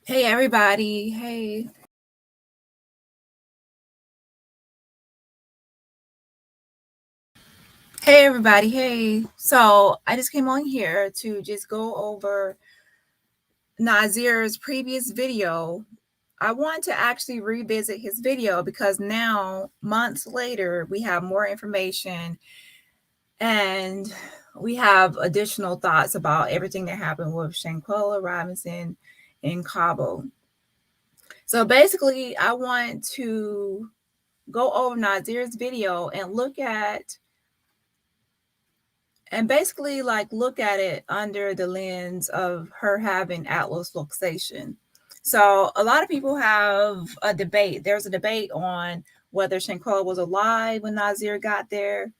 Hey everybody. Hey. Hey everybody. Hey. So I just came on here to just go over Nazeer's previous video. I want to actually revisit his video because now, months later, we have more information and we have additional thoughts about everything that happened with Shanquella Robinson in Cabo. So basically, I want to go over Nazeer's video and look at look at it under the lens of her having Atlas luxation. So a lot of people have a debate. There's a debate on whether Shanquella was alive when Nazeer got there,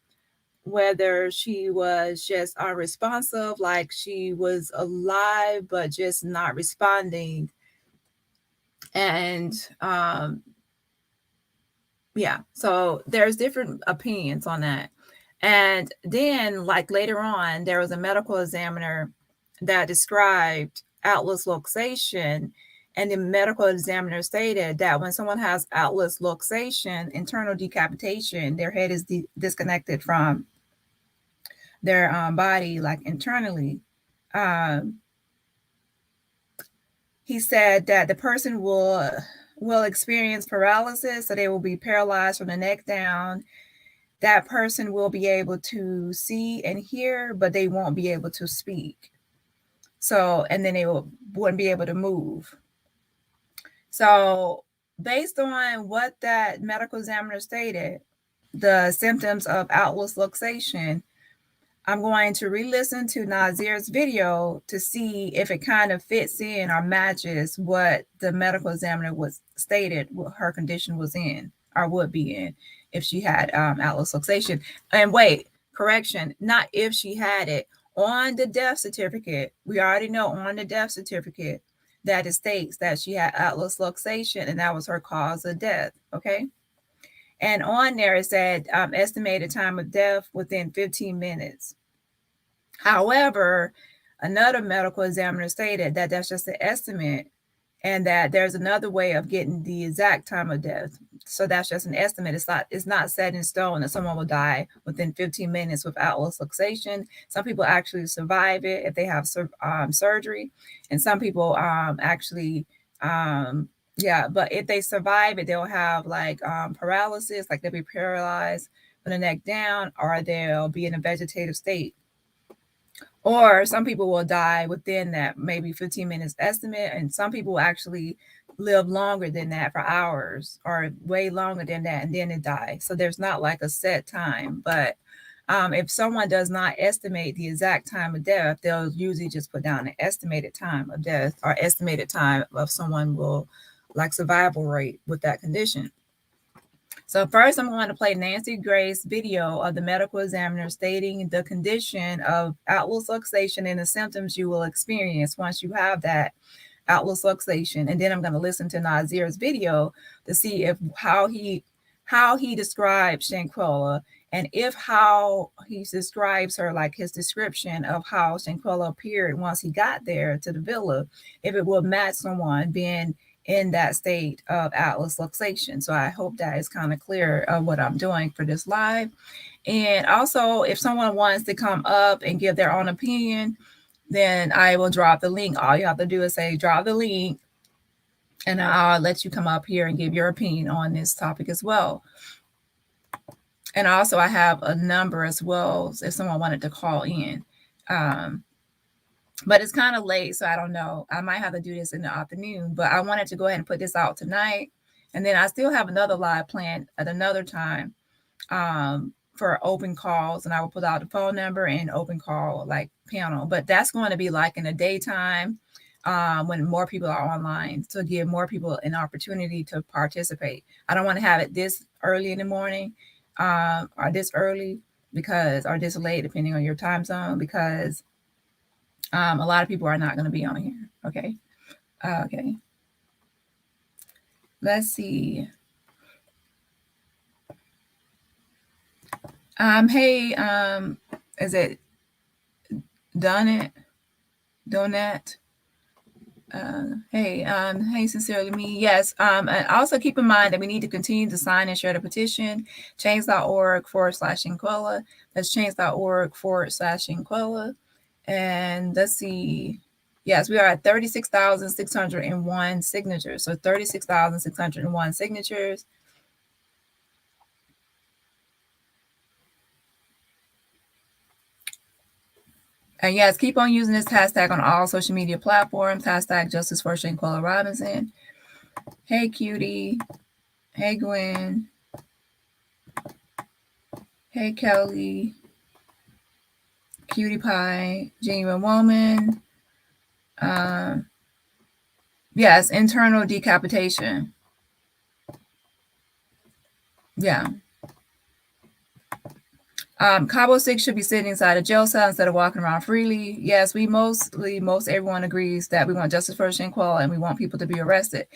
whether she was just unresponsive, like she was alive but just not responding. And yeah, so there's different opinions on that. And then, like later on, there was a medical examiner that described Atlas luxation, and the medical examiner stated that when someone has Atlas luxation, internal decapitation, their head is disconnected from their body, like internally. Um, he said that the person will experience paralysis, so they will be paralyzed from the neck down. That person will be able to see and hear, but they won't be able to speak. So, and then they wouldn't be able to move. So, based on what that medical examiner stated, the symptoms of Atlas luxation, I'm going to re-listen to Nazeer's video to see if it kind of fits in or matches what the medical examiner was stated what her condition was in or would be in if she had Atlas luxation. And wait, correction, not if she had it. On the death certificate, we already know on the death certificate that it states that she had Atlas luxation and that was her cause of death. Okay. And on there it said estimated time of death within 15 minutes. However, another medical examiner stated that that's just an estimate and that there's another way of getting the exact time of death. So that's just an estimate. It's not set in stone that someone will die within 15 minutes with Atlas luxation. Some people actually survive it if they have surgery, and some people actually yeah, but if they survive it, they'll have like paralysis, like they'll be paralyzed from the neck down, or they'll be in a vegetative state. Or some people will die within that maybe 15 minutes estimate, and some people actually live longer than that for hours or way longer than that, and then they die. So there's not like a set time. But if someone does not estimate the exact time of death, they'll usually just put down an estimated time of death or estimated time of someone will like survival rate with that condition. So first, I'm going to play Nancy Gray's video of the medical examiner stating the condition of Atlas luxation and the symptoms you will experience once you have that Atlas luxation. And then I'm going to listen to Nazeer's video to see if how he describes Shanquella, and if how he describes her, like his description of how Shanquella appeared once he got there to the villa, if it will match someone being in that state of Atlas luxation. So I hope that is kind of clear of what I'm doing for this live. And also, if someone wants to come up and give their own opinion, then I will drop the link. All you have to do is say drop the link, and I'll let you come up here and give your opinion on this topic as well. And also, I have a number as well if someone wanted to call in. But it's kind of late, so I don't know. I might have to do this in the afternoon, but I wanted to go ahead and put this out tonight. And then I still have another live planned at another time for open calls, and I will put out the phone number and open call like panel. But that's going to be like in the daytime when more people are online, to give more people an opportunity to participate. I don't want to have it this early in the morning or this early or this late, depending on your time zone, because a lot of people are not going to be on here. Okay. Okay. Let's see. Hey, is it Donut? Hey, sincerely me. Yes. And also keep in mind that we need to continue to sign and share the petition, change.org/Inquella. That's change.org/Inquella. And let's see. Yes, we are at 36,601 signatures. So 36,601 signatures. And yes, keep on using this hashtag on all social media platforms. Hashtag Justice for Shanquella Robinson. Hey, cutie. Hey, Gwen. Hey, Kelly. Cutie Pie. Genuine Woman. Yes, internal decapitation. Yeah. Cabo 6 should be sitting inside a jail cell instead of walking around freely. Yes, most everyone agrees that we want justice for Shanquella and we want people to be arrested.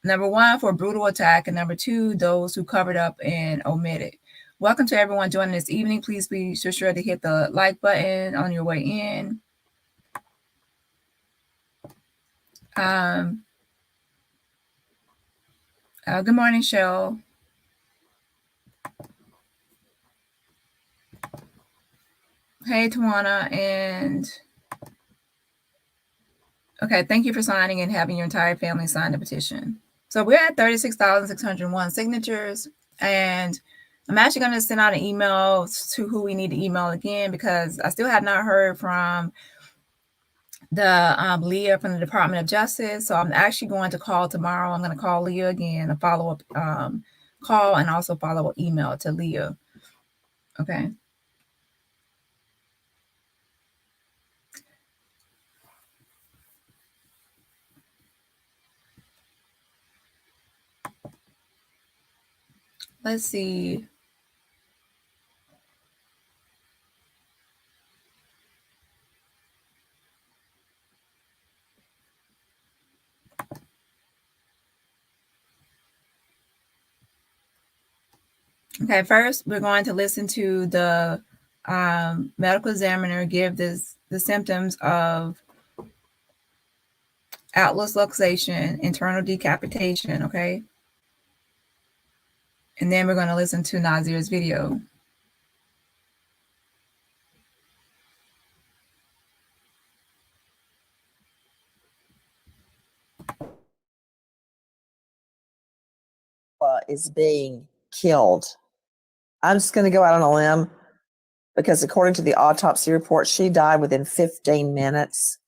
Number 1, for brutal attack, and number 2, those who covered up and omitted. Welcome to everyone joining this evening. Please be sure to hit the like button on your way in. Good morning, Shell. Hey, Tawana, and okay, thank you for signing and having your entire family sign the petition. So we're at 36,601 signatures, and I'm actually going to send out an email to who we need to email again, because I still have not heard from the Leah from the Department of Justice. So I'm actually going to call tomorrow. I'm going to call Leah again, a follow-up call, and also follow-up email to Leah. Okay. Let's see. Okay, first we're going to listen to the medical examiner give the symptoms of atlas luxation, internal decapitation, okay? And then we're going to listen to Nazeer's video. Is being killed. I'm just going to go out on a limb because according to the autopsy report, she died within 15 minutes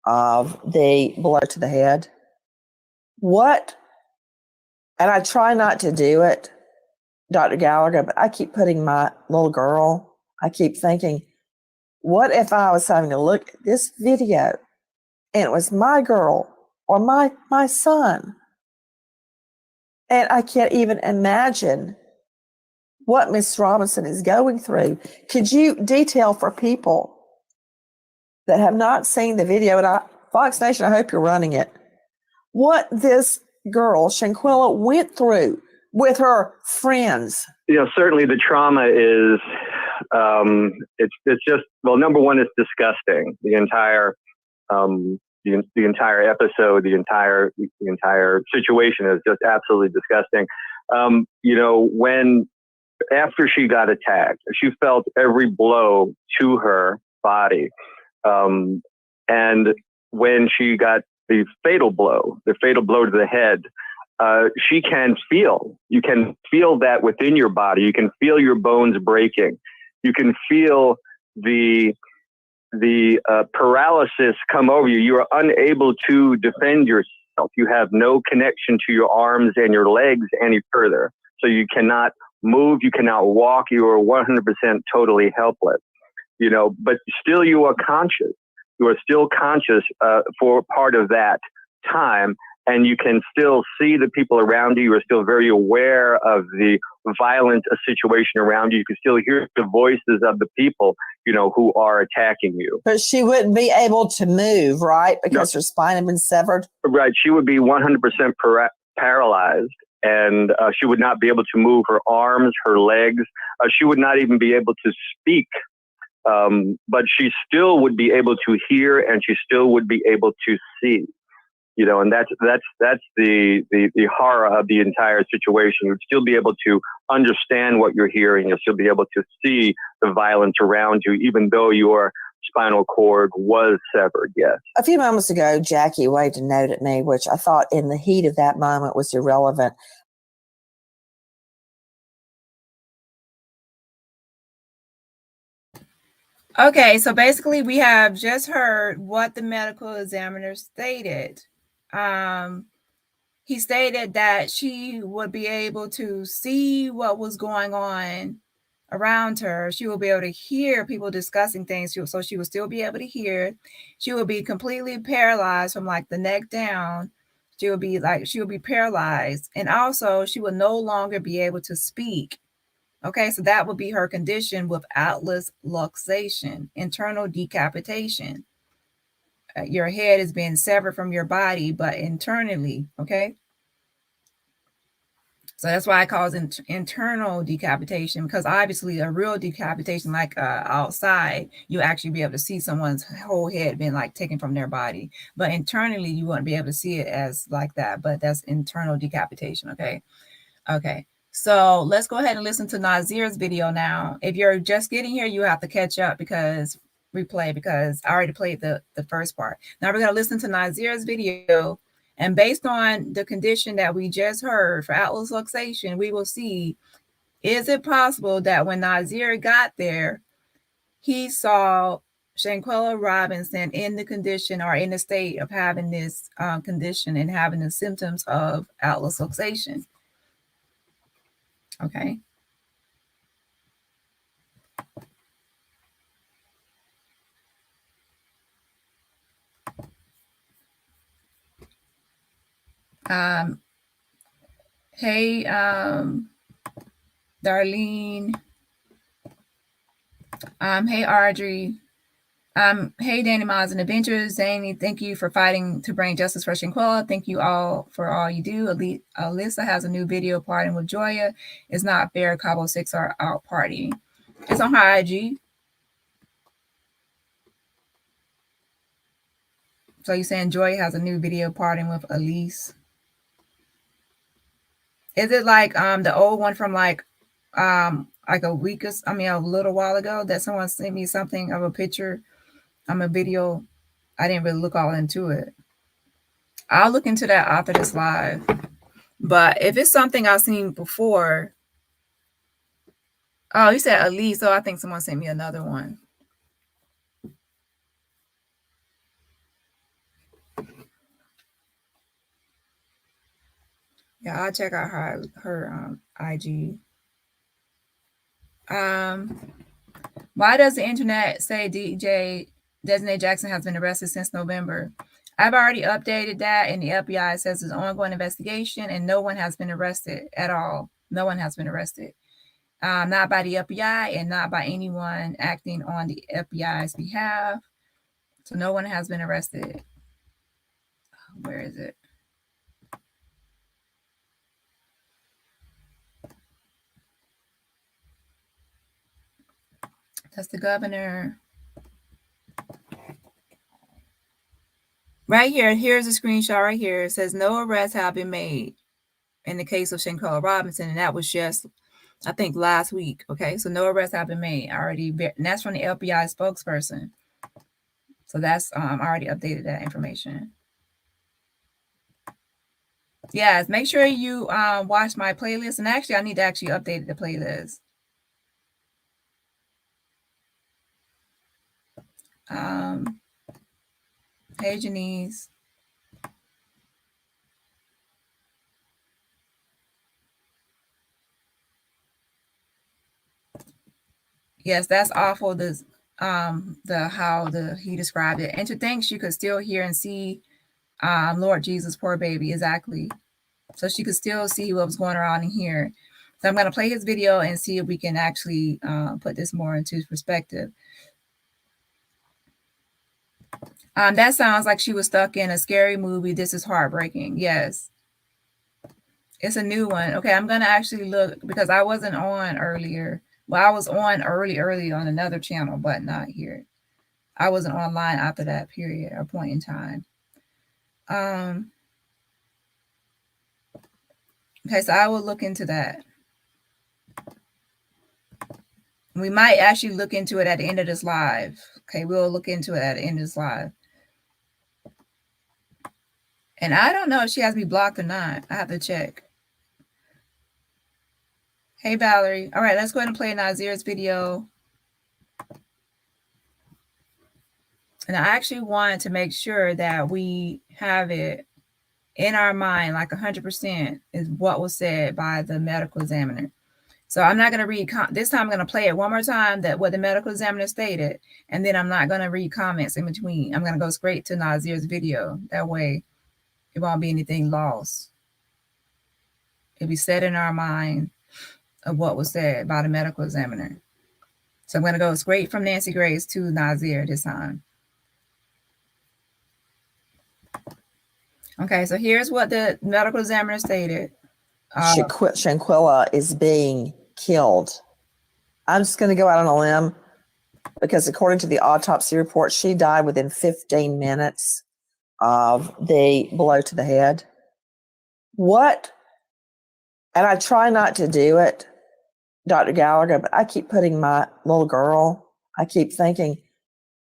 of the blow to the head. What? And I try not to do it, Dr. Gallagher, but I keep putting my little girl, I keep thinking, what if I was having to look at this video and it was my girl or my son? And I can't even imagine what Miss Robinson is going through. Could you detail for people that have not seen the video, and Fox Nation, I hope you're running it, what this girl, Shanquella, went through with her friends? Certainly the trauma is, it's just, well, number one, it's disgusting. The entire episode, the entire situation is just absolutely disgusting. After she got attacked, she felt every blow to her body. And when she got the fatal blow to the head, you can feel that within your body. You can feel your bones breaking. You can feel the paralysis come over you. You are unable to defend yourself. You have no connection to your arms and your legs any further. So you cannot move. You cannot walk. You are 100% totally helpless. But still you are conscious. You are still conscious for part of that time, and you can still see the people around you. You are still very aware of the violent situation around you. You can still hear the voices of the people, who are attacking you. But she wouldn't be able to move, right? Because her spine had been severed? Right. She would be 100% paralyzed, and she would not be able to move her arms, her legs. She would not even be able to speak. But she still would be able to hear, and she still would be able to see. You know, and that's the horror of the entire situation. You'd still be able to understand what you're hearing. You'll still be able to see the violence around you, even though your spinal cord was severed. Yes. A few moments ago, Jackie waved a note at me, which I thought in the heat of that moment was irrelevant. Okay, so basically we have just heard what the medical examiner stated. He stated that she would be able to see what was going on around her. She will be able to hear people discussing things, so she will still be able to hear. She will be completely paralyzed from like the neck down. She will be paralyzed, and also she will no longer be able to speak. Okay, so that would be her condition with atlas luxation, internal decapitation. Your head is being severed from your body, but internally, okay? So that's why I call it internal decapitation, because obviously a real decapitation, like outside, you actually be able to see someone's whole head being like taken from their body. But internally, you wouldn't be able to see it as like that. But that's internal decapitation, okay? Okay. So let's go ahead and listen to Nazeer's video now. If you're just getting here, you have to catch up because I already played the first part. Now we're going to listen to Nazeer's video. And based on the condition that we just heard for atlas luxation, we will see, is it possible that when Nazeer got there, he saw Shanquella Robinson in the condition or in the state of having this condition and having the symptoms of atlas luxation? Okay. Hey, Darlene. Hey, Audrey. Hey, Dani Miles and Adventures. Dani, thank you for fighting to bring justice for Shanquella. Thank you all for all you do. Alyssa has a new video partying with Joya. It's not fair. Cabo 6 are out partying. It's on her IG. So you're saying Joya has a new video partying with Elise? Is it like the old one from like a week or a little while ago that someone sent me something of a picture, a video? I didn't really look all into it. I'll look into that after this live. But if it's something I've seen before, oh, you said Elise, so I think someone sent me another one. Yeah, I'll check out her IG. Why does the internet say DJ Desiree Jackson has been arrested since November? I've already updated that, and the FBI says it's an ongoing investigation, and no one has been arrested at all. No one has been arrested. Not by the FBI and not by anyone acting on the FBI's behalf. So no one has been arrested. Where is it? That's the governor. Right here, here's a screenshot right here. It says no arrests have been made in the case of Shanquella Robinson, and that was just, I think, last week. Okay, so no arrests have been made already, and that's from the FBI spokesperson. So that's I already updated that information. Yes, make sure you watch my playlist, and actually, I need to actually update the playlist. Hey, Janice. Yes, that's awful. This he described it, and to think she could still hear and see Lord Jesus, poor baby, exactly. So she could still see what was going around in here. So I'm going to play his video and see if we can actually put this more into perspective. That sounds like she was stuck in a scary movie. This is heartbreaking. Yes. It's a new one. Okay, I'm going to actually look because I wasn't on earlier. Well, I was on early on another channel, but not here. I wasn't online after that period or point in time. Okay, so I will look into that. We might actually look into it at the end of this live. Okay, we'll look into it at the end of this live. And I don't know if she has me blocked or not. I have to check. Hey, Valerie. All right, let's go ahead and play Nazeer's video. And I actually wanted to make sure that we have it in our mind, like 100% is what was said by the medical examiner. So I'm not going to read, this time I'm going to play it one more time, that what the medical examiner stated, and then I'm not going to read comments in between. I'm going to go straight to Nazeer's video. That way it won't be anything lost. It'll be set in our mind of what was said by the medical examiner. So I'm going to go straight from Nancy Grace to Nazeer this time. Okay, so here's what the medical examiner stated. Shanquella is being killed. I'm just going to go out on a limb because according to the autopsy report, she died within 15 minutes of the blow to the head. What? And I try not to do it, Dr. Gallagher, but I keep putting my little girl, I keep thinking,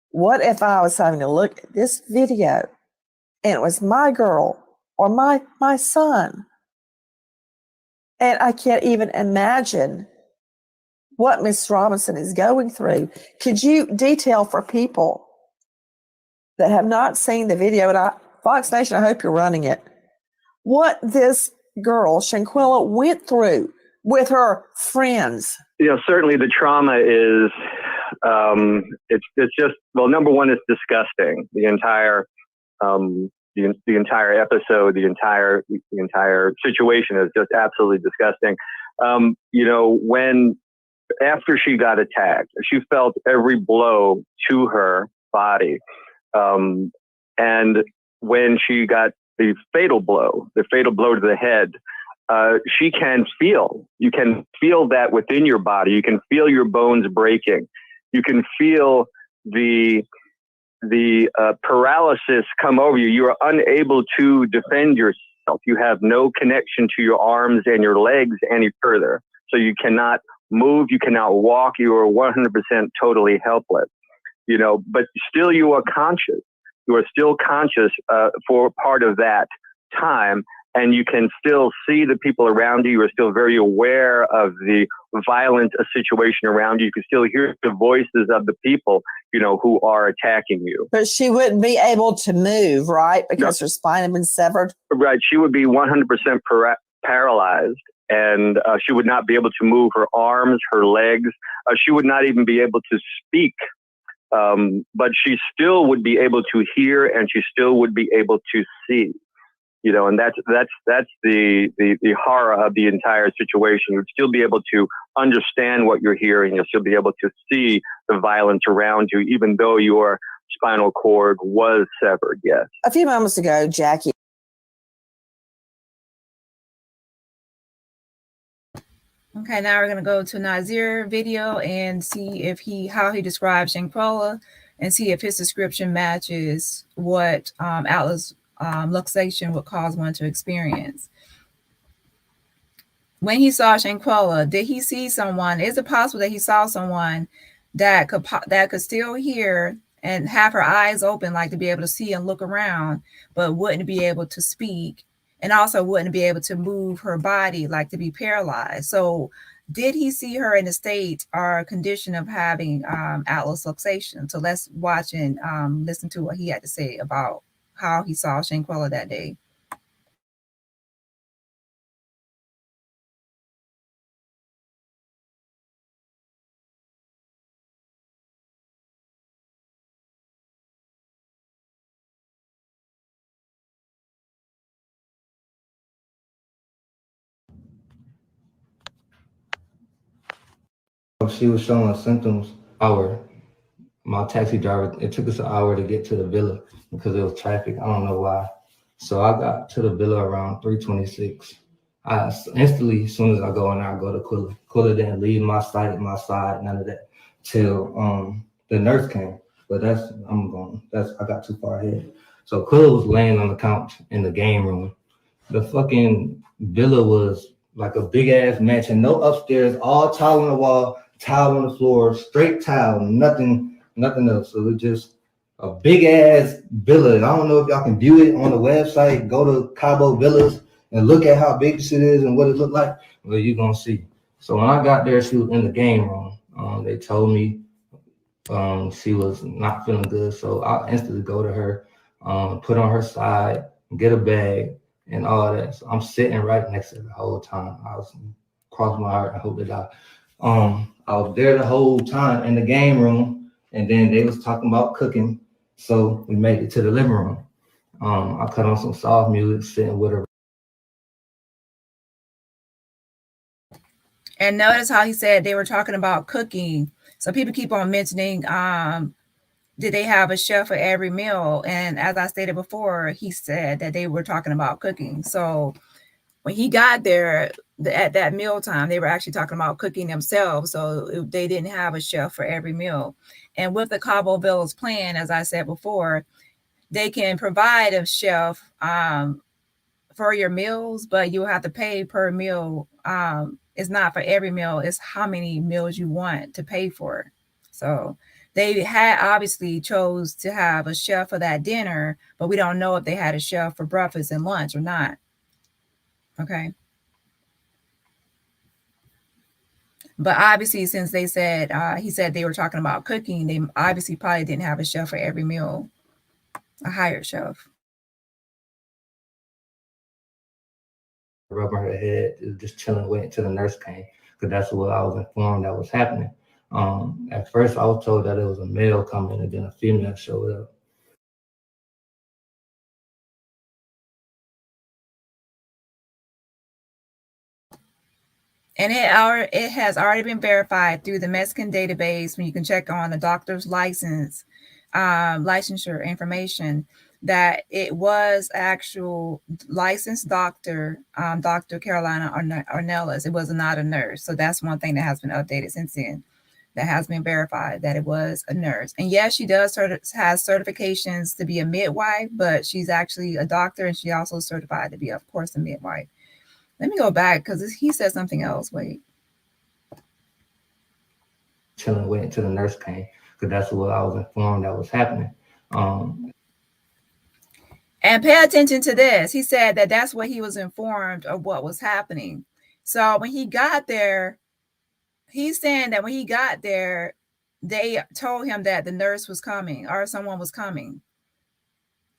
what if I was having to look at this video and it was my girl or my son? And I can't even imagine what Miss Robinson is going through. Could you detail for people that have not seen the video, and Fox Nation, I hope you're running it, what this girl, Shanquella, went through with her friends? You know, certainly the trauma is, it's just, well, number one, it's disgusting. The entire episode, the entire situation is just absolutely disgusting. You know, after she got attacked, she felt every blow to her body. And when she got the fatal blow to the head, you can feel that within your body. You can feel your bones breaking. You can feel the paralysis come over you. You are unable to defend yourself. You have no connection to your arms and your legs any further. So you cannot move. You cannot walk. You are 100% totally helpless. You know, but still you are conscious. You are still conscious for part of that time. And you can still see the people around you. You are still very aware of the violent situation around you. You can still hear the voices of the people, you know, who are attacking you. But she wouldn't be able to move, right? Because her spine had been severed. Right. She would be 100% paralyzed, and she would not be able to move her arms, her legs. She would not even be able to speak. But she still would be able to hear, and she still would be able to see. You know, and that's the horror of the entire situation. You'd still be able to understand what you're hearing. You'll still be able to see the violence around you, even though your spinal cord was severed. Yes. A few moments ago, Jackie. Okay, now we're going to go to Nazeer video and see if how he describes Shanquella, and see if his description matches what Atlas luxation would cause one to experience. When he saw Shanquella, did he see someone? Is it possible that he saw someone that could still hear and have her eyes open, like to be able to see and look around, but wouldn't be able to speak, and also wouldn't be able to move her body, like to be paralyzed? So did he see her in a state or condition of having Atlas luxation? So let's watch and listen to what he had to say about how he saw Shanquella that day. She was showing symptoms. My taxi driver, it took us an hour to get to the villa because it was traffic. I don't know why. So I got to the villa around 3:26. I instantly, as soon as I go in there, I go to Quilla. Quilla didn't leave my side, none of that, till the nurse came. But I got too far ahead. So Quilla was laying on the couch in the game room. The fucking villa was like a big ass mansion, no upstairs, all tile on the wall, tile on the floor, straight tile, nothing else. So it was just a big ass villa. I don't know if y'all can view it on the website. Go to Cabo Villas and look at how big this is and what it looked like. Well, you're gonna see. So when I got there, she was in the game room. They told me she was not feeling good, so I instantly go to her, put on her side, get a bag, and all that. So I'm sitting right next to her the whole time. I was crossing my heart. I hope that I was there the whole time in the game room, and then they was talking about cooking. So we made it to the living room. I cut on some soft music, sitting with her. And notice how he said they were talking about cooking. So people keep on mentioning, did they have a chef for every meal? And as I stated before, he said that they were talking about cooking. So when he got there at that mealtime, they were actually talking about cooking themselves. So they didn't have a chef for every meal. And with the Cabo Villas plan, as I said before, they can provide a chef for your meals, but you have to pay per meal. It's not for every meal, it's how many meals you want to pay for. So they had obviously chose to have a chef for that dinner, but we don't know if they had a chef for breakfast and lunch or not. Okay. But obviously, since they said, he said they were talking about cooking, they obviously probably didn't have a chef for every meal, a hired chef. Rubbing her head, just chilling, waiting till the nurse came, because that's what I was informed that was happening. At first, I was told that it was a male coming, and then a female showed up. And it has already been verified through the Mexican database when you can check on the doctor's license, licensure information, that it was actual licensed doctor, Dr. Carolina Ornelas. It was not a nurse. So that's one thing that has been updated since then. That has been verified that it was a nurse. And yes, she does has certifications to be a midwife, but she's actually a doctor, and she also certified to be, of course, a midwife. Let me go back because he said something else. Wait. Chilling, waiting till the nurse came, because that's what I was informed that was happening. And pay attention to this. He said that that's what he was informed of what was happening. So when he got there, he's saying that when he got there, they told him that the nurse was coming or someone was coming.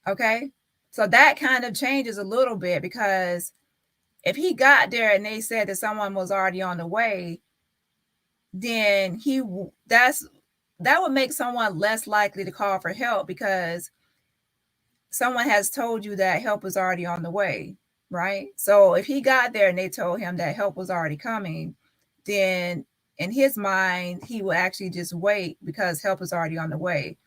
Okay. So that kind of changes a little bit, because if he got there and they said that someone was already on the way, then that would make someone less likely to call for help, because someone has told you that help was already on the way, right? So if he got there and they told him that help was already coming, then in his mind, he will actually just wait because help is already on the way.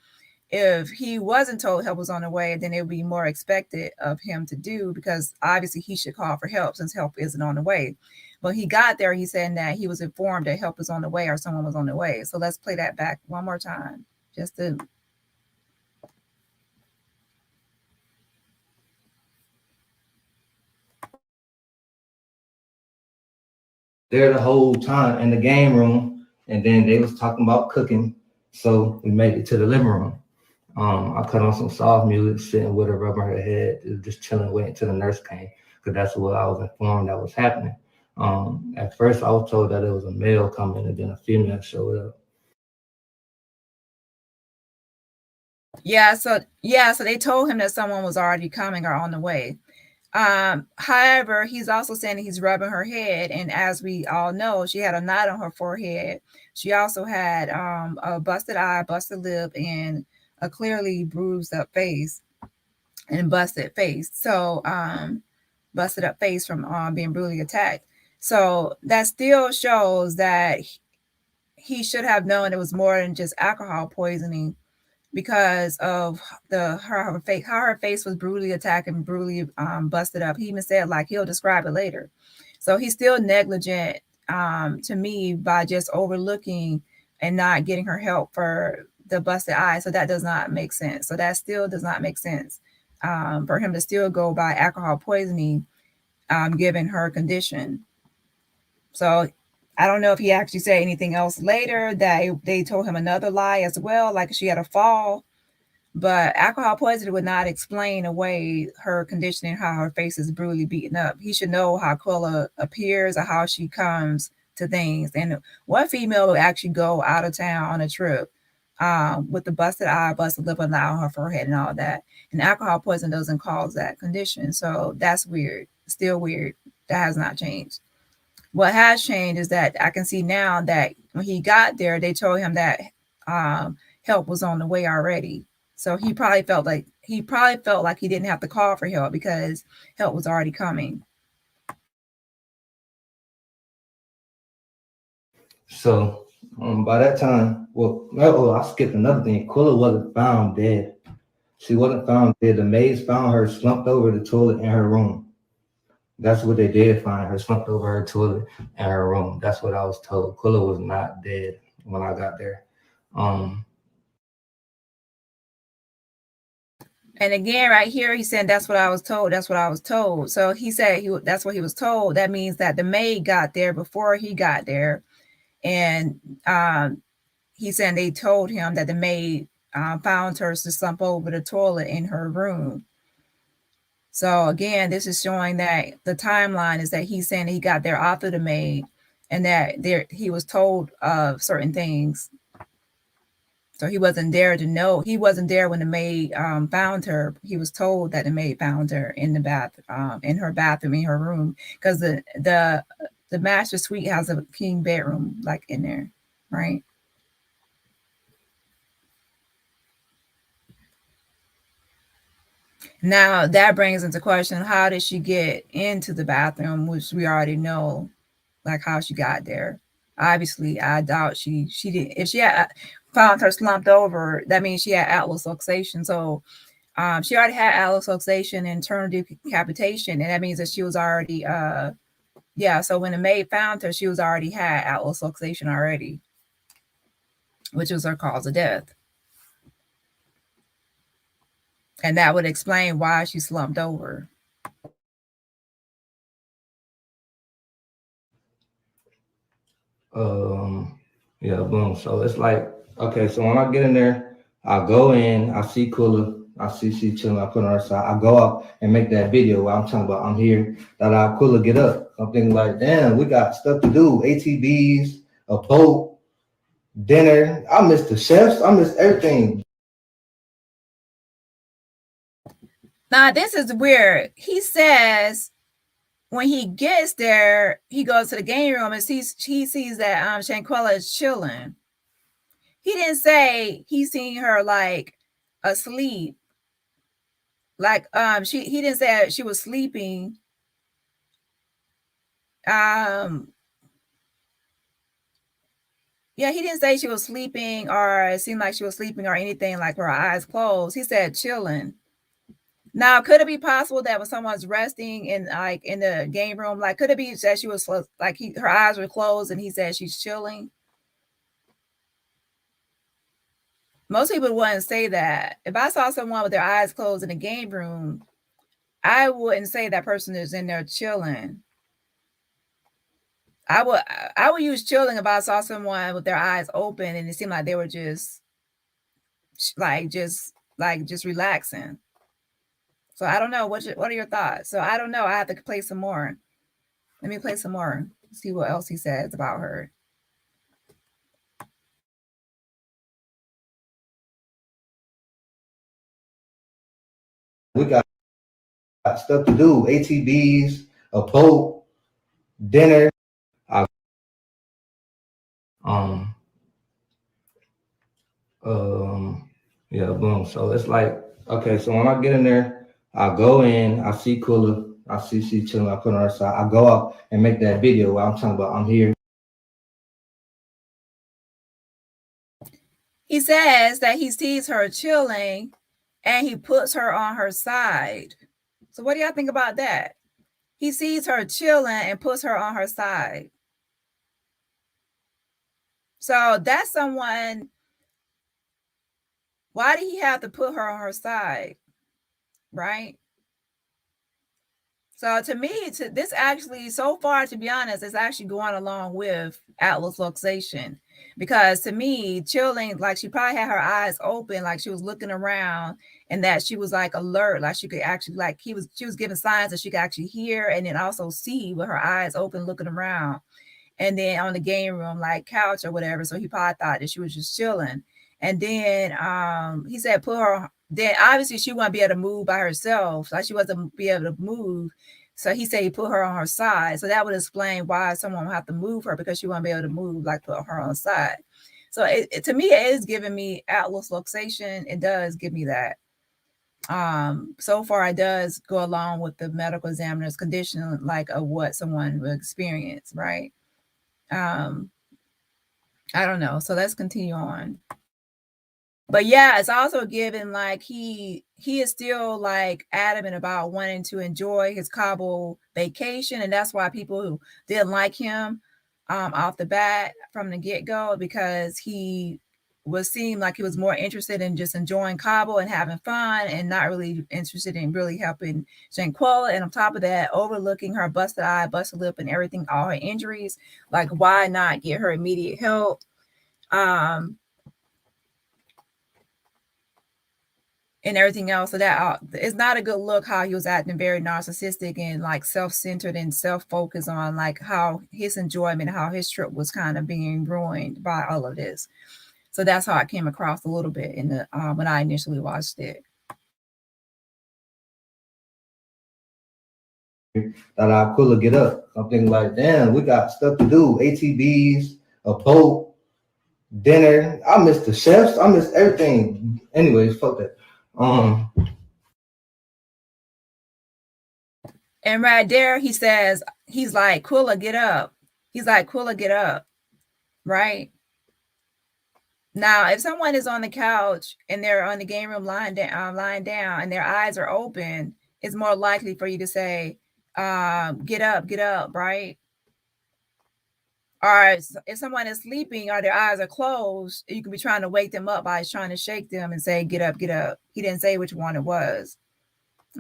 If he wasn't told help was on the way, then it would be more expected of him to do, because obviously he should call for help since help isn't on the way. But he got there, he said that he was informed that help was on the way or someone was on the way. So let's play that back one more time, just to there the whole time in the game room, and then they was talking about cooking. So we made it to the living room. I cut on some soft music, sitting with her, rubbing her head, just chilling, waiting till the nurse came, because that's what I was informed that was happening. At first, I was told that it was a male coming, and then a female showed up. So they told him that someone was already coming or on the way. However, he's also saying he's rubbing her head, and as we all know, she had a knot on her forehead. She also had a busted eye, busted lip, and a clearly bruised up face and busted face. So busted up face from being brutally attacked. So that still shows that he should have known it was more than just alcohol poisoning, because of her face, how her face was brutally attacked and brutally busted up. He even said like he'll describe it later. So he's still negligent to me by just overlooking and not getting her help for the busted eye. So that does not make sense. So that still does not make sense. for him to still go by alcohol poisoning, given her condition. So I don't know if he actually said anything else later that they told him another lie as well, like she had a fall. But alcohol poisoning would not explain away her condition and how her face is brutally beaten up. He should know how Quilla appears or how she comes to things. And what female would actually go out of town on a trip with the busted eye, busted lip, and eye on her forehead and all that? And alcohol poison doesn't cause that condition. So that's weird. Still weird. That has not changed. What has changed is that I can see now that when he got there, they told him that help was on the way already. So he probably felt like he didn't have to call for help because help was already coming. So by that time, I skipped another thing. Quilla wasn't found dead. She wasn't found dead. The maids found her slumped over the toilet in her room. That's what they did find her, slumped over her toilet in her room. That's what I was told. Quilla was not dead when I got there. And again, right here, he said, that's what I was told. That's what I was told. So he said that's what he was told. That means that the maid got there before he got there. And he said they told him that the maid found her to slump over the toilet in her room. So again, this is showing that the timeline is that he's saying that he got there after the maid and that he was told of certain things. So he wasn't there to know. He wasn't there when the maid found her. He was told that the maid found her in the in her bathroom, in her room, because the master suite has a king bedroom like in there, right? Now that brings into question, how did she get into the bathroom, which we already know, like how she got there. Obviously, I doubt she did. If she had found her slumped over, that means she had atlas luxation. So she already had atlas luxation and internal decapitation, and that means that she was already yeah. So when the maid found her, she was already had atlas luxation already, which was her cause of death. And that would explain why she slumped over. Yeah, boom. So it's like, okay, so when I get in there, I go in, I see Quilla, I see she chilling, I put her on her side, I go out and make that video where I'm talking about I'm here, that I Quilla get up. I'm thinking like, damn, we got stuff to do, ATVs, a boat, dinner. I missed the chefs, I missed everything. Now this is weird. He says when he gets there, he goes to the game room and he sees that Shanquella is chilling. He didn't say he seen her like asleep. Like he didn't say she was sleeping. Yeah, he didn't say she was sleeping or it seemed like she was sleeping or anything like her eyes closed. He said chilling. Now, could it be possible that when someone's resting in the game room, like could it be that she was like her eyes were closed and he said she's chilling? Most people wouldn't say that. If I saw someone with their eyes closed in a game room, I wouldn't say that person is in there chilling. I would use chilling if I saw someone with their eyes open and it seemed like they were just relaxing. So I don't know. What are your thoughts? So I don't know. I have to play some more. Let me play some more. See what else he says about her. We got stuff to do, ATVs, a boat, dinner. Yeah, boom. So it's like, okay, so when I get in there, I go in, I see Quilla, I see she chilling, I put her on her side, I go out and make that video where I'm talking about I'm here. He says that he sees her chilling and he puts her on her side. So what do y'all think about that? He sees her chilling and puts her on her side. So that's someone. Why did he have to put her on her side? right? So to me, this actually, so far, to be honest, is actually going along with Atlas Luxation, because to me, chilling, like she probably had her eyes open, like she was looking around, and that she was like alert, like she could actually, like she was giving signs that she could actually hear and then also see with her eyes open, looking around. And then on the game room, like couch or whatever. So he probably thought that she was just chilling. And then he said, put her, then obviously she wouldn't be able to move by herself. Like she wasn't be able to move. So he said he put her on her side. So that would explain why someone would have to move her, because she wouldn't be able to move, like put her on the side. So to me, it is giving me Atlas Luxation. It does give me that. So far it does go along with the medical examiner's condition, like of what someone will experience, right? I don't know. So let's continue on. But yeah, it's also given like he is still like adamant about wanting to enjoy his Cabo vacation, and that's why people who didn't like him off the bat from the get-go, because he was seemed like he was more interested in just enjoying Cabo and having fun, and not really interested in really helping Shanquella. And on top of that, overlooking her busted eye, busted lip, and everything, all her injuries. Like, why not get her immediate help? And everything else. So that it's not a good look how he was acting very narcissistic and like self-centered and self-focused on like how his enjoyment, how his trip was kind of being ruined by all of this. So that's how it came across a little bit in the when I initially watched it. That I could get up. I'm thinking like, damn, we got stuff to do. ATVs, a boat, dinner. I missed the chefs. I missed everything. Anyways, fuck that. And right there, he says, he's like, Quilla, get up. He's like, Quilla, get up. Right? Now, if someone is on the couch and they're on the game room lying down, and their eyes are open, it's more likely for you to say, get up, right? Or if someone is sleeping or their eyes are closed, you could be trying to wake them up by trying to shake them and say, get up, get up. He didn't say which one it was.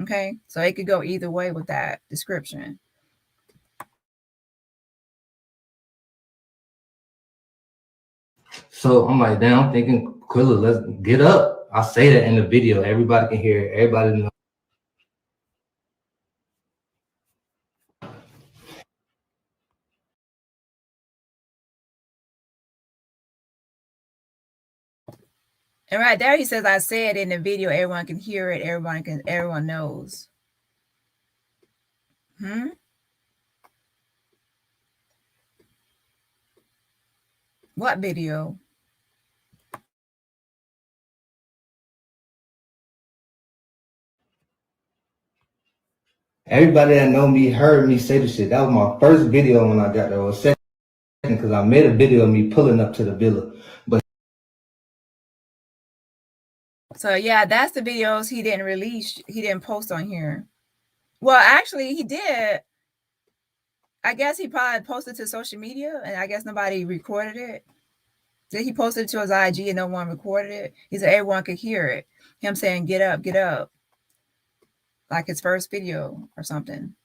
Okay, so it could go either way with that description. So I'm like, damn, I'm thinking, Quilla, let's get up. I say that in the video. Everybody can hear it. Everybody knows. And right there, he says, I said in the video, everyone can hear it. Everyone knows. What video? Everybody that know me heard me say the shit. That was my first video when I got there. Or second, because I made a video of me pulling up to the villa. But so yeah, that's the videos he didn't release. He didn't post on here. Well, actually, he did. I guess he probably posted to social media, and I guess nobody recorded it. He posted it to his IG and no one recorded it. He said everyone could hear it. Him saying, get up, like his first video or something.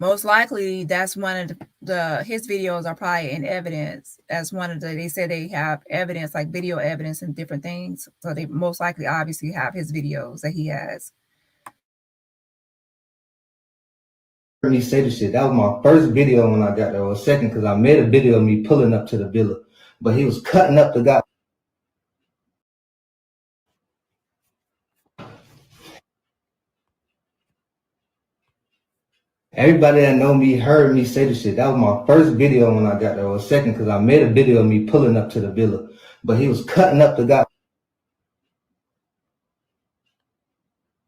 Most likely that's one of his videos are probably in evidence as one of they said they have evidence, like video evidence and different things. So they most likely obviously have his videos that he has. me say the shit. That was my first video when I got there. Or second, because I made a video of me pulling up to the villa. But he was cutting up the guy. Everybody that know me heard me say the shit. That was my first video when I got there. Or second, because I made a video of me pulling up to the villa. But he was cutting up the guy.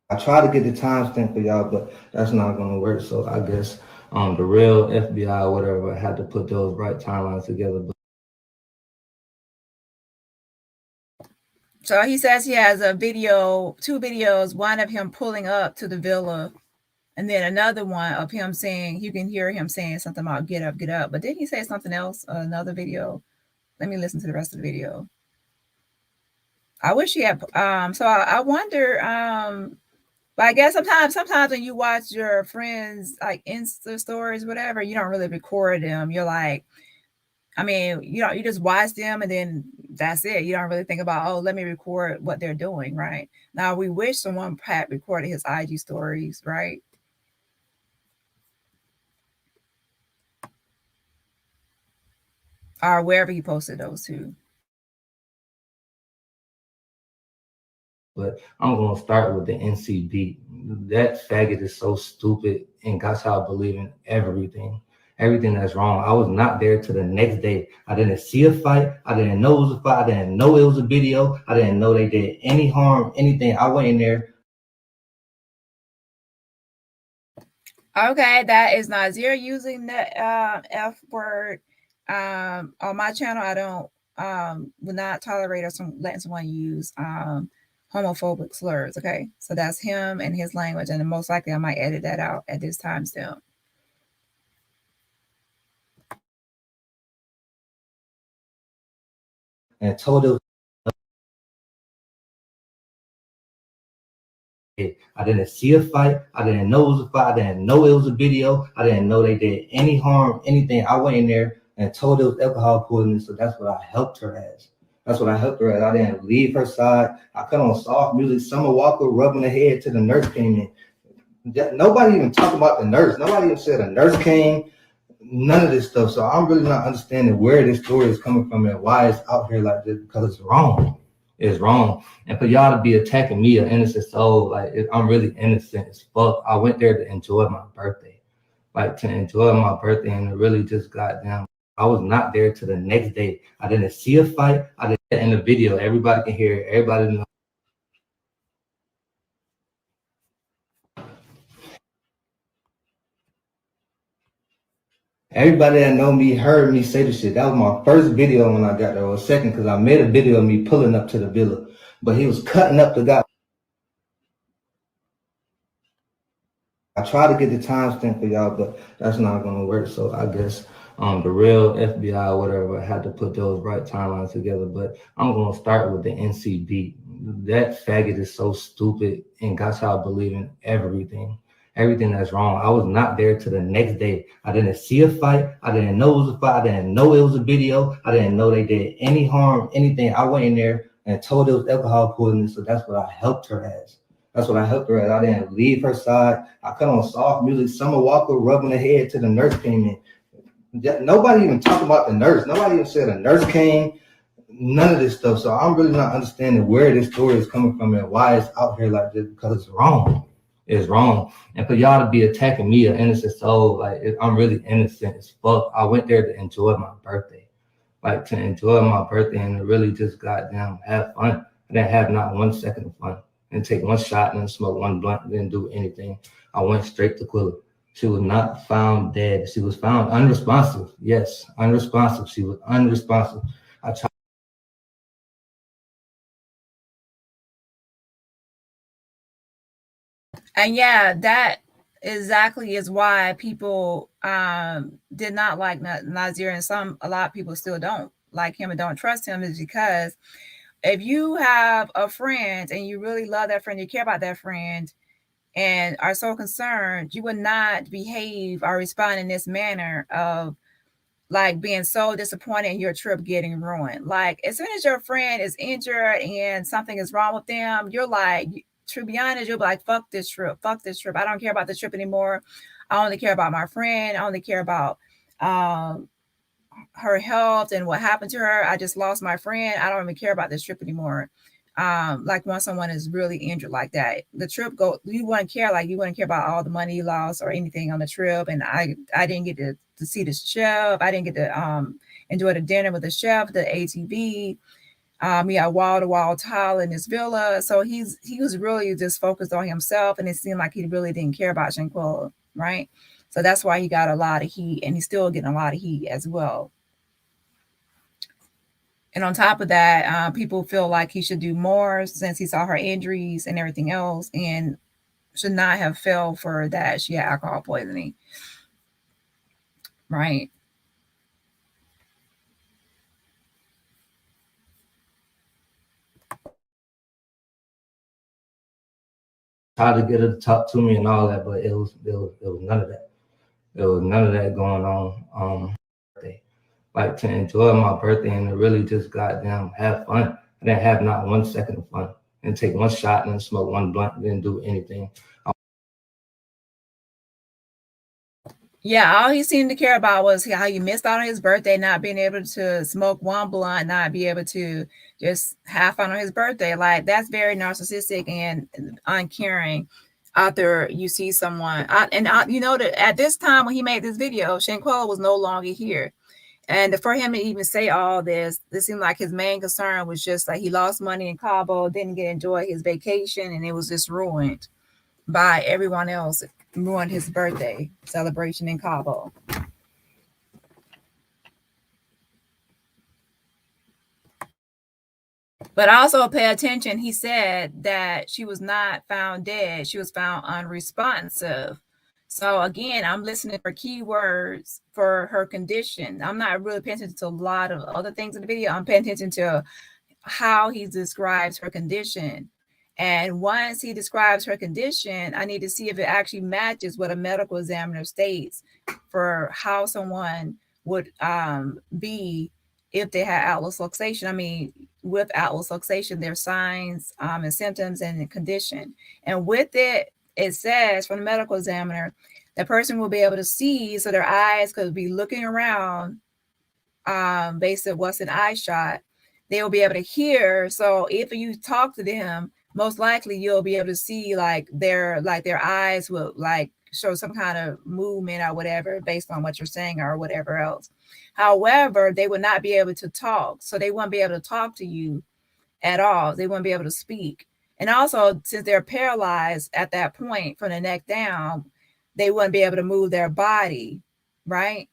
I try to get the timestamp for y'all, but that's not gonna work. So I guess the real FBI or whatever had to put those right timelines together. So he says he has a video, 2 videos, one of him pulling up to the villa And then another one of him saying, you can hear him saying something about get up, get up. But didn't he say something else? Another video. Let me listen to the rest of the video. I wish he had. So I wonder. But I guess sometimes when you watch your friends like Insta stories, whatever, you don't really record them. You're like, I mean, you just watch them and then that's it. You don't really think about, oh, let me record what they're doing, right? Now we wish someone had recorded his IG stories, right? Or wherever he posted those two. But I'm gonna start with the NCB. That faggot is so stupid and got y'all believing everything that's wrong. I was not there till the next day. I didn't see a fight. I didn't know it was a fight. I didn't know it was a video. I didn't know they did any harm, anything. I went in there. Okay, that is Nazeer using the F word. On my channel, I don't would not tolerate or letting someone use homophobic slurs. Okay, so that's him and his language, and most likely I might edit that out at this timestamp. And told it. I didn't see a fight. I didn't know it was a fight. I didn't know it was a video. I didn't know they did any harm, anything. I went in there and told it was alcohol poisoning. So that's what I helped her as. That's what I helped her as. I didn't leave her side. I cut on soft music. Summer Walker rubbing her head till the nurse came in. Nobody even talked about the nurse. Nobody even said a nurse came. None of this stuff. So I'm really not understanding where this story is coming from and why it's out here like this, because it's wrong. It's wrong. And for y'all to be attacking me, an innocent soul, like I'm really innocent as fuck. I went there to enjoy my birthday, like to enjoy my birthday, and it really just got down. I was not there till the next day. I didn't see a fight. I didn't in the video. Everybody can hear it. Everybody knows. Everybody that know me heard me say the shit. That was my first video when I got there, or second, because I made a video of me pulling up to the villa, but he was cutting up the guy. I try to get the timestamp for y'all, but that's not gonna work. So I guess the real FBI or whatever had to put those right timelines together. But I'm gonna start with the NCB. That faggot is so stupid and got y'all believing everything that's wrong. I was not there till the next day. I didn't see a fight. I didn't know it was a fight. I didn't know it was a video. I didn't know they did any harm, anything. I went in there and told it was alcohol poisoning. So that's what I helped her as. That's what I helped her at. I didn't leave her side. I cut on soft music. Summer Walker rubbing her head till the nurse came in. Nobody even talked about the nurse. Nobody even said a nurse came. None of this stuff. So I'm really not understanding where this story is coming from and why it's out here like this, because it's wrong. It's wrong. And for y'all to be attacking me, an innocent soul, like I'm really innocent as fuck. I went there to enjoy my birthday, like to enjoy my birthday, and it really just got down, have fun. I didn't have not 1 second of fun. And take one shot and then smoke one blunt, didn't do anything. I went straight to Quilla. She was not found dead. She was found unresponsive. Yes, unresponsive. She was unresponsive. I tried. And yeah, that exactly is why people did not like Nazeer, and a lot of people still don't like him and don't trust him, is because if you have a friend and you really love that friend, you care about that friend, and are so concerned, you would not behave or respond in this manner of like being so disappointed in your trip getting ruined. Like as soon as your friend is injured and something is wrong with them, you're like, to be honest, you'll be like, fuck this trip. I don't care about the trip anymore. I only care about my friend. I only care about her health and what happened to her. I just lost my friend. I don't even care about this trip anymore. Like when someone is really injured like that, the trip you wouldn't care, like you wouldn't care about all the money you lost or anything on the trip. And I didn't get to see the chef. I didn't get to enjoy the dinner with the chef, the ATV. He had wall-to-wall tile in his villa. So he was really just focused on himself, and it seemed like he really didn't care about Shanquella, right? So that's why he got a lot of heat, and he's still getting a lot of heat as well. And on top of that, people feel like he should do more since he saw her injuries and everything else. And should not have fell for that. She had alcohol poisoning. Right. Tried to get her to talk to me and all that, but it was none of that. There was none of that going on. Like to enjoy my birthday and to really just goddamn have fun. I didn't have not 1 second of fun. And take one shot and smoke one blunt, didn't do anything. Yeah, all he seemed to care about was how he missed out on his birthday, not being able to smoke one blunt, not be able to just have fun on his birthday. Like, that's very narcissistic and uncaring. After you see someone, you know that at this time when he made this video, Shanquella was no longer here. And for him to even say all this seemed like his main concern was just like he lost money in Cabo, didn't get to enjoy his vacation, and it was just ruined by everyone else. Ruined his birthday celebration in Cabo. But also pay attention, he said that she was not found dead. She was found unresponsive. So again, I'm listening for keywords for her condition. I'm not really paying attention to a lot of other things in the video. I'm paying attention to how he describes her condition. And once he describes her condition, I need to see if it actually matches what a medical examiner states for how someone would be if they had Atlas luxation. I mean, with Atlas luxation, their signs and symptoms and the condition. And with it, it says from the medical examiner, the person will be able to see, so their eyes could be looking around based on what's an eye shot. They'll be able to hear. So if you talk to them, most likely you'll be able to see their eyes will like show some kind of movement or whatever based on what you're saying or whatever else. However, they would not be able to talk. So they won't be able to talk to you at all. They won't be able to speak. And also, since they're paralyzed at that point from the neck down, they wouldn't be able to move their body, right?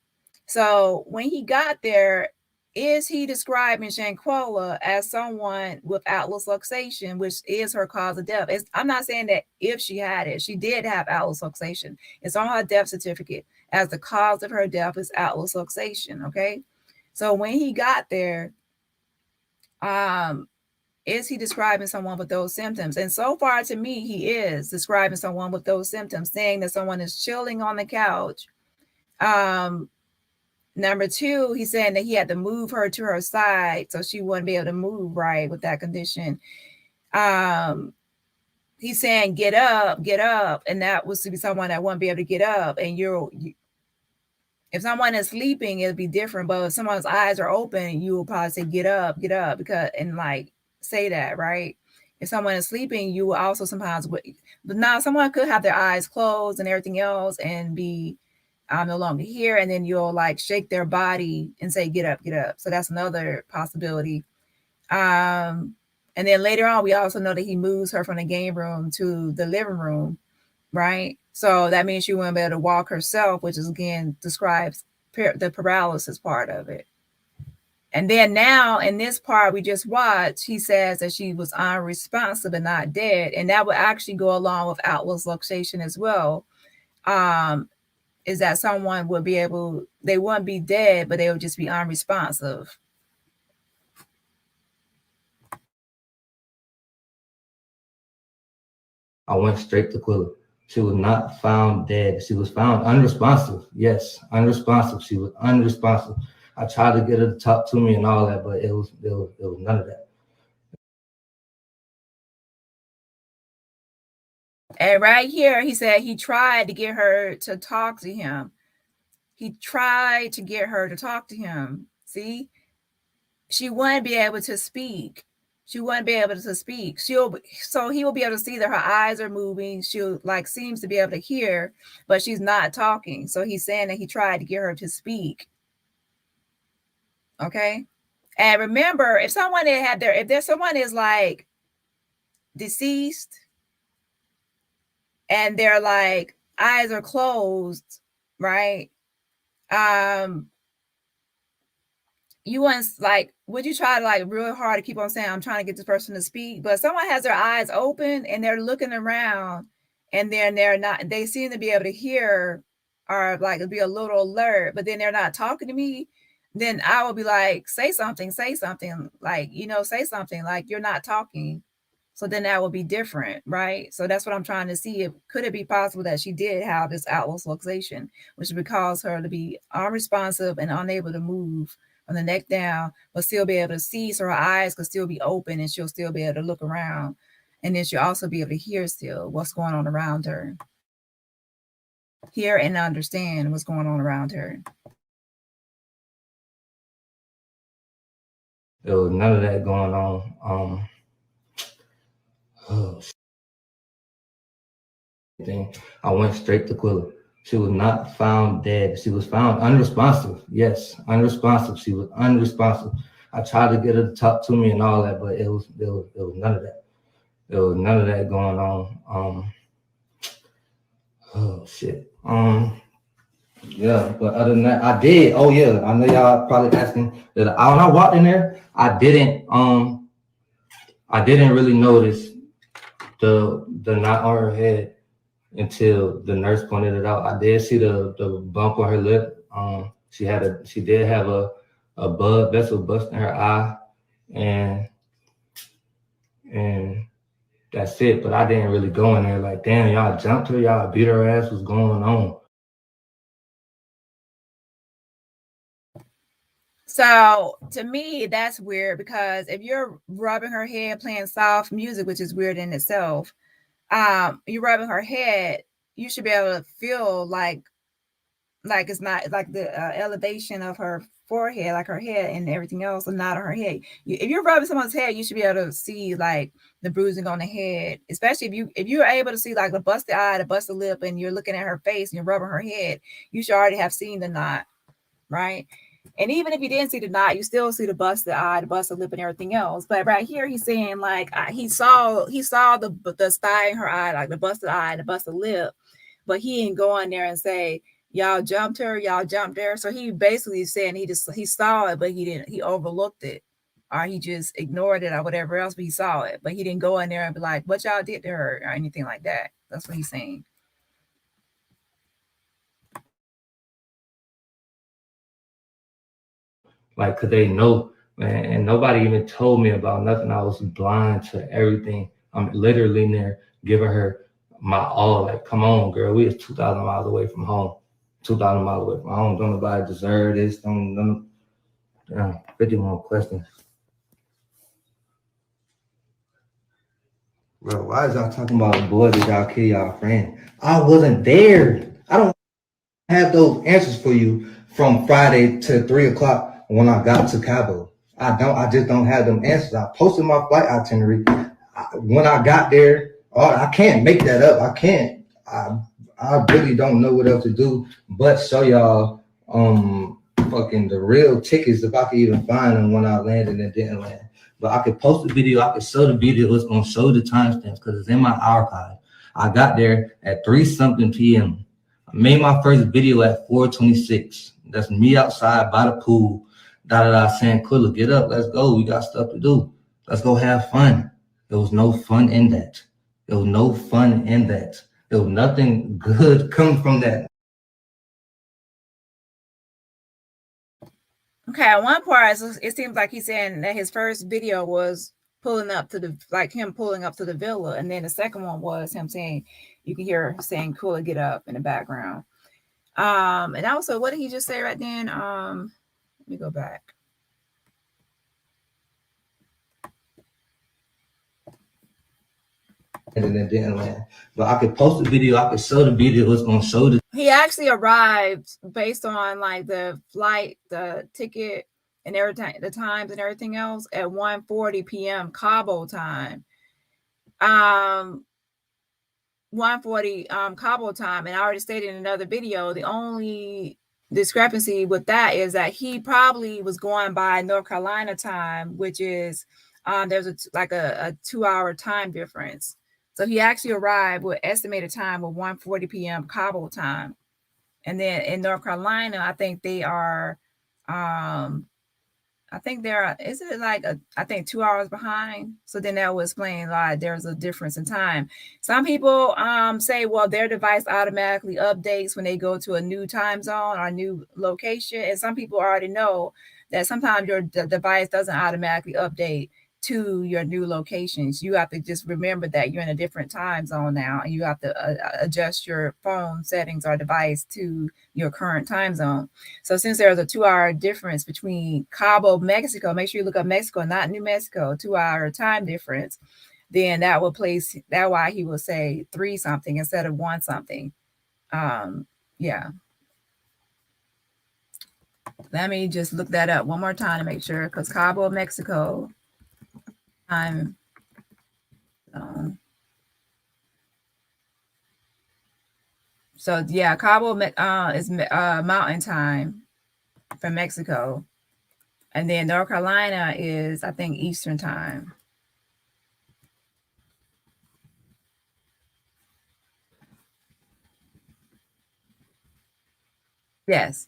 So when he got there, is he describing Shanquella as someone with Atlas luxation, which is her cause of death? I'm not saying that if she had it, she did have Atlas luxation. It's on her death certificate as the cause of her death is Atlas luxation. Okay. So when he got there, is he describing someone with those symptoms? And so far to me, he is describing someone with those symptoms, saying that someone is chilling on the couch. Number two, he's saying that he had to move her to her side so she wouldn't be able to move right with that condition. He's saying, get up. And that was to be someone that wouldn't be able to get up. And if someone is sleeping, it'll be different. But if someone's eyes are open, you will probably say, get up, because, and like say that, right? If someone is sleeping, you will also sometimes, but now someone could have their eyes closed and everything else and be no longer here, and then you'll like shake their body and say get up. So that's another possibility. And then later on, we also know that he moves her from the game room to the living room, right? So that means she wouldn't be able to walk herself, which is again describes the paralysis part of it. And then now in this part we just watched, he says that she was unresponsive but not dead, and that would actually go along with Atlas luxation as well. Is that someone would be able, they wouldn't be dead, but they would just be unresponsive. I went straight to Quilla. She was not found dead. She was found unresponsive. Yes, unresponsive. She was unresponsive. I tried to get her to talk to me and all that, but it was none of that. And right here, he said he tried to get her to talk to him. He tried to get her to talk to him. See, she wouldn't be able to speak. She wouldn't be able to speak. So he will be able to see that her eyes are moving. She like seems to be able to hear, but she's not talking. So he's saying that he tried to get her to speak. Okay. And remember, if someone if there's someone is like deceased and their like eyes are closed, right? You want like, would you try to like really hard to keep on saying, I'm trying to get this person to speak, but someone has their eyes open and they're looking around and then they seem to be able to hear or like be a little alert, but then they're not talking to me, then I will be like, say something, like, say something, like you're not talking. So then that will be different, right? So that's what I'm trying to see. Could it be possible that she did have this Atlas luxation, which would cause her to be unresponsive and unable to move from the neck down, but still be able to see, so her eyes could still be open and she'll still be able to look around. And then she'll also be able to hear still what's going on around her. Hear and understand what's going on around her. There was none of that going on. I went straight to Quilla. She was not found dead. She was found unresponsive. Yes, unresponsive. She was unresponsive. I tried to get her to talk to me and all that, but it was none of that. There was none of that going on. Oh shit. Yeah, but other than that, I did. Oh yeah, I know y'all probably asking that. When I walked in there, I didn't really notice the knot on her head until the nurse pointed it out. I did see the bump on her lip. She did have a blood vessel bust in her eye, and that's it. But I didn't really go in there like, damn, y'all jumped her, y'all beat her ass. What's going on? So to me, that's weird, because if you're rubbing her head, playing soft music, which is weird in itself, you're rubbing her head, you should be able to feel like it's not like the elevation of her forehead, like her head and everything else, and not on her head. If you're rubbing someone's head, you should be able to see like the bruising on the head, especially if you're able to see like the busted eye, the busted lip, and you're looking at her face and you're rubbing her head, you should already have seen the knot, right? And even if you didn't see the knot, you still see the busted eye, the busted lip, and everything else. But right here, he's saying like he saw the sty in her eye, like the busted eye, the busted lip, but he didn't go in there and say, y'all jumped her, y'all jumped her. So he basically saying he saw it, but he overlooked it, or he just ignored it or whatever else, but he saw it, but he didn't go in there and be like, what y'all did to her or anything like that. That's what he's saying. Like, cause they know, man, and nobody even told me about nothing. I was blind to everything. I'm literally in there giving her my all. Like, come on, girl, we is 2,000 miles away from home. 2,000 miles away from home. Don't nobody deserve this. Don't 50 more questions. Bro, why is y'all talking about boys that y'all kill y'all friend? I wasn't there. I don't have those answers for you from Friday to 3 o'clock when I got to Cabo. I just don't have them answers. I posted my flight itinerary. When I got there, I can't make that up. I can't. I really don't know what else to do but show y'all fucking the real tickets if I could even find them when I landed and didn't land. But I could post the video. I could show the video. It's gonna show the timestamps because it's in my archive. I got there at 3-something p.m. I made my first video at 4:26. That's me outside by the pool. Saying, Quilla, get up, let's go. We got stuff to do. Let's go have fun. There was no fun in that. There was no fun in that. There was nothing good coming from that. Okay, one part, it seems like he's saying that his first video was pulling up to the villa, and then the second one was him saying, you can hear saying, Quilla, get up in the background. And also, what did he just say right then? Let me go back. And it didn't land. But I could post the video, I could show the video, it's gonna show the. He actually arrived based on like the flight, the ticket, and everything, the times and everything else at 1:40 p.m. Cabo time. 1:40 Cabo time. And I already stated in another video, the only discrepancy with that is that he probably was going by North Carolina time, which is there's a 2-hour time difference. So he actually arrived with estimated time of 1:40 p.m. Cabo time. And then in North Carolina, I think they are I think isn't it like I think 2 hours behind? So then that will explain why there's a difference in time. Some people say, well, their device automatically updates when they go to a new time zone or a new location. And some people already know that sometimes your device doesn't automatically update to your new locations. You have to just remember that you're in a different time zone now, and you have to adjust your phone settings or device to your current time zone. So since there's a 2 hour difference between Cabo, Mexico, make sure you look up Mexico, not New Mexico, 2 hour time difference, then that will place that why he will say 3 something instead of 1 something. Yeah. Let me just look that up one more time to make sure, because Cabo, Mexico time zone. So yeah, Cabo is mountain time for Mexico. And then North Carolina is, I think, Eastern time. Yes.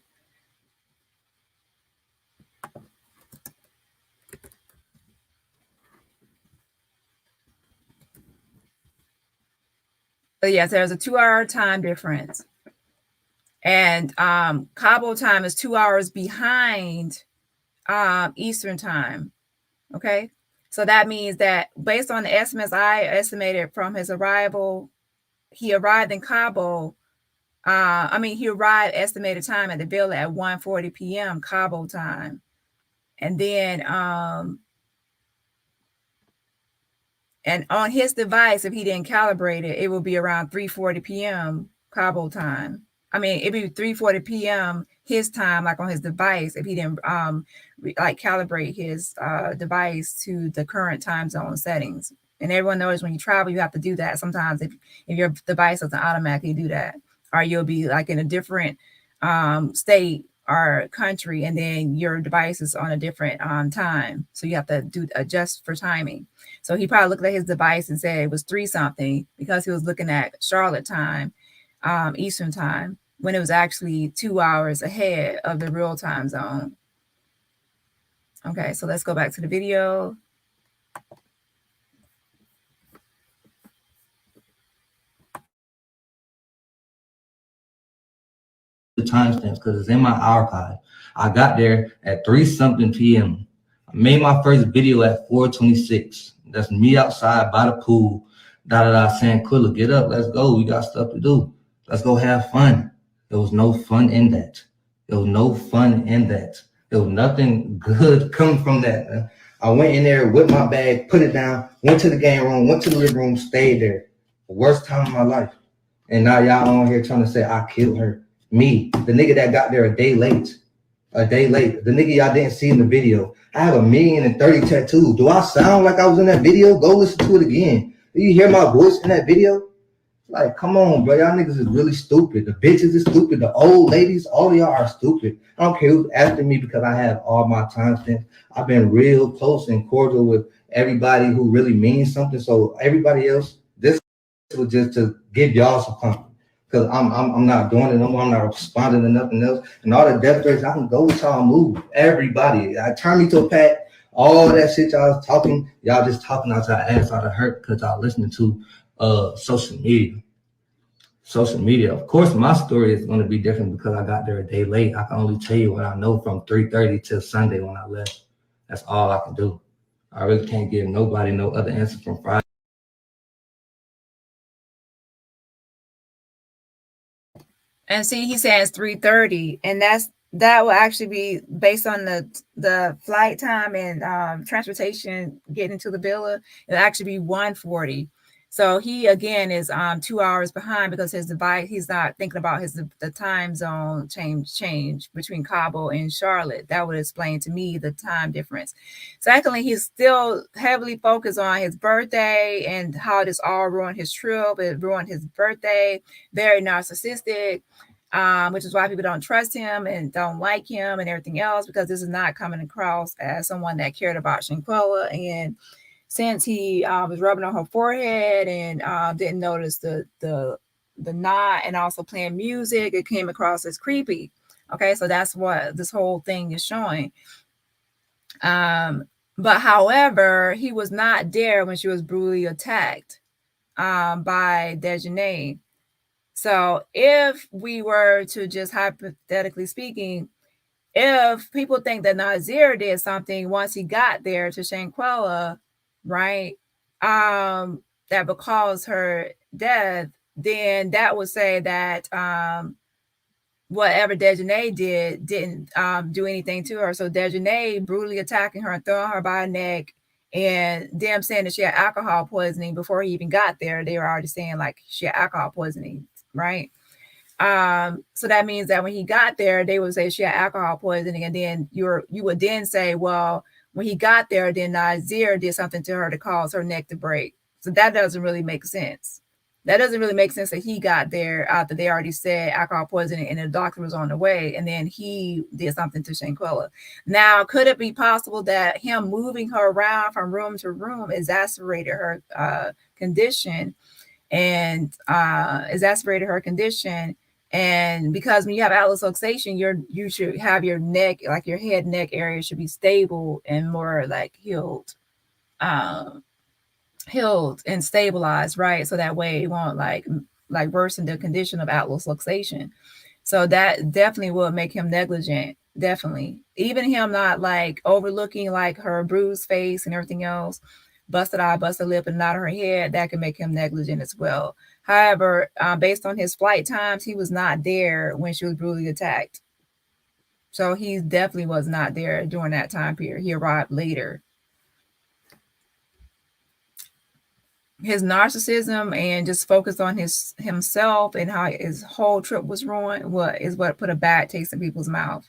So yes, there's a 2 hour time difference. And Cabo time is 2 hours behind Eastern time. Okay. So that means that based on the estimates I estimated from his arrival, he arrived in Cabo. He arrived estimated time at the villa at 1:40 p.m. Cabo time. And then and on his device, if he didn't calibrate it, it will be around 3:40 p.m. Cabo time. It'd be 3:40 p.m. his time, like on his device, if he didn't calibrate his device to the current time zone settings. And everyone knows when you travel, you have to do that. Sometimes if your device doesn't automatically do that, or you'll be like in a different state or country, and then your device is on a different time. So you have to adjust for timing. So he probably looked at his device and said it was 3 something because he was looking at Charlotte time, Eastern time, when it was actually 2 hours ahead of the real time zone. Okay, so let's go back to the video. The timestamps because it's in my archive. I got there at 3 something p.m. I made my first video at 4:26. That's me outside by the pool, saying, Quilla, get up, let's go. We got stuff to do. Let's go have fun. There was no fun in that. There was no fun in that. There was nothing good coming from that, man. I went in there with my bag, put it down, went to the game room, went to the living room, stayed there. The worst time of my life. And now y'all on here trying to say I killed her. Me, the nigga that got there a day late. The nigga y'all didn't see in the video. I have 1,030,000 tattoos. Do I sound like I was in that video? Go listen to it again. Do you hear my voice in that video? Like, come on, bro. Y'all niggas is really stupid. The bitches is stupid. The old ladies, all of y'all are stupid. I don't care who's after me because I have all my timestamps. I've been real close and cordial with everybody who really means something. So everybody else, this was just to give y'all some comfort. Because I'm not doing it no more. I'm not responding to nothing else. And all the death threats, I can go with y'all move. Everybody. I turn me to a pack. All that shit y'all was talking, y'all just talking out your ass out of hurt because y'all listening to social media. Social media. Of course, my story is going to be different because I got there a day late. I can only tell you what I know from 3:30 till Sunday when I left. That's all I can do. I really can't give nobody no other answer from Friday. And see, he says 3:30, and that will actually be based on the flight time and transportation getting to the villa. It'll actually be 1:40. So he again is 2 hours behind because his device, he's not thinking about the time zone change between Cabo and Charlotte. That would explain to me the time difference. Secondly, he's still heavily focused on his birthday and how this all ruined his trip. It ruined his birthday. Very narcissistic. Which is why people don't trust him and don't like him and everything else, because this is not coming across as someone that cared about Shanquella. And since he was rubbing on her forehead and didn't notice the knot and also playing music, it came across as creepy. Okay, so that's what this whole thing is showing. But however, he was not there when she was brutally attacked by Dejanay. So if we were to just hypothetically speaking, if people think that Nazeer did something once he got there to Shanquella, right, that would cause her death, then that would say that whatever Dejanay did didn't do anything to her. So Dejanay brutally attacking her and throwing her by her neck, and them saying that she had alcohol poisoning before he even got there. They were already saying like she had alcohol poisoning, right? So that means that when he got there, they would say she had alcohol poisoning, and then you would then say, well, when he got there, then Nazeer did something to her to cause her neck to break. So that doesn't really make sense. That doesn't really make sense that he got there after they already said alcohol poisoning and the doctor was on the way, and then he did something to Shanquella. Now, could it be possible that him moving her around from room to room exacerbated her condition and And because when you have atlas luxation, you should have your neck, like your head neck area should be stable and more like healed and stabilized, right? So that way it won't like worsen the condition of atlas luxation. So that definitely will make him negligent. Definitely. Even him not like overlooking like her bruised face and everything else, busted eye, busted lip, and not her head, that can make him negligent as well. However, based on his flight times, he was not there when she was brutally attacked. So he definitely was not there during that time period. He arrived later. His narcissism and just focused on himself and how his whole trip was ruined is what put a bad taste in people's mouth.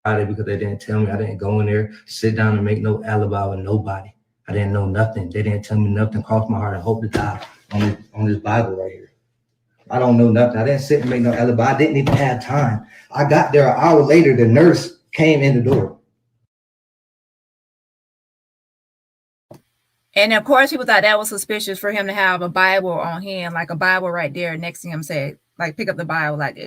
Because they didn't tell me. I didn't go in there, sit down and make no alibi with nobody. I didn't know nothing. They didn't tell me nothing. Crossed my heart and hope to die on this Bible right here. I don't know nothing. I didn't sit and make no alibi. I didn't even have time. I got there an hour later. The nurse came in the door. And of course, people thought that was suspicious for him to have a Bible on him, like a Bible right there next to him, say, like, pick up the Bible, like,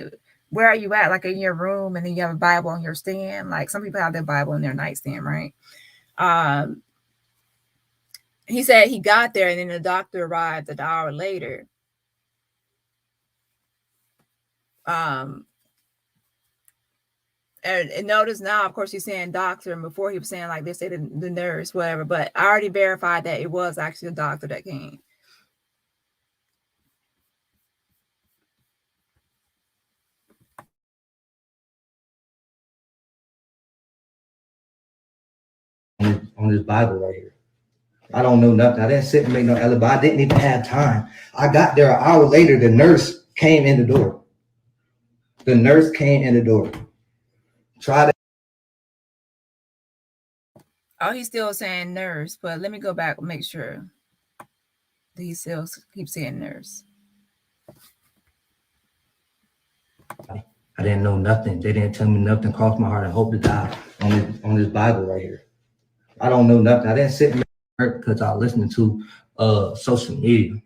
where are you at? Like in your room, and then you have a Bible on your stand. Like some people have their Bible in their nightstand, right? He said he got there, and then the doctor arrived an hour later. And notice now, of course, he's saying doctor, and before he was saying like they said the nurse, whatever. But I already verified that it was actually a doctor that came. On this Bible right here. I don't know nothing. I didn't sit and make no alibi. I didn't even have time. I got there an hour later. The nurse came in the door. The nurse came in the door. Try to. Oh, he's still saying nurse, but let me go back and make sure. He still keeps saying nurse. I didn't know nothing. They didn't tell me nothing. Crossed my heart and hope to die on this Bible right here. I don't know nothing. I didn't sit and make because I was listening to social media.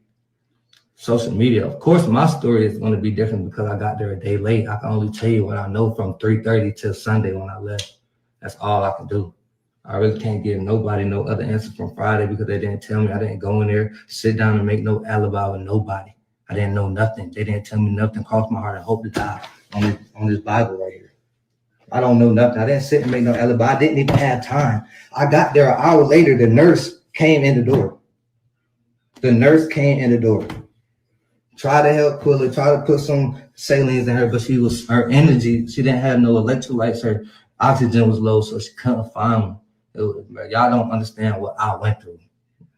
Social media. Of course, my story is going to be different because I got there a day late. I can only tell you what I know from 3:30 till Sunday when I left. That's all I can do. I really can't give nobody no other answer from Friday because they didn't tell me. I didn't go in there, sit down and make no alibi with nobody. I didn't know nothing. They didn't tell me nothing. Crossed my heart and hope to die on this Bible right here. I don't know nothing. I didn't sit and make no alibi. I didn't even have time. I got there an hour later. The nurse came in the door. The nurse came in the door. Try to help pull her, try to put some salines in her, but her energy, she didn't have no electrolytes. Her oxygen was low, so she couldn't find them. Y'all don't understand what I went through.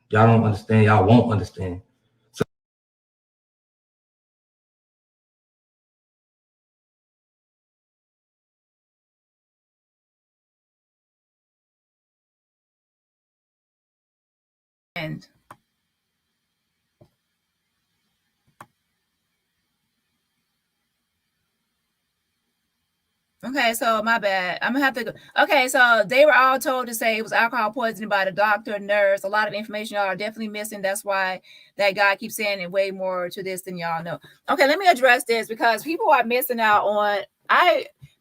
Y'all don't understand. Y'all won't understand. So And okay, so my bad. I'm gonna have to go. Okay, so they were all told to say it was alcohol poisoning by the doctor, nurse. A lot of information y'all are definitely missing. That's why that guy keeps saying it way more to this than y'all know. Okay, let me address this because people are missing out on.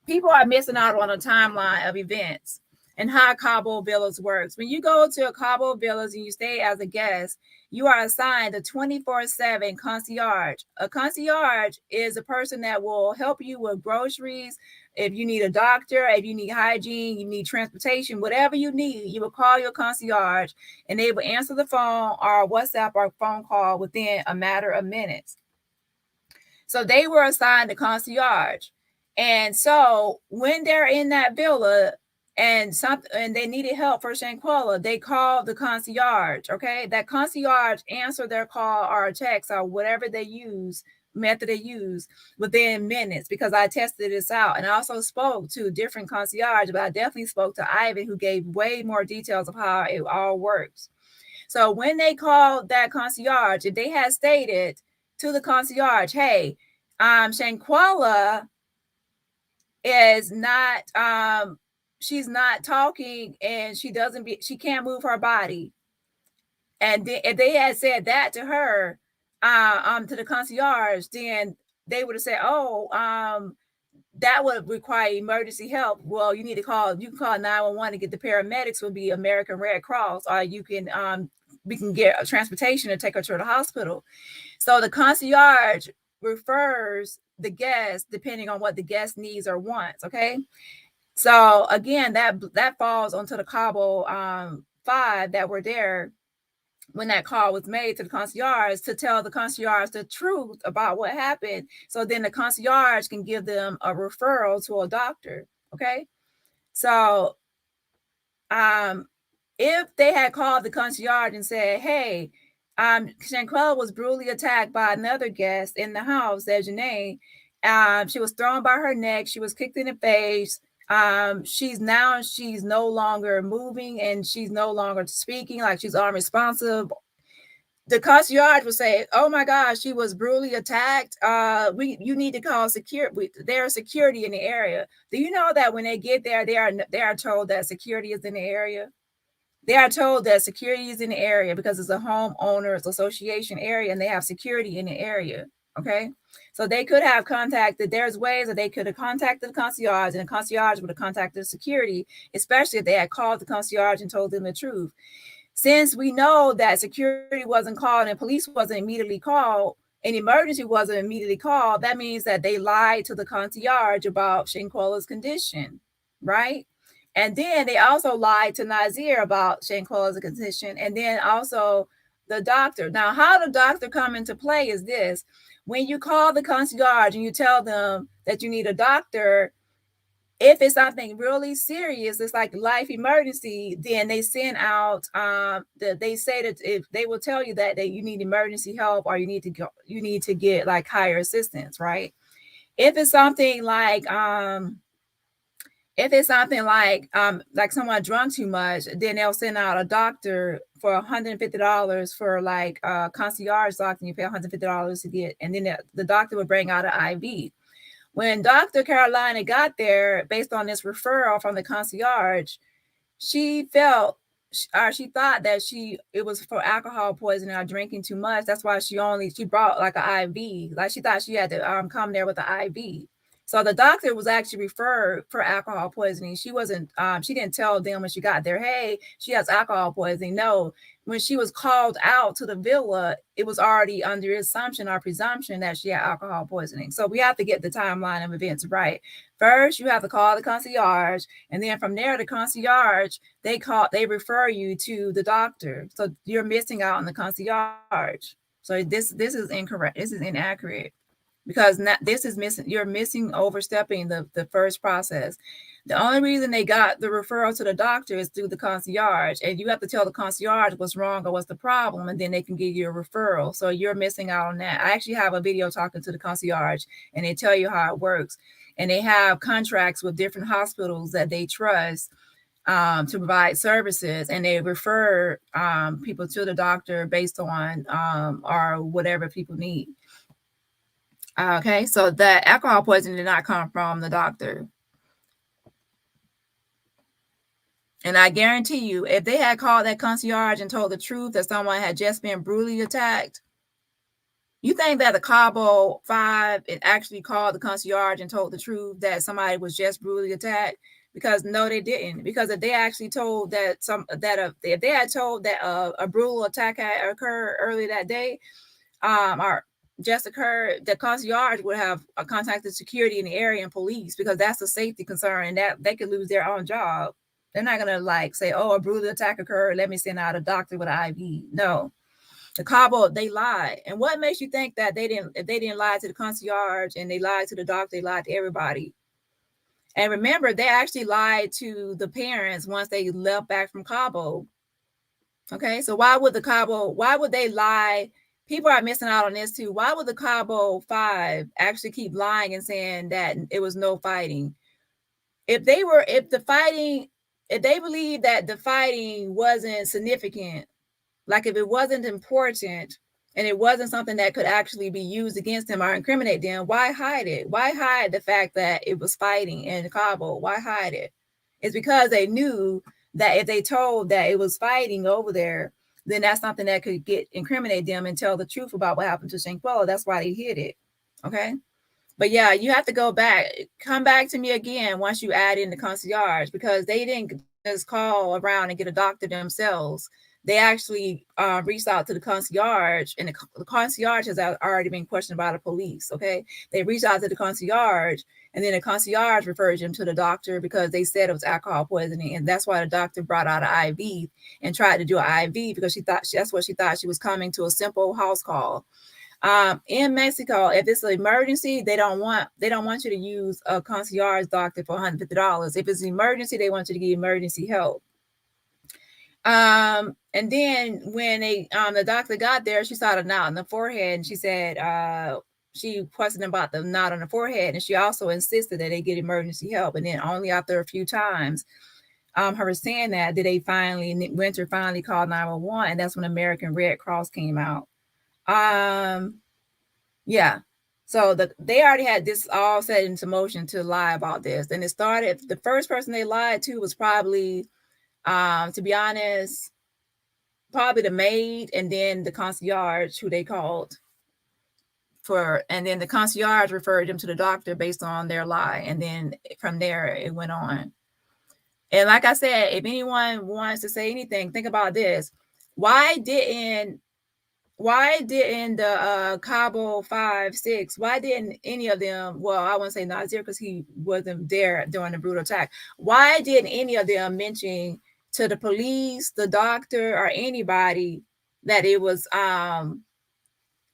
people are missing out on a timeline of events and how Cabo Villas works. When you go to a Cabo Villas and you stay as a guest, you are assigned a 24/7 concierge. A concierge is a person that will help you with groceries. If you need a doctor, if you need hygiene, you need transportation, whatever you need, you will call your concierge and they will answer the phone or WhatsApp or phone call within a matter of minutes. So they were assigned the concierge. And so when they're in that villa and they needed help for Shanquella, they called the concierge. Okay. That concierge answered their call or text or whatever they use, method they use within minutes, because I tested this out. And I also spoke to different concierge, but I definitely spoke to Ivan, who gave way more details of how it all works. So when they called that concierge, if they had stated to the concierge, hey, Shanquella is not, she's not talking and she can't move her body. And if they had said that to her, to the concierge, then they would have said, oh, that would require emergency help. Well, you can call 911 to get the paramedics, would be American Red Cross, or we can get a transportation and take her to the hospital. So the concierge refers the guest depending on what the guest needs or wants. Okay. So again, that falls onto the Cabo 5 that were there when that call was made to the concierge, to tell the concierge the truth about what happened. So then the concierge can give them a referral to a doctor. Okay. So if they had called the concierge and said, hey, Shanquella was brutally attacked by another guest in the house, Janae. She was thrown by her neck. She was kicked in the face. She's no longer moving and she's no longer speaking, like she's unresponsive. The concierge would say, oh my gosh, she was brutally attacked. You need to call security. There's security in the area. Do you know that when they get there, they are told that security is in the area? They are told that security is in the area because it's a homeowners association area and they have security in the area. Okay. So they could have there's ways that they could have contacted the concierge and the concierge would have contacted security, especially if they had called the concierge and told them the truth. Since we know that security wasn't called and police wasn't immediately called, an emergency wasn't immediately called, that means that they lied to the concierge about Shanquella's condition, right? And then they also lied to Nazeer about Shanquella's condition, and then also the doctor. Now, how the doctor come into play is this. When you call the concierge and you tell them that you need a doctor, if it's something really serious, it's like life emergency, then they send out, they say that if they will tell you that you need emergency help or you need to get like higher assistance, right? If it's something like someone drunk too much, then they'll send out a doctor for $150 for like a concierge doctor. You pay $150 to get, and then the doctor would bring out an IV. When Dr. Carolina got there, based on this referral from the concierge, she thought that it was for alcohol poisoning or drinking too much. That's why she brought like an IV. Like she thought she had to come there with an IV. So the doctor was actually referred for alcohol poisoning. She didn't tell them when she got there, hey, she has alcohol poisoning. No, when she was called out to the villa, it was already under assumption or presumption that she had alcohol poisoning. So we have to get the timeline of events right. First, you have to call the concierge, and then from there, the concierge, they refer you to the doctor. So you're missing out on the concierge. So this is incorrect. This is inaccurate. Because you're overstepping the first process. The only reason they got the referral to the doctor is through the concierge, and you have to tell the concierge what's wrong or what's the problem, and then they can give you a referral. So you're missing out on that. I actually have a video talking to the concierge, and they tell you how it works, and they have contracts with different hospitals that they trust to provide services, and they refer people to the doctor based on or whatever people need. Okay, so the alcohol poisoning did not come from the doctor. And I guarantee you, if they had called that concierge and told the truth that someone had just been brutally attacked, You think that the Cabo 5 it actually called the concierge and told the truth that somebody was just brutally attacked? Because no, they didn't. Because if they actually told that if they had told that a brutal attack had occurred early that day, or just occurred, the concierge would have contacted security in the area and police, because that's a safety concern and that they could lose their own job. They're not gonna like say, oh, a brutal attack occurred, let me send out a doctor with an IV. No. The Cabo, they lied. And what makes you think that if they didn't lie to the concierge and they lied to the doctor, they lied to everybody? And remember, they actually lied to the parents once they left back from Cabo. Okay, so why would they lie? People are missing out on this too. Why would the Cabo 5 actually keep lying and saying that it was no fighting? If they believe that the fighting wasn't significant, like if it wasn't important and it wasn't something that could actually be used against them or incriminate them, why hide it? Why hide the fact that it was fighting in Cabo? Why hide it? It's because they knew that if they told that it was fighting over there, then that's something that could incriminate them and tell the truth about what happened to Shanquella. That's why they hid it. Okay. But yeah, you have to come back to me again once you add in the concierge, because they didn't just call around and get a doctor themselves. They actually reached out to the concierge, and the concierge has already been questioned by the police. Okay. They reached out to the concierge, and then the concierge referred them to the doctor because they said it was alcohol poisoning. And that's why the doctor brought out an IV and tried to do an IV, because that's what she thought. She was coming to a simple house call. In Mexico, if it's an emergency, they don't want you to use a concierge doctor for $150. If it's an emergency, they want you to get emergency help. And then when the doctor got there, she saw the knot on the forehead, and she said she questioned about the knot on the forehead, and she also insisted that they get emergency help. And then only after a few times, her saying that, Winter finally called 911, and that's when American Red Cross came out. Yeah. So they already had this all set into motion to lie about this. And it started, the first person they lied to was probably, to be honest, probably the maid, and then the concierge who they called and then the concierge referred them to the doctor based on their lie. And then from there it went on. And like I said, if anyone wants to say anything, think about this. Why didn't the Cabo 5, 6, why didn't any of them, well, I wouldn't say Nazeer because he wasn't there during the brutal attack. Why didn't any of them mention to the police, the doctor, or anybody that it was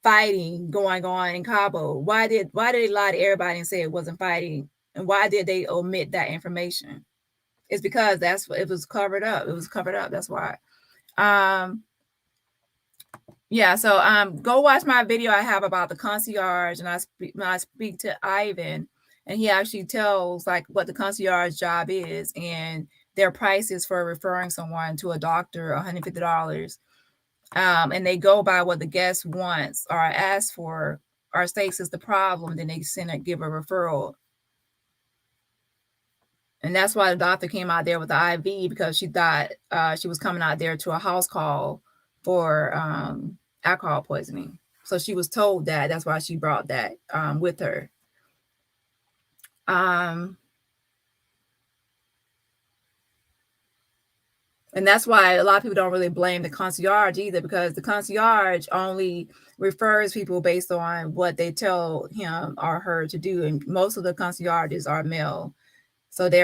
fighting going on in Cabo? Why did they lie to everybody and say it wasn't fighting? And why did they omit that information? It's because it was covered up. It was covered up. That's why. Yeah, so go watch my video I have about the concierge, and I speak to Ivan, and he actually tells like what the concierge job is and their prices for referring someone to a doctor, $150. And they go by what the guest wants or asks for or states is the problem, then they give a referral. And that's why the doctor came out there with the IV, because she thought she was coming out there to a house call for alcohol poisoning. So she was told that. That's why she brought that with her. And that's why a lot of people don't really blame the concierge either, because the concierge only refers people based on what they tell him or her to do. And most of the concierges are male. So they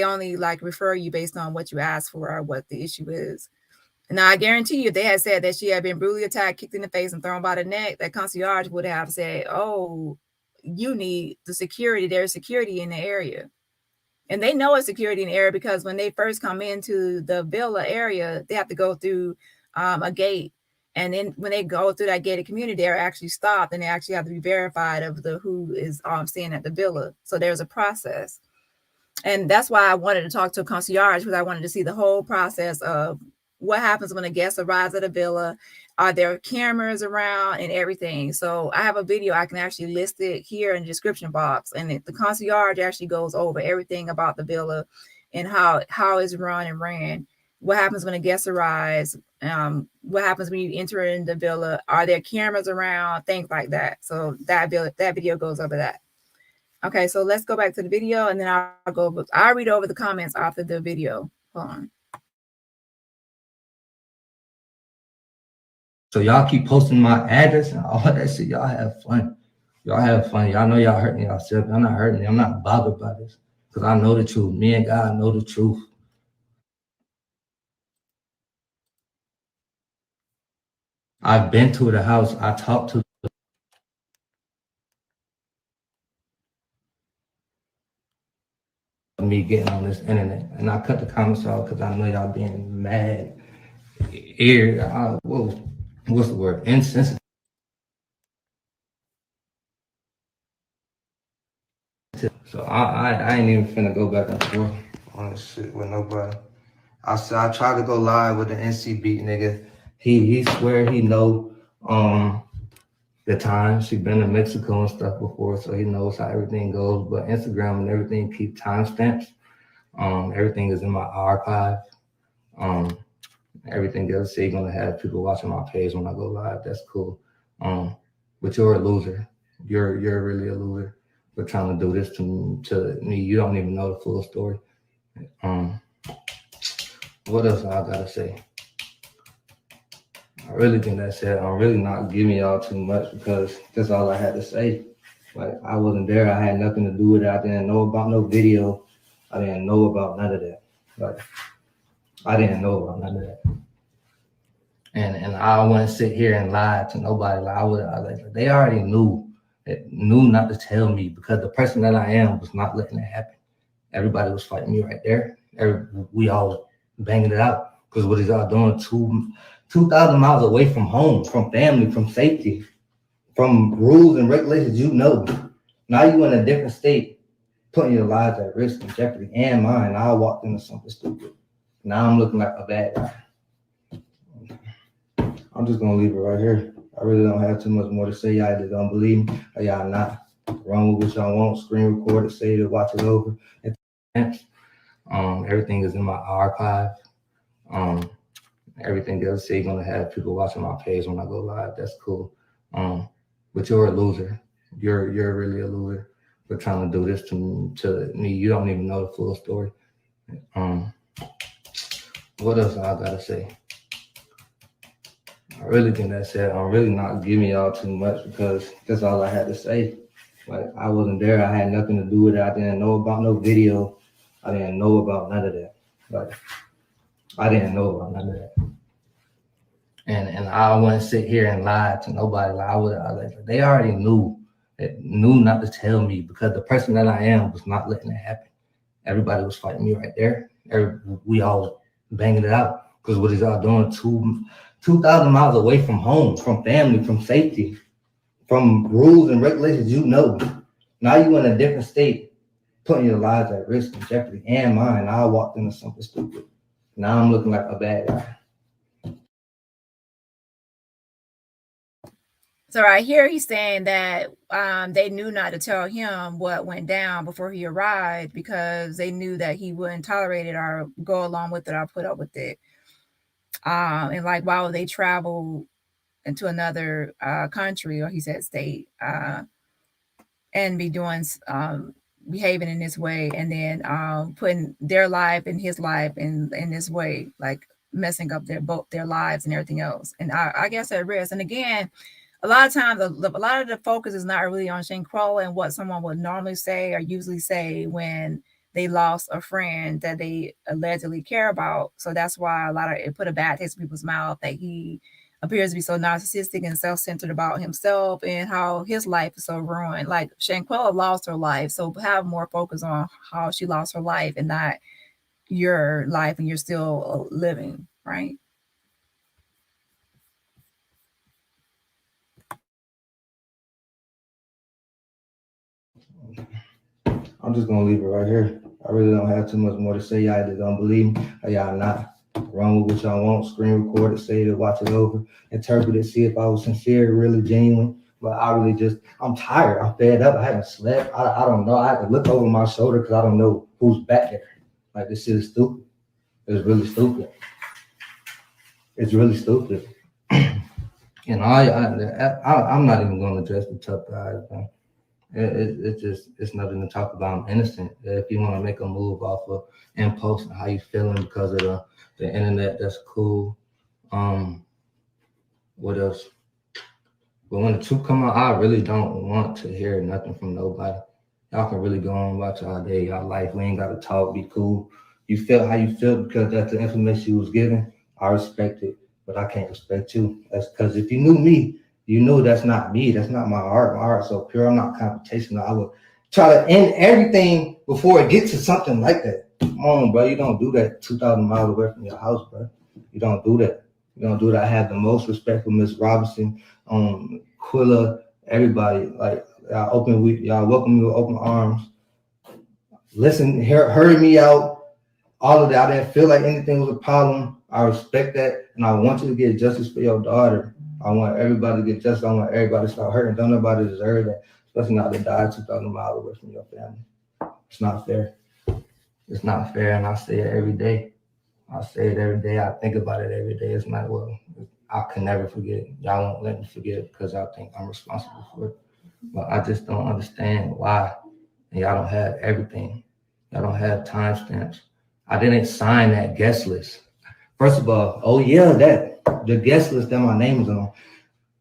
only like refer you based on what you ask for or what the issue is. And I guarantee you, if they had said that she had been brutally attacked, kicked in the face, and thrown by the neck, that concierge would have said, oh, you need the security. There's security in the area. And they know it's security in the area because when they first come into the villa area, they have to go through a gate. And then when they go through that gated community, they're actually stopped, and they actually have to be verified of who is staying at the villa. So there's a process. And that's why I wanted to talk to a concierge, because I wanted to see the whole process of what happens when a guest arrives at a villa. Are there cameras around and everything? So I have a video. I can actually list it here in the description box. And the concierge actually goes over everything about the villa and how it's run and ran. What happens when a guest arrives? What happens when you enter in the villa? Are there cameras around? Things like that. So that video goes over that. Okay, so let's go back to the video, and then I'll read over the comments after the video. Hold on. So y'all keep posting my address and all that shit. Y'all have fun. Y'all have fun. Y'all know y'all hurting yourself. I'm not hurting me. I'm not bothered by this because I know the truth. Me and God know the truth. I've been to the house. I talked to me getting on this internet, and I cut the comments off because I know y'all being mad. What's the word? Insensitive. So I ain't even finna go back and forth on this shit with nobody. I tried to go live with the NC Beat nigga. He swear he know the times. He been to Mexico and stuff before, so he knows how everything goes. But Instagram and everything keep timestamps. Everything is in my archive. Everything else, you're gonna have people watching my page when I go live. That's cool. But you're a loser. You're really a loser for trying to do this to me. You don't even know the full story. What else I gotta say? I really think that's it. I'm really not giving y'all too much because that's all I had to say. Like, I wasn't there. I had nothing to do with it. I didn't know about no video. I didn't know about none of that. Like, I didn't know about none of that. And I wouldn't sit here and lie to nobody. Like they already knew not to tell me because the person that I am was not letting it happen. Everybody was fighting me right there. We all banging it out because what is y'all doing? 2,000 miles away from home, from family, from safety, from rules and regulations. You know, now you in a different state, putting your lives at risk and jeopardy and mine. Now I walked into something stupid. Now I'm looking like a bad guy. I'm just gonna leave it right here. I really don't have too much more to say. Y'all either don't believe me or y'all not. Run with what y'all want. Screen record it, save it, watch it over. Everything is in my archive. Everything else, you're gonna have people watching my page when I go live. That's cool. But you're a loser. You're really a loser for trying to do this to me. You don't even know the full story. What else I gotta say? I really think that's it. I'm really not giving y'all too much because that's all I had to say. Like, I wasn't there. I had nothing to do with it. I didn't know about no video. I didn't know about none of that. Like, I didn't know about none of that. And I wouldn't sit here and lie to nobody. Like they already knew not to tell me because the person that I am was not letting it happen. Everybody was fighting me right there. We all banging it out because what is y'all doing? 2,000 miles away from home, from family, from safety, from rules and regulations. You know, now you in a different state, putting your lives at risk and jeopardy and mine. Now I walked into something stupid. Now I'm looking like a bad guy. So right here, he's saying that they knew not to tell him what went down before he arrived because they knew that he wouldn't tolerate it or go along with it or put up with it. And like, why would they travel into another country, or he said state, and be doing behaving in this way, and then putting their life and his life in this way, like messing up their lives and everything else, and I guess at risk. And again, a lot of times, a lot of the focus is not really on Shanquella and what someone would normally say or usually say when they lost a friend that they allegedly care about. So that's why it put a bad taste in people's mouth that he appears to be so narcissistic and self-centered about himself and how his life is so ruined. Like, Shanquella lost her life, so have more focus on how she lost her life and not your life, and you're still living, right? I'm just gonna leave it right here. I really don't have too much more to say. Y'all either don't believe me or y'all not. Run with what y'all want. Screen record it, save it, watch it over, interpret it, see if I was sincere, really genuine. But I'm tired. I'm fed up. I haven't slept. I don't know. I have to look over my shoulder because I don't know who's back there. Like, this shit is stupid. It's really stupid. It's really stupid. And I'm not even going to address the tough guys, man. It's nothing to talk about. I'm innocent. If you want to make a move off of impulse and how you feeling because of the internet, that's cool. What else? But when the truth come out, I really don't want to hear nothing from nobody. Y'all can really go on about y'all day, y'all life. We ain't got to talk, be cool. You felt how you felt because that's the information you was given. I respect it, but I can't respect you. That's because if you knew me, you know that's not me. That's not my art. My art's so pure. I'm not computational. I would try to end everything before it gets to something like that. Come on, bro. You don't do that 2,000 miles away from your house, bro. You don't do that. You don't do that. I have the most respect for Miss Robinson, Quilla, everybody. Like, y'all welcome me with open arms. Listen, heard me out. All of that. I didn't feel like anything was a problem. I respect that, and I want you to get justice for your daughter. I want everybody to get justice. I want everybody to start hurting. Don't nobody deserve that, especially not to die 2,000 miles away from your family. It's not fair. It's not fair, and I say it every day. I say it every day. I think about it every day. It's not, well, I can never forget. Y'all won't let me forget it because y'all think I'm responsible for it. But I just don't understand why. And y'all don't have everything. Y'all don't have timestamps. I didn't sign that guest list. First of all, oh yeah, the guest list that my name is on.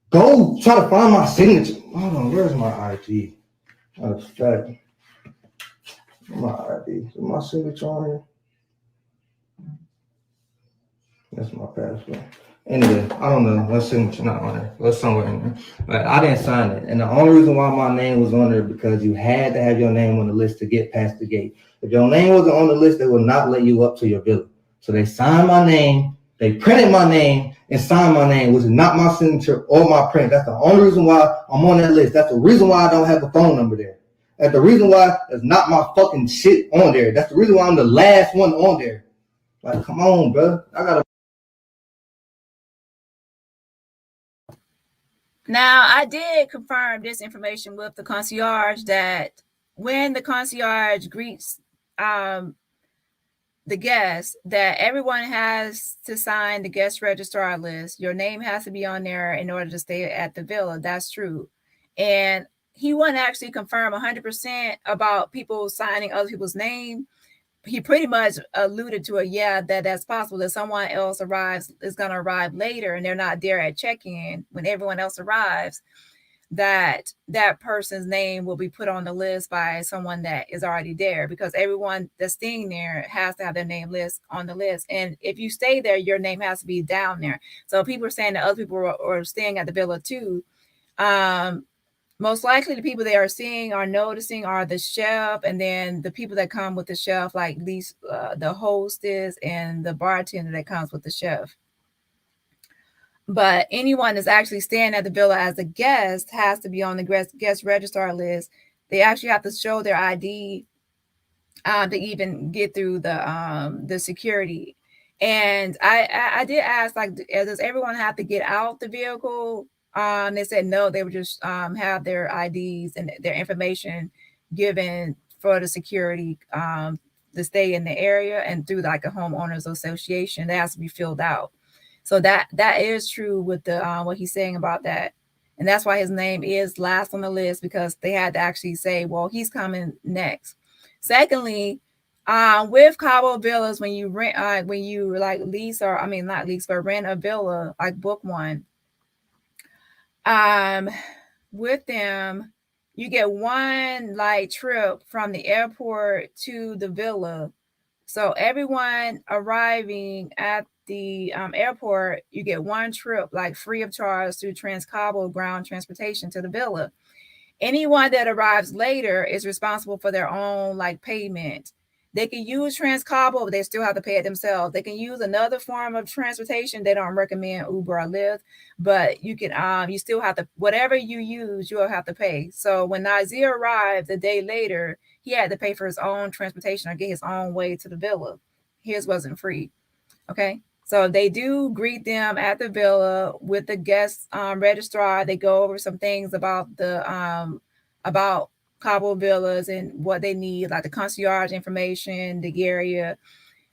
Go try to find my signature. Hold on, where's my ID? Oh, fact. My ID. Is my signature on here? That's my passport. Anyway, I don't know. That signature not on there. It's somewhere in there. But I didn't sign it. And the only reason why my name was on there because you had to have your name on the list to get past the gate. If your name wasn't on the list, they would not let you up to your villa. So they signed my name, they printed my name, and signed my name, which is not my signature or my print. That's the only reason why I'm on that list. That's the reason why I don't have a phone number there. That's the reason why there's not my fucking shit on there. That's the reason why I'm the last one on there. Like, come on, bro. I gotta. Now, I did confirm this information with the concierge that when the concierge greets the guest, that everyone has to sign the guest registrar list. Your name has to be on there in order to stay at the villa. That's true. And he wouldn't actually confirm 100% about people signing other people's name. He pretty much alluded to that's possible that someone else is going to arrive later and they're not there at check-in when everyone else arrives, that person's name will be put on the list by someone that is already there, because everyone that's staying there has to have their name list on the list. And if you stay there, your name has to be down there. So people are saying that other people are staying at the villa too. Most likely the people they are seeing are noticing are the chef, and then the people that come with the chef, like these the hostess and the bartender that comes with the chef. But anyone that's actually staying at the villa as a guest has to be on the guest registrar list. They actually have to show their ID to even get through the security. And I did ask, like, does everyone have to get out the vehicle? They said no, they would just have their IDs and their information given for the security to stay in the area, and through like a homeowners association, that has to be filled out. So that is true with the what he's saying about that. And that's why his name is last on the list, because they had to actually say, well, he's coming next. Secondly, with Cabo Villas, when you rent, when you like lease, or I mean not lease, but rent a villa, like book one, with them, you get one like trip from the airport to the villa. So everyone arriving at the airport, you get one trip like free of charge through Transcabo ground transportation to the villa. Anyone that arrives later is responsible for their own like payment. They can use Transcabo, but they still have to pay it themselves. They can use another form of transportation. They don't recommend Uber or Lyft, but you can you still have to, whatever you use, you'll have to pay. So when Nazeer arrived a day later, he had to pay for his own transportation or get his own way to the villa. His wasn't free. Okay. So they do greet them at the villa with the guest registrar. They go over some things about the Cabo Villas and what they need, like the concierge information, the area.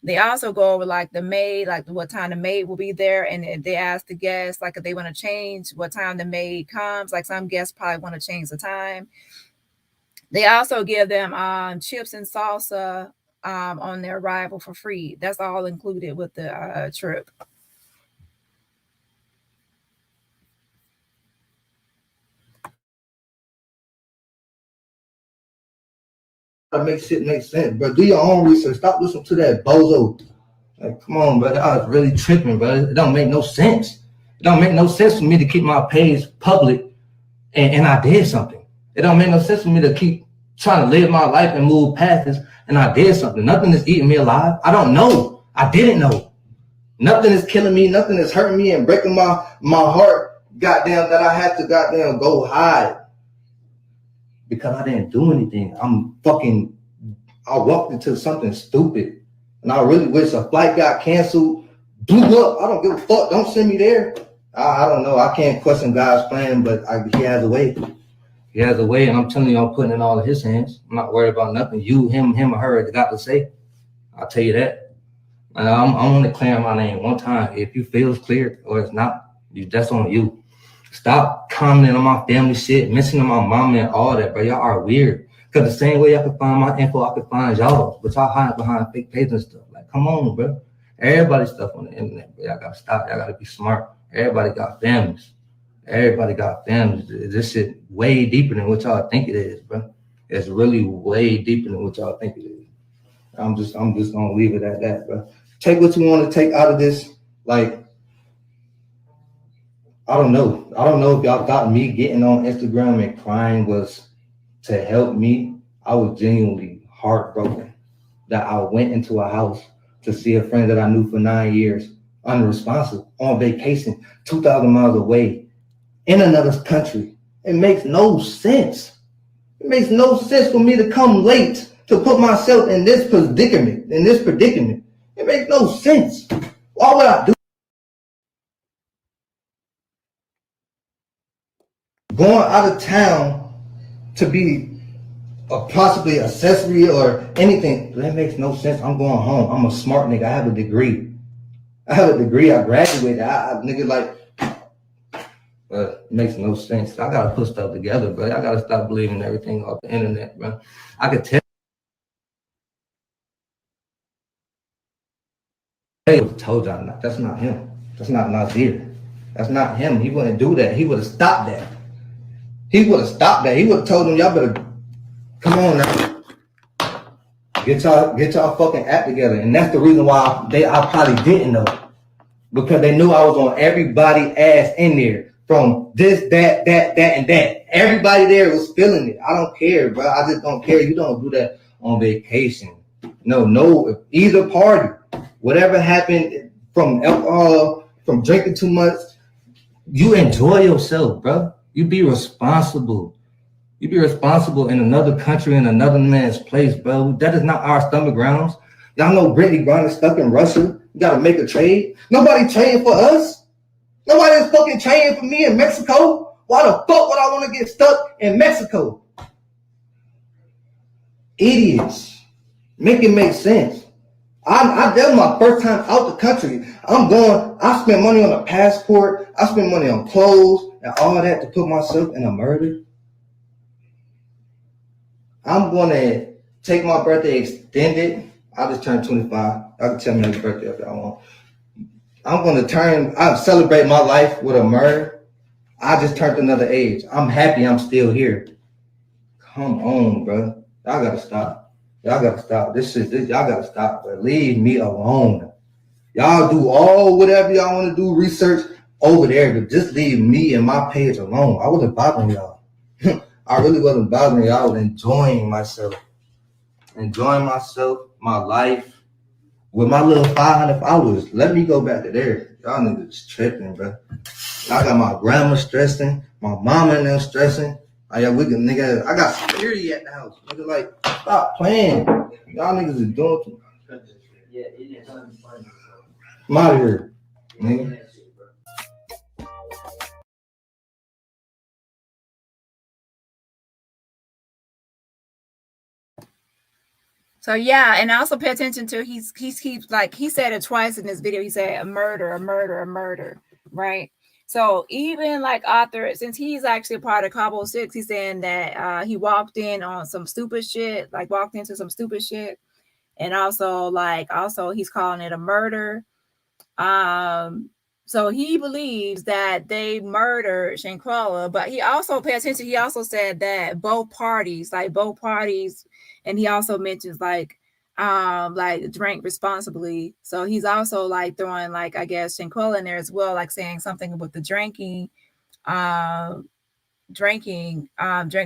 They also go over like the maid, like what time the maid will be there, and they ask the guests like if they want to change what time the maid comes. Like some guests probably want to change the time. They also give them chips and salsa on their arrival for free. That's all included with the trip. Make shit make sense, bro. Do your own research. Stop listening to that bozo. Like, come on, bro. I was really tripping, bro. It don't make no sense. It don't make no sense for me to keep my page public and I did something. It don't make no sense for me to keep trying to live my life and move past this and I did something. Nothing is eating me alive. I don't know. I didn't know. Nothing is killing me. Nothing is hurting me and breaking my heart. Goddamn, that I had to goddamn go hide because I didn't do anything. I walked into something stupid. And I really wish a flight got canceled, blew up. I don't give a fuck. Don't send me there. I don't know. I can't question God's plan, but he has a way. He has a way, and I'm telling you, I'm putting it all in his hands. I'm not worried about nothing. You, him, or her got to say. I'll tell you that. And I'm only clearing my name one time. If you feel it's clear or it's not, that's on you. Stop commenting on my family shit, mentioning my mama and all that, bro. Y'all are weird. Because the same way I can find my info, I can find y'all. But y'all hiding behind fake pages and stuff. Like, come on, bro. Everybody's stuff on the internet, bro. Y'all got to stop. Y'all got to be smart. Everybody got families. Everybody got families. This shit way deeper than what y'all think it is, bro. It's really way deeper than what y'all think it is. I'm just gonna leave it at that, bro. Take what you want to take out of this. Like, I don't know. I don't know if y'all thought me getting on Instagram and crying was to help me. I was genuinely heartbroken that I went into a house to see a friend that I knew for 9 years, unresponsive, on vacation, 2,000 miles away, in another country. It makes no sense. It makes no sense for me to come late to put myself in this predicament. It makes no sense. Why would I do going out of town to be a possibly accessory or anything? That makes no sense. I'm going home. I'm a smart nigga. I have a degree. I graduated. Nigga, like, it makes no sense. I gotta put stuff together, bro. I gotta stop believing everything off the internet, bro. I could tell. Hey, told y'all not. That's not him. That's not Nazeer. That's not him. He wouldn't do that. He would have stopped that. He would have told them, y'all better come on now. Get y'all fucking act together. And that's the reason why I probably didn't know. Because they knew I was on everybody's ass in there. From this, that, and that. Everybody there was feeling it. I don't care, bro. I just don't care. You don't do that on vacation. No, either party. Whatever happened from alcohol, from drinking too much, you enjoy yourself, bro. You be responsible. You be responsible in another country, in another man's place, bro. That is not our stomach grounds. Y'all know Brittany Griner is stuck in Russia. You gotta make a trade. Nobody trading for us. Nobody is fucking trading for me in Mexico. Why the fuck would I want to get stuck in Mexico? Idiots. Make it make sense. That was my first time out the country. I spent money on a passport. I spent money on clothes and all that to put myself in a murder. I'm going to take my birthday extended. I just turned 25. I can tell me happy birthday if y'all want. I'll celebrate my life with a murder. I just turned another age. I'm happy I'm still here. Come on, bro. Y'all gotta stop. Y'all gotta stop, bro. Leave me alone. Y'all do whatever y'all want to do, research over there, but just leave me and my page alone. I wasn't bothering y'all. I really wasn't bothering y'all. I was enjoying myself, my life, with my little 500 followers. Let me go back to there. Y'all niggas tripping, bro. I got my grandma stressing, my mama and them stressing. I got security at the house. Nigga, like, stop playing. Y'all niggas is doing too much. Yeah, it is unfunny. I'm out of here, nigga. So yeah, and also pay attention to he keeps like he said it twice in this video. He said a murder, a murder, a murder, right? So even like Arthur, since he's actually a part of Cabo 6, he's saying that he walked in on some stupid shit, like walked into some stupid shit, and also he's calling it a murder. So he believes that they murdered Shanquella, but he also pay attention. He also said that both parties, and he also mentions like drank responsibly. So he's also like throwing like I guess Shanquella in there as well, like saying something with the drinking. Drink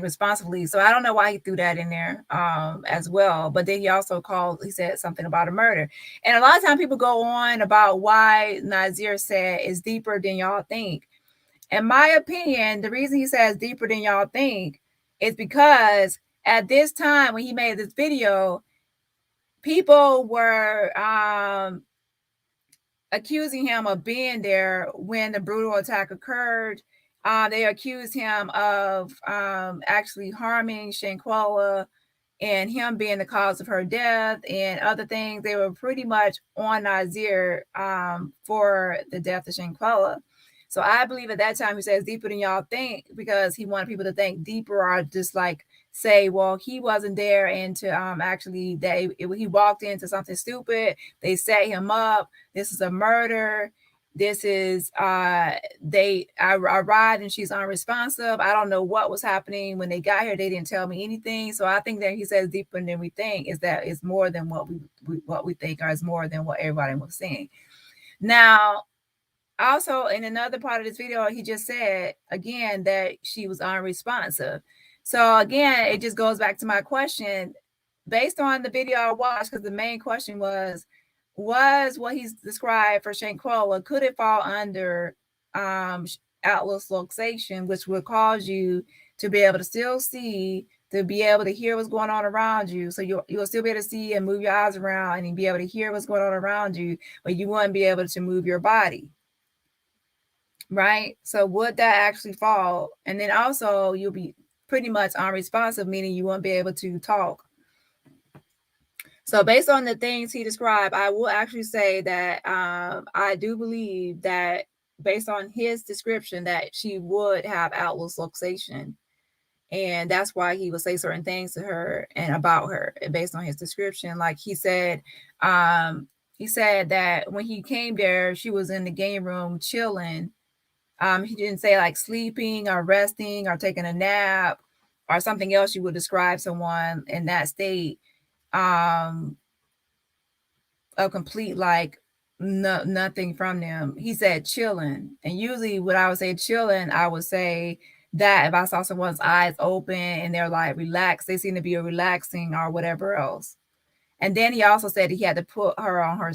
responsibly. So I don't know why he threw that in there as well. But then he said something about a murder. And a lot of times people go on about why Nazeer said it's deeper than y'all think. In my opinion, the reason he says deeper than y'all think is because at this time when he made this video, people were accusing him of being there when the brutal attack occurred. They accused him of actually harming Shanquella and him being the cause of her death and other things. They were pretty much on Nazeer for the death of Shanquella. So I believe at that time he says deeper than y'all think because he wanted people to think deeper or just like say, well, he wasn't there and to actually he walked into something stupid. They set him up. This is a murder. This is I arrived and she's unresponsive. I don't know what was happening when they got here. They didn't tell me anything. So I think that he says deeper than we think is that it's more than what we think, or it's more than what everybody was saying. Now, also in another part of this video, he just said again that she was unresponsive. So again, it just goes back to my question based on the video I watched, because the main question was what he's described for Shanquella, could it fall under Atlas luxation, which would cause you to be able to still see, to be able to hear what's going on around you. So you'll still be able to see and move your eyes around and be able to hear what's going on around you, but you wouldn't be able to move your body. Right? So would that actually fall? And then also you'll be pretty much unresponsive, meaning you won't be able to talk. So based on the things he described, I will actually say that I do believe that based on his description that she would have Atlas luxation. And that's why he would say certain things to her and about her based on his description. Like he said that when he came there, she was in the game room chilling. He didn't say like sleeping or resting or taking a nap or something else you would describe someone in that state. A complete like nothing from them. He said chilling. And usually when I would say chilling, I would say that if I saw someone's eyes open and they're like relaxed, they seem to be relaxing or whatever else. And then he also said he had to put her on her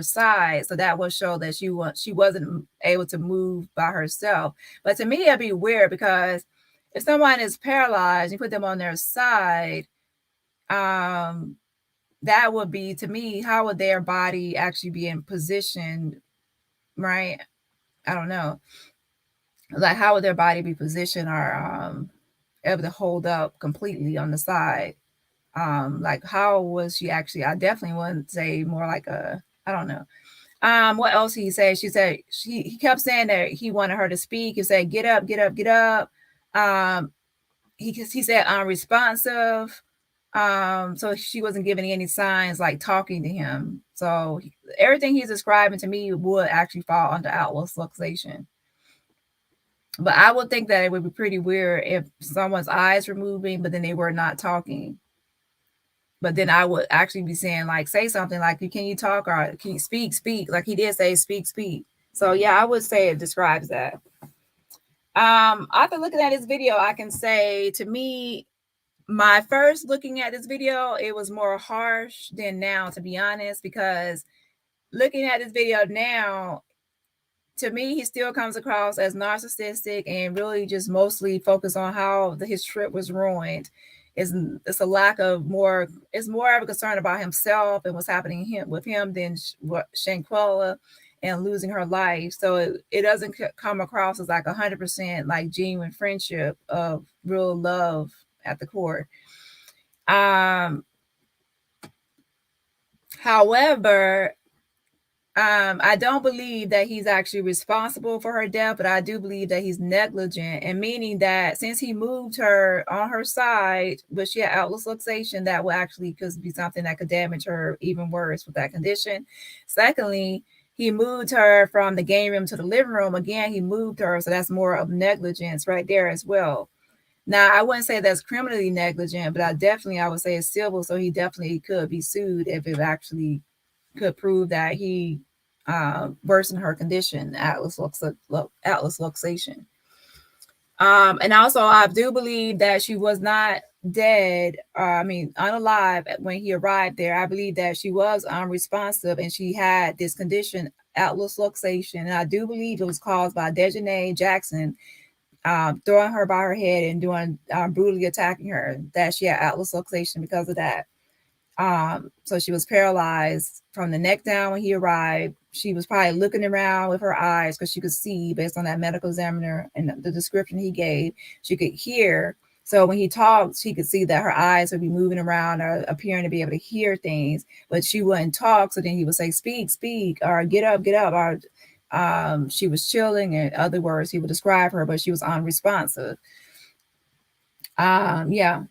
side. So that would show that she wasn't able to move by herself. But to me, it'd be weird because if someone is paralyzed, you put them on their side, that would be, to me, how would their body actually be in position, right? I don't know. Like, how would their body be positioned or able to hold up completely on the side? Like, how was she actually? I definitely wouldn't say more like I don't know. What else he said? He kept saying that he wanted her to speak. He said, get up, get up, get up. He said unresponsive. So she wasn't giving any signs like talking to him. So everything he's describing to me would actually fall under Atlas luxation. But I would think that it would be pretty weird if someone's eyes were moving, but then they were not talking. But then I would actually be saying like, say something like, can you talk or can you speak? Like he did say, speak. So yeah, I would say it describes that. After looking at this video, I can say to me, my first looking at this video, it was more harsh than now, to be honest, because looking at this video now, to me, he still comes across as narcissistic and really just mostly focused on how his trip was ruined. It's a lack of more, it's more of a concern about himself and what's happening with him than Shanquella and losing her life. So it doesn't come across as like 100% like genuine friendship of real love at the core. However, I don't believe that he's actually responsible for her death, but I do believe that he's negligent, and meaning that since he moved her on her side, but she had Atlas luxation, that will actually could be something that could damage her even worse with that condition. Secondly, he moved her from the game room to the living room. Again, he moved her, so that's more of negligence right there as well. Now, I wouldn't say that's criminally negligent, but I would say it's civil, so he definitely could be sued if it actually could prove that he worsened her condition, Atlas luxation. And also, I do believe that she was not dead, unalive when he arrived there. I believe that she was unresponsive and she had this condition, Atlas luxation. And I do believe it was caused by Dejanay Jackson throwing her by her head and doing brutally attacking her, that she had Atlas luxation because of that. So she was paralyzed from the neck down when he arrived. She was probably looking around with her eyes because she could see, based on that medical examiner and the description he gave. She could hear. So when he talked, she could see that her eyes would be moving around or appearing to be able to hear things, but she wouldn't talk. So then he would say, speak, speak, or get up, or she was chilling. In other words, he would describe her, but she was unresponsive. Yeah.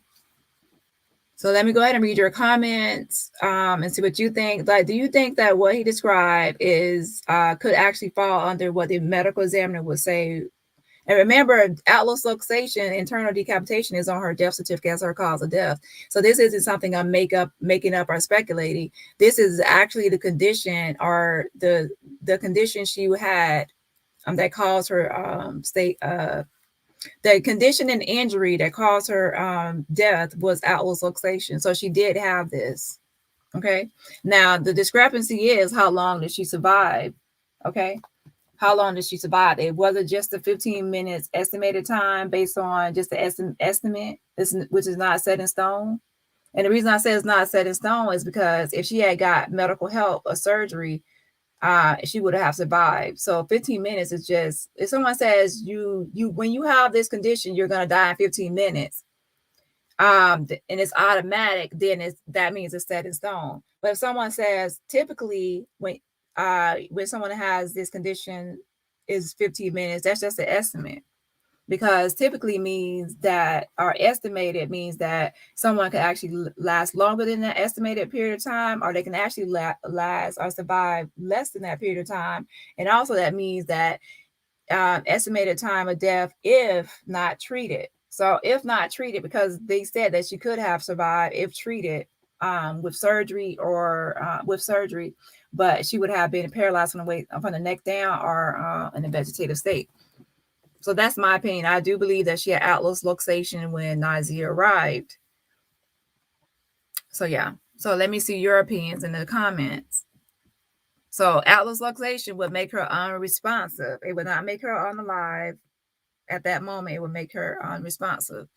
So let me go ahead and read your comments and see what you think. Like, do you think that what he described is could actually fall under what the medical examiner would say? And remember, Atlas luxation, internal decapitation, is on her death certificate as her cause of death. So this isn't something I'm making up or speculating. This is actually the condition or the condition she had that caused her state. The condition and injury that caused her death was Atlas luxation. So she did have this. Okay. Now the discrepancy is, how long did she survive? Okay. How long did she survive? It wasn't just the 15 minutes estimated time based on just the estimate, which is not set in stone. And the reason I say it's not set in stone is because if she had got medical help or surgery, she would have survived. So 15 minutes is just, if someone says you when you have this condition, you're going to die in 15 minutes, and it's automatic, then that means it's set in stone. But if someone says typically when someone has this condition is 15 minutes, that's just an estimate. Because typically means that, or estimated means that someone can actually last longer than that estimated period of time, or they can actually last or survive less than that period of time. And also that means that estimated time of death if not treated. So if not treated, because they said that she could have survived if treated with surgery, but she would have been paralyzed from the neck down or in a vegetative state. So that's my opinion. I do believe that she had Atlas luxation when Nazeer arrived. So yeah. So let me see your opinions in the comments. So Atlas luxation would make her unresponsive. It would not make her unalive at that moment. It would make her unresponsive.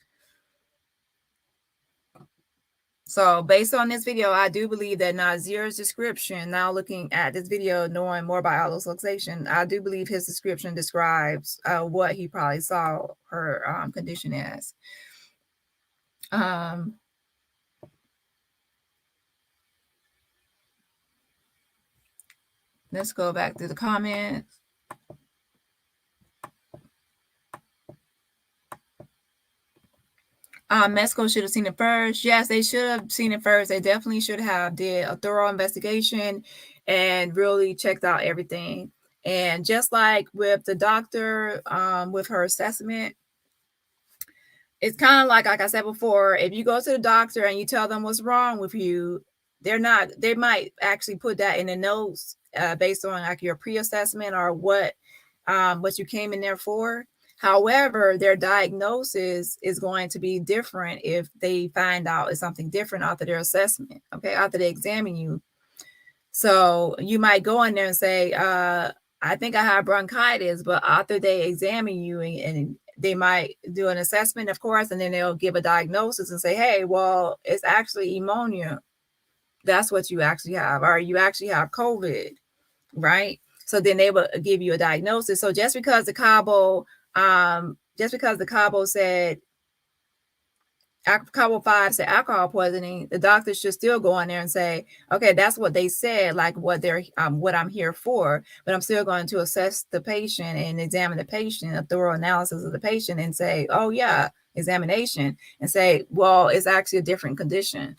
So based on this video, I do believe that Nazeer's description, now looking at this video, knowing more about Atlas luxation, I do believe his description describes what he probably saw her condition as. Let's go back to the comments. Mexico should have seen it first. Yes, they should have seen it first. They definitely should have did a thorough investigation and really checked out everything. And just like with the doctor, with her assessment, it's kind of like I said before, if you go to the doctor and you tell them what's wrong with you, they might actually put that in the notes based on like your pre-assessment or what you came in there for. However, their diagnosis is going to be different if they find out it's something different after their assessment, okay, after they examine you. So you might go in there and say, I think I have bronchitis, but after they examine you and they might do an assessment, of course, and then they'll give a diagnosis and say, hey, well, it's actually pneumonia. That's what you actually have, or you actually have COVID, right? So then they will give you a diagnosis. So just because the Cabo said Cabo 5 said alcohol poisoning, the doctor should still go in there and say, okay, that's what they said, like what I'm here for, but I'm still going to assess the patient and examine the patient, a thorough analysis of the patient, and say, oh yeah, examination, and say, well, it's actually a different condition.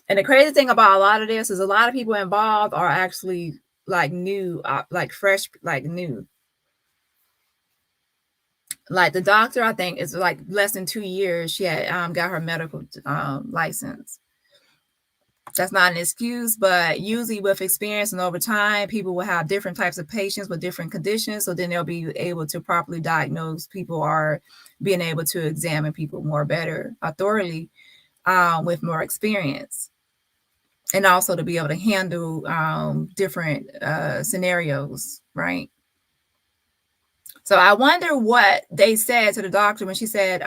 And the crazy thing about a lot of this is a lot of people involved are actually like new, like fresh, like new. Like the doctor, I think it's like less than 2 years she had got her medical license. That's not an excuse, but usually with experience and over time, people will have different types of patients with different conditions. So then they'll be able to properly diagnose people, or being able to examine people more better, thoroughly, with more experience. And also to be able to handle different scenarios, right? So I wonder what they said to the doctor when she said,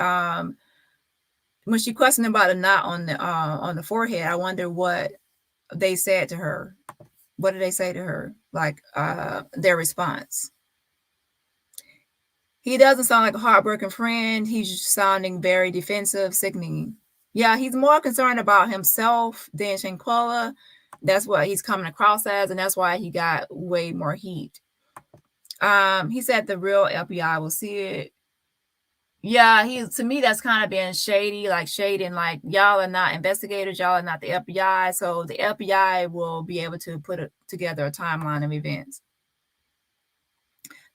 when she questioned about a knot on the forehead. I wonder what they said to her. What did they say to her? Like their response. He doesn't sound like a heartbroken friend. He's sounding very defensive, sickening. Yeah, he's more concerned about himself than Shanquella. That's what he's coming across as, and that's why he got way more heat. He said the real FBI will see it. Yeah, to me, that's kind of being shady, like shading, like y'all are not investigators, y'all are not the FBI. So the FBI will be able to put together a timeline of events.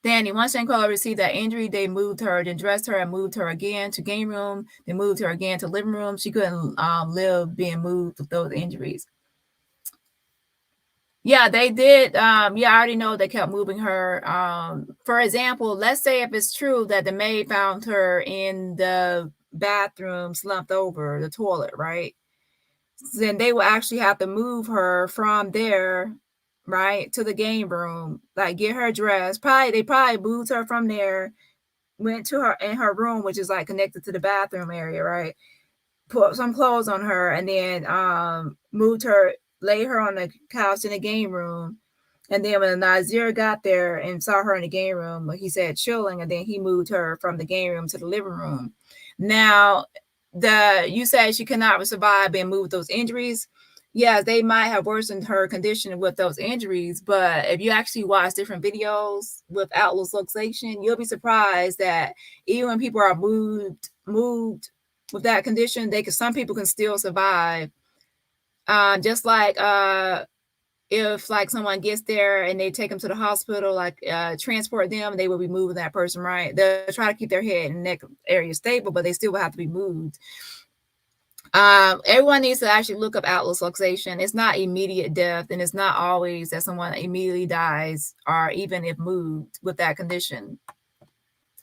Dani, once Shanquella received that injury, they moved her, then dressed her and moved her again to game room. They moved her again to living room. She couldn't live being moved with those injuries. Yeah, they did. Yeah, I already know they kept moving her. For example, let's say if it's true that the maid found her in the bathroom slumped over the toilet, right? Then they will actually have to move her from there, right, to the game room, like get her dressed. They probably moved her from there, went to her in her room, which is like connected to the bathroom area, right? Put some clothes on her, and then moved her, lay her on the couch in the game room. And then when Nazeer got there and saw her in the game room, he said chilling, and then he moved her from the game room to the living room. Now, you said she cannot survive being moved with those injuries. Yes, they might have worsened her condition with those injuries, but if you actually watch different videos without luxation, you'll be surprised that even when people are moved with that condition, some people can still survive. Just like if like someone gets there and they take them to the hospital, like transport them, they will be moving that person, right? They'll try to keep their head and neck area stable, but they still will have to be moved. Everyone needs to actually look up outlet luxation. It's not immediate death, and it's not always that someone immediately dies, or even if moved with that condition.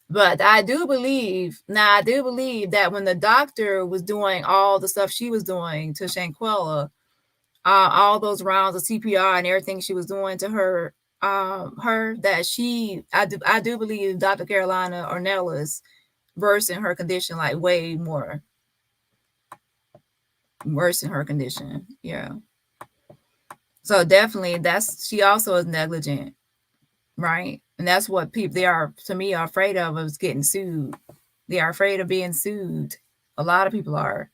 But I do believe that when the doctor was doing all the stuff she was doing to Shanquella, all those rounds of CPR and everything she was doing to her, that I do believe Dr. Carolina Ornelas worsened her condition, like way more worse in her condition. Yeah. So definitely she also is negligent, right? And that's what they are, to me, are afraid of, is getting sued. They are afraid of being sued. A lot of people are.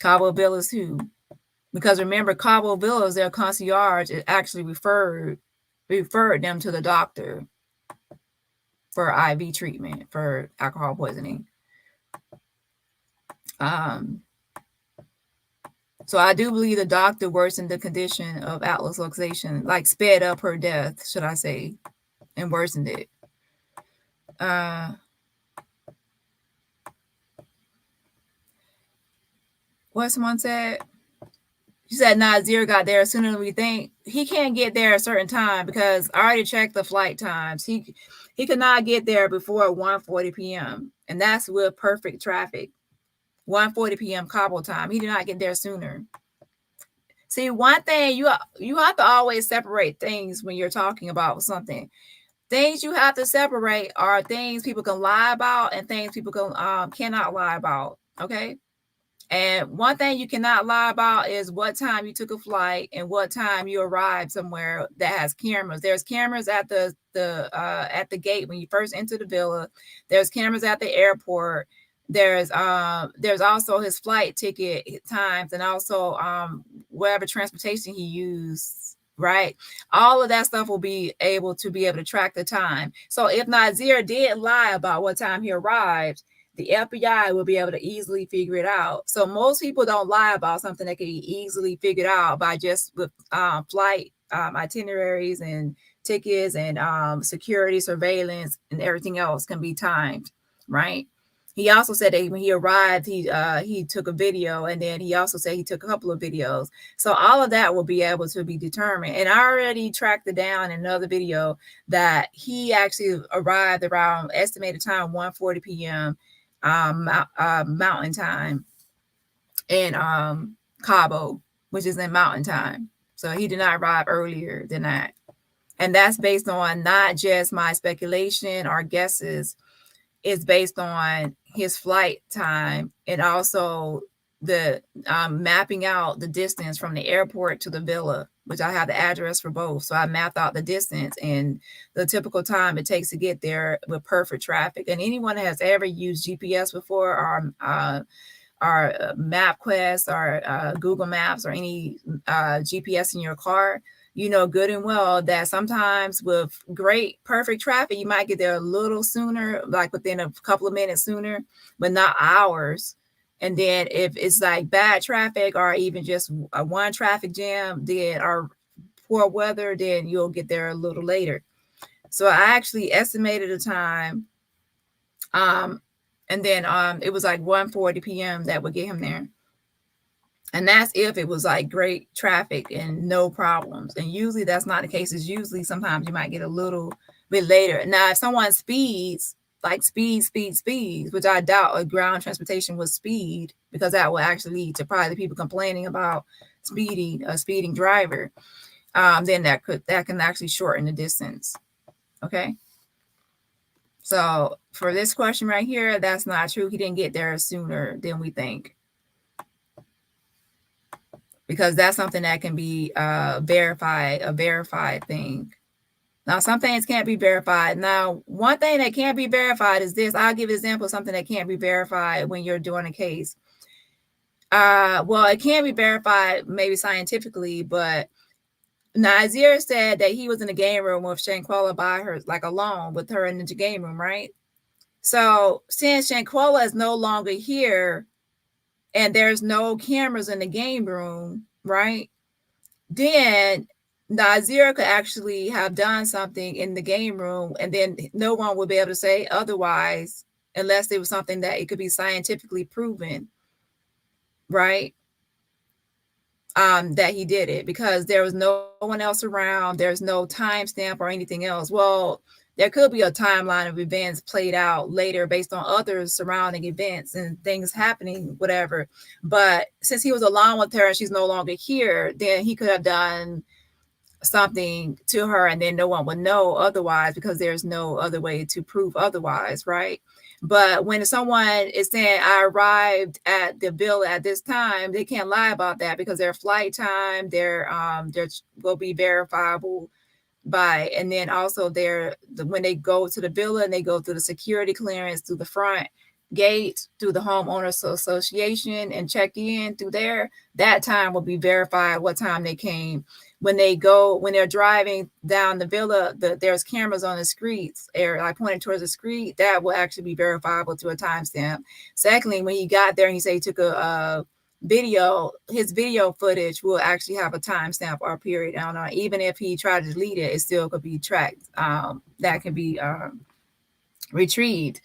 Cabo Villas too. Because remember, Cabo Villas, their concierge, it actually referred them to the doctor for IV treatment for alcohol poisoning. So I do believe the doctor worsened the condition of outlet luxation, like sped up her death, should I say, and worsened it. What someone said? She said Nazeer got there sooner than we think. He can't get there a certain time because I already checked the flight times. He could not get there before 1:40 p.m. and that's with perfect traffic. 1:40 p.m. Cabo time. He did not get there sooner. See, one thing you have to always separate things when you're talking about something. Things you have to separate are things people can lie about and things people cannot lie about. Okay. And one thing you cannot lie about is what time you took a flight and what time you arrived somewhere that has cameras. There's cameras at the gate when you first enter the villa. There's cameras at the airport. there's also his flight ticket times, and also whatever transportation he used, right? All of that stuff will be able to track the time. So if Nazeer did lie about what time he arrived, the FBI will be able to easily figure it out. So most people don't lie about something that can be easily figured out by just with flight itineraries and tickets and security surveillance and everything else can be timed, right? He also said that when he arrived, he took a video, and then he also said he took a couple of videos. So all of that will be able to be determined. And I already tracked it down in another video that he actually arrived around estimated time 1:40 p.m. Mountain time in Cabo, which is in Mountain time. So he did not arrive earlier than that. And that's based on not just my speculation or guesses. It's based on his flight time and also the mapping out the distance from the airport to the villa, which I have the address for both. So I mapped out the distance and the typical time it takes to get there with perfect traffic. And anyone that has ever used GPS before or MapQuest or Google Maps or any GPS in your car, you know good and well that sometimes with great perfect traffic, you might get there a little sooner, like within a couple of minutes sooner, but not hours. And then if it's like bad traffic or even just a one traffic jam, then or poor weather, then you'll get there a little later. So I actually estimated the time. And then it was like 1:40 p.m. that would get him there. And that's if it was like great traffic and no problems. And usually that's not the case. It's usually sometimes you might get a little bit later. Now, if someone speeds, like speeds, which I doubt a ground transportation would speed, because that will actually lead to probably people complaining about a speeding driver, then that can actually shorten the distance. Okay. So for this question right here, that's not true. He didn't get there sooner than we think, because that's something that can be verified, a verified thing. Now, some things can't be verified. Now, one thing that can't be verified is this. I'll give an example of something that can't be verified when you're doing a case. Well, it can be verified maybe scientifically, but Nazeer said that he was in the game room with Shanquella by her, like alone with her in the game room, right? So since Shanquella is no longer here and there's no cameras in the game room, right? Then Nazeer could actually have done something in the game room, and then no one would be able to say otherwise unless it was something that it could be scientifically proven, right? That he did it, because there was no one else around. There's no timestamp or anything else. Well, there could be a timeline of events played out later based on other surrounding events and things happening, whatever. But since he was alone with her and she's no longer here, then he could have done something to her and then no one would know otherwise, because there's no other way to prove otherwise, right? But when someone is saying I arrived at the villa at this time, they can't lie about that, because their flight time, their will be verifiable by, and then also when they go to the villa and they go through the security clearance through the front gate, through the homeowners association, and check in through there, that time will be verified what time they came. When they're driving down the villa, there's cameras on the streets, or like pointing towards the street, that will actually be verifiable to a timestamp. Secondly, when he got there and he said he took a video, his video footage will actually have a timestamp or a period on it. Even if he tried to delete it, it still could be tracked. That can be retrieved.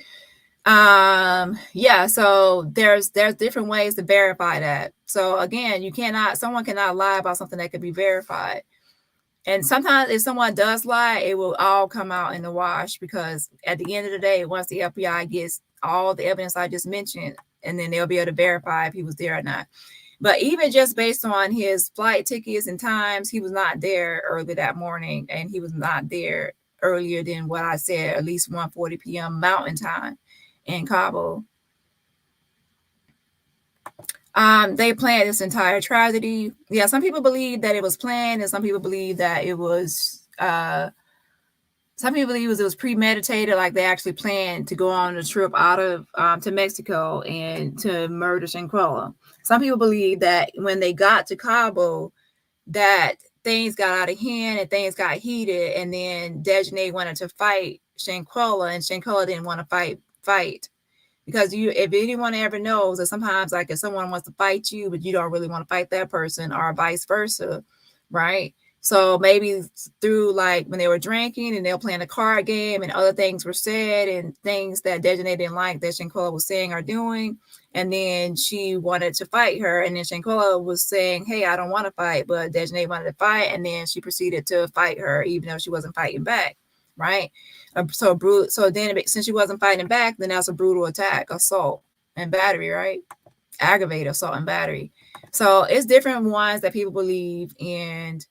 Yeah, so there's different ways to verify that. So again, someone cannot lie about something that could be verified. And sometimes if someone does lie, it will all come out in the wash, because at the end of the day, once the FBI gets all the evidence I just mentioned, and then they'll be able to verify if he was there or not. But even just based on his flight tickets and times, he was not there early that morning, and he was not there earlier than what I said, at least 1:40 p.m. Mountain time in Cabo. They planned this entire tragedy. Yeah, some people believe that it was planned, and some people believe that it was some people believe it was premeditated, like they actually planned to go on a trip out of to Mexico and to murder Shanquella. Some people believe that when they got to Cabo, that things got out of hand and things got heated, and then Dejanay wanted to fight Shanquella, and Shanquella didn't want to fight. Because if anyone ever knows that sometimes, like, if someone wants to fight you, but you don't really want to fight that person, or vice versa, right? So maybe through, like, when they were drinking and they were playing a card game and other things were said and things that Dejanay didn't like that Shanquella was saying or doing, and then she wanted to fight her, and then Shanquella was saying, hey, I don't want to fight, but Dejanay wanted to fight, and then she proceeded to fight her even though she wasn't fighting back, right? So then, since she wasn't fighting back, then that's a brutal attack, assault and battery, right? Aggravated assault and battery. So it's different ones that people believe, and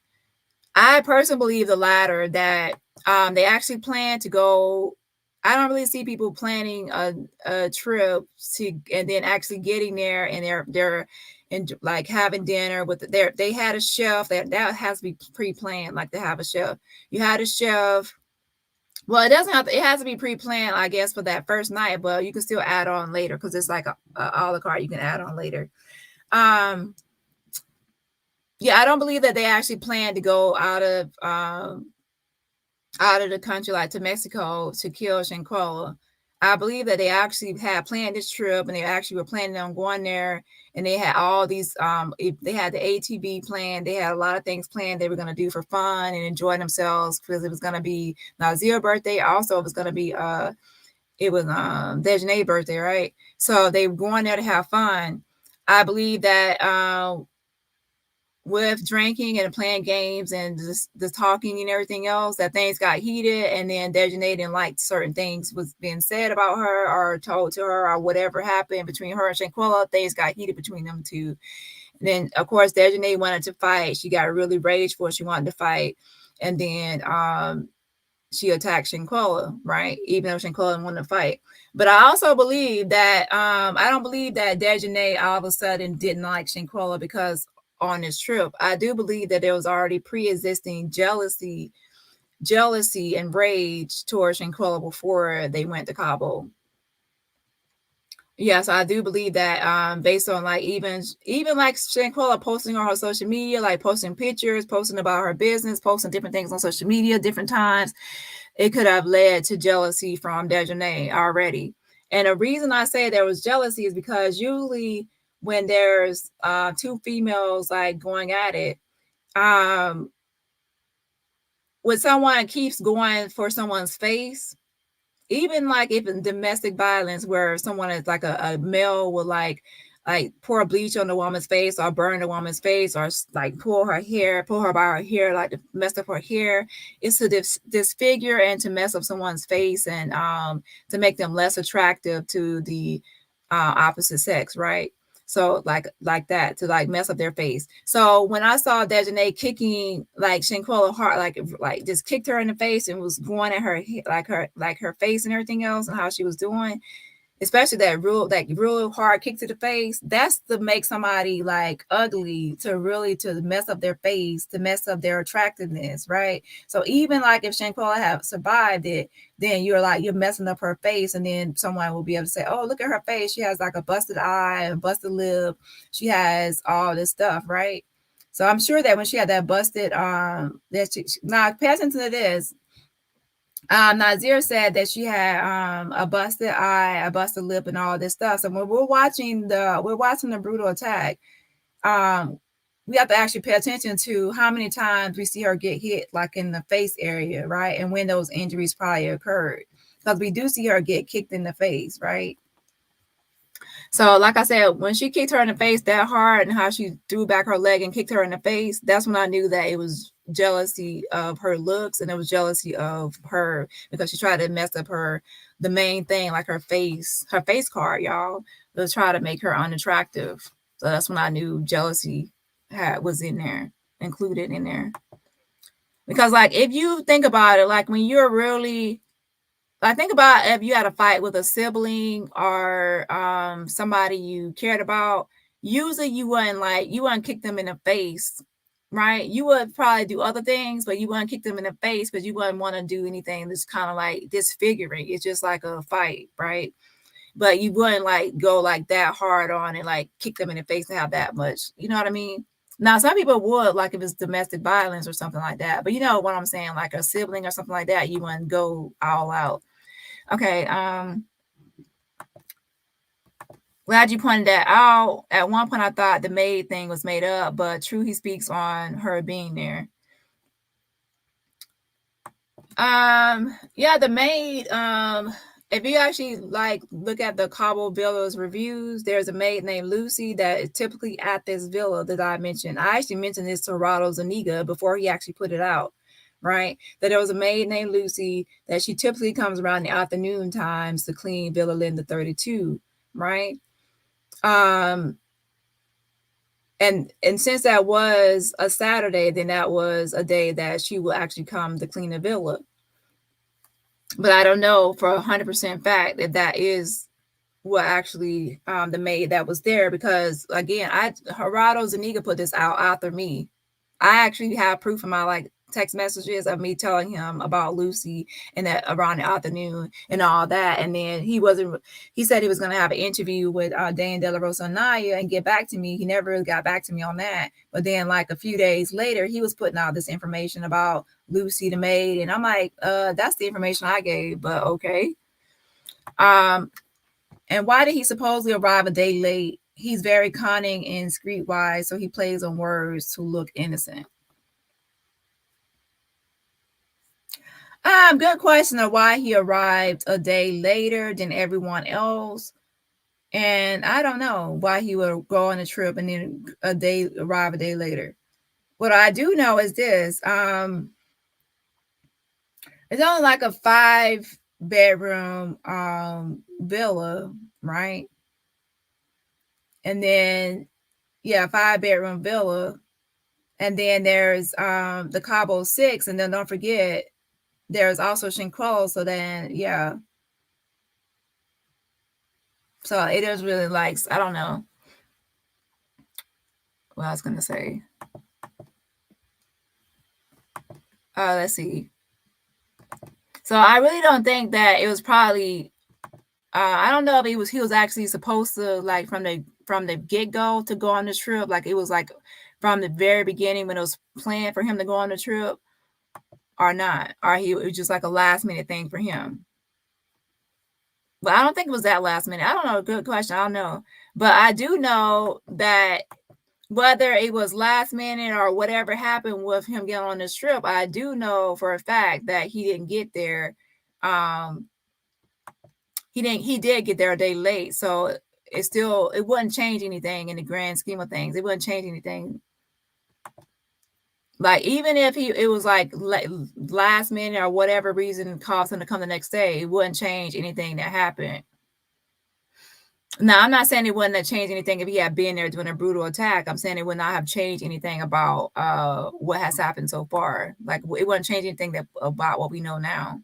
I personally believe the latter, that they actually plan to go. I don't really see people planning a trip to and then actually getting there, and they're and like having dinner with they had a chef that has to be pre-planned, like they have a chef. You had a chef. Well, it doesn't have to, it has to be pre-planned, I guess, for that first night, but you can still add on later because it's like a la carte you can add on later. Yeah, I don't believe that they actually plan to go out of the country, like to Mexico, to kill Shanquella. I believe that they actually had planned this trip, and they actually were planning on going there, and they had all these they had the ATV planned, they had a lot of things planned they were going to do for fun and enjoy themselves, because it was going to be Nazeer's birthday. Also, it was going to be Dejanay's birthday, right? So they were going there to have fun. I believe that with drinking and playing games and the talking and everything else, that things got heated, and then Dejanay didn't like certain things was being said about her or told to her, or whatever happened between her and Shanquella. Things got heated between them two. And then, of course, Dejanay wanted to fight. She got really rageful. She wanted to fight, and then she attacked Shanquella, right? Even though Shanquella wanted to fight. But I also believe that I don't believe that Dejanay all of a sudden didn't like Shanquella because on this trip. I do believe that there was already pre-existing jealousy and rage towards Shanquella before they went to Cabo. Yes, I do believe that based on like even like Shanquella posting on her social media, like posting pictures, posting about her business, posting different things on social media, different times, it could have led to jealousy from Dejanay already. And the reason I say there was jealousy is because usually when there's two females like going at it, when someone keeps going for someone's face, even like if in domestic violence where someone is like a male will like pour bleach on the woman's face or burn the woman's face or like pull her by her hair, like to mess up her hair, it's to disfigure and to mess up someone's face and to make them less attractive to the opposite sex, right? So like that, to like mess up their face. So when I saw Dejanay kicking like Shanquella hard, like just kicked her in the face and was going at her her face and everything else and how she was doing, especially that real hard kick to the face, that's to make somebody like ugly, to mess up their face, to mess up their attractiveness, right? So even like if Shanquella have survived it, then you're messing up her face, and then someone will be able to say, oh, look at her face, she has like a busted eye, a busted lip, she has all this stuff, right? So I'm sure that when she had that busted now pay attention to this. Nazeer said that she had a busted eye, a busted lip, and all this stuff. So when we're watching the brutal attack, we have to actually pay attention to how many times we see her get hit, like in the face area, right? And when those injuries probably occurred, because we do see her get kicked in the face, right? So, like I said, when she kicked her in the face that hard and how she threw back her leg and kicked her in the face, that's when I knew that it was jealousy of her looks, and it was jealousy of her because she tried to mess up the main thing, like her face card, y'all, to try to make her unattractive. So that's when I knew jealousy was included in there. Because like if you think about it, like when you're really think about if you had a fight with a sibling or somebody you cared about, usually you wouldn't kick them in the face right? You would probably do other things, but you wouldn't kick them in the face because you wouldn't want to do anything that's kind of like disfiguring. It's just like a fight, right? But you wouldn't like go like that hard on and like kick them in the face and have that much. You know what I mean? Now, some people would, like if it's domestic violence or something like that. But you know what I'm saying? Like a sibling or something like that, you wouldn't go all out. Okay. Glad you pointed that out. At one point, I thought the maid thing was made up, but true, he speaks on her being there. Yeah, the maid. If you actually like look at the Cabo Villa's reviews, there's a maid named Lucy that is typically at this villa that I mentioned. I actually mentioned this to Rado Zuniga before he actually put it out, right? That there was a maid named Lucy that she typically comes around the afternoon times to clean Villa Linda 32, right? And since that was a Saturday, then that was a day that she will actually come to clean the villa. But I don't know for 100% fact that that is what actually the maid that was there, because again, Gerardo Zuniga put this out after me. I actually have proof of my like text messages of me telling him about Lucy and that around the afternoon and all that. And then he said he was going to have an interview with Dan De La Rosa Naya and get back to me. He never really got back to me on that. But then like a few days later, he was putting out this information about Lucy the maid. And I'm like, that's the information I gave, but okay. And why did he supposedly arrive a day late? He's very cunning and streetwise, so he plays on words to look innocent. Good question of why he arrived a day later than everyone else. And I don't know why he would go on a trip and then arrive a day later. What I do know is this. It's only like a 5-bedroom villa, right? And then, yeah, 5-bedroom villa. And then there's the Cabo 6. And then don't forget, there's also Shinko. So then, yeah. So it is really like, I don't know what I was going to say. Let's see. So I really don't think that it was probably, I don't know if he was actually supposed to, like from the get-go to go on the trip. Like it was like from the very beginning when it was planned for him to go on the trip or not. Or it was just like a last minute thing for him. But I don't think it was that last minute. I don't know. Good question. I don't know. But I do know that whether it was last minute or whatever happened with him getting on this trip, I do know for a fact that he didn't get there. He did get there a day late. So it wouldn't change anything in the grand scheme of things. It wouldn't change anything. Like even if it was like last minute or whatever reason caused him to come the next day, it wouldn't change anything that happened. Now, I'm not saying it wouldn't have changed anything if he had been there during a brutal attack. I'm saying it would not have changed anything about what has happened so far. Like it wouldn't change anything about what we know now.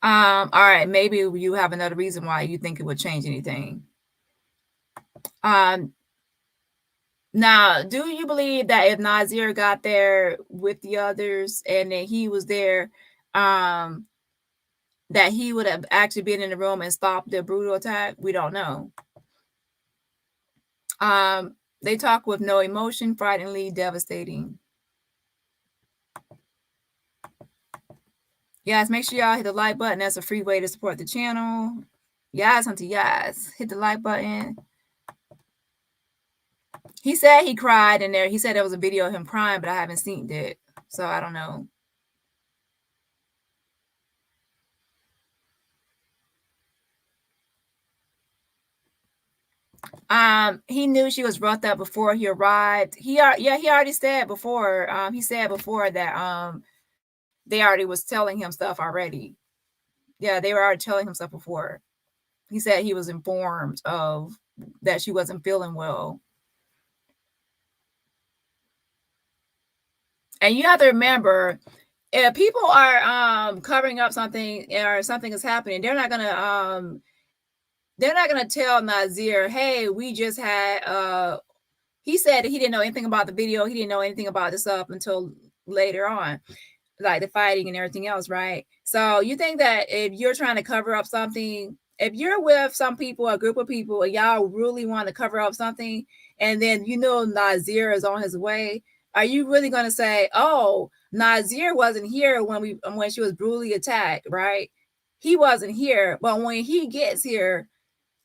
All right, maybe you have another reason why you think it would change anything. Now, do you believe that if Nazeer got there with the others and then he was there, that he would have actually been in the room and stopped the brutal attack? We don't know. They talk with no emotion, frighteningly devastating. Yes, make sure y'all hit the like button. That's a free way to support the channel. Yes, hunty, yes. Hit the like button. He said he cried in there. He said there was a video of him crying, but I haven't seen it. So I don't know. He knew she was roughed up before he arrived. He already said before. He said before that they already was telling him stuff already. Yeah, they were already telling him stuff before. He said he was informed of that she wasn't feeling well. And you have to remember, if people are covering up something or something is happening, they're not gonna they're not going to tell Nazeer, hey, we just had, he said he didn't know anything about the video. He didn't know anything about this up until later on, like the fighting and everything else, right? So you think that if you're trying to cover up something, if you're with some people, a group of people, and y'all really want to cover up something, and then you know Nazeer is on his way, are you really going to say, oh, Nazeer wasn't here when she was brutally attacked, right? He wasn't here, but when he gets here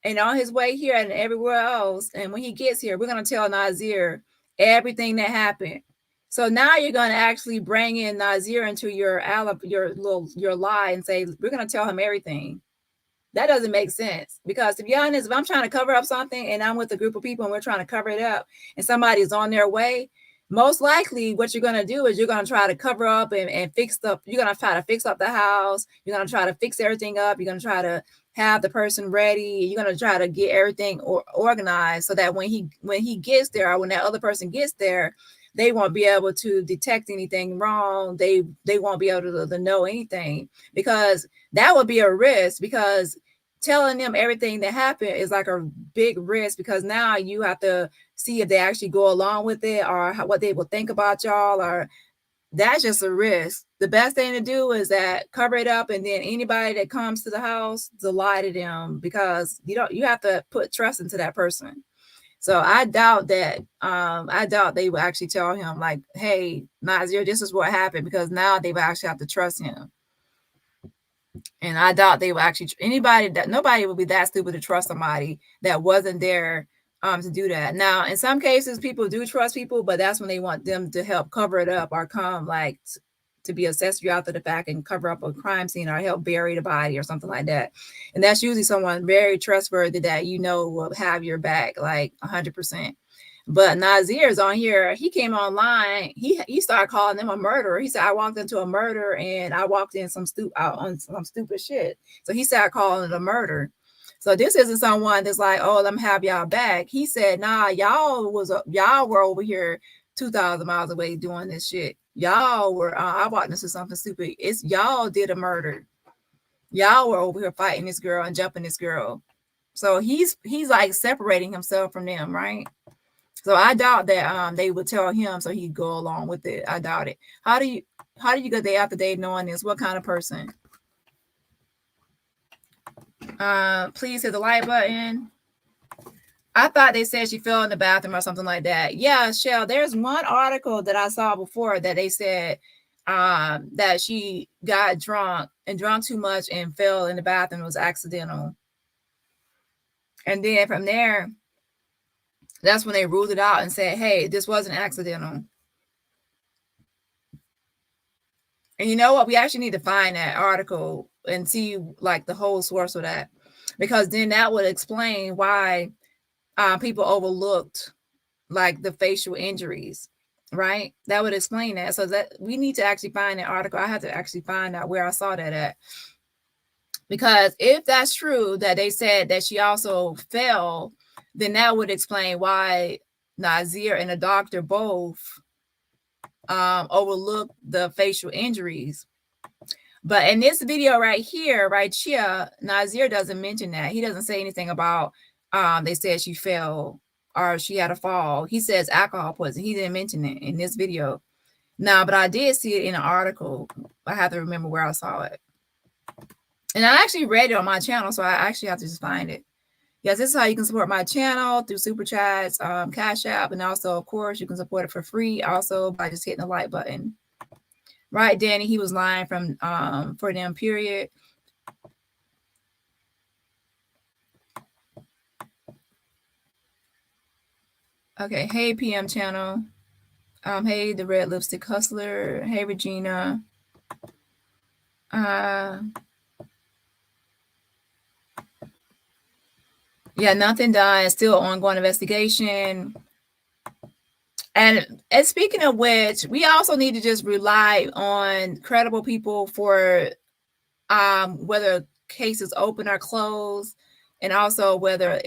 and on his way here and everywhere else, and when he gets here, we're going to tell Nazeer everything that happened. So now you're going to actually bring in Nazeer into your lie and say, we're going to tell him everything. That doesn't make sense, because to be honest, if I'm trying to cover up something and I'm with a group of people and we're trying to cover it up and somebody's on their way, most likely what you're going to do is you're going to try to cover up and fix up. You're going to try to fix up the house. You're going to try to fix everything up. You're going to try to have the person ready. You're going to try to get everything organized so that when he gets there, or when that other person gets there, they won't be able to detect anything wrong. They won't be able to know anything, because that would be a risk, because telling them everything that happened is like a big risk, because now you have to see if they actually go along with it, or what they will think about y'all, or that's just a risk. The best thing to do is that cover it up, and then anybody that comes to the house, to lie to them, because you have to put trust into that person. So I doubt that. I doubt they will actually tell him like, "Hey, Nazeer, this is what happened," because now they will actually have to trust him. And I doubt they will actually nobody would be that stupid to trust somebody that wasn't there to do that. Now, in some cases, people do trust people, but that's when they want them to help cover it up, or come like to be accessory after the fact and cover up a crime scene, or help bury the body or something like that. And that's usually someone very trustworthy that will have your back like 100%. But Nazeer is on here. He came online. He started calling them a murderer. He said, I walked into a murder and I walked in on some stupid shit. So he started calling it a murder. So this isn't someone that's like, oh, let me have y'all back. He said, nah, y'all were over here 2,000 miles away doing this shit. Y'all were, I walked into something stupid. It's y'all did a murder. Y'all were over here fighting this girl and jumping this girl. So he's like separating himself from them, right? So I doubt that they would tell him so he'd go along with it. I doubt it. How do you go day after day knowing this? What kind of person? Please hit the like button. I thought they said she fell in the bathroom or something like that. Yeah, Shell, there's one article that I saw before that they said that she got drunk too much and fell in the bathroom. It was accidental. And then from there, that's when they ruled it out and said, hey, this wasn't accidental. And you know what? We actually need to find that article and see like the whole source of that, because then that would explain why people overlooked like the facial injuries, right? That would explain that. So that we need to actually find that article. I have to actually find out where I saw that at, because if that's true that they said that she also fell, then that would explain why Nazeer and the doctor both overlooked the facial injuries. But in this video right here, Nazeer doesn't mention that. He doesn't say anything about they said she fell or she had a fall. He says alcohol poisoning. He didn't mention it in this video. Now, but I did see it in an article. I have to remember where I saw it. And I actually read it on my channel, so I actually have to just find it. Yes, this is how you can support my channel, through Super Chats, Cash App, and also, of course, you can support it for free also by just hitting the like button. Right, Dani, he was lying for them, period. Okay, hey, PM channel. Hey, the Red Lipstick Hustler. Hey, Regina. Yeah, nothing done. Still ongoing investigation. And speaking of which, we also need to just rely on credible people for whether cases open or closed, and also whether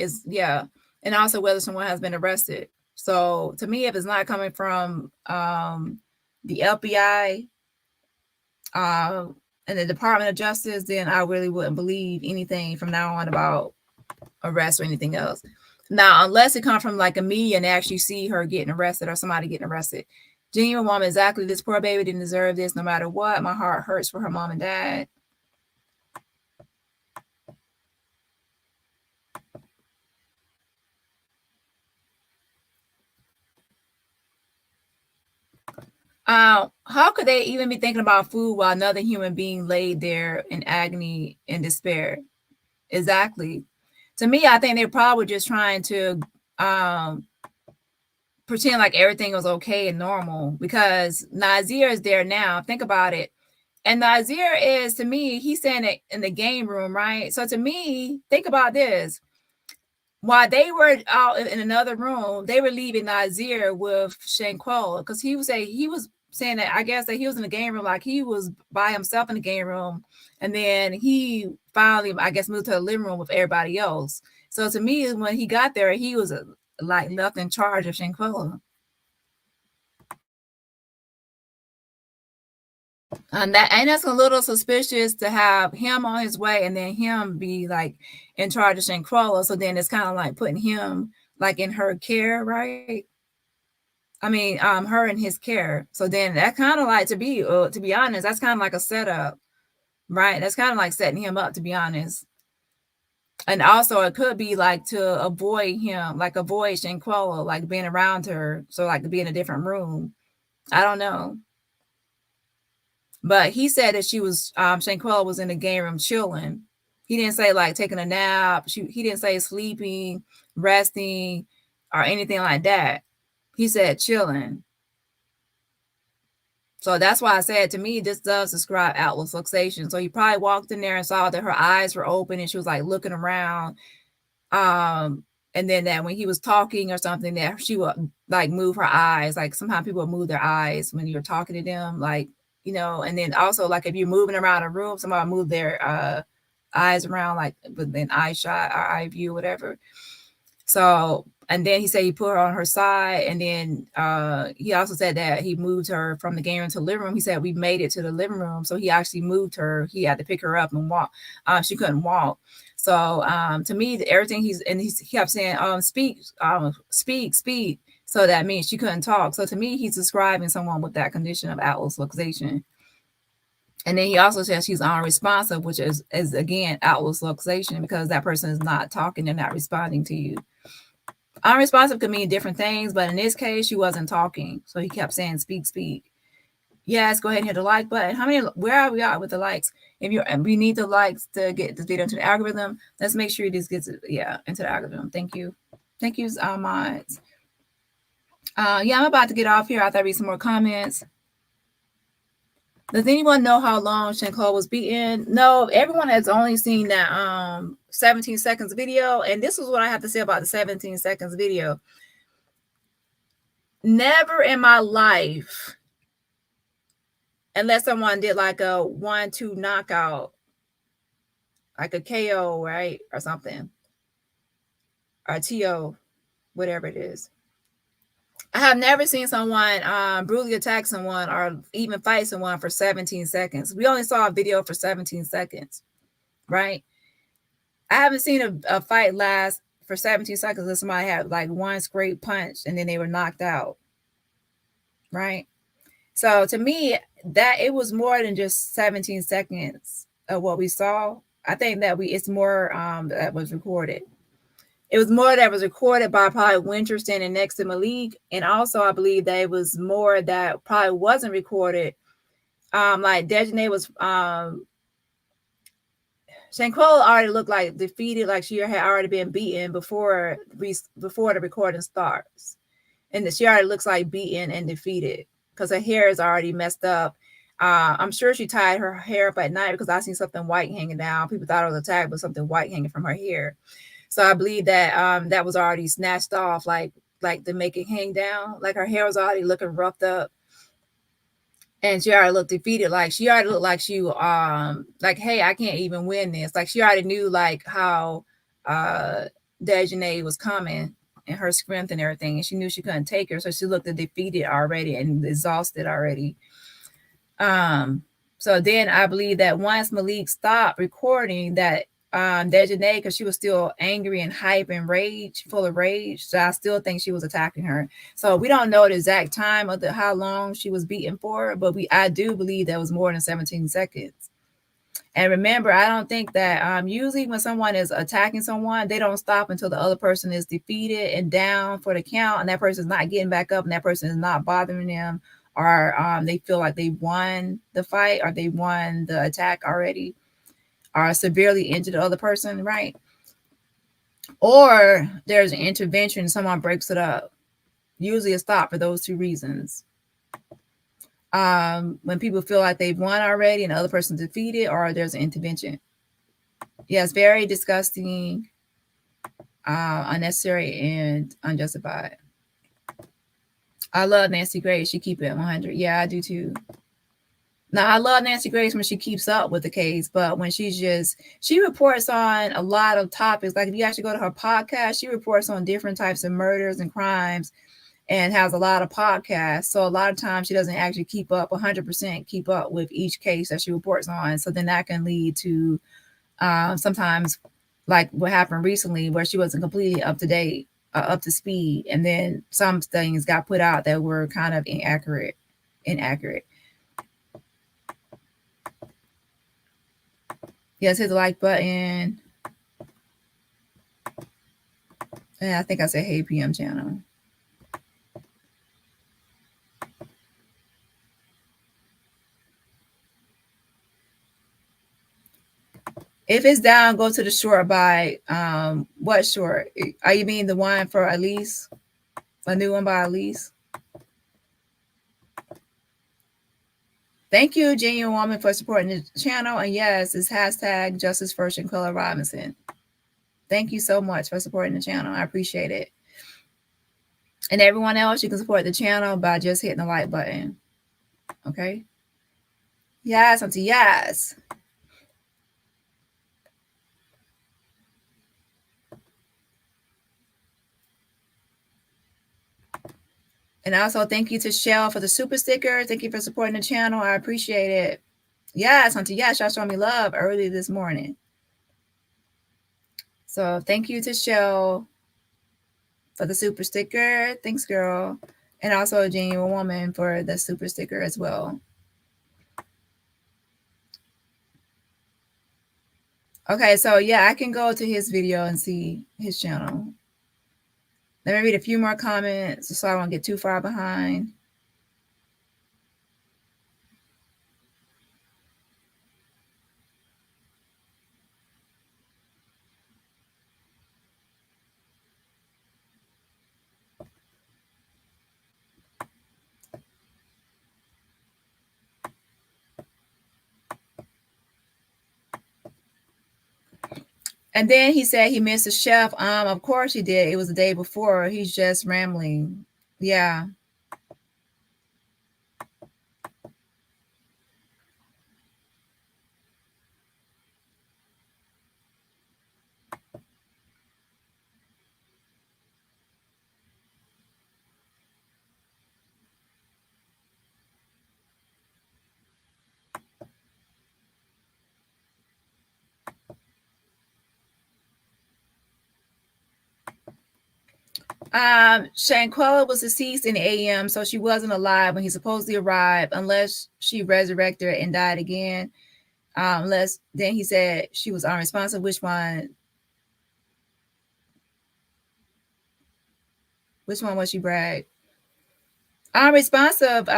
someone has been arrested. So to me, if it's not coming from the FBI and the Department of Justice, then I really wouldn't believe anything from now on about arrest or anything else. Now, unless it comes from like a media and actually see her getting arrested or somebody getting arrested. Genuine woman, exactly. This poor baby didn't deserve this no matter what. My heart hurts for her mom and dad. How could they even be thinking about food while another human being laid there in agony and despair? Exactly. To me, I think they're probably just trying to pretend like everything was okay and normal because Nazeer is there now. Think about it. And Nazeer is, to me, he's standing in the game room, right? So to me, think about this. While they were out in another room, they were leaving Nazeer with Shanquella because he was saying that I guess that he was in the game room, like he was by himself in the game room, and then he finally, I guess, moved to the living room with everybody else. So to me, when he got there, he was like left in charge of Shanquella. And that's a little suspicious to have him on his way and then him be like in charge of Shanquella. So then it's kind of like putting him like in her care, right? I mean, her in his care. So then that kind of like to be honest, that's kind of like a setup, right? That's kind of like setting him up, to be honest. And also it could be like to avoid him, like avoid Shanquella, like being around her. So like to be in a different room. I don't know. But he said that she was Shanquella was in the game room chilling. He didn't say like taking a nap. He didn't say sleeping, resting, or anything like that. He said chilling. So that's why I said, to me, this does describe Atlas luxation. So he probably walked in there and saw that her eyes were open and she was like looking around. And then that when he was talking or something, that she would like move her eyes. Like sometimes people would move their eyes when you're talking to them, like, you know, and then also like if you're moving around a room, somebody move their eyes around, like within eye shot or eye view, whatever. So, and then he said he put her on her side, and then he also said that he moved her from the game room to the living room. He said we made it to the living room, so he actually moved her. He had to pick her up and walk. She couldn't walk. So to me, everything he kept saying, speak, speak. So that means she couldn't talk. So to me, he's describing someone with that condition of Atlas luxation. And then he also says she's unresponsive, which is again Atlas luxation, because that person is not talking, they're not responding to you. Unresponsive could mean different things, but in this case, she wasn't talking. So he kept saying, speak, speak. Yes, go ahead and hit the like button. Where are we at with the likes? We need the likes to get this video into the algorithm. Let's make sure this gets into the algorithm. Thank you. Thank you, mods. Yeah, I'm about to get off here after I read some more comments. Does anyone know how long Shanquella was beaten? No, everyone has only seen that 17 seconds video. And this is what I have to say about the 17 seconds video. Never in my life, unless someone did like a 1-2 knockout, like a KO, right? Or something. Or TO, whatever it is. I have never seen someone brutally attack someone or even fight someone for 17 seconds. We only saw a video for 17 seconds, right? I haven't seen a fight last for 17 seconds unless somebody had like one straight punch and then they were knocked out, right? So to me, that it was more than just 17 seconds of what we saw. I think that it's more that was recorded. It was more that was recorded by probably Winter standing next to Malik. And also I believe that it was more that probably wasn't recorded. Like Dejanay was Shanquella already looked like defeated, like she had already been beaten before the recording starts. And she already looks like beaten and defeated because her hair is already messed up. I'm sure she tied her hair up at night because I seen something white hanging down. People thought it was a tag, but something white hanging from her hair. So I believe that that was already snatched off, like to make it hang down. Like her hair was already looking roughed up. And she already looked defeated. Like she already looked like she like, hey, I can't even win this. Like she already knew like how Dejanay was coming and her strength and everything. And she knew she couldn't take her. So she looked defeated already and exhausted already. So then I believe that once Malik stopped recording, that Dejanay because she was still angry and hype and rage, full of rage. So I still think she was attacking her. So we don't know the exact time of how long she was beaten for, but I do believe that was more than 17 seconds. And remember, I don't think that usually when someone is attacking someone, they don't stop until the other person is defeated and down for the count, and that person is not getting back up, and that person is not bothering them, or they feel like they won the fight or they won the attack already, or severely injured the other person, right? Or there's an intervention, someone breaks it up. Usually a stop for those two reasons. When people feel like they've won already and the other person's defeated, or there's an intervention. Yeah, it's very disgusting, unnecessary, and unjustified. I love Nancy Grace. She keep it at 100. Yeah, I do too. Now, I love Nancy Grace when she keeps up with the case, but when she reports on a lot of topics. Like if you actually go to her podcast, she reports on different types of murders and crimes and has a lot of podcasts. So a lot of times she doesn't actually keep up 100% keep up with each case that she reports on. So then that can lead to sometimes like what happened recently where she wasn't completely up to date, up to speed. And then some things got put out that were kind of inaccurate. Yes, hit the like button. And I think I said, hey, PM channel. If it's down, go to the short by what short? Are you mean the one for Elise? A new one by Elise? Thank you, Genuine Woman, for supporting the channel. And yes, it's hashtag Justice for Shanquella Robinson. Thank you so much for supporting the channel. I appreciate it. And everyone else, you can support the channel by just hitting the like button. Okay? Yes, auntie, yes. And also, thank you to Shell for the super sticker. Thank you for supporting the channel. I appreciate it. Yes, auntie, yes, y'all showing me love early this morning. So thank you to Shell for the super sticker. Thanks, girl. And also a Genuine Woman for the super sticker as well. Okay, so yeah, I can go to his video and see his channel. Let me read a few more comments so I won't get too far behind. And then he said he missed the chef. Of course he did. It was the day before. He's just rambling. Yeah. Shanquella was deceased in the AM, so she wasn't alive when he supposedly arrived, unless she resurrected and died again. Unless then he said she was unresponsive. Which one was she, Bragg? Unresponsive.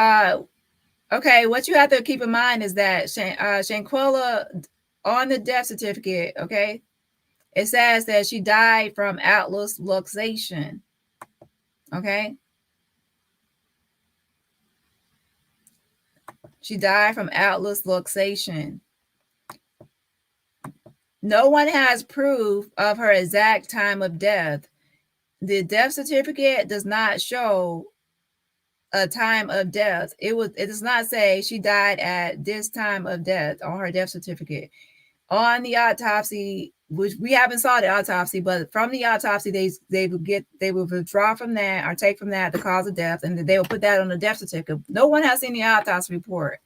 Okay, what you have to keep in mind is that Shanquella on the death certificate, okay, it says that she died from outlet luxation. Okay. She died from outlet luxation. No one has proof of her exact time of death. The death certificate does not show a time of death. It does not say she died at this time of death on her death certificate. On the autopsy, which we haven't saw the autopsy, but from the autopsy, they will withdraw from that or take from that the cause of death, and they will put that on the death certificate. No one has seen the autopsy report.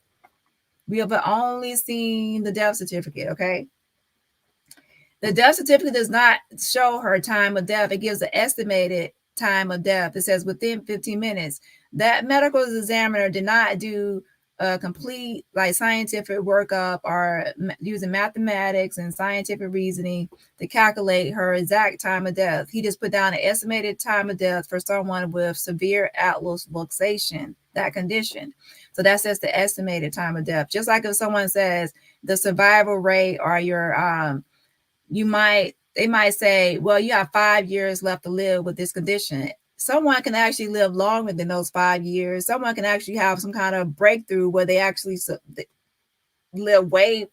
We have only seen the death certificate, okay? The death certificate does not show her time of death. It gives the estimated time of death. It says within 15 minutes. That medical examiner did not do a complete like scientific workup or using mathematics and scientific reasoning to calculate her exact time of death. He just put down an estimated time of death for someone with severe atlas luxation, that condition. So that's just the estimated time of death. Just like if someone says the survival rate or your they might say, well, you have 5 years left to live with this condition. Someone can actually live longer than those 5 years. Someone can actually have some kind of breakthrough where they actually live way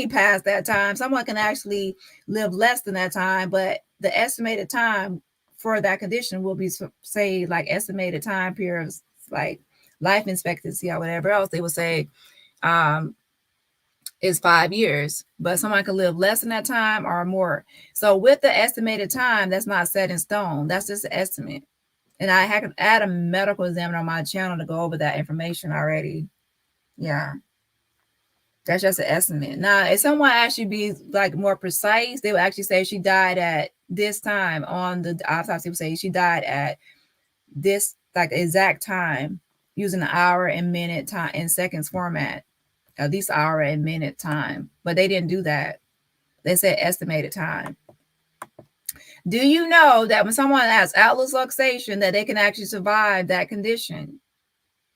past that time. Someone can actually live less than that time, but the estimated time for that condition will be, say, like estimated time periods, like life expectancy or whatever else they would say is 5 years, but someone can live less than that time or more. So with the estimated time, that's not set in stone. That's just an estimate. And I had to add a medical examiner on my channel to go over that information already. Yeah. That's just an estimate. Now, if someone actually be like more precise, they would actually say she died at this time on the autopsy. Would say she died at this like exact time using the hour and minute time and seconds format, at least hour and minute time. But they didn't do that. They said estimated time. Do you know that when someone has atlas luxation, that they can actually survive that condition?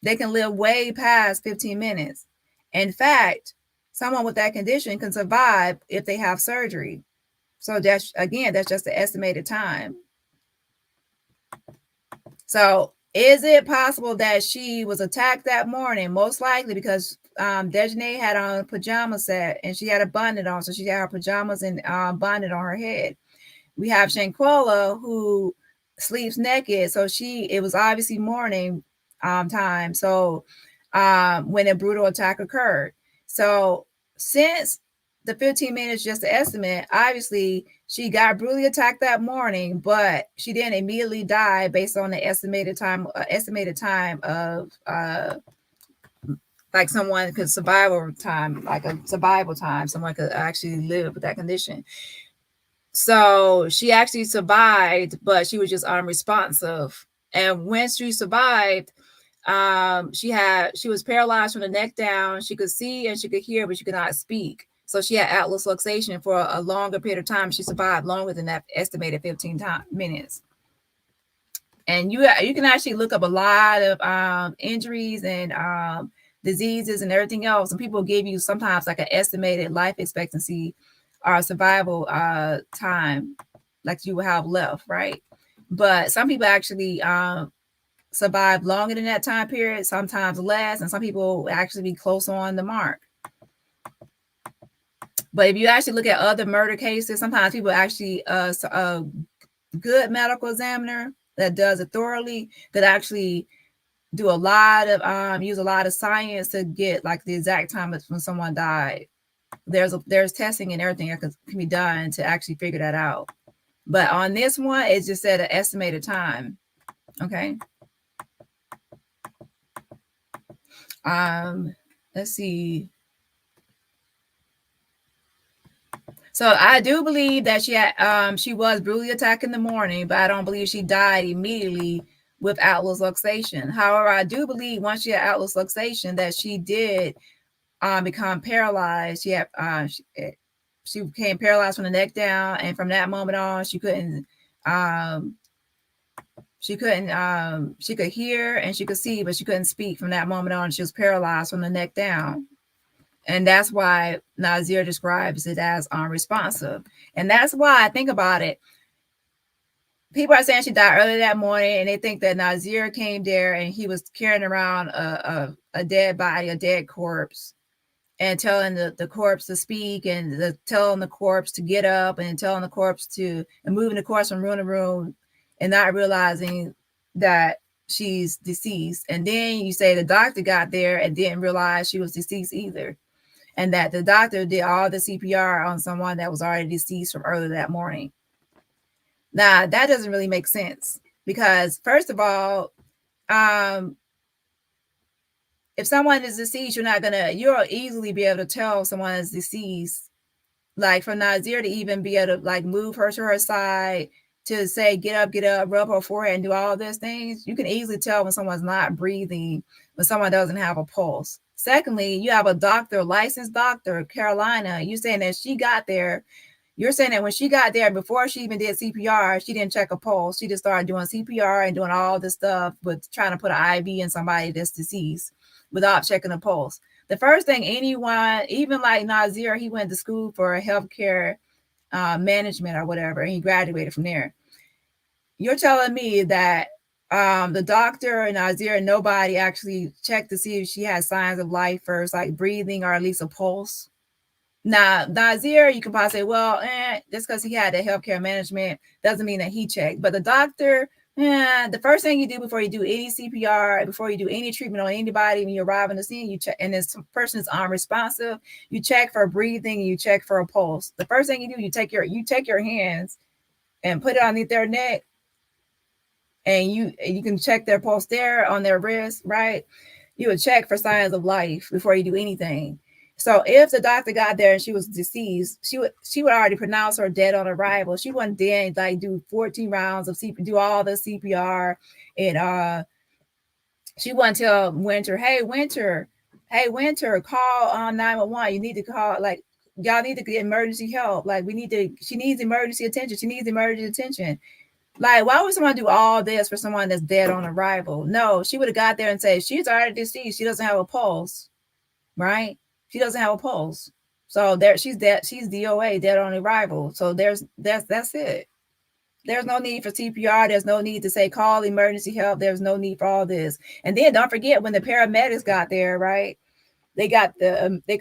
They can live way past 15 minutes. In fact, someone with that condition can survive if they have surgery. So that's, again, that's just the estimated time. So is it possible that she was attacked that morning? Most likely, because Dejanay had on a pajama set and she had a bonnet on. So she had her pajamas and bonnet on her head. We have Shanquella, who sleeps naked. So it was obviously morning time. So when a brutal attack occurred. So since the 15 minutes just the estimate, obviously she got brutally attacked that morning, but she didn't immediately die based on the estimated time of like someone could survival time, like a survival time, someone could actually live with that condition. So she actually survived, but she was just unresponsive. And when she survived, she was paralyzed from the neck down. She could see and she could hear, but she could not speak. So she had atlas luxation for a longer period of time. She survived longer than that estimated 15 minutes. And you can actually look up a lot of injuries and diseases and everything else. And people give you sometimes like an estimated life expectancy or survival time, like you will have left, right? But some people actually survive longer than that time period, sometimes less, and some people actually be close on the mark. But if you actually look at other murder cases, sometimes people actually a good medical examiner that does it thoroughly could actually do a lot of use a lot of science to get like the exact time when someone died. There's testing and everything that can be done to actually figure that out. But on this one, it just said an estimated time. Okay. Let's see. So I do believe that she was brutally attacked in the morning, but I don't believe she died immediately with atlas luxation. However, I do believe once she had atlas luxation that she did become paralyzed. She became paralyzed from the neck down, and from that moment on, she could hear and she could see, but she couldn't speak. From that moment on, she was paralyzed from the neck down. And that's why Nazeer describes it as unresponsive. And that's why I think about it. People are saying she died early that morning, and they think that Nazeer came there and he was carrying around a dead body, a dead corpse, and telling the corpse to speak, and telling the corpse to get up, and telling the corpse and moving the corpse from room to room, and not realizing that she's deceased. And then you say the doctor got there and didn't realize she was deceased either, and that the doctor did all the CPR on someone that was already deceased from earlier that morning. Now, that doesn't really make sense because, first of all, if someone is deceased, you'll easily be able to tell someone is deceased like for Nazeer to even be able to like move her to her side, to say get up, rub her forehead and do all these things, you can easily tell when someone's not breathing, when someone doesn't have a pulse. Secondly, you have a doctor, licensed doctor, Carolina, you saying that she got there. You're saying that when she got there, before she even did CPR, she didn't check a pulse. She just started doing CPR and doing all this stuff with trying to put an IV in somebody that's deceased without checking a pulse. The first thing anyone, even like Nazeer, he went to school for healthcare management or whatever, and he graduated from there. You're telling me that the doctor and Nazeer, nobody actually checked to see if she had signs of life first, like breathing or at least a pulse? Now, Nazeer, you can probably say, well, just because he had the healthcare management doesn't mean that he checked. But the doctor, the first thing you do before you do any CPR, before you do any treatment on anybody, when you arrive on the scene, you check, and this person is unresponsive, you check for breathing, you check for a pulse. The first thing you do, you take your hands and put it underneath their neck, and you can check their pulse there on their wrist, right? You would check for signs of life before you do anything. So if the doctor got there and she was deceased, she would already pronounce her dead on arrival. She wouldn't then like do 14 rounds of CPR, do all the CPR, and she wouldn't tell Winter, hey Winter, call 911. You need to call, like, y'all need to get emergency help. Like she needs emergency attention. She needs emergency attention. Like, why would someone do all this for someone that's dead on arrival? No, she would have got there and said, she's already deceased. She doesn't have a pulse, right? She doesn't have a pulse. So there, she's dead. She's DOA, dead on arrival. So that's it. There's no need for CPR. There's no need to say call emergency help. There's no need for all this. And then don't forget, when the paramedics got there, right? They got they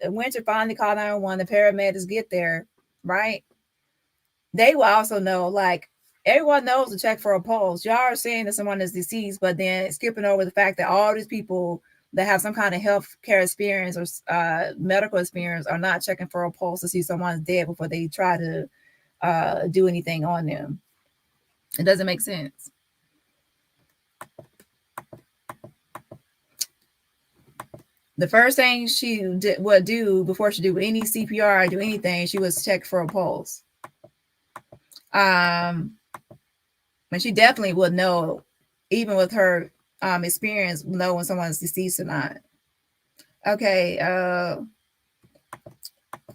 Winter finally called 911. The paramedics get there, right? They will also know, like, everyone knows to check for a pulse. Y'all are saying that someone is deceased, but then skipping over the fact that all these people that have some kind of health care experience or medical experience are not checking for a pulse to see someone's dead before they try to do anything on them. It doesn't make sense. The first thing she would do before she do any CPR or do anything, she was check for a pulse. And she definitely would know, even with her experience, know when someone's deceased or not. Okay.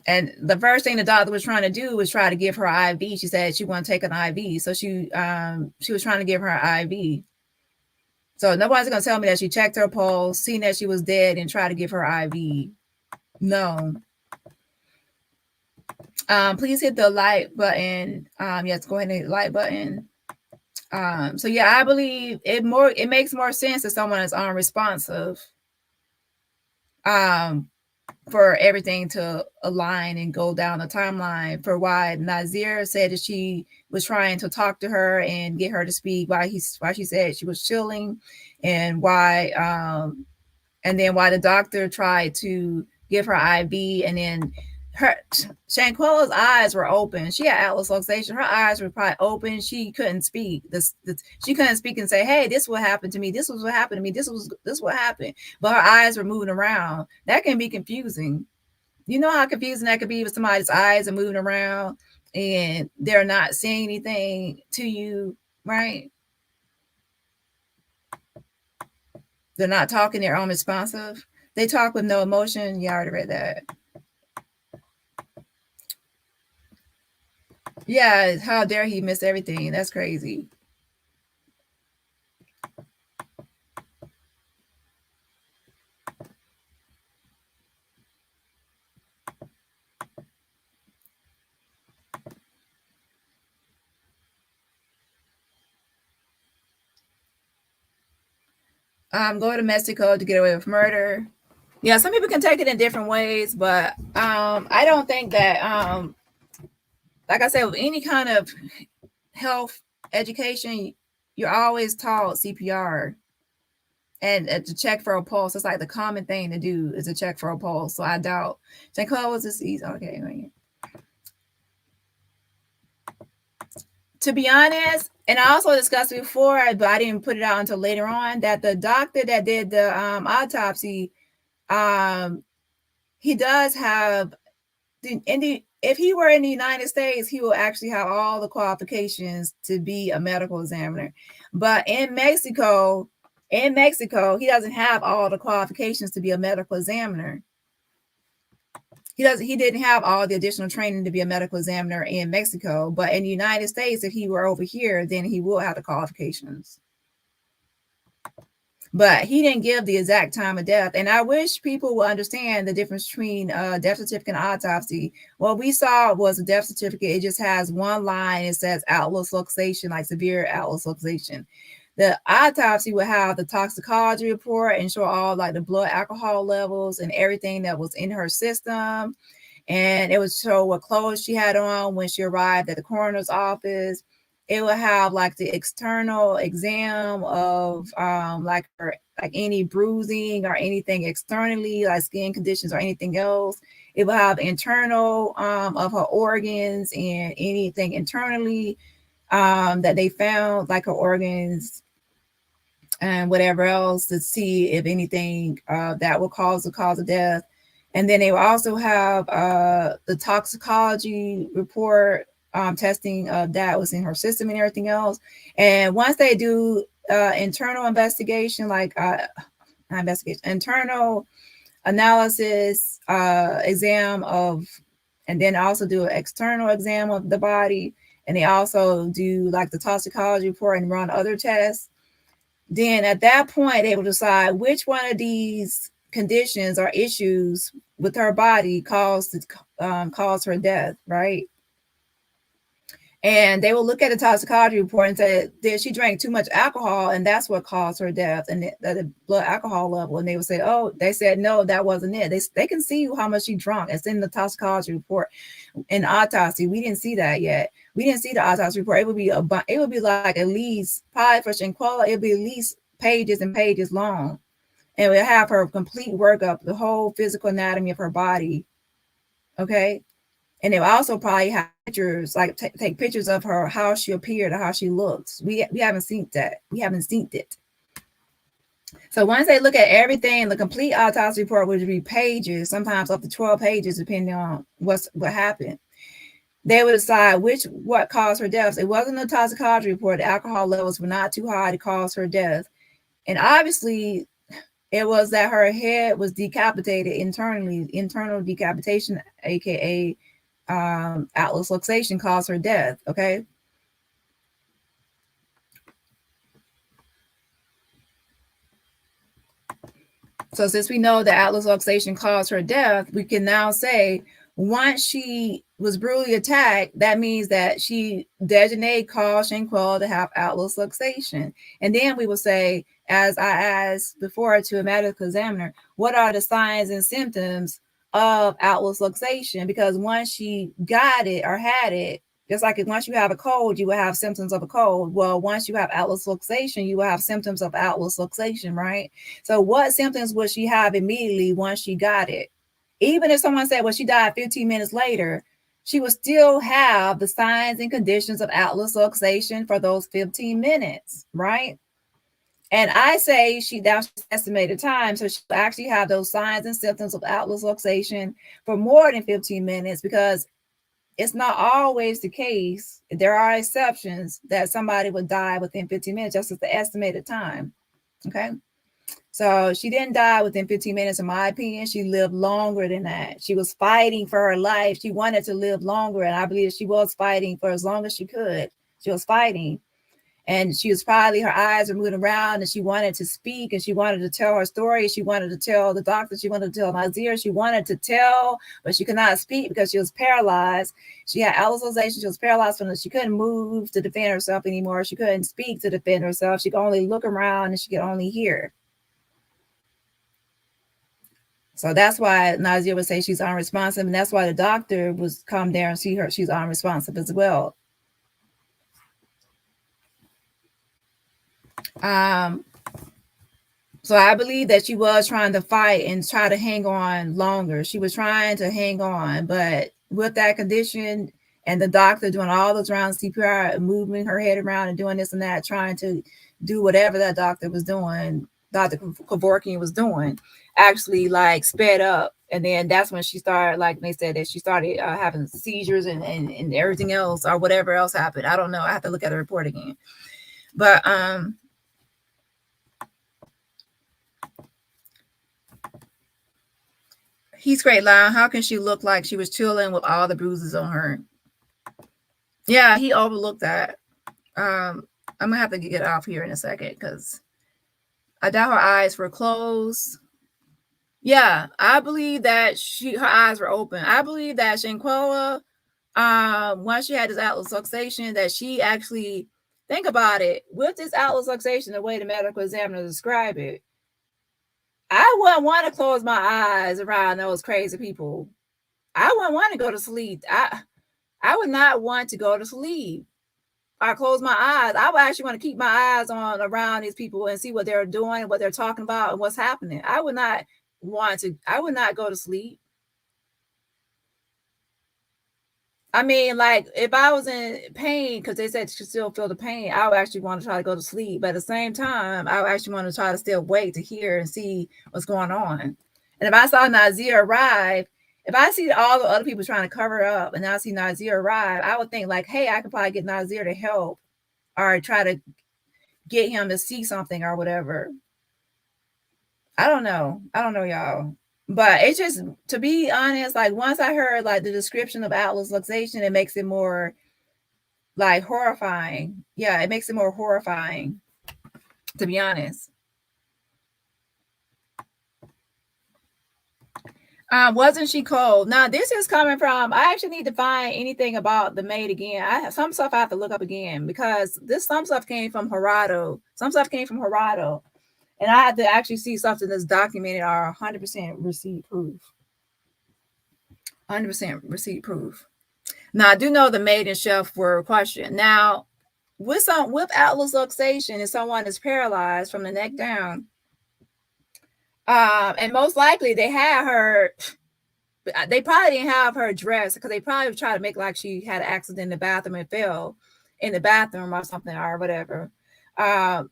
And the first thing the doctor was trying to do was try to give her IV. She said she wanted to take an IV. So she was trying to give her an IV. So nobody's going to tell me that she checked her pulse, seen that she was dead, and try to give her IV. No. Please hit the like button. Yes, go ahead and hit the like button. So yeah, I believe it makes more sense if someone is unresponsive. For everything to align and go down the timeline, for why Nazeer said that she was trying to talk to her and get her to speak, why she said she was chilling, and why and then why the doctor tried to give her IV, and then Shanquella's eyes were open. She had Atlas luxation. Her eyes were probably open. She couldn't speak. She couldn't speak and say, "Hey, this is what happened to me. This was what happened to me. This what happened." But her eyes were moving around. That can be confusing. You know how confusing that could be if somebody's eyes are moving around and they're not saying anything to you, right? They're not talking. They're unresponsive. They talk with no emotion. You already read that. Yeah, how dare he miss everything? That's crazy. Go to Mexico to get away with murder. Yeah, some people can take it in different ways, but I don't think that, like I said, with any kind of health education, you're always taught CPR and to check for a pulse. It's like the common thing to do is to check for a pulse. So I doubt Shanquella was deceased. Okay. To be honest, and I also discussed it before, but I didn't put it out until later on, that the doctor that did the autopsy, he does have if he were in the United States, he will actually have all the qualifications to be a medical examiner. But in Mexico, he doesn't have all the qualifications to be a medical examiner. He didn't have all the additional training to be a medical examiner in Mexico. But in the United States, if he were over here, then he will have the qualifications. But he didn't give the exact time of death. And I wish people would understand the difference between death certificate and autopsy. What we saw was a death certificate. It just has one line. It says Atlas luxation, like severe Atlas luxation. The autopsy would have the toxicology report and show all like the blood alcohol levels and everything that was in her system. And it would show what clothes she had on when she arrived at the coroner's office. It will have like the external exam of like any bruising or anything externally, like skin conditions or anything else. It will have internal of her organs and anything internally that they found, like her organs and whatever else, to see if anything that will cause the cause of death. And then they will also have the toxicology report, testing that was in her system and everything else. And once they do internal investigation, like internal analysis, exam of, and then also do an external exam of the body. And they also do like the toxicology report and run other tests. Then at that point, they will decide which one of these conditions or issues with her body caused her death, right? And they will look at the toxicology report and say, did she drink too much alcohol? And that's what caused her death, and the blood alcohol level. And they would say, oh, they said, no, that wasn't it. They can see how much she drank. It's in the toxicology report. In autopsy, we didn't see that yet. We didn't see the autopsy report. It would be like at least, probably for Shanquella, it would be at least pages and pages long. And we'll have her complete workup, the whole physical anatomy of her body. Okay. And they'll also probably have pictures, like take pictures of her, how she appeared or how she looks. We haven't seen that. We haven't seen it. So once they look at everything, the complete autopsy report would be pages, sometimes up to 12 pages, depending on what happened. They would decide what caused her death. It wasn't a toxicology report. The alcohol levels were not too high to cause her death. And obviously, it was that her head was decapitated internally. Internal decapitation, aka Atlas luxation, caused her death. Okay. So since we know that Atlas luxation caused her death, we can now say once she was brutally attacked, that means that she designated caused Shanquella to have Atlas luxation. And then we will say, as I asked before to a medical examiner, what are the signs and symptoms of Atlas luxation? Because once she got it or had it, just like once you have a cold, you will have symptoms of a cold. Well, once you have Atlas luxation, you will have symptoms of Atlas luxation, right? So what symptoms would she have immediately once she got it? Even if someone said, well, she died 15 minutes later, she would still have the signs and conditions of Atlas luxation for those 15 minutes, right? And I say that's estimated time. So she'll actually have those signs and symptoms of Atlas luxation for more than 15 minutes, because it's not always the case. There are exceptions that somebody would die within 15 minutes, just as the estimated time. Okay. So she didn't die within 15 minutes, in my opinion. She lived longer than that. She was fighting for her life. She wanted to live longer. And I believe she was fighting for as long as she could. She was fighting. And she was probably, her eyes were moving around, and she wanted to speak, and she wanted to tell her story. She wanted to tell the doctor. She wanted to tell Nazeer. She wanted to tell, but she could not speak because she was paralyzed. She had Atlas luxation. She was paralyzed from she couldn't move to defend herself anymore. She couldn't speak to defend herself. She could only look around, and she could only hear. So that's why Nazeer would say she's unresponsive, and that's why the doctor was come there and see her. She's unresponsive as well. So I believe that she was trying to fight and try to hang on longer. She was trying to hang on, but with that condition and the doctor doing all those rounds CPR, moving her head around and doing this and that, trying to do whatever that doctor was doing, Dr. Kevorkian was doing, actually like sped up And then that's when she started, like they said, that she started having seizures and everything else or whatever else happened. I don't know. I have to look at the report again. But he's great line. How can she look like she was chilling with all the bruises on her? Yeah, he overlooked that. I'm gonna have to get off here in a second because I doubt her eyes were closed. Yeah, I believe that her eyes were open. I believe that Shanquella, once she had this Atlas luxation, that she actually, think about it, with this Atlas luxation, the way the medical examiner described it, I wouldn't want to close my eyes around those crazy people. I wouldn't want to go to sleep. I would not want to go to sleep. I close my eyes. I would actually want to keep my eyes on around these people and see what they're doing, what they're talking about, and what's happening. I would not go to sleep. I mean, like, if I was in pain, because they said you could still feel the pain, I would actually want to try to go to sleep. But at the same time, I would actually want to try to stay awake to hear and see what's going on. And if I saw Nazeer arrive, if I see all the other people trying to cover up and I see Nazeer arrive, I would think like, hey, I could probably get Nazeer to help or try to get him to see something or whatever. I don't know, y'all. But it's just, to be honest, like once I heard like the description of Atlas luxation, it makes it more like horrifying. Yeah, it makes it more horrifying, to be honest. Wasn't she cold? Now this is coming from, I actually need to find anything about the maid again. Some stuff I have to look up again because some stuff came from Gerardo. And I had to actually see something that's documented or 100% receipt proof. 100% receipt proof. Now I do know the maid and chef were questioned. Now with Atlas luxation, if someone is paralyzed from the neck down, and most likely they had her. They probably didn't have her dressed because they probably tried to make like she had an accident in the bathroom and fell in the bathroom or something or whatever.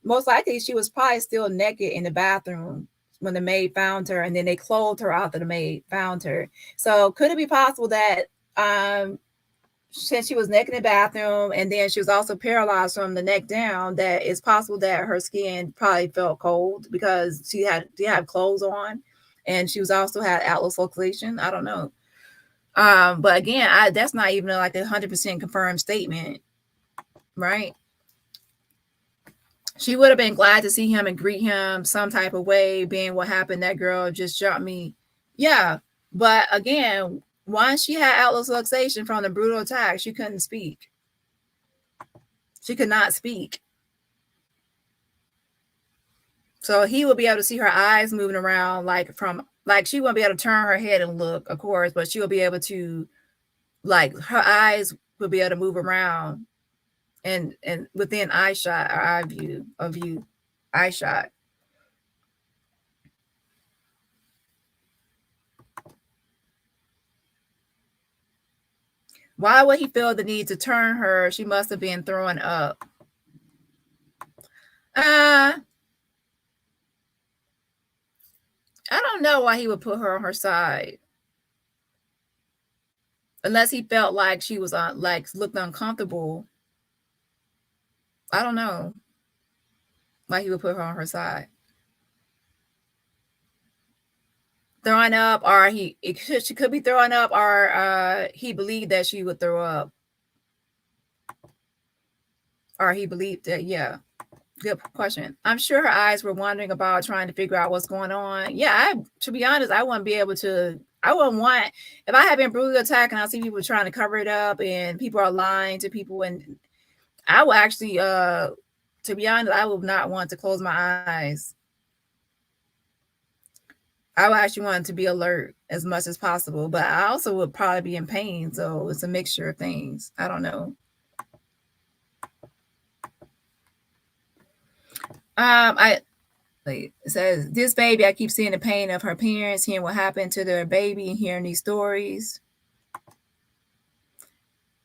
Most likely she was probably still naked in the bathroom when the maid found her, and then they clothed her after the maid found her. So could it be possible that since she was naked in the bathroom and then she was also paralyzed from the neck down, that it's possible that her skin probably felt cold because she had clothes on, and she was also had Atlas luxation. I don't know. But again, that's not even like 100% confirmed statement, right? She would have been glad to see him and greet him some type of way, being what happened. That girl just shot me. Yeah. But again, once she had Atlas luxation from the brutal attack, she couldn't speak. She could not speak. So he would be able to see her eyes moving around, she wouldn't be able to turn her head and look, of course, but she would be able to, like, her eyes would be able to move around and within eye shot or eye shot. Why would he feel the need to turn her? She must have been throwing up. I don't know why he would put her on her side. Unless he felt like she was looked uncomfortable. I don't know why he would put her on her side. Throwing up, or she could be throwing up, or he believed that she would throw up. Or he believed that, yeah. Good question. I'm sure her eyes were wandering about trying to figure out what's going on. Yeah, to be honest, I wouldn't be able to. I wouldn't want, if I had been brutally attacked and I see people trying to cover it up and people are lying to people, and I would actually, to be honest, I would not want to close my eyes. I would actually want to be alert as much as possible, but I also would probably be in pain. So it's a mixture of things. I don't know. It says, this baby, I keep seeing the pain of her parents, hearing what happened to their baby and hearing these stories.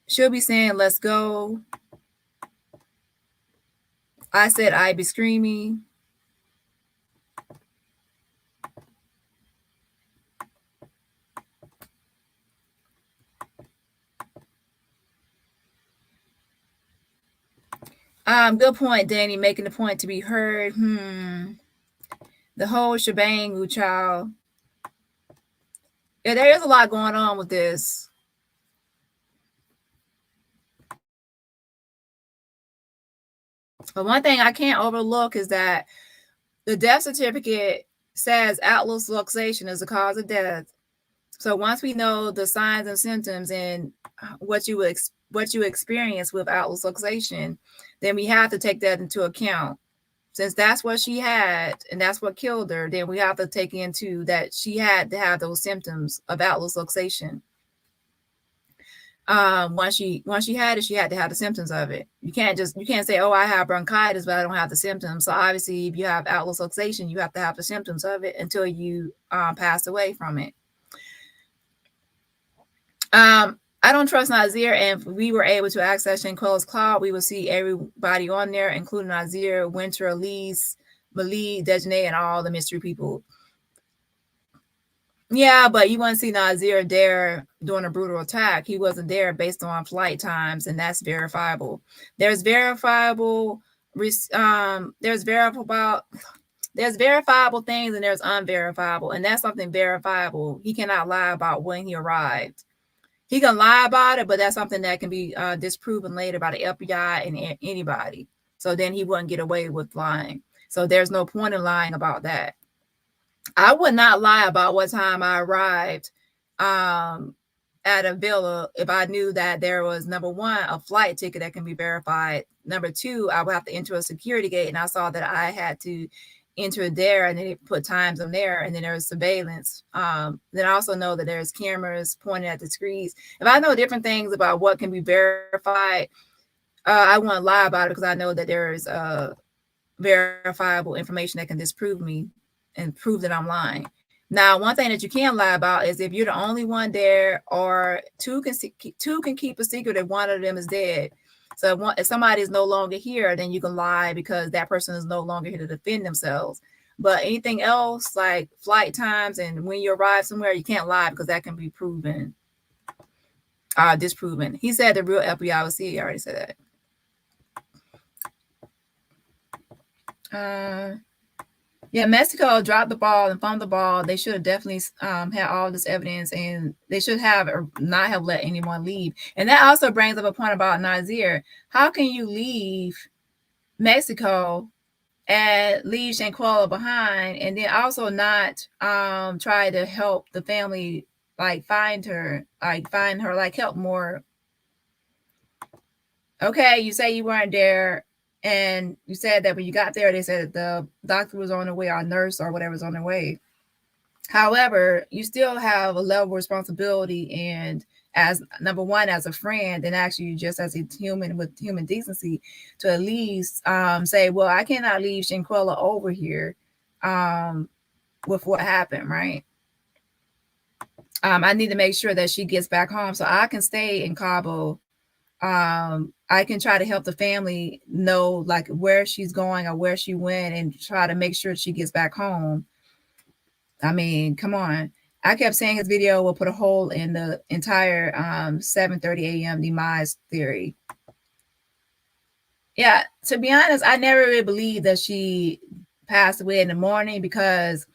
She'll be saying, let's go. I said, I'd be screaming. Good point, Dani, making the point to be heard. The whole shebang, child. Yeah, there is a lot going on with this. But one thing I can't overlook is that the death certificate says Atlas luxation is the cause of death. So once we know the signs and symptoms and what you experience with Atlas luxation, then we have to take that into account. Since that's what she had and that's what killed her, then we have to take into that she had to have those symptoms of Atlas luxation. Once she had it, she had to have the symptoms of it. You can't say, oh, I have bronchitis, but I don't have the symptoms. So obviously, if you have Atlas luxation, you have to have the symptoms of it until you pass away from it. I don't trust Nazeer, and if we were able to access Shanquella's cloud, we will see everybody on there, including Nazeer, Winter, Elise, Malik, Dejanay, and all the mystery people. Yeah, but you wouldn't see Nazeer there doing a brutal attack. He wasn't there based on flight times, and that's verifiable. There's verifiable things, and there's unverifiable, and that's something verifiable. He cannot lie about when he arrived. He can lie about it, but that's something that can be disproven later by the FBI and anybody. So then he wouldn't get away with lying. So there's no point in lying about that. I would not lie about what time I arrived at a villa if I knew that there was, number one, a flight ticket that can be verified. Number two, I would have to enter a security gate, and I saw that I had to enter there, and then they put times on there, and then there was surveillance. Then I also know that there's cameras pointing at the screens. If I know different things about what can be verified, I won't lie about it because I know that there is verifiable information that can disprove me and prove that I'm lying. Now, one thing that you can't lie about is if you're the only one there, or two can keep a secret if one of them is dead. So if somebody is no longer here, then you can lie because that person is no longer here to defend themselves. But anything else, like flight times and when you arrive somewhere, you can't lie because that can be proven, disproven. He said the real FBI will see. He already said that. Yeah, Mexico dropped the ball and found the ball. They should have definitely had all this evidence, and they should have or not have let anyone leave. And that also brings up a point about Nazeer. How can you leave Mexico and leave Shanquella behind, and then also not try to help the family, like find her, like help more? Okay, you say you weren't there. And you said that when you got there, they said the doctor was on the way, or nurse or whatever was on the way. However, you still have a level of responsibility, and as number one, as a friend, and actually just as a human with human decency, to at least say, well, I cannot leave Shanquella over here with what happened, right? I need to make sure that she gets back home so I can stay in Cabo. I can try to help the family know like where she's going or where she went and try to make sure she gets back home. I mean, come on. I kept saying his video will put a hole in the entire 7:30 a.m. demise theory. Yeah, to be honest, I never really believed that she passed away in the morning because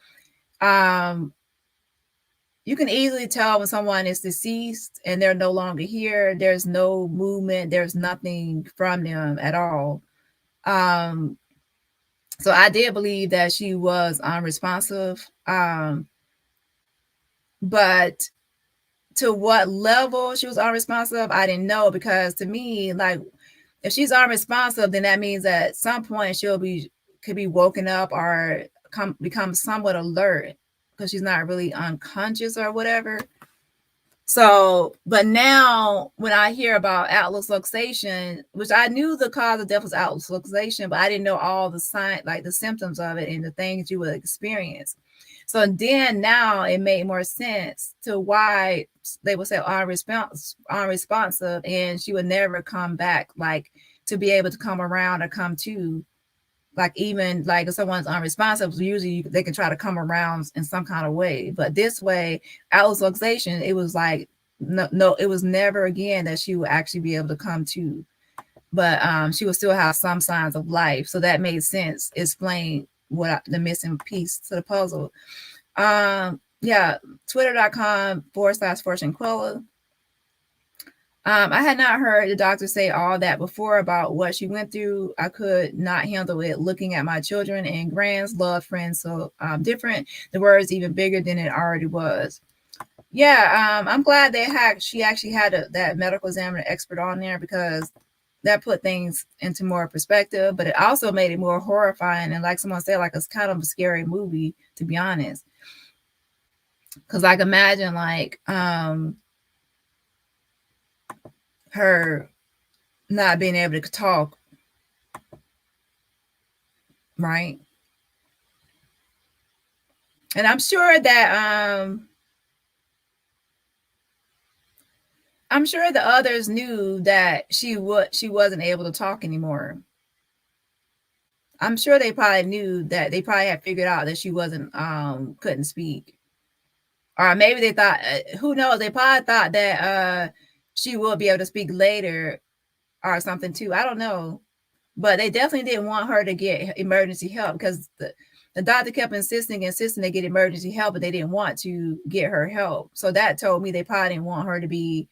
you can easily tell when someone is deceased and they're no longer here. There's no movement. There's nothing from them at all. So I did believe that she was unresponsive. But to what level she was unresponsive, I didn't know, because to me, like, if she's unresponsive, then that means that at some point could be woken up or become somewhat alert, because she's not really unconscious or whatever. So, but now when I hear about Atlas luxation, which I knew the cause of death was Atlas luxation, but I didn't know all the signs, like the symptoms of it and the things you would experience. So then now it made more sense to why they would say unresponsive, and she would never come back, like to be able to come around or come to. Like, even like if someone's unresponsive, usually they can try to come around in some kind of way. But this way, Atlas luxation, it was like, no, it was never again that she would actually be able to come to. but she would still have some signs of life. So that made sense. Explain the missing piece to the puzzle. Yeah, twitter.com/FortuneQuella. I had not heard the doctor say all that before about what she went through. I could not handle it looking at my children and grands, love, friends so different. The words even bigger than it already was. Yeah, I'm glad she actually had that medical examiner expert on there, because that put things into more perspective, but it also made it more horrifying. And like someone said, like it's kind of a scary movie, to be honest. Because like imagine like her not being able to talk, right? And I'm sure that I'm sure the others knew that she wasn't able to talk anymore. I'm sure they probably knew that. They probably had figured out that she couldn't speak. Or maybe they thought, who knows? They probably thought that she would be able to speak later or something too. I don't know. But they definitely didn't want her to get emergency help, because the doctor kept insisting they get emergency help, but they didn't want to get her help. So that told me they probably didn't want her to be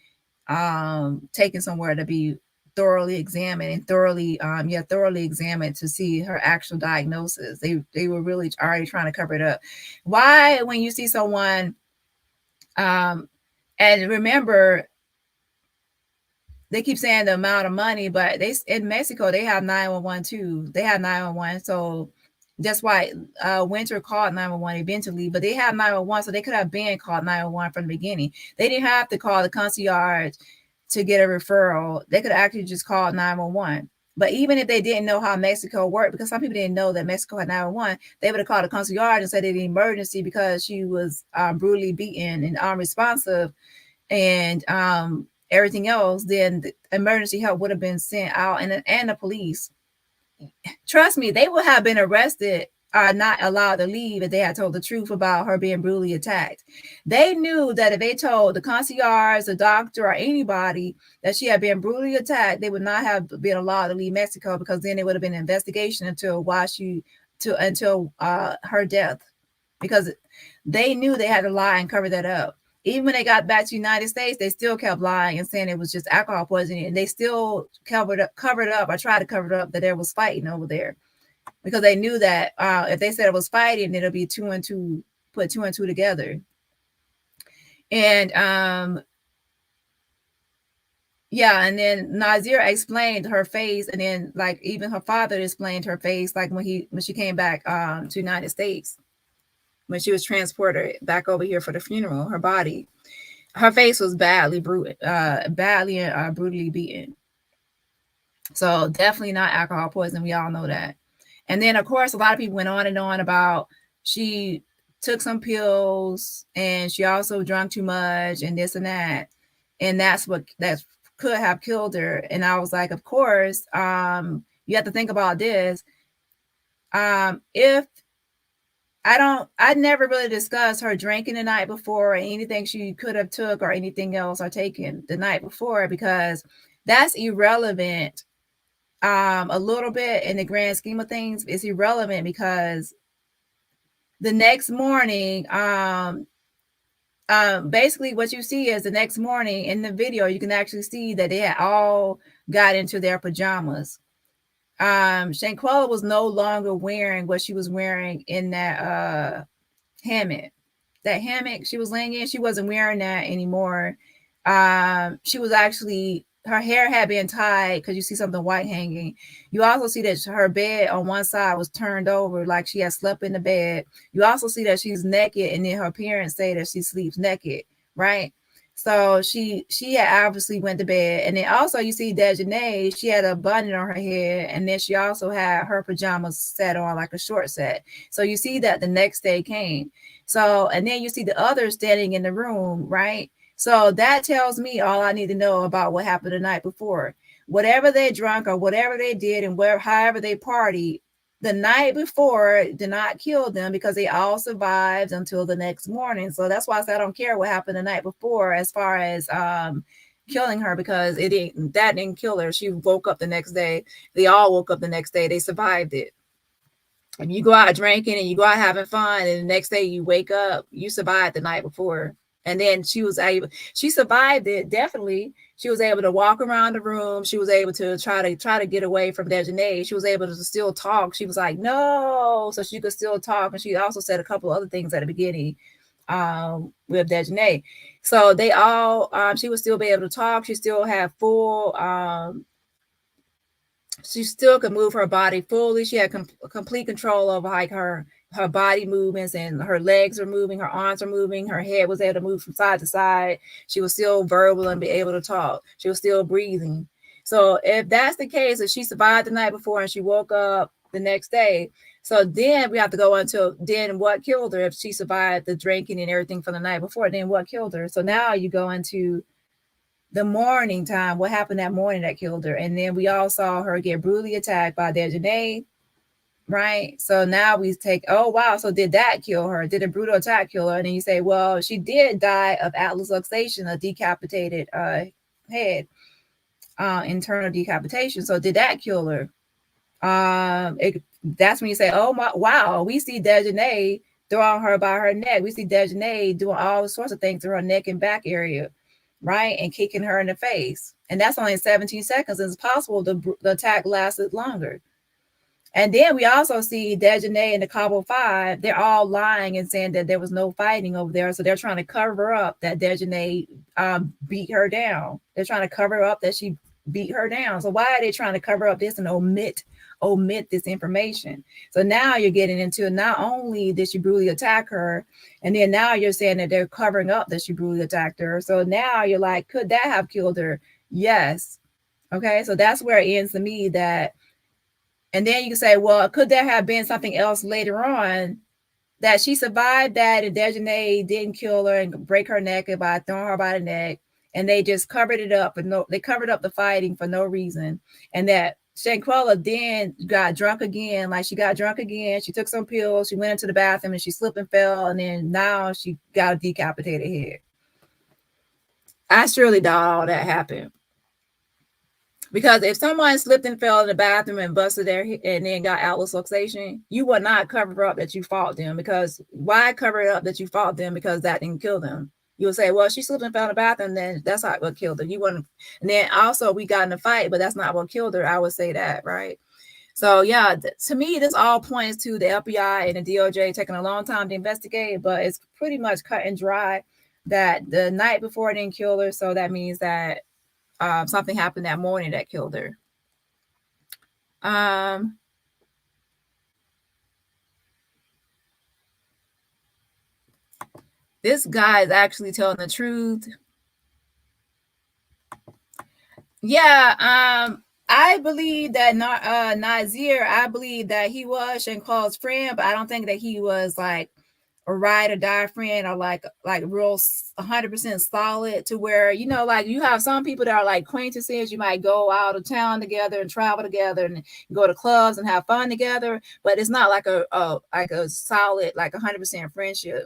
taken somewhere to be thoroughly examined and thoroughly examined to see her actual diagnosis. They were really already trying to cover it up. Why, when you see someone, and remember, they keep saying the amount of money, but in Mexico they have 911 too. They have 911, so that's why Winter called 911 eventually. But they have 911, so they could have been called 911 from the beginning. They didn't have to call the concierge to get a referral. They could actually just call 911. But even if they didn't know how Mexico worked, because some people didn't know that Mexico had 911, they would have called the concierge and said it an emergency because she was brutally beaten and unresponsive, and everything else. Then the emergency help would have been sent out, and the police. Trust me, they would have been arrested or not allowed to leave if they had told the truth about her being brutally attacked. They knew that if they told the concierge, the doctor, or anybody that she had been brutally attacked, they would not have been allowed to leave Mexico, because then it would have been an investigation until her death, because they knew they had to lie and cover that up. Even when they got back to the United States, they still kept lying and saying it was just alcohol poisoning, and they still covered up or tried to cover it up that there was fighting over there, because they knew that if they said it was fighting, it'll be put two and two together. And yeah, and then Nazeer explained her face, and then like even her father explained her face, like when she came back to the United States, when she was transported back over here for the funeral. Her face was badly and brutally beaten. So definitely not alcohol poisoning. We all know that. And then of course a lot of people went on and on about she took some pills and she also drank too much and this and that, and that could have killed her. And I was like, of course, you have to think about this. If I never really discussed her drinking the night before or anything she could have took or anything else or taken the night before, because that's irrelevant. A little bit in the grand scheme of things, it's irrelevant, because the next morning, basically what you see is the next morning in the video, you can actually see that they had all got into their pajamas. Shanquella was no longer wearing what she was wearing in that hammock. That hammock she was laying in, she wasn't wearing that anymore. She was actually, her hair had been tied, because you see something white hanging. You also see that her bed on one side was turned over, like she had slept in the bed. You also see that she's naked, and then her parents say that she sleeps naked, right? So she had obviously went to bed. And then also you see Dejanay, she had a button on her head, and then she also had her pajamas set on like a short set. So you see that the next day came. So, and then you see the others standing in the room, right? So that tells me all I need to know about what happened the night before. Whatever they drank or whatever they did and however they partied the night before did not kill them, because they all survived until the next morning. So that's why I said I don't care what happened the night before as far as killing her because that didn't kill her. She woke up the next day. They all woke up the next day. They survived it. And you go out drinking and you go out having fun, and the next day you wake up, you survived the night before. And then she survived it, definitely. She was able to walk around the room. She was able to try to get away from Dejanae. She was able to still talk. She was like, no, so she could still talk. And she also said a couple other things at the beginning with Dejanae. So they all, she would still be able to talk. She still had full, she still could move her body fully. She had complete control over like her body movements, and her legs are moving, her arms are moving, her head was able to move from side to side. She was still verbal and be able to talk. She was still breathing. So if that's the case, if she survived the night before and she woke up the next day, so then we have to go into then what killed her. If she survived the drinking and everything from the night before, then what killed her? So now you go into the morning time, what happened that morning that killed her. And then we all saw her get brutally attacked by Dejanae, right? So now we take, oh wow, so did that kill her? Did a brutal attack kill her? And then you say, well, she did die of atlas luxation, a decapitated head, internal decapitation. So did that kill her? That's when you say, oh my, wow, we see Dejanae throwing her by her neck. We see Dejanae doing all sorts of things to her neck and back area, right? And kicking her in the face. And that's only 17 seconds. It's possible the attack lasted longer. And then we also see Dejanae and the Cabo Five, they're all lying and saying that there was no fighting over there. So they're trying to cover up that Dejanae beat her down. They're trying to cover up that she beat her down. So why are they trying to cover up this and omit this information? So now you're getting into, not only did she brutally attack her, and then now you're saying that they're covering up that she brutally attacked her. So now you're like, could that have killed her? Yes. Okay, so that's where it ends to me. That, and then you can say, well, could there have been something else later on that she survived that and Dejanae didn't kill her and break her neck by throwing her by the neck, and they just covered it up, they covered up the fighting for no reason, and that Shanquella then got drunk again. Like she got drunk again. She took some pills. She went into the bathroom and she slipped and fell, and then now she got a decapitated head. I surely doubt all that happened. Because if someone slipped and fell in the bathroom and busted their head and then got atlas luxation, you would not cover up that you fought them. Because why cover it up that you fought them? Because that didn't kill them. You would say, well, she slipped and fell in the bathroom, then that's not what killed her. You wouldn't. And then also we got in a fight, but that's not what killed her. I would say that, right? So yeah, to me, this all points to the FBI and the DOJ taking a long time to investigate, but it's pretty much cut and dry that the night before it didn't kill her. So that means that something happened that morning that killed her. This guy is actually telling the truth. Yeah, I believe that Nazeer, I believe that he was Shanquella's friend, but I don't think that he was like a ride or die friend, or like real 100% solid, to where, you know, like you have some people that are like acquaintances. You might go out of town together and travel together and go to clubs and have fun together, but it's not like a solid, like 100% friendship.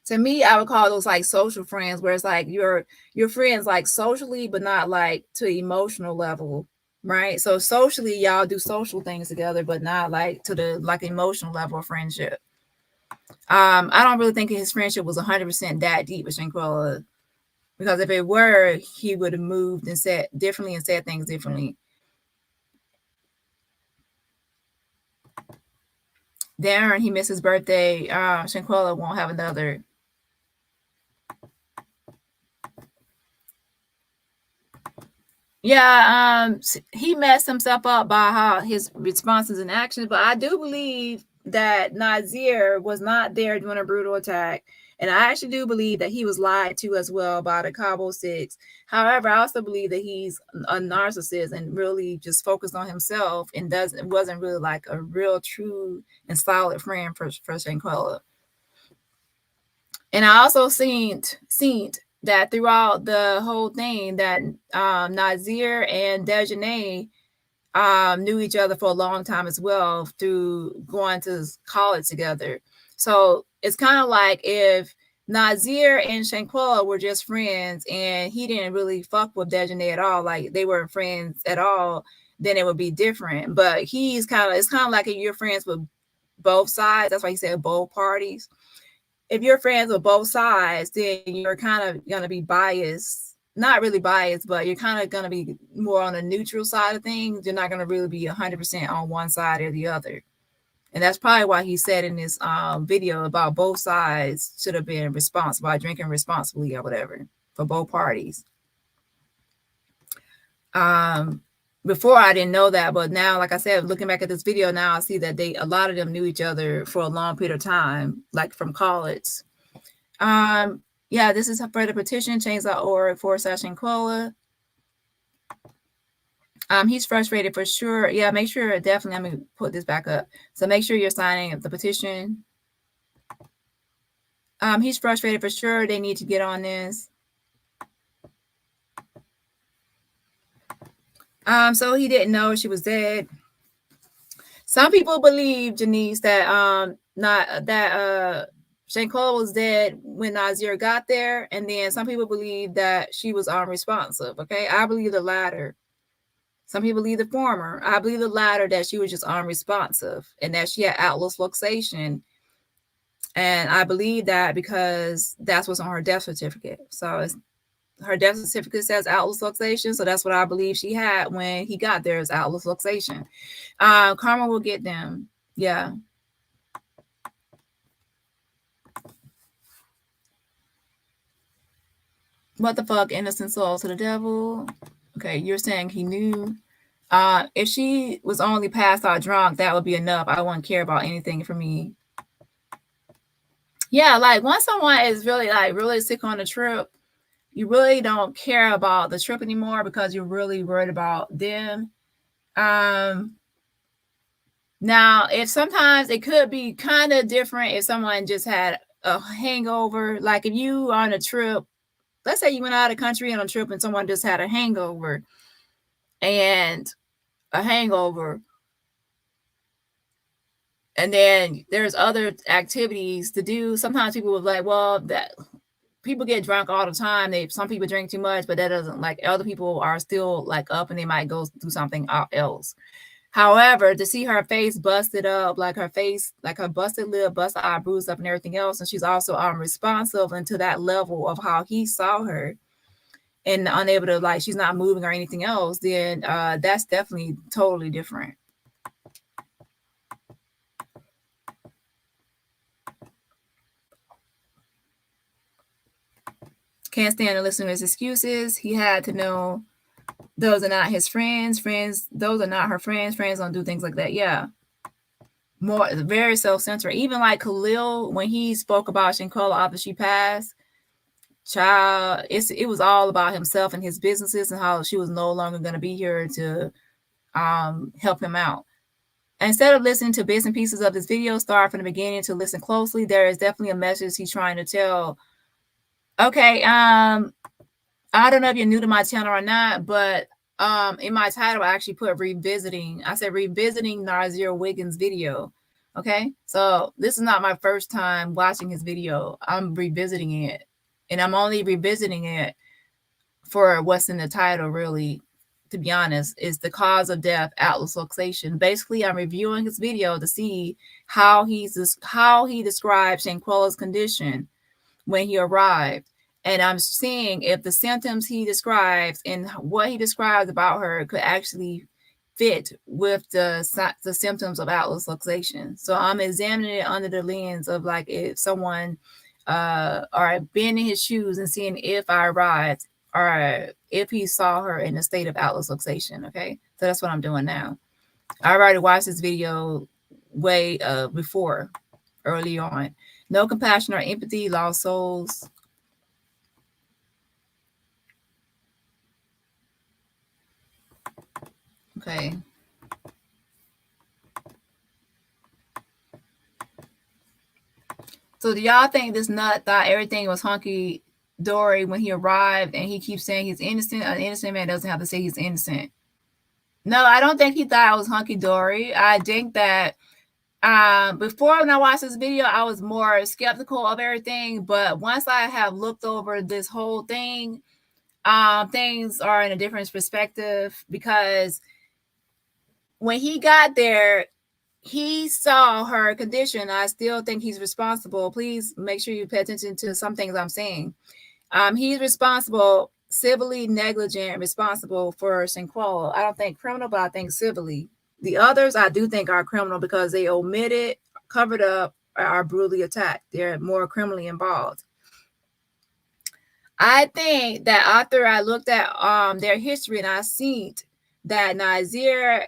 To me, I would call those like social friends, where it's like you're friends like socially, but not like to emotional level, right? So socially, y'all do social things together, but not like to the like emotional level of friendship. I don't really think his friendship was 100% that deep with Shanquella, because if it were, he would have moved and said differently and said things differently. Darren, he missed his birthday. Shanquella won't have another. Yeah, he messed himself up by how his responses and actions, but I do believe that Nazeer was not there during a brutal attack. And I actually do believe that he was lied to as well by the Cabo Six. However, I also believe that he's a narcissist and really just focused on himself and wasn't really like a real, true, and solid friend for Shanquella. And I also seen that throughout the whole thing that Nazeer and Dejanae knew each other for a long time as well, through going to college together. So it's kind of like if Nazeer and Shanquella were just friends, and he didn't really fuck with Dejanay at all. Like they weren't friends at all, then it would be different. But it's kind of like if you're friends with both sides. That's why he said both parties. If you're friends with both sides, then you're kind of gonna be biased. Not really biased, but you're kind of gonna be more on the neutral side of things. You're not gonna really be 100% on one side or the other. And that's probably why he said in this video about both sides should have been responsible by drinking responsibly or whatever for both parties. Before I didn't know that, but now, like I said, looking back at this video now, I see that a lot of them knew each other for a long period of time, like from college. Yeah, this is for the petition, change.org /Shanquella. He's frustrated for sure. Yeah, make sure definitely. Let me put this back up. So make sure you're signing the petition. He's frustrated for sure. They need to get on this. So he didn't know she was dead. Some people believe, Janice, that Shanquella was dead when Nazeer got there, and then some people believe that she was unresponsive. Okay, I believe the latter. Some people believe the former. I believe the latter, that she was just unresponsive and that she had Atlas Luxation. And I believe that because that's what's on her death certificate. So her death certificate says Atlas Luxation. So that's what I believe she had when he got there, is Atlas Luxation. Karma will get them. Yeah. What the fuck? Innocent soul to the devil. Okay, you're saying he knew. If she was only passed out drunk, that would be enough. I wouldn't care about anything for me. Yeah, like once someone is really sick on the trip, you really don't care about the trip anymore because you're really worried about them. Now, if sometimes it could be kind of different if someone just had a hangover. Like if you on a trip, let's say you went out of the country on a trip and someone just had a hangover and then there's other activities to do. Sometimes people would like, well, that people get drunk all the time. Some people drink too much, but that doesn't, like, other people are still like up and they might go do something else. However, to see her face busted up, like her face, like her busted lip, busted eye, bruised up and everything else, and she's also unresponsive and to that level of how he saw her and unable to, like, she's not moving or anything else, then that's definitely totally different. Can't stand to listen to his excuses. He had to know those are not his friends. Those are not her friends. Friends don't do things like that. Yeah. Very self-centered. Even like Khalil, when he spoke about Shanquella after she passed, child, it was all about himself and his businesses and how she was no longer going to be here to help him out. Instead of listening to bits and pieces of this video, start from the beginning to listen closely. There is definitely a message he's trying to tell. Okay, I don't know if you're new to my channel or not, but in my title, I actually put revisiting. I said revisiting Nazeer Wiggins video. Okay, so this is not my first time watching his video. I'm revisiting it, and I'm only revisiting it for what's in the title, really, to be honest, is the cause of death, Atlas Luxation. Basically, I'm reviewing his video to see how he describes Shanquella's condition when he arrived. And I'm seeing if the symptoms he describes and what he describes about her could actually fit with the symptoms of Atlas Luxation. So I'm examining it under the lens of like if someone or being in his shoes and seeing if I arrived or if he saw her in a state of Atlas Luxation. Okay, so that's what I'm doing now. I already watched this video way before, early on. No compassion or empathy, lost souls. Okay. So do y'all think this nut thought everything was hunky dory when he arrived and he keeps saying he's innocent? An innocent man doesn't have to say he's innocent. No, I don't think he thought it was hunky dory. I think that Before when I watched this video, I was more skeptical of everything, but once I have looked over this whole thing, things are in a different perspective, because when he got there, he saw her condition. I still think he's responsible. Please make sure you pay attention to some things I'm saying. He's responsible, civilly negligent, responsible for Shinquo. I don't think criminal, but I think civilly. The others I do think are criminal because they omitted, covered up, or are brutally attacked. They're more criminally involved. I think that after I looked at their history and I seen that Nazeer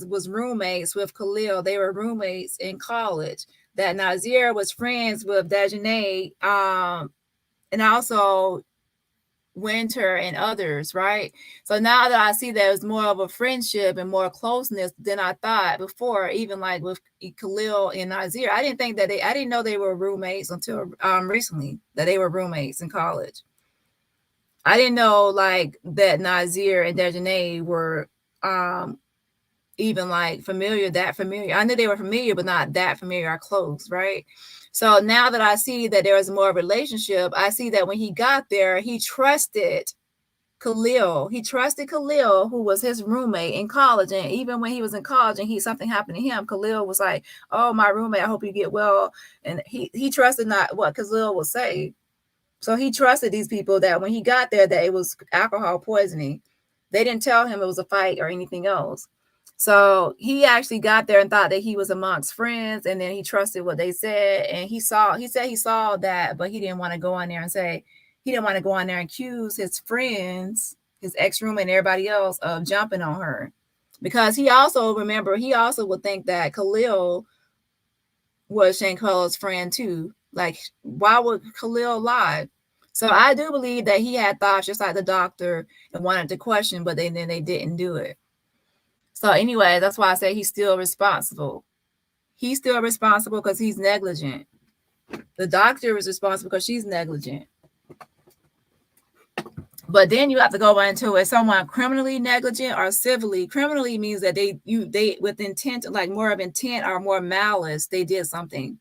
was roommates with Khalil. They were roommates in college. That Nazeer was friends with Dejanae, and also Winter and others, right? So now that I see that it was more of a friendship and more closeness than I thought before, even like with Khalil and Nazeer, I didn't know they were roommates until recently, that they were roommates in college. I didn't know like that Nazeer and Dejanae were even like that familiar. I knew they were familiar, but not that familiar or close, right? So now that I see that there was more relationship, I see that when he got there, he trusted Khalil. He trusted Khalil, who was his roommate in college. And even when he was in college and something happened to him, Khalil was like, "Oh, my roommate, I hope you get well." And he trusted not what Khalil would say. So he trusted these people that when he got there, that it was alcohol poisoning. They didn't tell him it was a fight or anything else. So he actually got there and thought that he was amongst friends, and then he trusted what they said. And he said he saw that, but he didn't want to go on there and say, he didn't want to go on there and accuse his friends, his ex-roommate and everybody else of jumping on her. Because he also would think that Khalil was Shanquella's friend too. Like, why would Khalil lie? So I do believe that he had thoughts just like the doctor and wanted to question, but then they didn't do it. So anyway, that's why I say he's still responsible. He's still responsible because he's negligent. The doctor is responsible because she's negligent. But then you have to go into it. Someone criminally negligent or civilly. Criminally means that they with intent, like more of intent or more malice, they did something.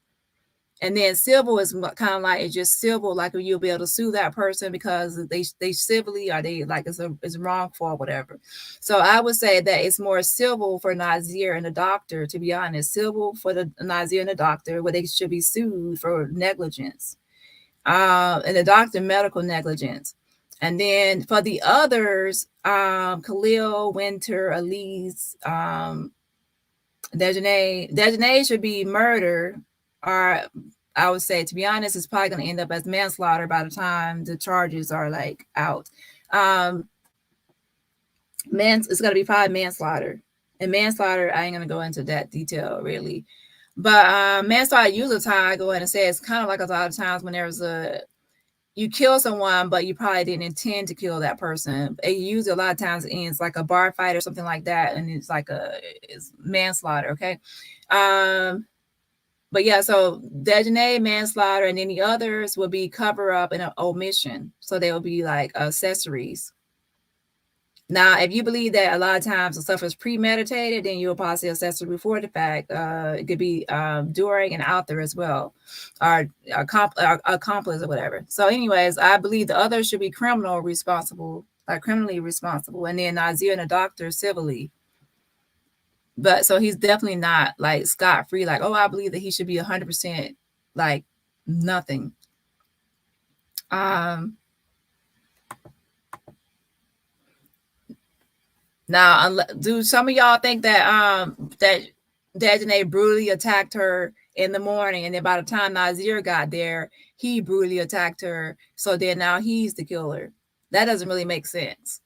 And then civil is kind of like, it's just civil, like you'll be able to sue that person because they civilly, or they like it's wrongful or whatever. So I would say that it's more civil for Nazeer and the doctor, to be honest. Civil for the Nazeer and the doctor, where they should be sued for negligence, and the doctor medical negligence. And then for the others, Khalil, Winter, Elise, Dejanae should be murder. Or I would say, to be honest, it's probably going to end up as manslaughter by the time the charges are like out. It's going to be probably manslaughter. And manslaughter, I ain't going to go into that detail really. But manslaughter, usually time I go ahead and say, it's kind of like a lot of times when there's you kill someone, but you probably didn't intend to kill that person. It usually a lot of times ends like a bar fight or something like that, and it's like it's manslaughter, okay? But yeah, so Dejanae, manslaughter, and then the others will be cover up and omission. So they will be like accessories. Now, if you believe that a lot of times the stuff is premeditated, then you'll probably say accessory before the fact. It could be during and after as well, or accomplice or whatever. So anyways, I believe the others should be criminally responsible, and then Nazeer and the doctor civilly. But so he's definitely not like scot-free, like, oh, I believe that he should be 100% like nothing. Now, do some of y'all think that that Dejanae brutally attacked her in the morning, and then by the time Nazeer got there, he brutally attacked her, so then now he's the killer? That doesn't really make sense.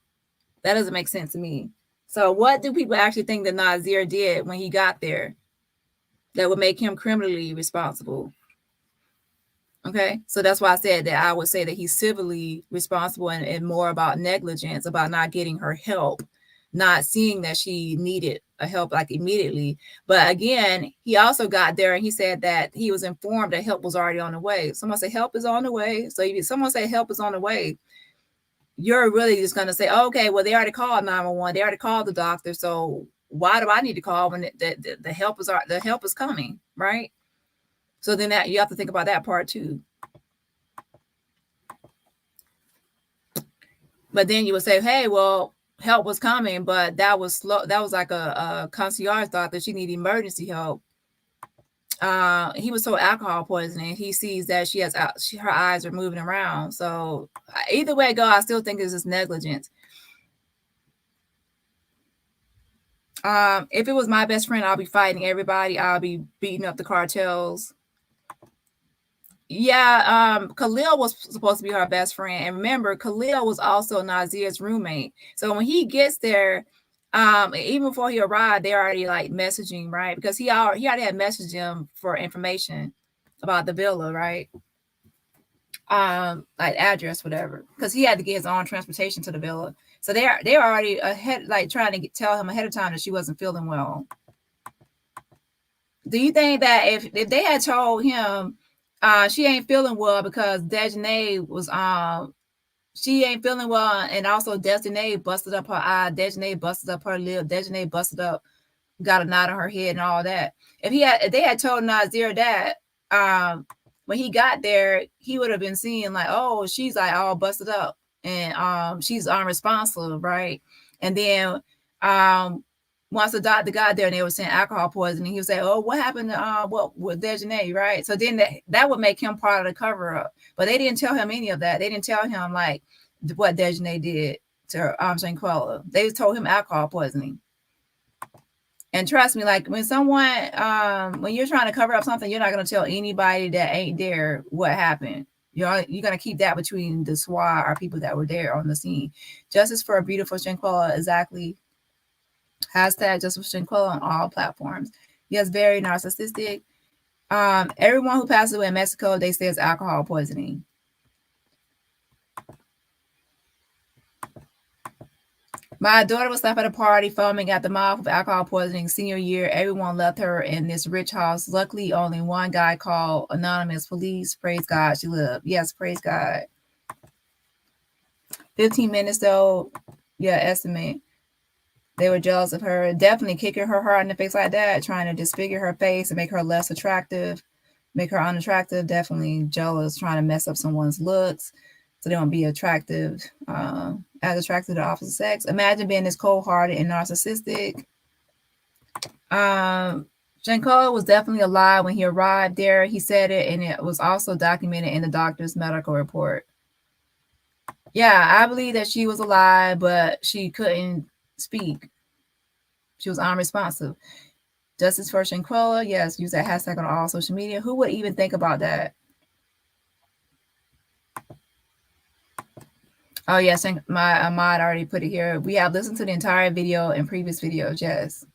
That doesn't make sense to me. So what do people actually think that Nazeer did when he got there that would make him criminally responsible? Okay, so that's why I said that I would say that he's civilly responsible and more about negligence, about not getting her help, not seeing that she needed a help like immediately. But again, he also got there and he said that he was informed that help was already on the way. Someone say help is on the way. So if someone say help is on the way, you're really just going to say, oh, okay, well, they already called 911. They already called the doctor. So why do I need to call when the help is coming, right? So then that you have to think about that part too. But then you would say, hey, well, help was coming, but that was slow. That was like a concierge thought that she needed emergency help. He was so alcohol poisoning. He sees that her eyes are moving around. So either way it go, I still think it's just negligence. If it was my best friend, I'll be fighting everybody. I'll be beating up the cartels. Yeah, Khalil was supposed to be her best friend. And remember, Khalil was also Nazeer's roommate. So when he gets there, even before he arrived, they're already like messaging, right? Because he already had messaged him for information about the villa, right? Like address, whatever. Because he had to get his own transportation to the villa. So they're already ahead, like trying to tell him ahead of time that she wasn't feeling well. Do you think that if they had told him she ain't feeling well because Dejanae was she ain't feeling well, and also Destiny busted up her eye, Dejanae busted up her lip, Dejanae busted up, got a knot on her head and all that. If they had told Nazeer that when he got there, he would have been seeing like, oh, she's like all busted up and she's unresponsive, right? And then once the doctor got there and they were saying alcohol poisoning, he would say, oh, what happened to what with Dejanae, right? So then that would make him part of the cover up. But they didn't tell him any of that. They didn't tell him like what Dejanae did to Shanquella. They just told him alcohol poisoning. And trust me, like when when you're trying to cover up something, you're not going to tell anybody that ain't there what happened. You're going to keep that between the SWAT or people that were there on the scene. Justice for a beautiful Shanquella, exactly. Hashtag Justice for Shanquella on all platforms. Yes, very narcissistic. Everyone who passes away in Mexico, they say it's alcohol poisoning. My daughter was left at a party foaming at the mouth of alcohol poisoning senior year. Everyone left her in this rich house. Luckily, only one guy called anonymous police. Praise God, she lived. Yes, praise God. 15 minutes though, yeah, estimate. They were jealous of her, definitely kicking her heart in the face like that, trying to disfigure her face and make her less attractive, make her unattractive, definitely jealous, trying to mess up someone's looks so they won't be attractive, as attractive to the opposite sex. Imagine being this cold-hearted and narcissistic. Shanquella was definitely alive when he arrived there. He said it, and it was also documented in the doctor's medical report. Yeah, I believe that she was alive, but she couldn't speak. She was unresponsive. Justice for Shanquella, yes, use that hashtag on all social media. Who would even think about that? Oh, yes, my Ahmad already put it here. We have listened to the entire video and previous videos, yes.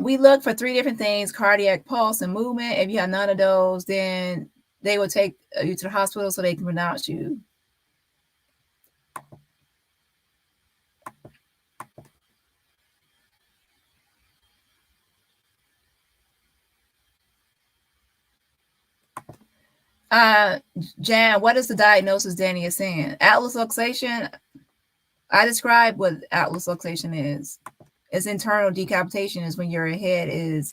We look for 3 different things: cardiac pulse and movement. If you have none of those, then they will take you to the hospital so they can pronounce you. Jan, what is the diagnosis Dani is saying? Atlas luxation. I described what atlas luxation is. It's internal decapitation. Is when your head is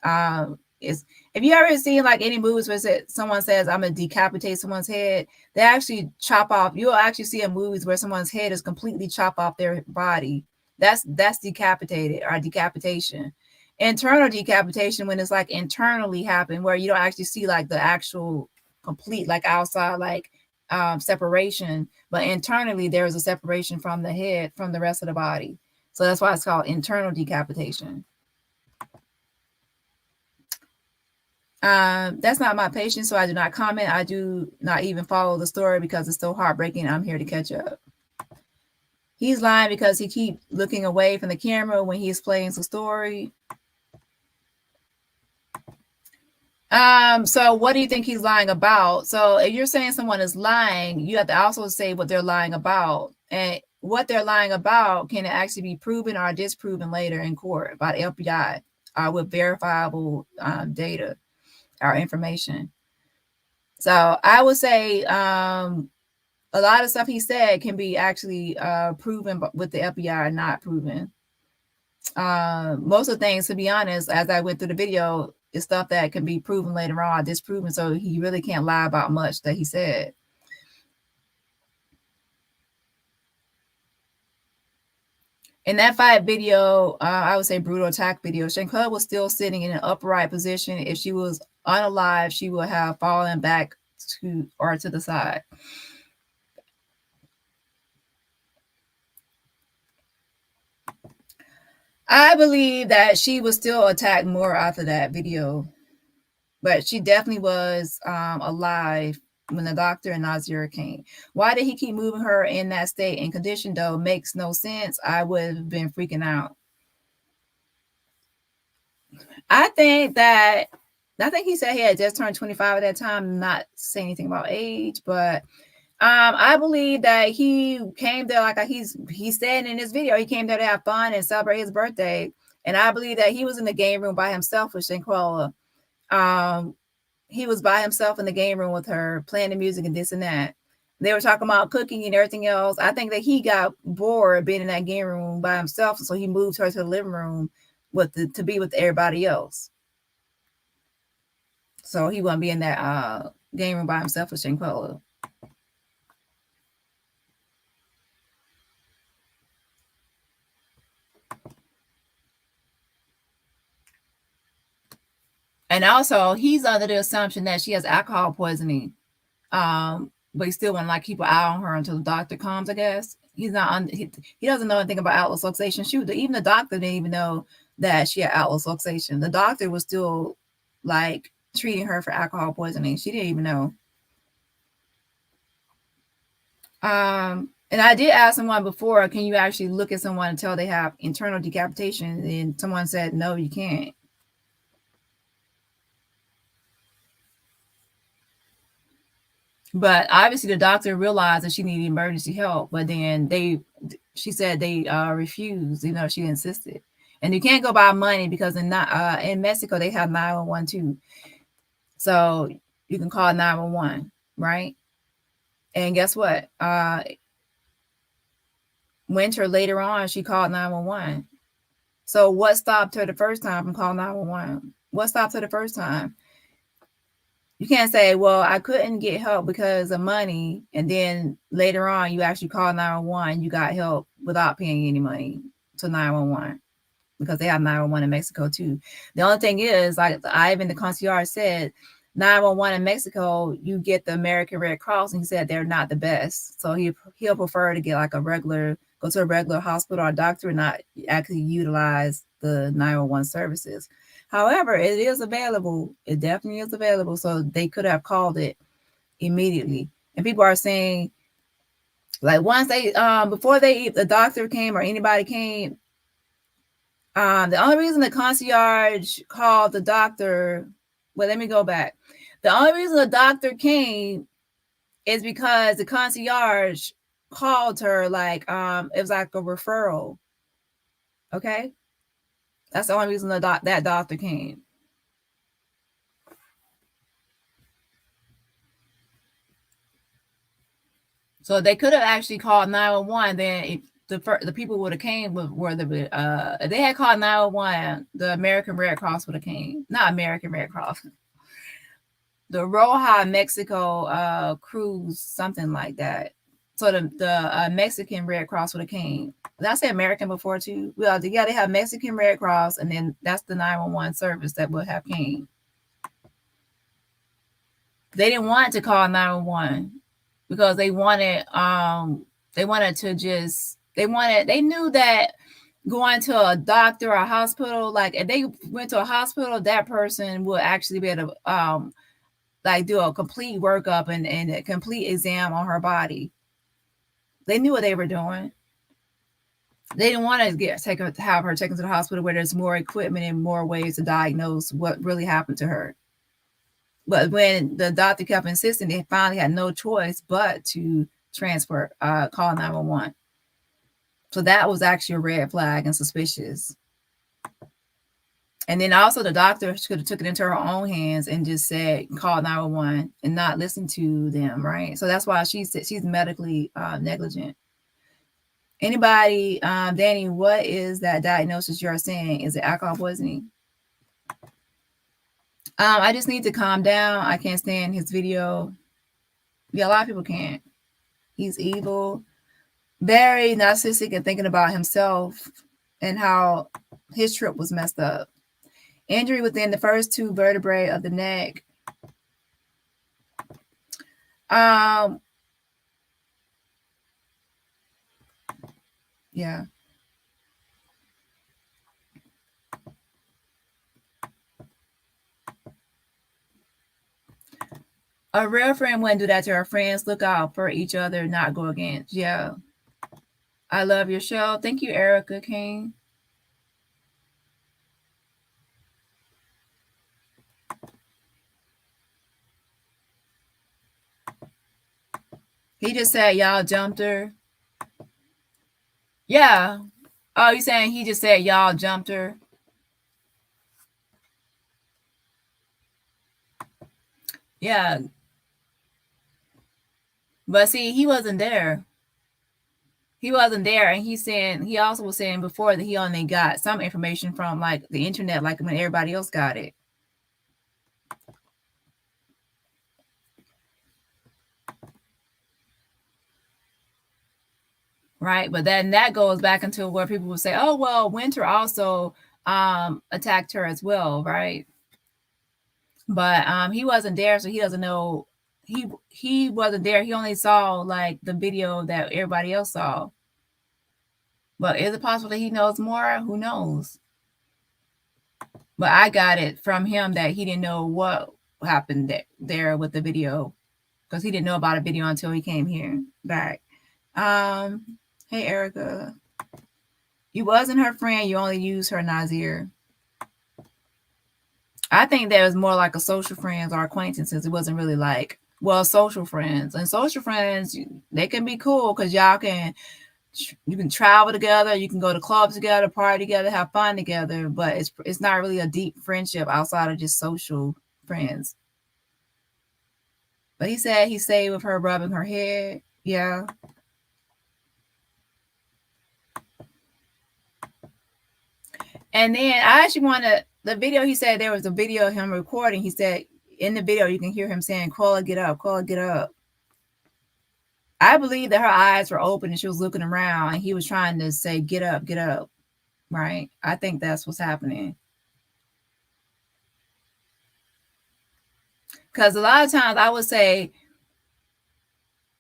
if you ever seen like any movies where someone says I'm gonna decapitate someone's head, they actually chop off. You'll actually see in movies where someone's head is completely chopped off their body. That's decapitated or decapitation. Internal decapitation, when it's like internally happen, where you don't actually see like the actual complete like outside like separation, but internally there is a separation from the head from the rest of the body. So that's why it's called internal decapitation. That's not my patient, so I do not comment. I do not even follow the story because it's so heartbreaking. I'm here to catch up. He's lying because he keeps looking away from the camera when he's playing the story. So what do you think he's lying about? So if you're saying someone is lying, you have to also say what they're lying about. And what they're lying about can actually be proven or disproven later in court by the FBI with verifiable data or information. So I would say a lot of stuff he said can be actually proven with the FBI, not proven. Most of the things, to be honest, as I went through the video, is stuff that can be proven later on, disproven. So he really can't lie about much that he said. In that fight video, I would say brutal attack video, Shankar was still sitting in an upright position. If she was unalive, she would have fallen back to the side. I believe that she was still attacked more after that video, but she definitely was alive when the doctor and Nazeer came. Why did he keep moving her in that state and condition, though? Makes no sense. I would have been freaking out. I think he said he had just turned 25 at that time. Not saying anything about age, but I believe that he came there like he said in his video. He came there to have fun and celebrate his birthday, and I believe that he was in the game room by himself with Shanquella. He was by himself in the game room with her, playing the music and this and that. They were talking about cooking and everything else. I think that he got bored being in that game room by himself, so he moved her to the living room to be with everybody else. So he wouldn't be in that game room by himself with Shanquella. And also, he's under the assumption that she has alcohol poisoning. But he still want to like keep an eye on her until the doctor comes, I guess. He's not he doesn't know anything about Atlas Luxation. Shoot, even the doctor didn't even know that she had Atlas Luxation. The doctor was still like treating her for alcohol poisoning. She didn't even know. And I did ask someone before, can you actually look at someone until they have internal decapitation? And someone said, no, you can't. But obviously the doctor realized that she needed emergency help, but then she said they refused, you know, she insisted. And you can't go by money because in Mexico, they have 911 too. So you can call 911, right? And guess what? Winter later on, she called 911. So what stopped her the first time from calling 911? What stopped her the first time? You can't say, well, I couldn't get help because of money. And then later on, you actually call 911, you got help without paying any money to 911 because they have 911 in Mexico too. The only thing is, like Ivan, the concierge said, 911 in Mexico, you get the American Red Cross, and he said they're not the best. So he'll prefer to get like go to a regular hospital or doctor and not actually utilize the 911 services. However, it is available. It definitely is available. So they could have called it immediately. And people are saying, like, once they before the doctor came or anybody came, the only reason the concierge called the doctor, well, let me go back. The only reason the doctor came is because the concierge called her, like it was like a referral. Okay, that's the only reason that doctor came. So they could have actually called 911. Then if the people would have came were if they had called 911, the American Red Cross would have came. Not American Red Cross. The Roja Mexico cruise, something like that. So the Mexican Red Cross would have came. Did I say American before too? Well, yeah, they have Mexican Red Cross, and then that's the 911 service that would have came. They didn't want to call 911 because they wanted they knew that going to a doctor or a hospital, like if they went to a hospital, that person would actually be able to like do a complete workup and a complete exam on her body. They knew what they were doing. They didn't want to have her taken to the hospital where there's more equipment and more ways to diagnose what really happened to her. But when the doctor kept insisting, they finally had no choice but to transfer, call 911. So that was actually a red flag and suspicious. And then also the doctor could have took it into her own hands and just said, call 911 and not listen to them, right? So that's why she's medically negligent. Anybody, Dani, what is that diagnosis you're saying? Is it alcohol poisoning? I just need to calm down. I can't stand his video. Yeah, a lot of people can't. He's evil, very narcissistic and thinking about himself and how his trip was messed up. Injury within the first 2 vertebrae of the neck. Yeah. A real friend wouldn't do that to her friends. Look out for each other, not go against. Yeah. I love your show. Thank you, Erica King. He just said y'all jumped her. Yeah. Oh, you saying he just said y'all jumped her? Yeah. But see, he wasn't there. He wasn't there, and he also was saying before that he only got some information from like the internet, like when everybody else got it. Right, but then that goes back into where people will say, "Oh, well, Winter also attacked her as well," right? But he wasn't there, so he doesn't know. He wasn't there. He only saw like the video that everybody else saw. But is it possible that he knows more? Who knows? But I got it from him that he didn't know what happened there with the video, because he didn't know about a video until he came here back. Hey, Erica. You wasn't her friend. You only used her, Nazeer. I think that was more like a social friends or acquaintances. It wasn't really like, well, social friends. And social friends, they can be cool because you can travel together, you can go to clubs together, party together, have fun together, but it's not really a deep friendship outside of just social friends. But he said he stayed with her rubbing her head. Yeah. And then I actually the video, he said there was a video of him recording. He said in the video, you can hear him saying, Koala, get up, Koala, get up. I believe that her eyes were open and she was looking around and he was trying to say, get up, right? I think that's what's happening. Because a lot of times I would say,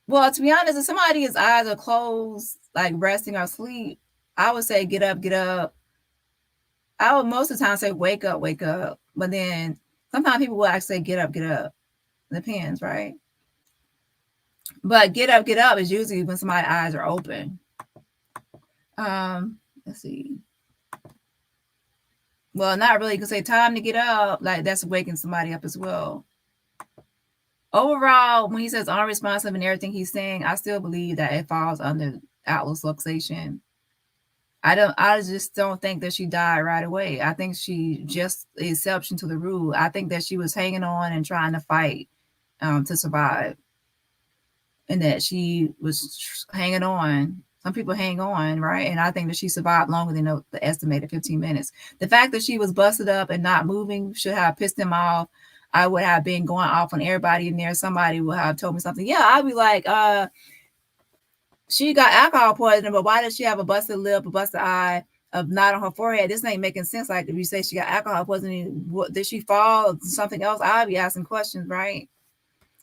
well, to be honest, if somebody's eyes are closed, like resting or sleep, I would say, get up. I would most of the time say, wake up. But then sometimes people will actually say, get up. It depends, right? But get up is usually when somebody's eyes are open. Let's see. Well, not really. You can say time to get up. Like that's waking somebody up as well. Overall, when he says unresponsive and everything he's saying, I still believe that it falls under Atlas Luxation. I just don't think that she died right away. I think she just the exception to the rule. I think that she was hanging on and trying to fight to survive. And that she was hanging on. Some people hang on, right? And I think that she survived longer than the estimated 15 minutes. The fact that she was busted up and not moving should have pissed him off. I would have been going off on everybody in there. Somebody would have told me something. Yeah, I'd be like, she got alcohol poisoning, but why does she have a busted lip, a busted eye, a knot on her forehead? This ain't making sense. Like if you say she got alcohol poisoning, what, did she fall? Something else? I'd be asking questions, right?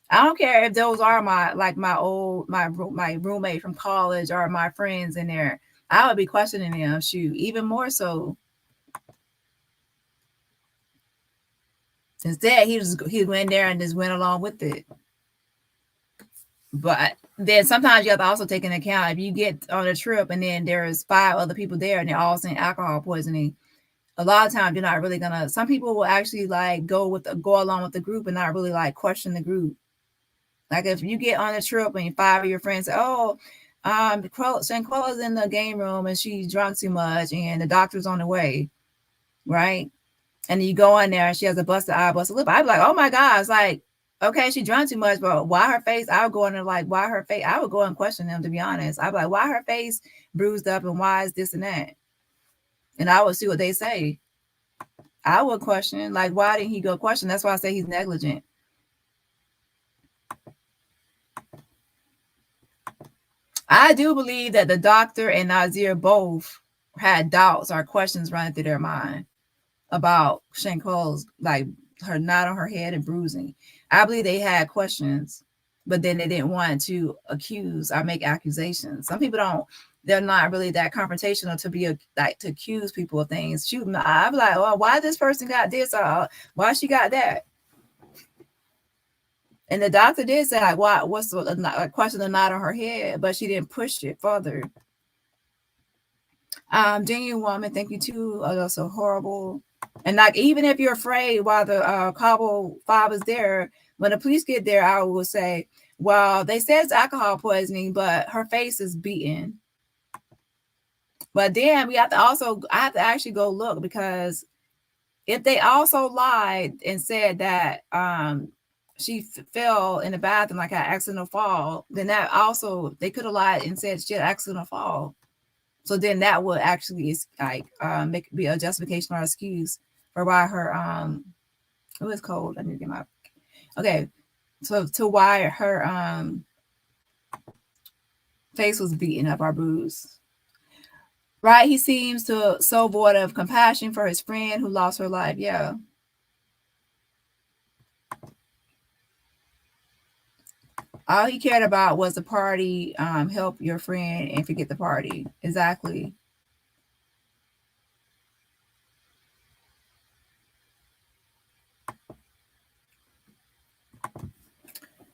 I don't care if those are my roommate from college or my friends in there. I would be questioning them. Shoot, even more so. Instead, he went there and just went along with it. But then sometimes you have to also take into account if you get on a trip and then there's 5 other people there and they're all saying alcohol poisoning. A lot of times you're not really gonna. Some people will actually like go along with the group and not really like question the group. Like if you get on a trip and 5 of your friends say, "Oh, Shanquella's in the game room and she's drunk too much and the doctor's on the way," right? And you go in there and she has a busted eye, busted lip. I'd be like, oh my God. It's like, okay, she drank too much, but why her face? I would go in there like, why her face? I would go and question them, to be honest. I'd be like, why her face bruised up and why is this and that? And I would see what they say. I would question, like, why didn't he go question? That's why I say he's negligent. I do believe that the doctor and Nazeer both had doubts or questions running through their mind about Shanquella's, like, her knot on her head and bruising. I believe they had questions, but then they didn't want to accuse or make accusations. Some people don't, they're not really that confrontational to be like to accuse people of things. Shoot, I'm like, oh, why this person got this or why she got that? And the doctor did say, like, what's the question the knot on her head, but she didn't push it further. Genuine woman, thank you too. Oh, that's so horrible. And like, even if you're afraid while the Cabo 5 is there, when the police get there, I will say, well, they said it's alcohol poisoning, but her face is beaten. But then I have to actually go look, because if they also lied and said that she fell in the bathroom, like an accidental fall, then that also, they could have lied and said she had an accidental fall. So then that would actually like be a justification or excuse for why her it was cold. I need to get my okay. So to why her face was beaten up or bruised. Right? He seems so void of compassion for his friend who lost her life. Yeah. All he cared about was the party, help your friend and forget the party. Exactly.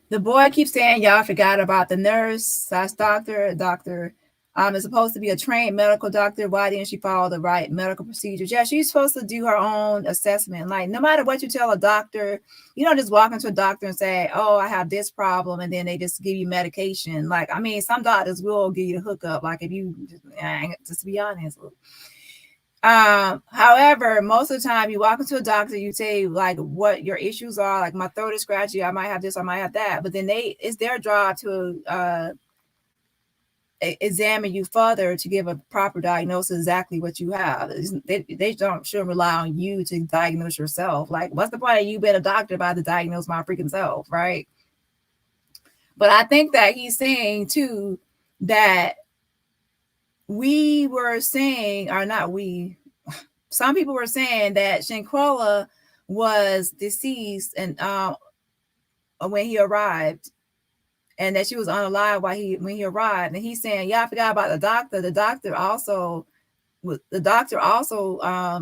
The boy keeps saying y'all forgot about the nurse / doctor. Doctor is supposed to be a trained medical doctor. Why didn't she follow the right medical procedures? Yeah, she's supposed to do her own assessment. Like, no matter what you tell a doctor, you don't just walk into a doctor and say, oh, I have this problem, and then they just give you medication. Like, I mean, some doctors will give you the hookup. Like, if you just to be honest. However, most of the time you walk into a doctor, you say like what your issues are, like my throat is scratchy, I might have this, I might have that, but then it's their job to examine you further to give a proper diagnosis exactly what you have. They shouldn't rely on you to diagnose yourself. Like, what's the point of you being a doctor if I have to diagnose my freaking self, right? But I think that he's saying too that we were saying, or not we, some people were saying that Shanquella was deceased and when he arrived, and that she was unalive when he arrived. And he's saying, yeah, I forgot about the doctor. The doctor also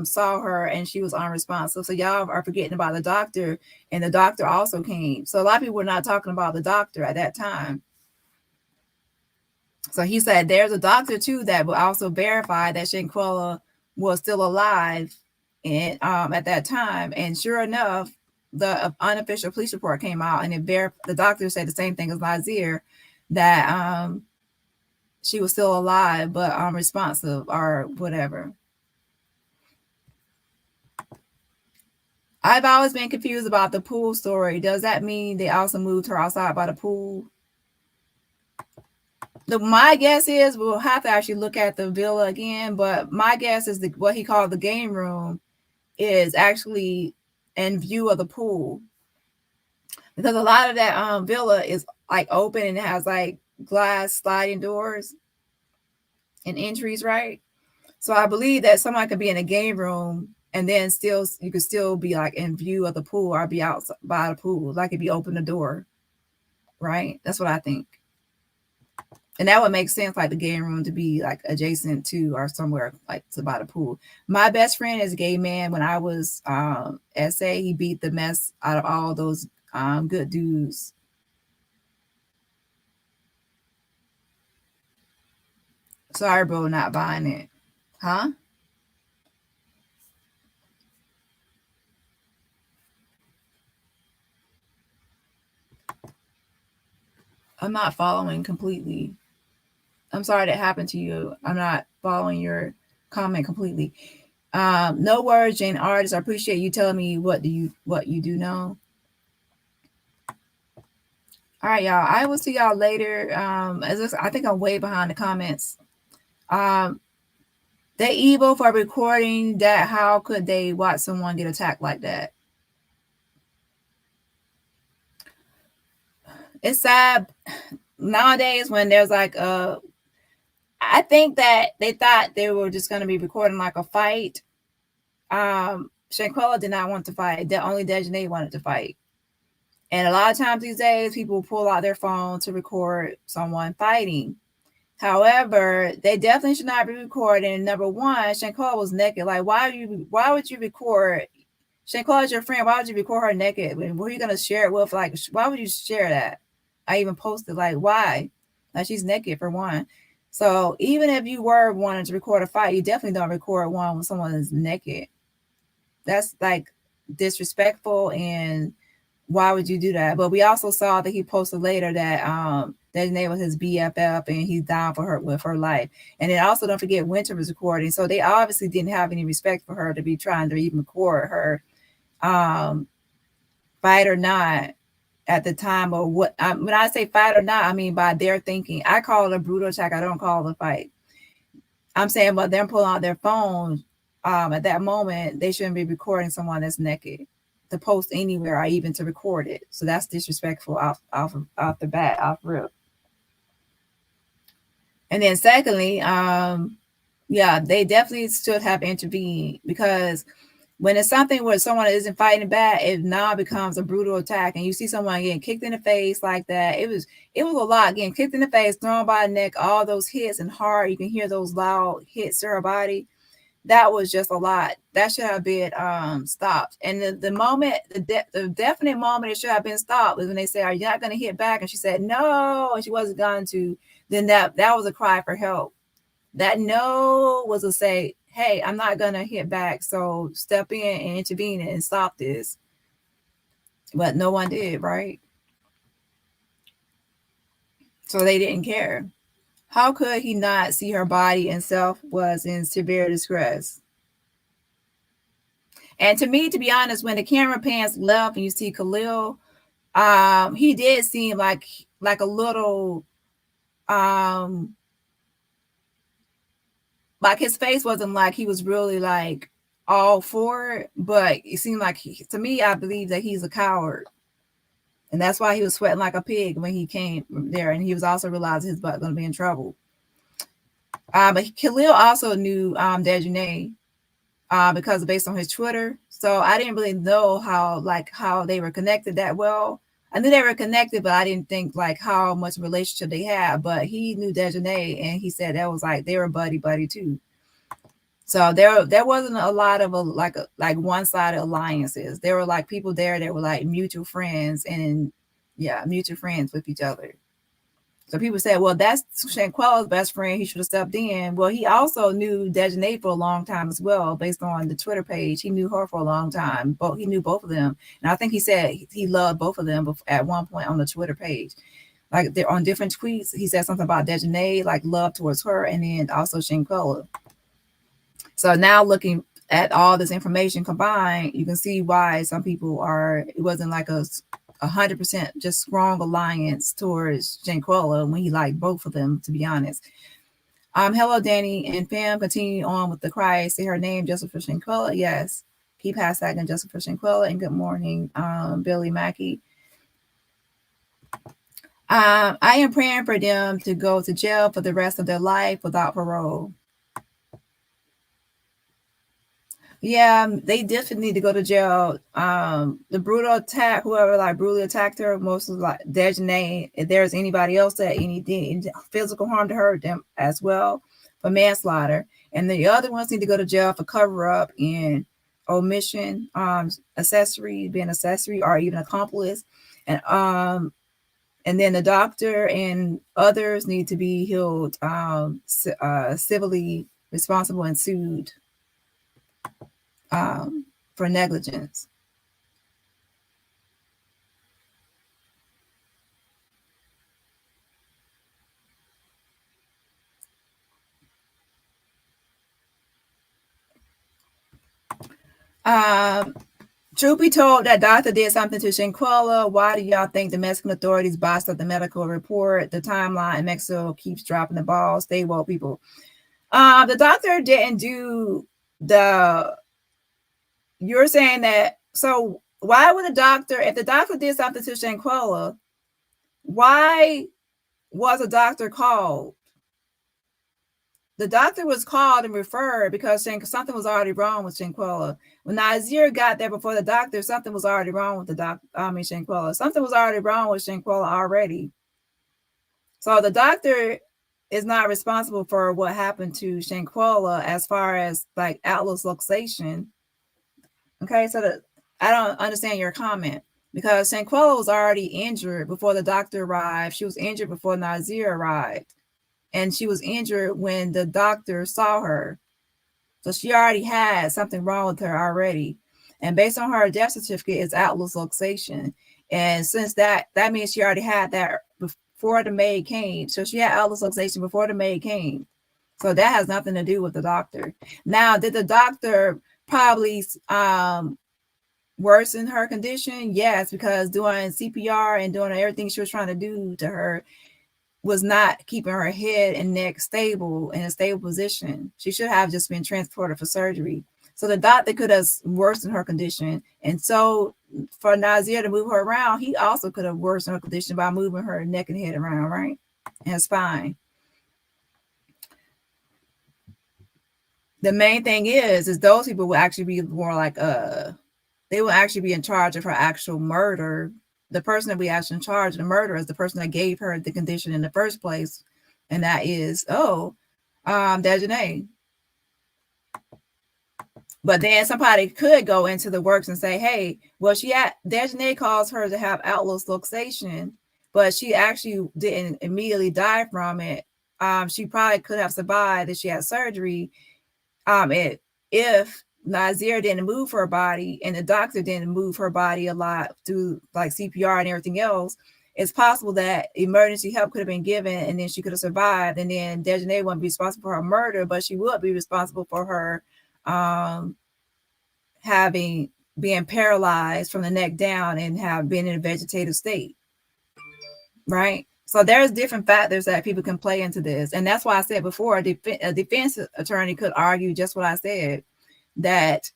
saw her and she was unresponsive. So y'all are forgetting about the doctor, and the doctor also came. So a lot of people were not talking about the doctor at that time. So he said there's a doctor too that will also verify that Shanquella was still alive and at that time. And sure enough, the unofficial police report came out, and the doctor said the same thing as Nazeer, that she was still alive but unresponsive or whatever. I've always been confused about the pool story. Does that mean they also moved her outside by the pool? My guess is we'll have to actually look at the villa again, but my guess is what he called the game room is actually in view of the pool, because a lot of that villa is like open and it has like glass sliding doors and entries, right? So I believe that someone could be in a game room and then you could still be like in view of the pool or be out by the pool, like if you open the door, right? That's what I think. And that would make sense, like the game room to be like adjacent to or somewhere like to by the pool. My best friend is a gay man. When I was SA, he beat the mess out of all those good dudes. Sorry, bro, not buying it. Huh? I'm not following completely. I'm sorry that happened to you. I'm not following your comment completely. No words, Jane Artist. I appreciate you telling me what you do know. All right, y'all. I will see y'all later. I think I'm way behind the comments. They evil for recording that. How could they watch someone get attacked like that? It's sad nowadays when there's like I think that they thought they were just going to be recording like a fight. Shanquella did not want to fight. Only Dejanay wanted to fight. And a lot of times these days, people pull out their phone to record someone fighting. However, they definitely should not be recording. Number one, Shanquella was naked. Like, why would you record? Shanquella is your friend. Why would you record her naked? Who are you gonna share it with? Like, why would you share that? I even posted like, why? Like, she's naked for one. So even if you were wanting to record a fight, you definitely don't record one when someone is naked. That's like disrespectful, and why would you do that? But we also saw that he posted later that Dejanay was his BFF and he's down for her with her life. And then also don't forget Winter was recording. So they obviously didn't have any respect for her to be trying to even record her fight or not at the time. Or what when I say fight or not, I mean by their thinking. I call it a brutal attack. I don't call it a fight. I'm saying but them pulling out their phones at that moment, they shouldn't be recording someone that's naked to post anywhere or even to record it. So that's disrespectful off the bat, off rip. And then secondly, yeah, they definitely should have intervened, because when it's something where someone isn't fighting back, it now becomes a brutal attack. And you see someone getting kicked in the face like that. It was a lot, getting kicked in the face, thrown by the neck, all those hits and hard. You can hear those loud hits to her body. That was just a lot. That should have been stopped. And the moment, the definite moment it should have been stopped was when they said, "Are you not going to hit back?" And she said, "No," and she wasn't going to. Then that was a cry for help. That no was to say, "Hey, I'm not going to hit back. So step in and intervene and stop this." But no one did, right? So they didn't care. How could he not see her body and self was in severe distress? And to me, to be honest, when the camera pans left and you see Khalil, he did seem like a little like his face wasn't like he was really like all for it, but it seemed like to me, I believe that he's a coward. And that's why he was sweating like a pig when he came there. And he was also realizing his butt going to be in trouble. But Khalil also knew Dejanay because based on his Twitter. So I didn't really know how they were connected that well. I knew they were connected, but I didn't think like how much relationship they had. But he knew Dejanay, and he said that was like they were buddy too. So there wasn't a lot of like one-sided alliances. There were like people there that were like mutual friends mutual friends with each other. So people said, well, that's Shanquella's best friend. He should have stepped in. Well, he also knew Dejanay for a long time as well, based on the Twitter page. He knew her for a long time. He knew both of them. And I think he said he loved both of them at one point on the Twitter page. Like they're on different tweets. He said something about Dejanay, like love towards her, and then also Shanquella. So now looking at all this information combined, you can see why some people it wasn't like a 100% just strong alliance towards Shanquella when he liked both of them, to be honest. Hello, Dani and Pam. Continue on with the cry. Say her name, Joseph Shanquella. Yes. Keep hashtagging Joseph Shanquella. And good morning, Billy Mackey. I am praying for them to go to jail for the rest of their life without parole. Yeah, they definitely need to go to jail. The brutal attack, whoever like brutally attacked her, most of like Dejanay. If there's anybody else that any physical harm to her, them as well for manslaughter. And the other ones need to go to jail for cover up and omission, being accessory or even accomplice. And then the doctor and others need to be held civilly responsible and sued for negligence. Truth be told, that doctor did something to Shanquella. Why do y'all think the Mexican authorities bossed up the medical report? The timeline in Mexico keeps dropping the ball. Stay woke, people. The doctor didn't do the. You're saying that. So why would the doctor, if the doctor did something to Shanquella, why was a doctor called? The doctor was called and referred because something was already wrong with Shanquella. When Nazeer got there before the doctor, something was already wrong with the doctor. Shanquella. Something was already wrong with Shanquella already. So the doctor is not responsible for what happened to Shanquella as far as like Atlas luxation. Okay, so I don't understand your comment because Shanquella was already injured before the doctor arrived. She was injured before Nazeer arrived. And she was injured when the doctor saw her. So she already had something wrong with her already. And based on her death certificate, it's Atlas luxation. And since that means she already had that before the maid came. So she had Atlas luxation before the maid came. So that has nothing to do with the doctor. Now, did the doctor probably worsen her condition? Yes, because doing CPR and doing everything she was trying to do to her was not keeping her head and neck stable in a stable position. She should have just been transported for surgery. So the doctor could have worsened her condition. And so for Nazeer to move her around, he also could have worsened her condition by moving her neck and head around, right? And spine. The main thing is those people will actually be more like, they will actually be in charge of her actual murder. The person that we actually in charge of the murder is the person that gave her the condition in the first place. And that is, Dejanae. But then somebody could go into the works and say, hey, well, Dejanae caused her to have Atlas luxation, but she actually didn't immediately die from it. She probably could have survived if she had surgery. If Nazeer didn't move her body and the doctor didn't move her body a lot through like CPR and everything else, it's possible that emergency help could have been given and then she could have survived. And then Dejanae wouldn't be responsible for her murder, but she would be responsible for her being paralyzed from the neck down and have been in a vegetative state. Right? So there's different factors that people can play into this. And that's why I said before, a defense attorney could argue just what I said, that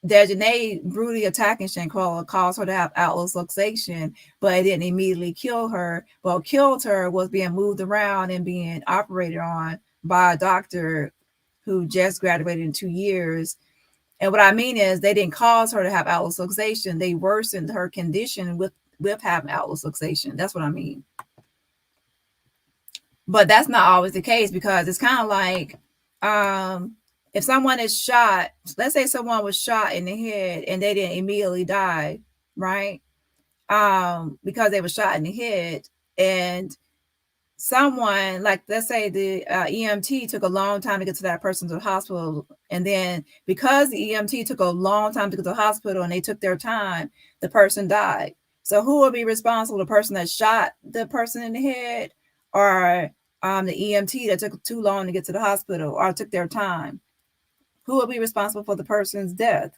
Dejanae brutally attacking Shanquella caused her to have Atlas luxation, but it didn't immediately kill her. What killed her was being moved around and being operated on by a doctor who just graduated in 2 years. And what I mean is they didn't cause her to have Atlas luxation. They worsened her condition with having Atlas luxation. That's what I mean. But that's not always the case because it's kind of like if someone is shot, let's say someone was shot in the head and they didn't immediately die, right? Because they were shot in the head, and someone, like let's say the EMT took a long time to get to that person to the hospital, and then because the EMT took a long time to get to the hospital and they took their time, the person died. So who will be responsible? The person that shot the person in the head, or the EMT that took too long to get to the hospital or took their time? Who will be responsible for the person's death?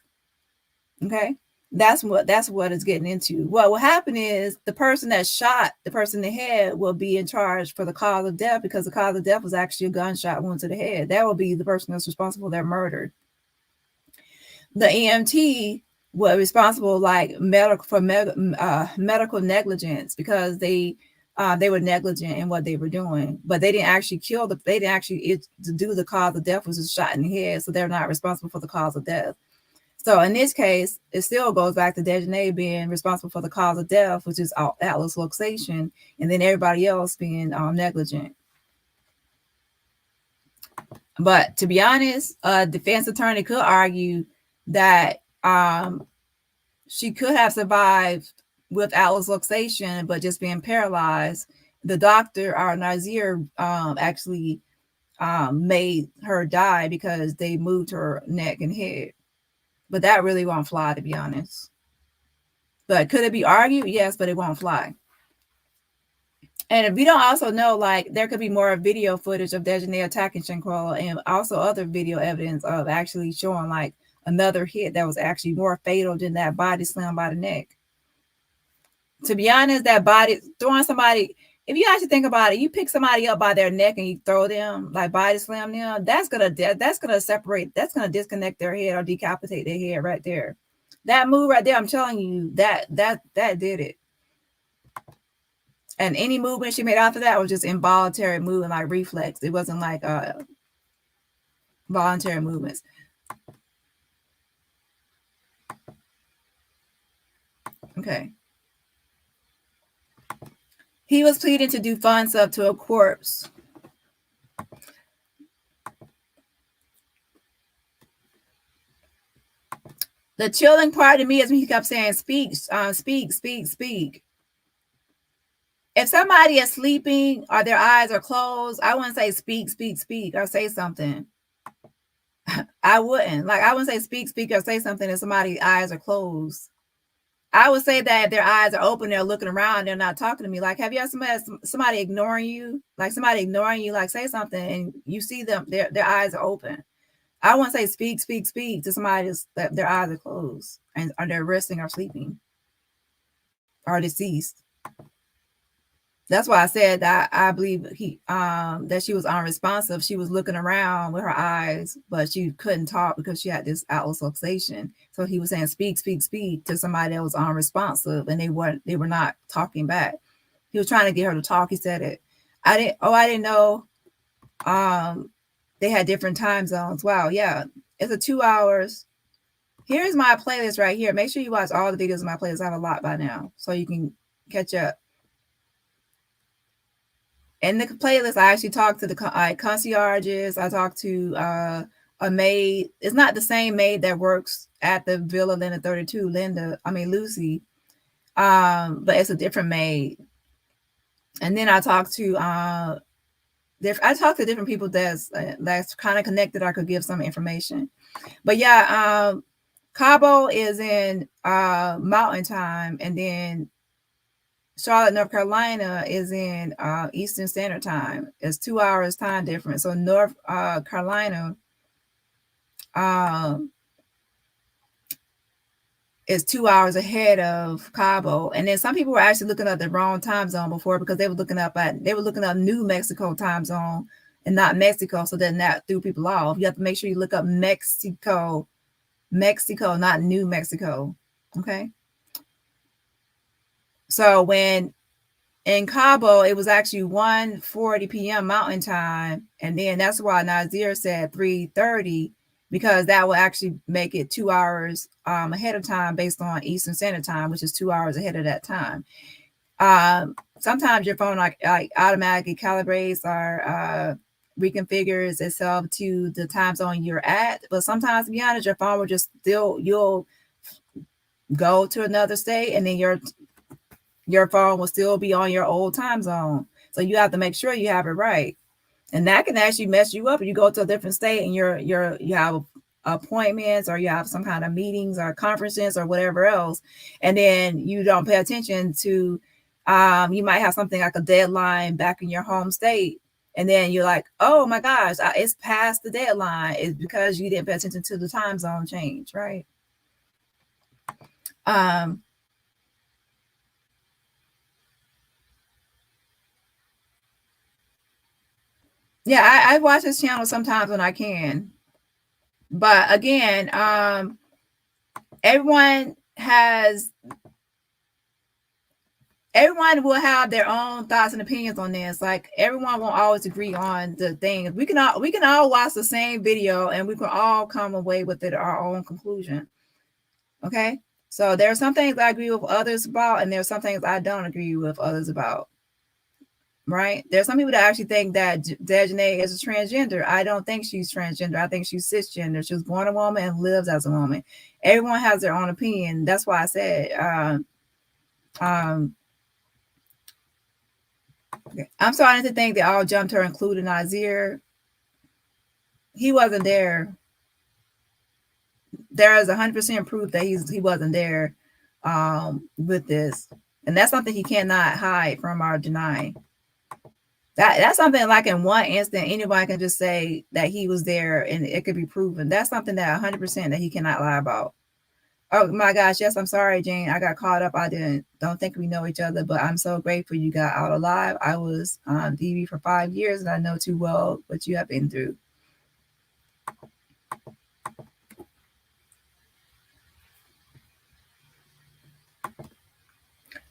Okay, that's what it's getting into. What will happen is the person that shot the person in the head will be in charge for the cause of death, because the cause of death was actually a gunshot wound to the head. That will be the person that's responsible for their murder. The EMT were responsible like medical negligence, because they were negligent in what they were doing, but they didn't actually kill to do the cause of death was a shot in the head, so they're not responsible for the cause of death. So in this case, it still goes back to Dejanae being responsible for the cause of death, which is Atlas luxation, and then everybody else being negligent. But to be honest, a defense attorney could argue that she could have survived with Atlas luxation, but just being paralyzed. The doctor, or Nazeer, actually made her die because they moved her neck and head. But that really won't fly, to be honest. But could it be argued? Yes, but it won't fly. And if we don't also know, like, there could be more video footage of Dejanae attacking Shanquella, and also other video evidence of actually showing like another hit that was actually more fatal than that body slam by the neck. To be honest, that body throwing somebody, if you actually think about it, you pick somebody up by their neck and you throw them, like body slam them, that's gonna separate, that's gonna disconnect their head or decapitate their head right there. That move right there, I'm telling you, that did it. And any movement she made after that was just involuntary movement, like reflex. It wasn't like voluntary movements. Okay. He was pleading to do fun stuff to a corpse. The chilling part to me is when he kept saying, speak, speak, speak, speak. If somebody is sleeping or their eyes are closed, I wouldn't say speak, speak, speak, or say something. I wouldn't. Like, I wouldn't say speak, speak, or say something if somebody's eyes are closed. I would say that if their eyes are open, they're looking around, they're not talking to me. Like, have you ever somebody ignoring you? Like, somebody ignoring you, like, say something, and you see them, their eyes are open. I wouldn't say speak, speak, speak to somebody that their eyes are closed and or they're resting or sleeping or deceased. That's why I said that I believe that she was unresponsive. She was looking around with her eyes, but she couldn't talk because she had this outward luxation. So he was saying speak, speak, speak to somebody that was unresponsive, and they were not talking back. He was trying to get her to talk. He said it. I didn't know they had different time zones. Wow, yeah. It's a 2 hours. Here's my playlist right here. Make sure you watch all the videos in my playlist. I have a lot by now, so you can catch up. In the playlist, I actually talked to the concierges. I talked to a maid. It's not the same maid that works at the Villa Linda 32, Lucy. But it's a different maid. And then I talked to different people that's kind of connected. I could give some information. But yeah, Cabo is in Mountain Time, and then Charlotte, North Carolina is in Eastern Standard Time. It's 2 hours time difference. So North Carolina is 2 hours ahead of Cabo. And then some people were actually looking up the wrong time zone before because they were looking up New Mexico time zone and not Mexico. So then that threw people off. You have to make sure you look up Mexico, not New Mexico. Okay. So when in Cabo, it was actually 1:40 p.m. Mountain Time. And then that's why Nazeer said 3:30, because that will actually make it 2 hours ahead of time based on Eastern Standard Time, which is 2 hours ahead of that time. Sometimes your phone like automatically calibrates or reconfigures itself to the time zone you're at. But sometimes, to be honest, your phone will just you'll go to another state, and then your phone will still be on your old time zone. So you have to make sure you have it right. And that can actually mess you up if you go to a different state and you have appointments or you have some kind of meetings or conferences or whatever else. And then you don't pay attention to, you might have something like a deadline back in your home state. And then you're like, oh my gosh, it's past the deadline. It's because you didn't pay attention to the time zone change, right? Yeah, I watch this channel sometimes when I can. But again, everyone will have their own thoughts and opinions on this. Like, everyone won't always agree on the things. We can all watch the same video and we can all come away with our own conclusion. Okay? So there are some things I agree with others about, and there are some things I don't agree with others about. Right? There's some people that actually think that Dejanae is a transgender. I don't think she's transgender. I think she's cisgender. She was born a woman and lives as a woman. Everyone has their own opinion. That's why I said, okay. I'm starting to think they all jumped her, including Nazeer. He wasn't there. There is 100% proof that he wasn't there with this. And that's something he cannot hide from or deny. That's something like in one instant, anybody can just say that he was there and it could be proven. That's something that 100% that he cannot lie about. Oh my gosh, yes, I'm sorry, Jane. I got caught up. I don't think we know each other, but I'm so grateful you got out alive. I was on DV for 5 years and I know too well what you have been through.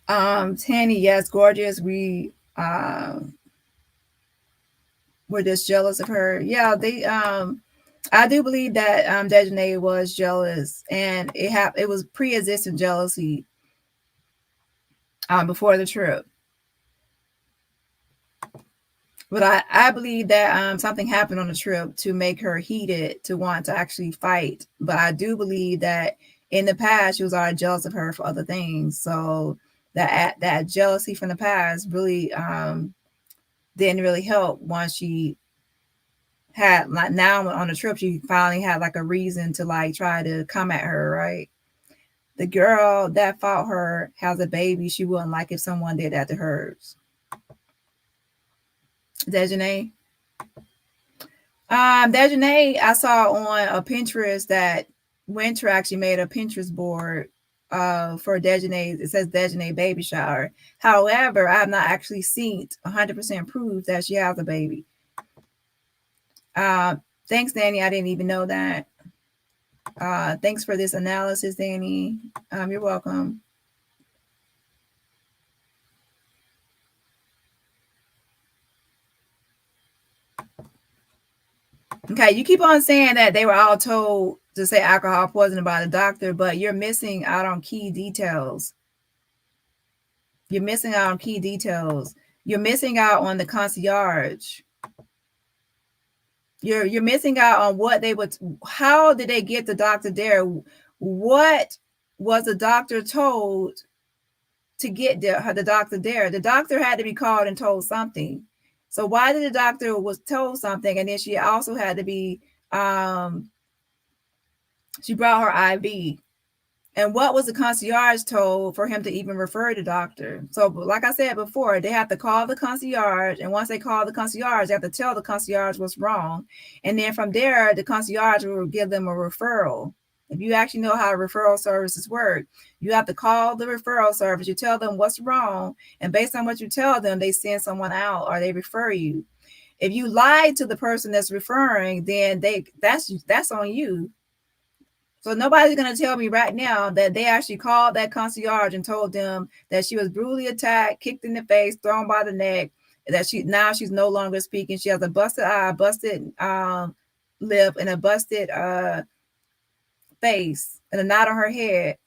Tanny, yes, gorgeous. We're just jealous of her. Yeah, I do believe that Dejanay was jealous, and it was pre-existing jealousy before the trip. But I believe that something happened on the trip to make her heated to want to actually fight. But I do believe that in the past she was already jealous of her for other things. So that jealousy from the past really didn't really help once she had, like, now on the trip she finally had like a reason to like try to come at her, right? The girl that fought her has a baby. She wouldn't like if someone did that to hers. Dejanay. Dejanay, I saw on a Pinterest that Winter actually made a Pinterest board for Dejanay. It says Dejanay baby shower. However, I have not actually seen 100% proof that she has a baby. Thanks, Dani. I didn't even know that. Thanks for this analysis, Dani. You're welcome. Okay, you keep on saying that they were all told to say alcohol poisoning by the doctor, but you're missing out on key details. You're missing out on key details. You're missing out on the concierge. You're missing out on what they would. How did they get the doctor there? What was the doctor told to get the doctor there? The doctor had to be called and told something. So why did the doctor was told something, and then she also had to be she brought her IV. And what was the concierge told for him to even refer the doctor? So like I said before, they have to call the concierge. And once they call the concierge, they have to tell the concierge what's wrong. And then from there, the concierge will give them a referral. If you actually know how referral services work, you have to call the referral service. You tell them what's wrong. And based on what you tell them, they send someone out or they refer you. If you lie to the person that's referring, then that's on you. So nobody's going to tell me right now that they actually called that concierge and told them that she was brutally attacked, kicked in the face, thrown by the neck, that she's no longer speaking. She has a busted eye, busted lip, and a busted face, and a knot on her head.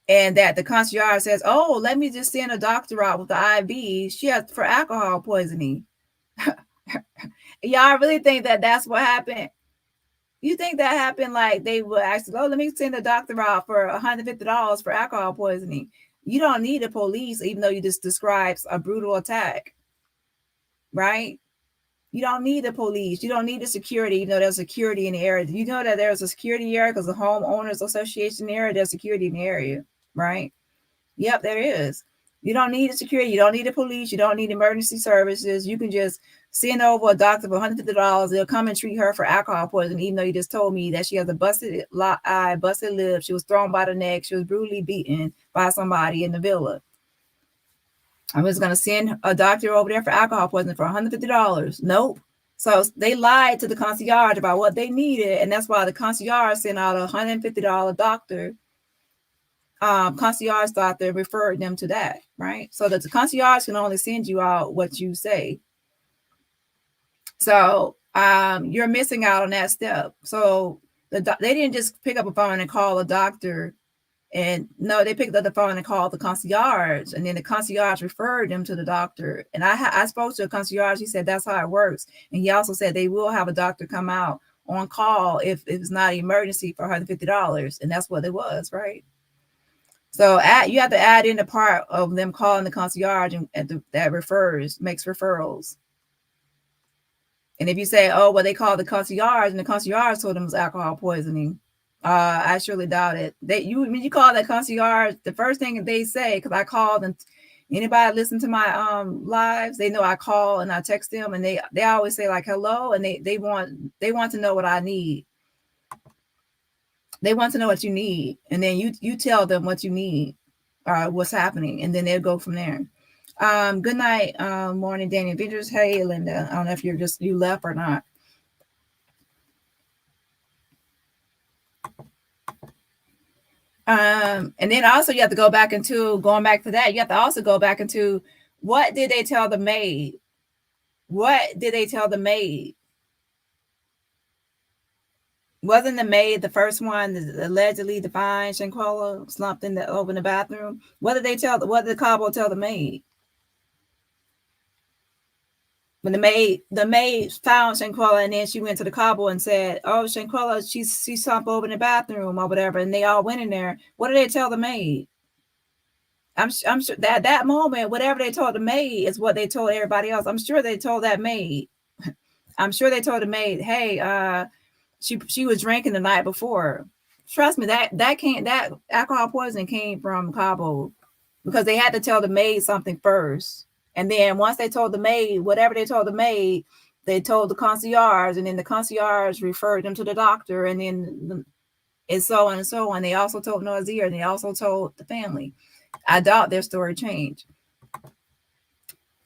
And that the concierge says, "Oh, let me just send a doctor out with the IV. She has for alcohol poisoning." Y'all really think that that's what happened? You think that happened like they would actually, oh, let me send a doctor out for $150 for alcohol poisoning. You don't need the police, even though you just described a brutal attack, right? You don't need the police. You don't need the security, even though there's security in the area. You know that there's a security area because the homeowners association area, there's security in the area, right? Yep, there is. You don't need the security. You don't need the police. You don't need emergency services. You can just send over a doctor for $150. They'll come and treat her for alcohol poisoning, even though you just told me that she has a busted eye, busted lip. She was thrown by the neck. She was brutally beaten by somebody in the villa. I'm just going to send a doctor over there for alcohol poisoning for $150. Nope. So they lied to the concierge about what they needed. And that's why the concierge sent out a $150 doctor. Concierge doctor referred them to that, right? So that the concierge can only send you out what you say. So you're missing out on that step. So they didn't just pick up a phone and call a doctor, and no, they picked up the phone and called the concierge, and then the concierge referred them to the doctor. And I spoke to a concierge. He said that's how it works, and he also said they will have a doctor come out on call if it's not an emergency for $150, and that's what it was, right? So you have to add in the part of them calling the concierge and that makes referrals. And if you say, oh, well, they called the concierge and the concierge told them it was alcohol poisoning, I surely doubt it. When you call that concierge, the first thing they say, because I called and Anybody listen to my lives, they know I call and I text them, and they always say like hello, and they want to know what I need. They want to know what you need, and then you tell them what you need, what's happening, and then they'll go from there. Good night, morning, Dani Avengers. Hey, Linda. I don't know if you left or not. And then also you have to go back into going back to that. You have to also go back into what did they tell the maid? What did they tell the maid? Wasn't the maid the first one that allegedly defined Shanquella slumped over in the bathroom? What did Cabo tell the maid? When the maid found Shanquella, and then she went to the Cabo and said, "Oh, Shanquella, she slumped over in the bathroom or whatever," and they all went in there. What did they tell the maid? I'm sure that moment, whatever they told the maid is what they told everybody else. I'm sure they told that maid. I'm sure they told the maid, "Hey, she was drinking the night before." Trust me, that alcohol poisoning came from Cabo, because they had to tell the maid something first, and then once they told the maid whatever they told the maid, they told the concierge, and then the concierge referred them to the doctor, and then and so on and so on. They also told Nazeer, and they also told the family. I doubt their story changed.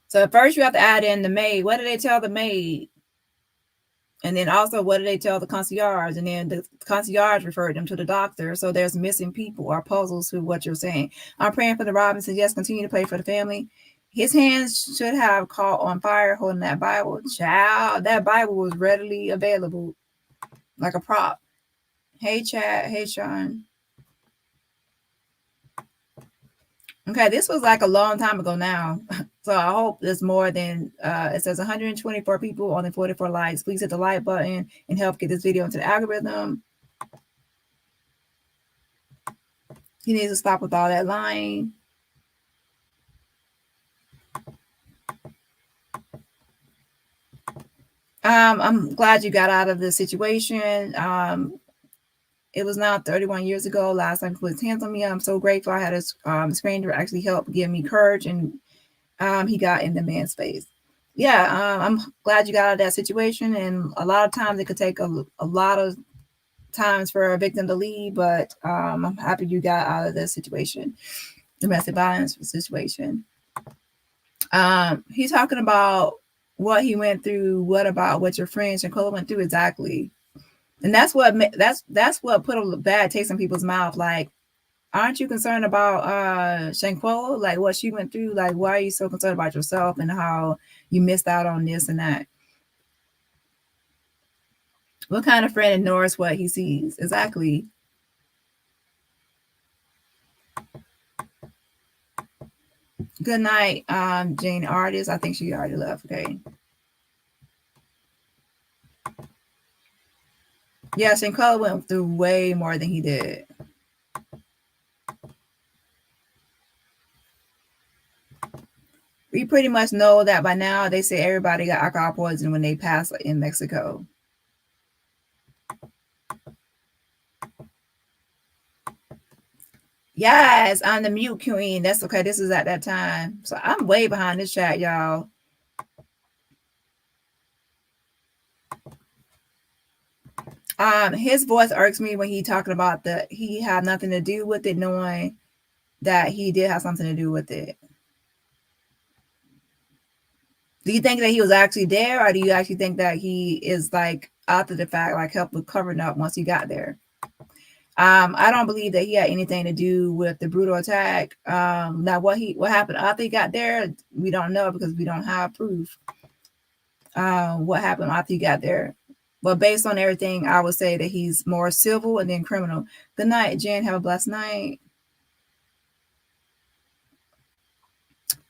So first you have to add in the maid. What did they tell the maid? And then also, what did they tell the concierge? And then the concierge referred them to the doctor. So there's missing people or puzzles to what you're saying. I'm praying for the Robinson. Yes, continue to pray for the family. His hands should have caught on fire holding that Bible. Child, that Bible was readily available like a prop. Hey, Chad. Hey, Sean. Okay, this was like a long time ago now. So I hope there's more than, it says 124 people, only 44 likes. Please hit the like button and help get this video into the algorithm. He needs to stop with all that lying. I'm glad you got out of the situation. It was now 31 years ago. Last time he put his hands on me. I'm so grateful. I had a stranger actually help give me courage, and he got in the man's face. Yeah, I'm glad you got out of that situation. And a lot of times it could take a lot of times for a victim to leave, but I'm happy you got out of this situation, domestic violence situation. He's talking about what he went through. What about what your friend Shanquella went through exactly? And that's what put a bad taste in people's mouth. Like, aren't you concerned about Shanquella? Like what she went through? Like, why are you so concerned about yourself and how you missed out on this and that? What kind of friend ignores what he sees? Exactly. Good night, Jane Artist. I think she already left. Okay. Yeah, Shanquella went through way more than he did. We pretty much know that by now. They say everybody got alcohol poisoning when they pass in Mexico. Yes, I'm the mute queen. That's okay. This is at that time. So I'm way behind this chat, y'all. His voice irks me when he talking about he had nothing to do with it, knowing that he did have something to do with it. Do you think that he was actually there, or do you actually think that he is like after the fact, like help with covering up once he got there? I don't believe that he had anything to do with the brutal attack. Now what happened after he got there, we don't know because we don't have proof. What happened after he got there. But based on everything, I would say that he's more civil and then criminal. Good night, Jen. Have a blessed night.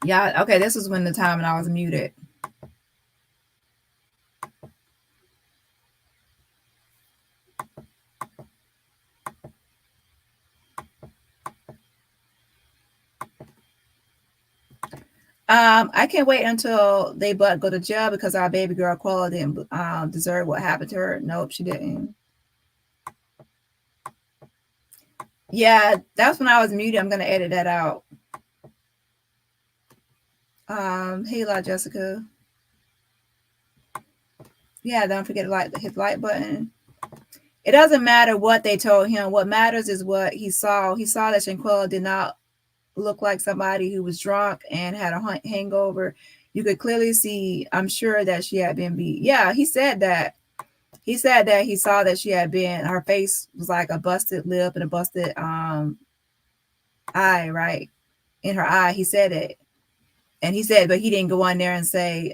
Yeah, okay, this was when the time when I was muted. I can't wait until they go to jail because our baby girl Quella didn't deserve what happened to her. Nope, she didn't. Yeah, that's when I was muted. I'm gonna edit that out. Hey, La Jessica. Yeah, don't forget to hit the like button. It doesn't matter what they told him. What matters is what he saw. He saw that Shanquella did not look like somebody who was drunk and had a hangover. You could clearly see, I'm sure, that she had been beat. Yeah, he said that. He said that he saw that she had been, her face was like a busted lip and a busted eye, right? In her eye. He said it. And he said, but he didn't go on there and say,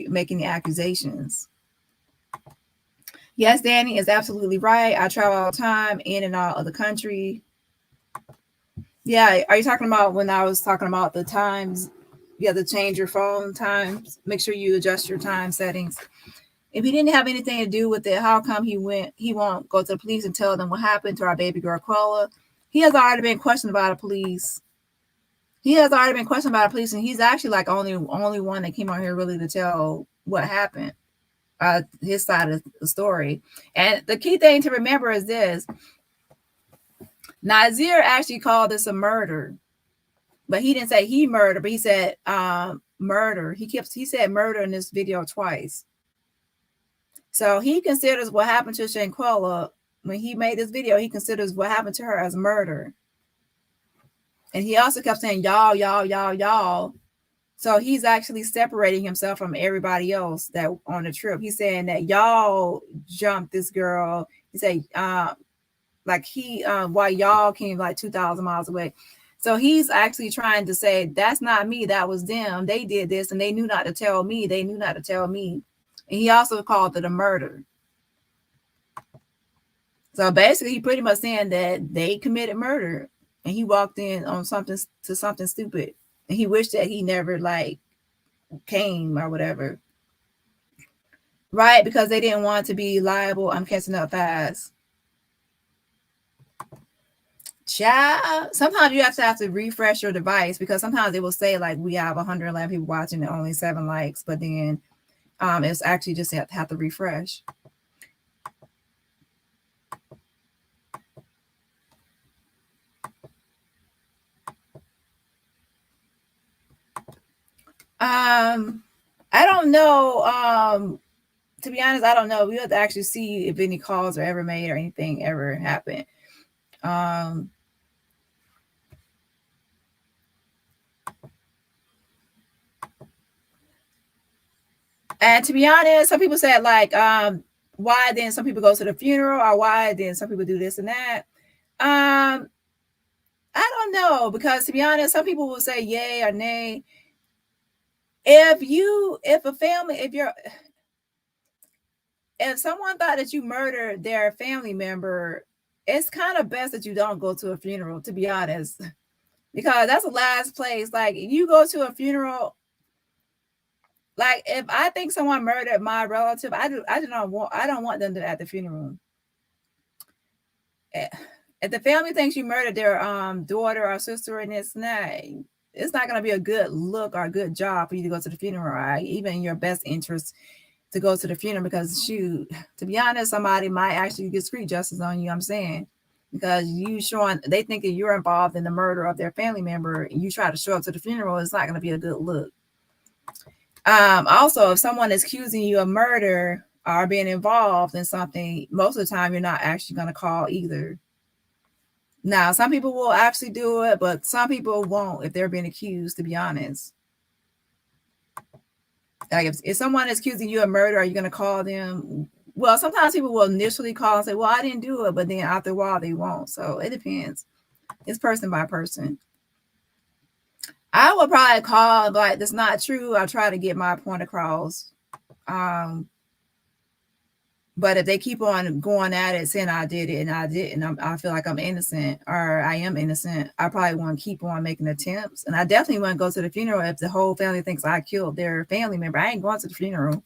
making the accusations. Yes, Dani is absolutely right. I travel all the time, in and out of the country. Yeah, are you talking about when I was talking about the times? You have to change your phone times. Make sure you adjust your time settings. If he didn't have anything to do with it, how come he won't go to the police and tell them what happened to our baby girl Quella? He has already been questioned by the police. And he's actually like only one that came out here really to tell what happened. His side of the story. And the key thing to remember is this: Nazeer actually called this a murder, but he didn't say he murdered, but he said murder. He said murder in this video twice. So he considers what happened to Shanquella when he made this video. He considers what happened to her as murder, and he also kept saying y'all. So he's actually separating himself from everybody else that on the trip. He's saying that y'all jumped this girl. He said, while y'all came like 2,000 miles away. So he's actually trying to say, that's not me. That was them. They did this and they knew not to tell me. And he also called it a murder. So basically, he pretty much saying that they committed murder and he walked in on something stupid. And he wished that he never came or whatever. Right, because they didn't want to be liable. I'm catching up fast. Child, sometimes you have to refresh your device because sometimes it will say like we have 111 people watching and only 7 likes, but then it's actually just have to refresh. I don't know. To be honest, I don't know. We have to actually see if any calls are ever made or anything ever happened. And to be honest, some people said why then some people go to the funeral or why then some people do this and that. I don't know, because to be honest, some people will say yay or nay. If someone thought that you murdered their family member, it's kind of best that you don't go to a funeral, to be honest, because that's the last place. Like you go to a funeral, like if I think someone murdered my relative, I don't want them at the funeral. If the family thinks you murdered their daughter or sister and it's not going to be a good look or a good job for you to go to the funeral, right? Even in your best interest to go to the funeral, because shoot, to be honest, somebody might actually get street justice on you. I'm saying, because they think that you're involved in the murder of their family member, and you try to show up to the funeral, it's not going to be a good look. Also, if someone is accusing you of murder or being involved in something, most of the time you're not actually going to call either. Now, some people will actually do it, but some people won't if they're being accused, to be honest. Like if someone is accusing you of murder, are you going to call them? Well, sometimes people will initially call and say, well, I didn't do it, but then after a while they won't. So it depends. It's person by person. I would probably call like, that's not true. I'll try to get my point across. But if they keep on going at it, saying I did it and I didn't, I feel like I'm innocent or I am innocent, I probably want to keep on making attempts. And I definitely want to go to the funeral if the whole family thinks I killed their family member. I ain't going to the funeral.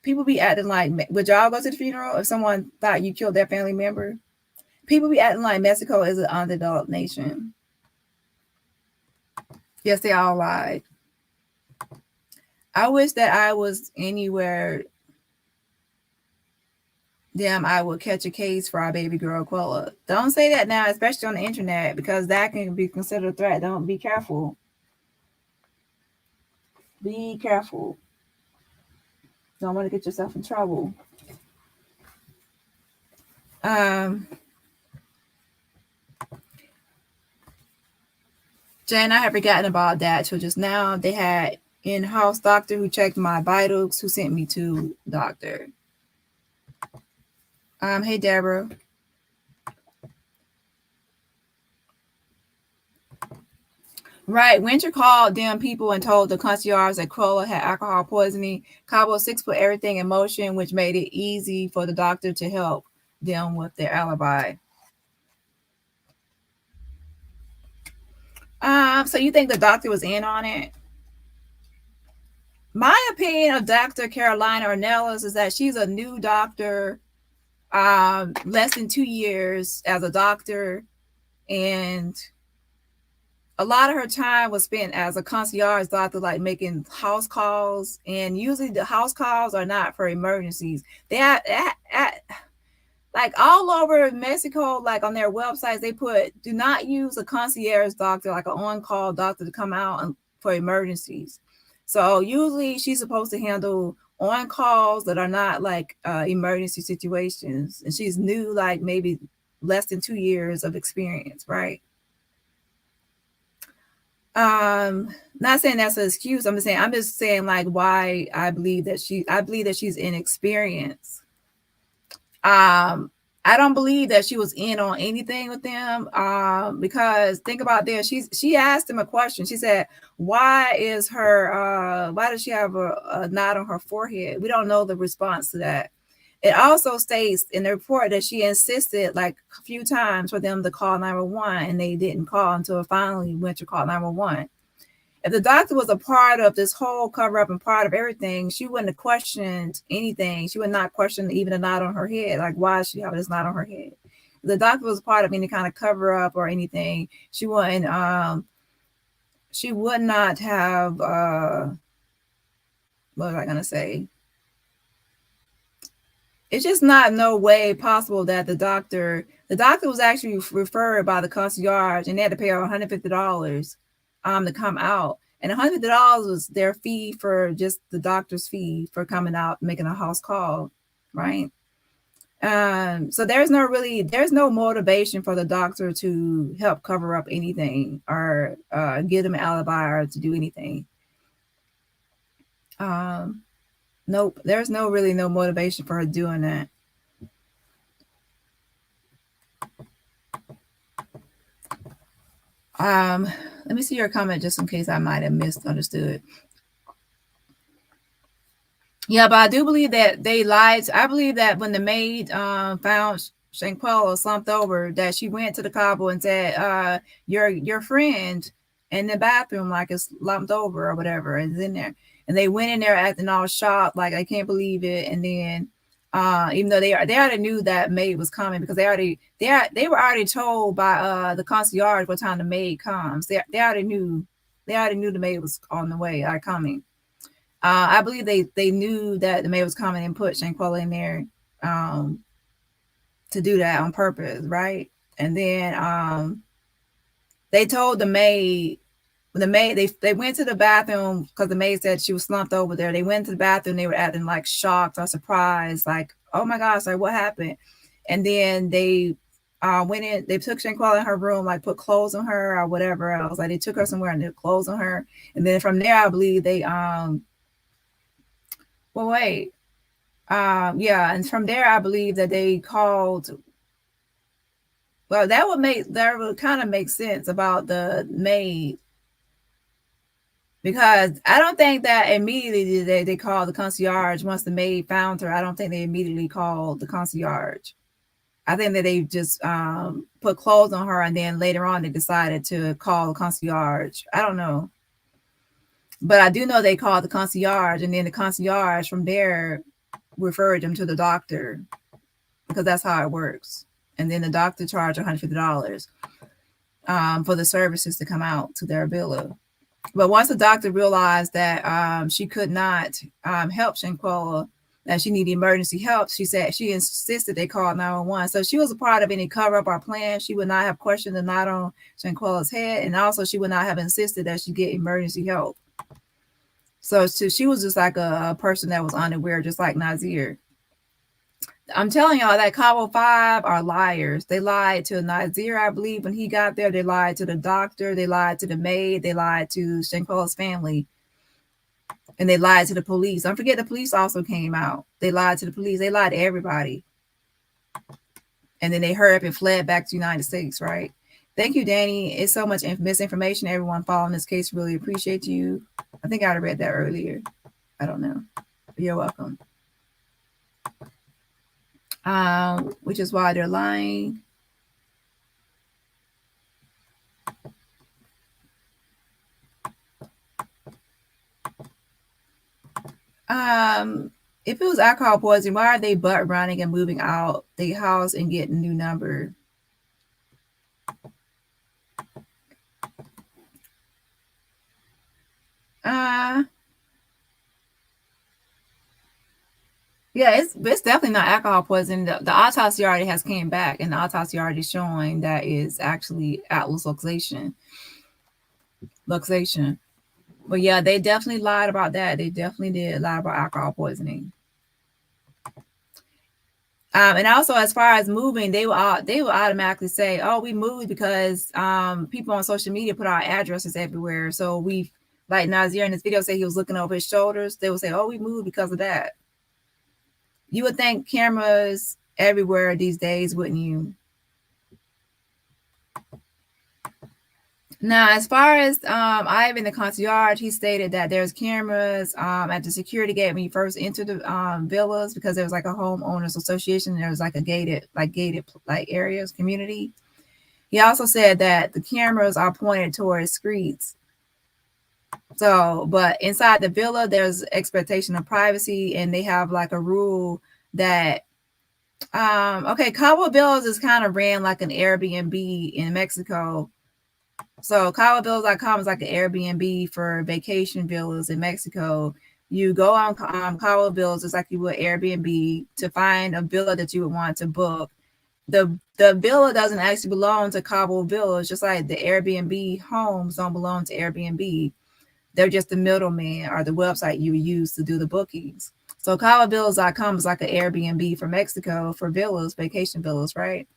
People be acting like, would y'all go to the funeral if someone thought you killed their family member? People be acting like Mexico is an undeveloped nation. Yes, they all lied. I wish that I was anywhere. then I will catch a case for our baby girl Quella. Don't say that now, especially on the internet, because that can be considered a threat. Don't be careful. Be careful. Don't want to get yourself in trouble. Jen, I had forgotten about that till just now. They had in-house doctor who checked my vitals, who sent me to doctor. Hey Deborah. Right, Winter called them people and told the concierge that Krolla had alcohol poisoning. Cabo 6 put everything in motion, which made it easy for the doctor to help them with their alibi. So you think the doctor was in on it? My opinion of Dr. Carolina Ornelas is that she's a new doctor, less than 2 years as a doctor, and a lot of her time was spent as a concierge doctor, like making house calls, and usually the house calls are not for emergencies. They like all over Mexico, like on their websites, they put, do not use a concierge doctor, like an on-call doctor, to come out for emergencies. So usually she's supposed to handle on calls that are not like emergency situations. And she's new, like maybe less than 2 years of experience, right? Not saying that's an excuse. I'm just saying like why I believe that she's inexperienced. I don't believe that she was in on anything with them, because think about this. She asked him a question. She said, why does she have a knot on her forehead? We don't know the response to that. It also states in the report that she insisted like a few times for them to call 911, and they didn't call until finally went to call 911. If the doctor was a part of this whole cover up and part of everything, she wouldn't have questioned anything. She would not question even a knot on her head. Like, why is she having this knot on her head? If the doctor was part of any kind of cover up or anything, she would not have, what was I going to say? It's just not no way possible that the doctor was actually referred by the concierge, and they had to pay her $150 to come out. And $150 was their fee for just the doctor's fee for coming out, making a house call, right? So there's no motivation for the doctor to help cover up anything or give them an alibi or to do anything. Nope, there's no motivation for her doing that. Let me see your comment just in case I might have misunderstood. Yeah, but I do believe that they lied. I believe that when the maid found Shanquella slumped over, that she went to the Cabo and said, your friend in the bathroom, like, is slumped over or whatever, is in there. And they went in there acting all shocked, like, I can't believe it. And then even though they already knew that maid was coming, because they were already told by the concierge what time the maid comes. They already knew the maid was on the way or coming. I believe they knew that the maid was coming and put Shanquella in there to do that on purpose, right? And then they told the maid. They went to the bathroom because the maid said she was slumped over there. They went to the bathroom. They were acting like shocked or surprised, like, oh my gosh, like what happened? And then they went in. They took Shanquella in her room, like put clothes on her or whatever else. Like they took her somewhere and did clothes on her. And then from there, I believe they and from there, I believe that they called. Well, that would kind of make sense about the maid. Because I don't think that immediately they called the concierge once the maid found her. I don't think they immediately called the concierge. I think that they just put clothes on her, and then later on they decided to call the concierge. I don't know. But I do know they called the concierge, and then the concierge from there referred them to the doctor, because that's how it works. And then the doctor charged $150 for the services to come out to their villa. But once the doctor realized that she could not help Shanquella that she needed emergency help. She said she insisted they call 911. So she was a part of any cover up or plan. She would not have questioned the knot on Shanquella's head, and also she would not have insisted that she get emergency help. So she was just like a person that was unaware, just like Nazeer. I'm telling y'all that Cabo 5 are liars. They lied to Nazeer, I believe, when he got there. They lied to the doctor. They lied to the maid. They lied to Shanquella's family. And they lied to the police. Don't forget the police also came out. They lied to the police. They lied to everybody. And then they hurried up and fled back to the United States, right? Thank you, Dani. It's so much misinformation. Everyone following this case, really appreciate you. I think I read that earlier. I don't know. You're welcome. Which is why they're lying. If it was alcohol poisoning, why are they butt running and moving out the house and getting a new number? Yeah, it's definitely not alcohol poisoning. The autopsy already has came back, and the autopsy already showing that is actually Atlas Luxation. But yeah, they definitely lied about that. They definitely did lie about alcohol poisoning. And also, as far as moving, they will automatically say, "Oh, we moved because people on social media put our addresses everywhere." So we, like Nazeer in this video, say he was looking over his shoulders. They will say, "Oh, we moved because of that." You would think cameras everywhere these days, wouldn't you? Now, as far as Ivan, the concierge, he stated that there's cameras at the security gate when you first enter the villas, because there was like a homeowners association. There was like a gated areas, community. He also said that the cameras are pointed towards streets. So, but inside the villa, there's expectation of privacy, and they have like a rule that okay, Cabo Villas is kind of ran like an Airbnb in Mexico. So CaboVillas.com is like an Airbnb for vacation villas in Mexico. You go on Cabo Villas just like you would Airbnb to find a villa that you would want to book. The villa doesn't actually belong to Cabo Villas, just like the Airbnb homes don't belong to Airbnb. They're just the middleman or the website you use to do the bookings. So CaboVillas.com is like an Airbnb for Mexico for villas, vacation villas, right?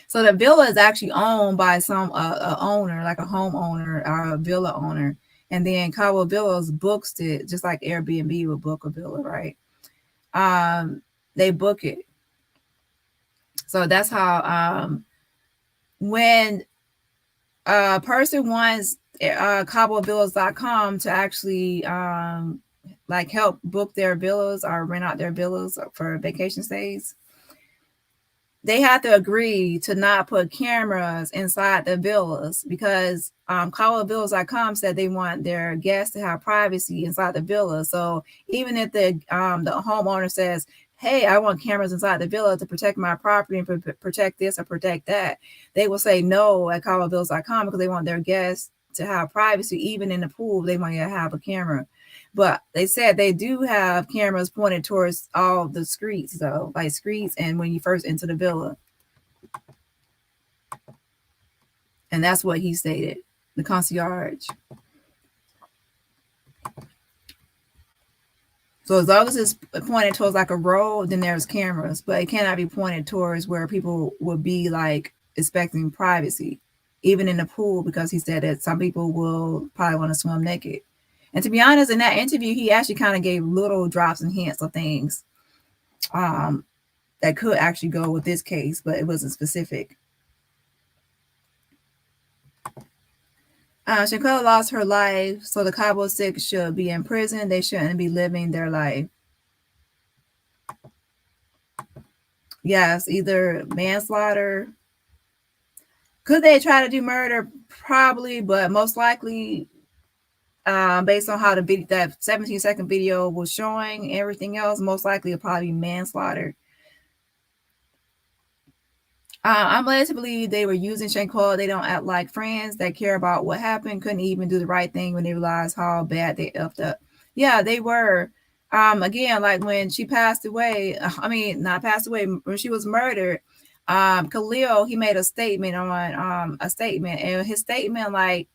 So the villa is actually owned by some owner, like a homeowner or a villa owner. And then Cabo Villas books it just like Airbnb would book a villa, right? They book it. So that's how when a person wants CaboVillas.com to actually like help book their villas or rent out their villas for vacation stays, they have to agree to not put cameras inside the villas, because CaboVillas.com said they want their guests to have privacy inside the villa. So even if the homeowner says, "Hey, I want cameras inside the villa to protect my property and protect this or protect that," they will say no at CaboVillas.com because they want their guests to have privacy. Even in the pool, they want you to have a camera. But they said they do have cameras pointed towards all the streets, though, like streets and when you first enter the villa. And that's what he stated, the concierge. So as long as it's pointed towards like a road, then there's cameras, but it cannot be pointed towards where people would be like expecting privacy, even in the pool, because he said that some people will probably want to swim naked. And to be honest, in that interview, he actually kind of gave little drops and hints of things that could actually go with this case, but it wasn't specific. Shanquella lost her life, so the Cabo Six should be in prison. They shouldn't be living their life. Yes, either manslaughter. Could they try to do murder? Probably, but most likely, based on how that 17-second video was showing everything else, most likely it'll probably be manslaughter. I'm led to believe they were using Shanquella. They don't act like friends that care about what happened, couldn't even do the right thing when they realized how bad they effed up. Yeah, they were. Again, like when she passed away, I mean, not passed away, when she was murdered, Khalil, he made a statement on and his statement, like,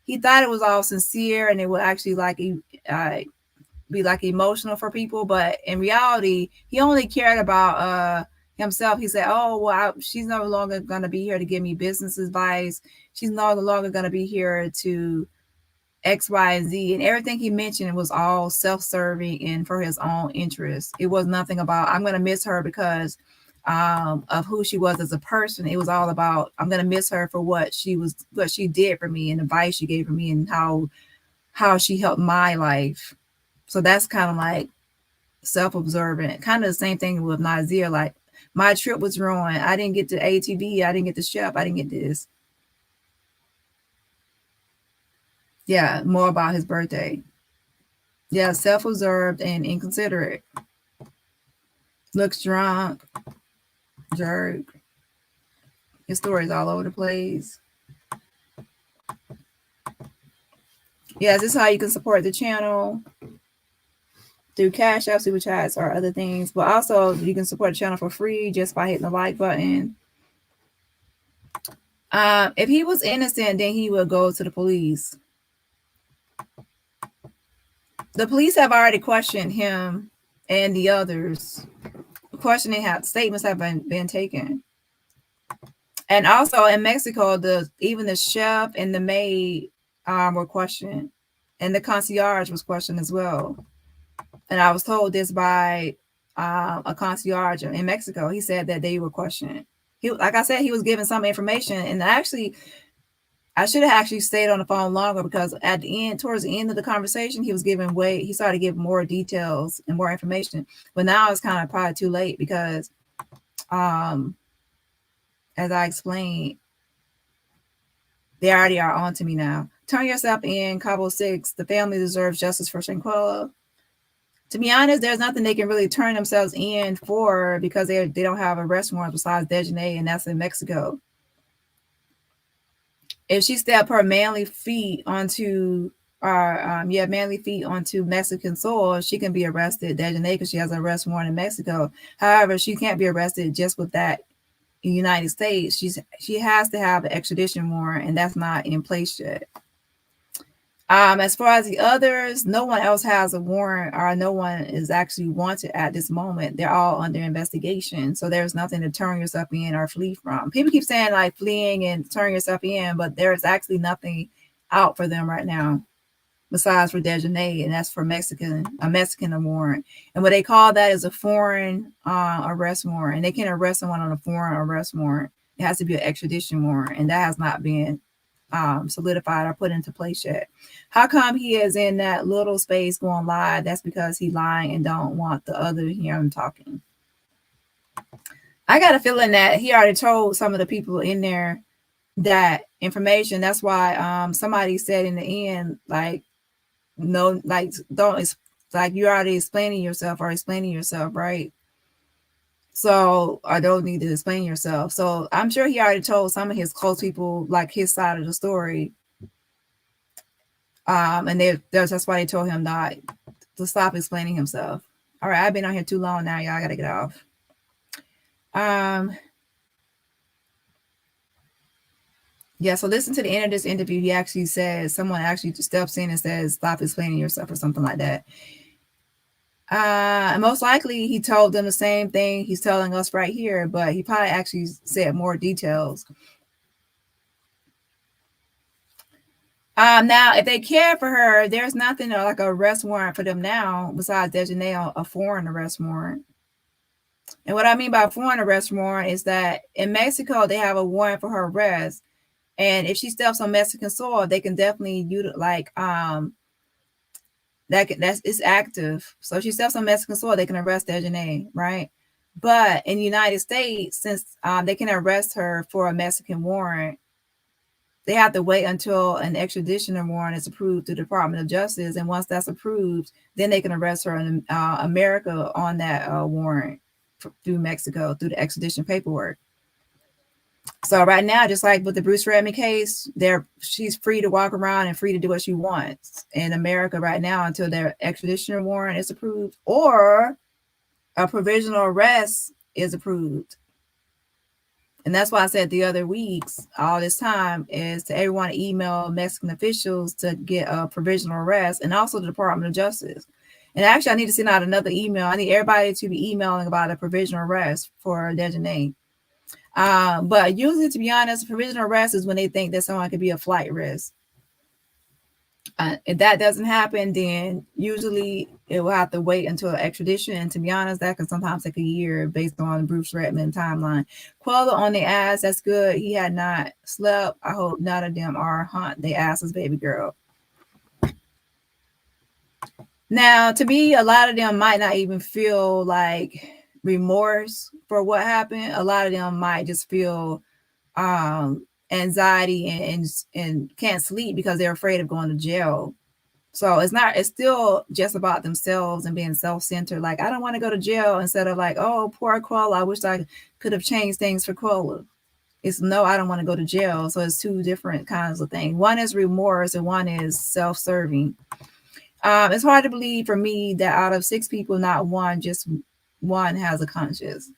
he thought it was all sincere and it would actually like be like emotional for people, but in reality, he only cared about himself. He said, "Oh, well, she's no longer going to be here to give me business advice. She's no longer going to be here to X, Y, and Z." And everything he mentioned was all self-serving and for his own interest. It was nothing about, I'm going to miss her because of who she was as a person. It was all about, I'm going to miss her for what she did for me and advice she gave for me and how she helped my life. So that's kind of like self-observant. Kind of the same thing with Nazeer. Like, my trip was ruined. I didn't get to ATV. I didn't get to Chef. I didn't get this. Yeah, more about his birthday. Yeah, self-observed and inconsiderate. Looks drunk, jerk. His story's all over the place. Yes, this is how you can support the channel through Cash App, Super Chats, or other things. But also, you can support the channel for free just by hitting the like button. If he was innocent, then he would go to the police. The police have already questioned him and the others. Statements have been taken. And also in Mexico, even the chef and the maid were questioned, and the concierge was questioned as well. And I was told this by a concierge in Mexico. He said that they were questioned. Like I said, he was given some information, and actually, I should have actually stayed on the phone longer because towards the end of the conversation, he started giving more details and more information. But now it's kind of probably too late because, as I explained, they already are on to me now. Turn yourself in, Cabo 6. The family deserves justice for Shanquella. To be honest, there's nothing they can really turn themselves in for because they don't have arrest warrants besides Dejanay, and that's in Mexico. If she stepped her manly feet onto Mexican soil, she can be arrested, Dejanay, because she has an arrest warrant in Mexico. However, she can't be arrested just with that in the United States. She has to have an extradition warrant, and that's not in place yet. As far as the others, no one else has a warrant, or no one is actually wanted at this moment. They're all under investigation. So there's nothing to turn yourself in or flee from. People keep saying like fleeing and turn yourself in, but there's actually nothing out for them right now besides for Dejanay, and that's for a Mexican warrant. And what they call that is a foreign arrest warrant. And they can arrest someone on a foreign arrest warrant. It has to be an extradition warrant, and that has not been solidified or put into place yet. How come he is in that little space going live? That's because he's lying and don't want the other to hear him talking. I got a feeling that he already told some of the people in there that information. That's why somebody said in the end, like, no, like, don't, like, you're already explaining yourself, right? So I don't need to explain yourself. So I'm sure he already told some of his close people like his side of the story. And that's why they told him not to stop explaining himself. All right, I've been on here too long now, y'all. I gotta get off. Yeah, so listen to the end of this interview. He actually says, someone actually steps in and says, stop explaining yourself or something like that. Most likely he told them the same thing he's telling us right here, but he probably actually said more details. Now, if they care for her, there's nothing like an arrest warrant for them now besides Dejanay, a foreign arrest warrant. And what I mean by foreign arrest warrant is that in Mexico, they have a warrant for her arrest. And if she steps on Mexican soil, they can definitely it's active. So if she steps on Mexican soil, they can arrest Dejanay, right? But in the United States, since they can arrest her for a Mexican warrant, they have to wait until an extradition warrant is approved through the Department of Justice. And once that's approved, then they can arrest her in America on that warrant through Mexico, through the extradition paperwork. So right now, just like with the Bruce Redman case, she's free to walk around and free to do what she wants in America right now until their extradition warrant is approved or a provisional arrest is approved. And that's why I said the other weeks, all this time, is to everyone email Mexican officials to get a provisional arrest, and also the Department of Justice. And actually, I need to send out another email. I need everybody to be emailing about a provisional arrest for Dejanay. But usually, to be honest, a provisional arrest is when they think that someone could be a flight risk. If that doesn't happen, then usually it will have to wait until extradition. And to be honest, that can sometimes take a year based on Bruce Redman timeline. Quella on the ass, that's good. He had not slept. I hope none of them are hunt the ass's baby girl. Now, to me, a lot of them might not even feel like remorse for what happened. A lot of them might just feel anxiety and can't sleep because they're afraid of going to jail. So it's still just about themselves and being self-centered. Like, I don't want to go to jail, instead of like, oh, poor Quella, I wish I could have changed things for Quella. It's no, I don't want to go to jail. So it's two different kinds of things. One is remorse and one is self-serving. It's hard to believe for me that out of 6 people, not one, just one has a conscience.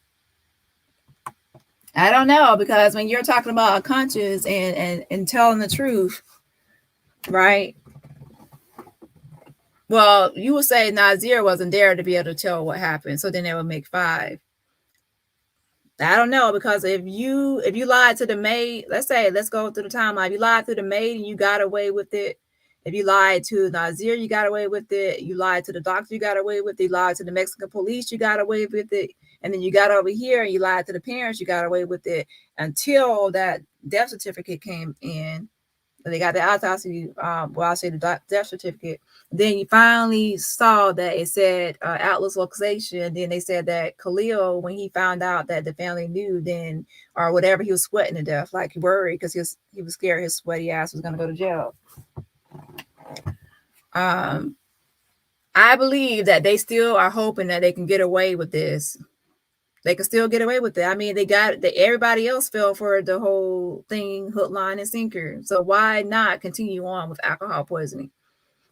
I don't know, because when you're talking about a conscience and telling the truth, right? Well, you would say Nazeer wasn't there to be able to tell what happened, so then it would make 5. I don't know, because if you lied to the maid, let's go through the timeline. If you lied to the maid and you got away with it. If you lied to Nazeer, you got away with it. You lied to the doctor, you got away with it. You lied to the Mexican police, you got away with it. And then you got over here and you lied to the parents, you got away with it until that death certificate came in. They got the autopsy, I'll say the death certificate. Then you finally saw that it said Atlas Luxation. Then they said that Khalil, when he found out that the family knew, then or whatever, he was sweating to death, like worried because he was scared his sweaty ass was going to go to jail. I believe that they still are hoping that they can get away with this. They can still get away with it. I mean, everybody else fell for the whole thing, hook, line, and sinker. So why not continue on with alcohol poisoning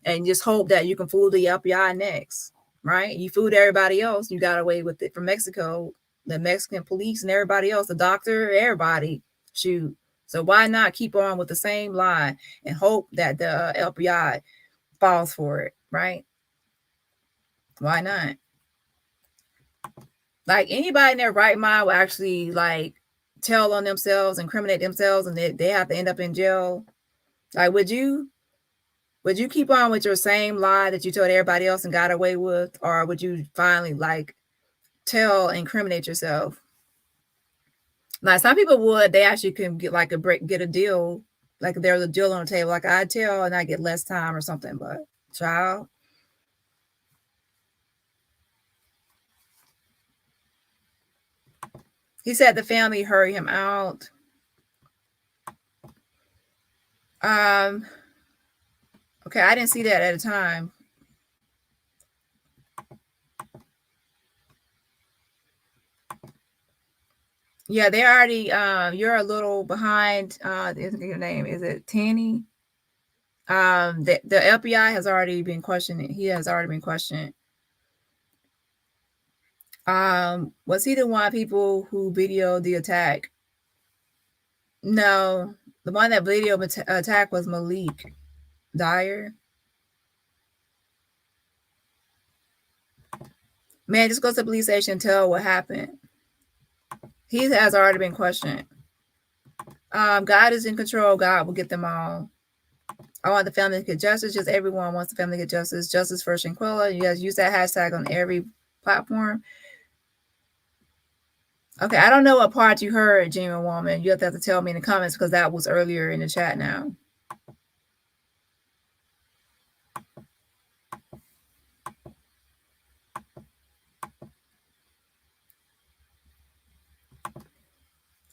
and just hope that you can fool the FBI next, right? You fooled everybody else. You got away with it from Mexico, the Mexican police and everybody else, the doctor, everybody. Shoot. So why not keep on with the same lie and hope that the FBI falls for it, right? Why not? Like, anybody in their right mind will actually like tell on themselves, incriminate themselves, and they have to end up in jail. Like, would you keep on with your same lie that you told everybody else and got away with, or would you finally like tell, incriminate yourself? Like, some people would, they actually can get like get a deal, like if there's a deal on the table, like I tell and I get less time or something. But child. He said the family hurried him out. Okay, I didn't see that at a time. Yeah, they already you're a little behind. Isn't your name? Is it Tanny? The FBI has already been questioning. He has already been questioned. Was he the one people who videoed the attack? No, the one that videoed attack was Malik Dyer. Man, just go to the police station and tell what happened. He has already been questioned. God is in control. God will get them all. I want the family to get justice. Just everyone wants the family to get justice. Justice for Shanquella. You guys use that hashtag on every platform. Okay, I don't know what part you heard, Genuine Woman. You have to tell me in the comments, because that was earlier in the chat now.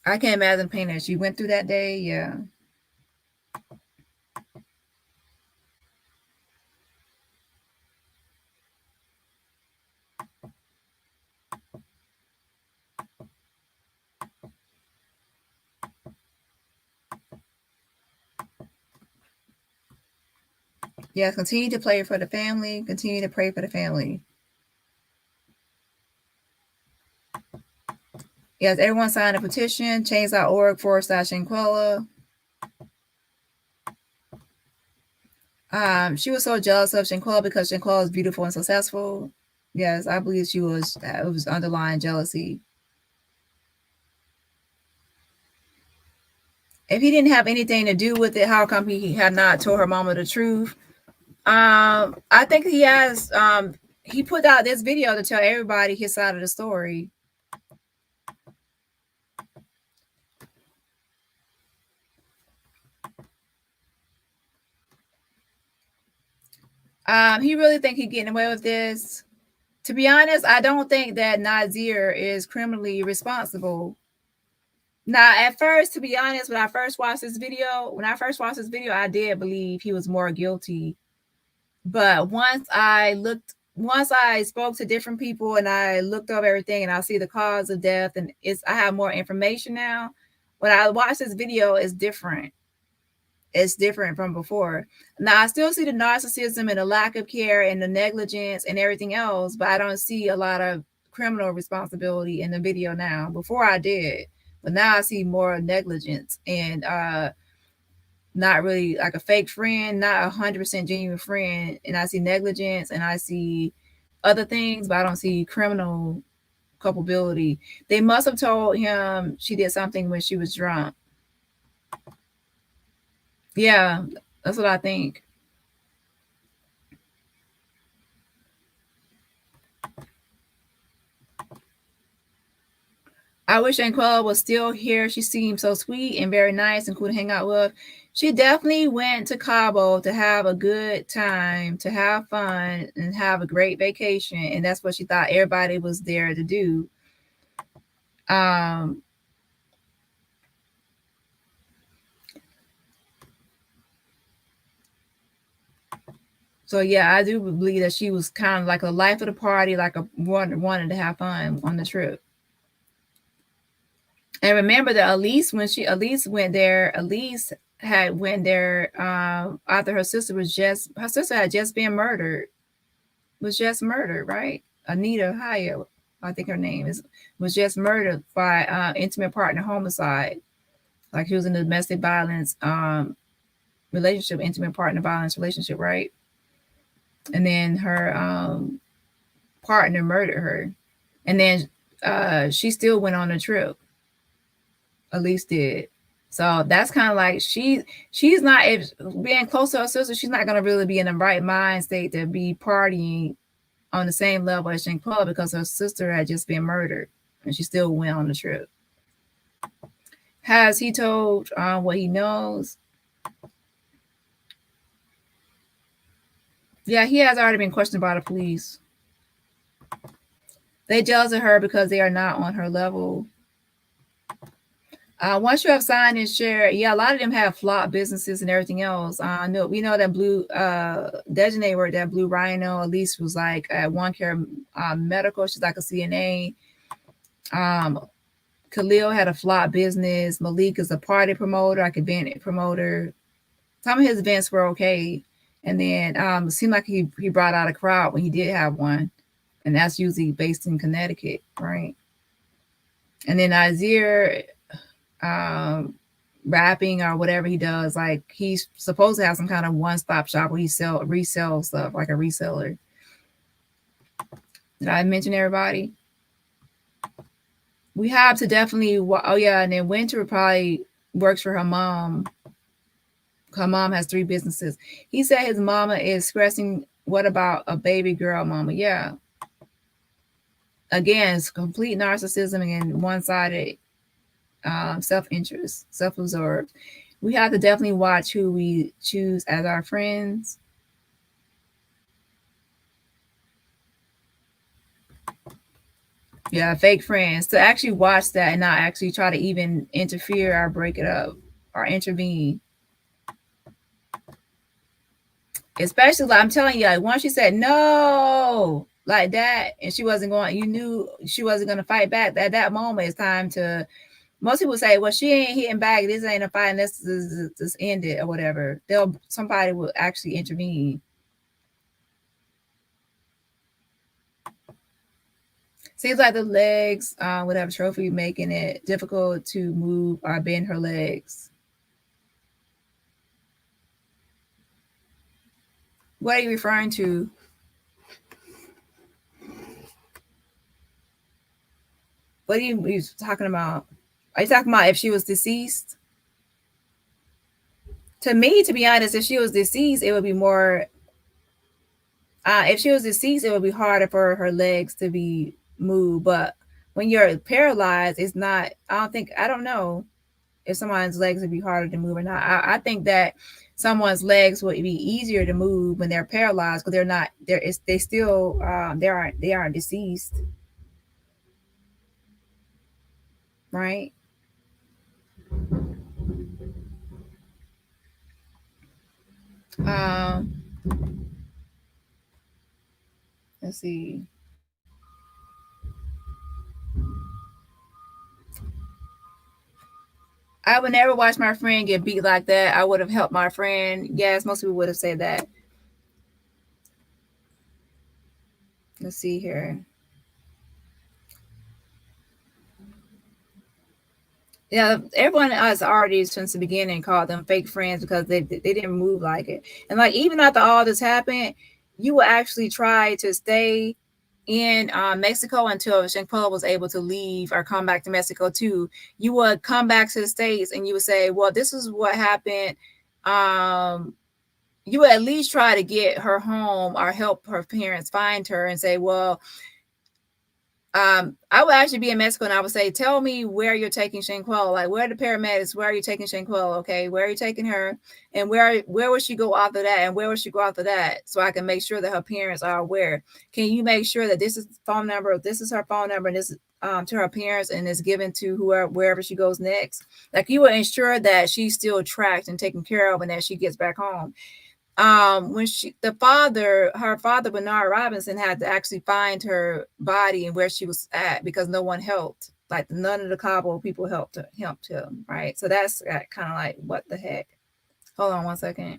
I can't imagine the pain that she went through that day. Yeah. Yes, continue to pray for the family. Continue to pray for the family. Yes, everyone sign a petition, change.org/Shanquella. She was so jealous of Shanquella because Shanquella is beautiful and successful. Yes, I believe it was underlying jealousy. If he didn't have anything to do with it, how come he had not told her mama the truth? I think he has. He put out this video to tell everybody his side of the story. He really think he's getting away with this. To be honest, I don't think that Nazeer is criminally responsible. Now, at first, to be honest, when I first watched this video, I did believe he was more guilty. But once I spoke to different people and I looked up everything and I see the cause of death and I have more information now. When I watch this video, it's different. It's different from before. Now, I still see the narcissism and the lack of care and the negligence and everything else, but I don't see a lot of criminal responsibility in the video now. Before I did, but now I see more negligence and not really like a fake friend, not 100% genuine friend. And I see negligence and I see other things, but I don't see criminal culpability. They must have told him she did something when she was drunk. Yeah, that's what I think. I wish Shanquella was still here. She seemed so sweet and very nice and cool to hang out with. She definitely went to Cabo to have a good time, to have fun, and have a great vacation. And that's what she thought everybody was there to do. So yeah, I do believe that she was kind of like a life of the party, like wanted to have fun on the trip. And remember that Elise went there after her sister had just been murdered. Was just murdered, right? Anita Hyatt, I think her name was just murdered by intimate partner homicide. Like she was in a domestic violence relationship, intimate partner violence relationship, right? And then her partner murdered her. And then she still went on a trip. Elise did. So that's kind of like she's not, if being close to her sister, she's not going to really be in the right mind state to be partying on the same level as Shanquella because her sister had just been murdered and she still went on the trip. Has he told what he knows? Yeah, he has already been questioned by the police. They jealous of her because they are not on her level. Once you have signed and shared, yeah, a lot of them have flop businesses and everything else. No, we know that Blue Dejanay worked at Blue Rhino. Elise was like at One Care Medical. She's like a CNA. Khalil had a flop business. Malik is a party promoter, like event promoter. Some of his events were okay. And then it seemed like he brought out a crowd when he did have one. And that's usually based in Connecticut, right? And then Nazeer, rapping or whatever he does, like he's supposed to have some kind of one-stop shop where he resell stuff, like a reseller. Did I mention everybody? We have to definitely, oh yeah, and then Winter probably works for her mom. Her mom has 3 businesses. He said his mama is stressing, what about a baby girl mama? Yeah. Again, it's complete narcissism and one-sided self-interest, self-absorbed. We have to definitely watch who we choose as our friends. Yeah, fake friends. To actually watch that and not actually try to even interfere or break it up or intervene. Especially, like I'm telling you, like once she said no, like that, and she wasn't going, you knew she wasn't going to fight back. At that moment, it's time to. Most people say, well, she ain't hitting back. This ain't a fight. Let's just end it or whatever. Somebody will actually intervene. Seems like the legs would have a trophy, making it difficult to move or bend her legs. What are you referring to? What are you talking about? Are you talking about if she was deceased? To me, to be honest, if she was deceased, it would be more. If she was deceased, it would be harder for her legs to be moved. But when you're paralyzed, it's not. I don't know if someone's legs would be harder to move or not. I think that someone's legs would be easier to move when they're paralyzed because they're not. They still. They aren't deceased, right? Um. Let's see. I would never watch my friend get beat like that. I would have helped my friend. Yes, most people would have said that. Let's see here. Yeah, everyone has already since the beginning called them fake friends because they didn't move like it. And like even after all this happened, you will actually try to stay in Mexico until Shanquella was able to leave or come back to Mexico too. You would come back to the States and you would say, well, this is what happened. You would at least try to get her home or help her parents find her and say, well, I would actually be in Mexico and I would say, tell me where you're taking Shanquella. Like, where are the paramedics? Where are you taking Shanquella? Okay, where are you taking her? And where would she go after that? And where would she go after that? So I can make sure that her parents are aware. Can you make sure that this is phone number, this is her phone number, and this is to her parents and is given to whoever wherever she goes next? Like you would ensure that she's still tracked and taken care of and that she gets back home. When her father Bernard Robinson had to actually find her body and where she was at because no one helped. Like none of the Cabo people helped him, right? So that's kind of like what the heck. Hold on one second.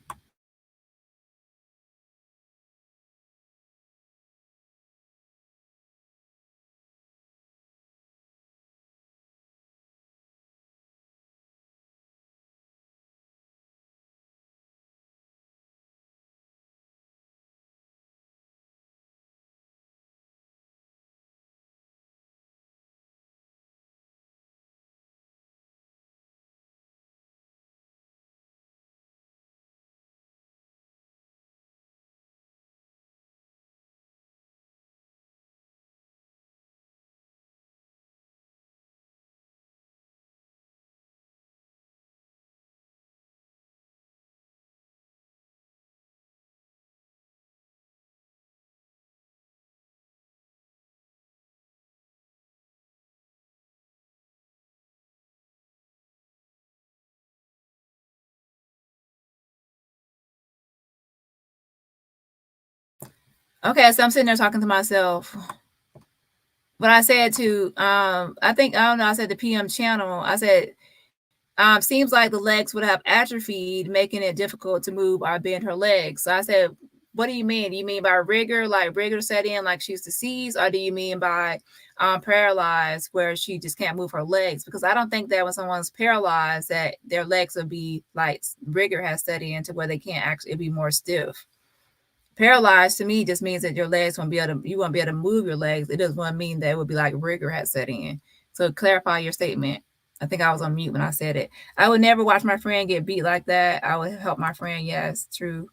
Okay, so I'm sitting there talking to myself. But I said to I don't know, I said the PM channel, I said seems like the legs would have atrophied, making it difficult to move or bend her legs. So I said, what do you mean? Do you mean by rigor, like rigor set in, like she's deceased, or do you mean by paralyzed, where she just can't move her legs? Because I don't think that when someone's paralyzed, that their legs would be like rigor has set in to where they can't actually be more stiff. Paralyzed to me just means that your legs won't be able to, you won't be able to move your legs. It doesn't mean that it would be like rigor has set in. So clarify your statement. I think I was on mute when I said it. I would never watch my friend get beat like that. I would help my friend. Yes, true.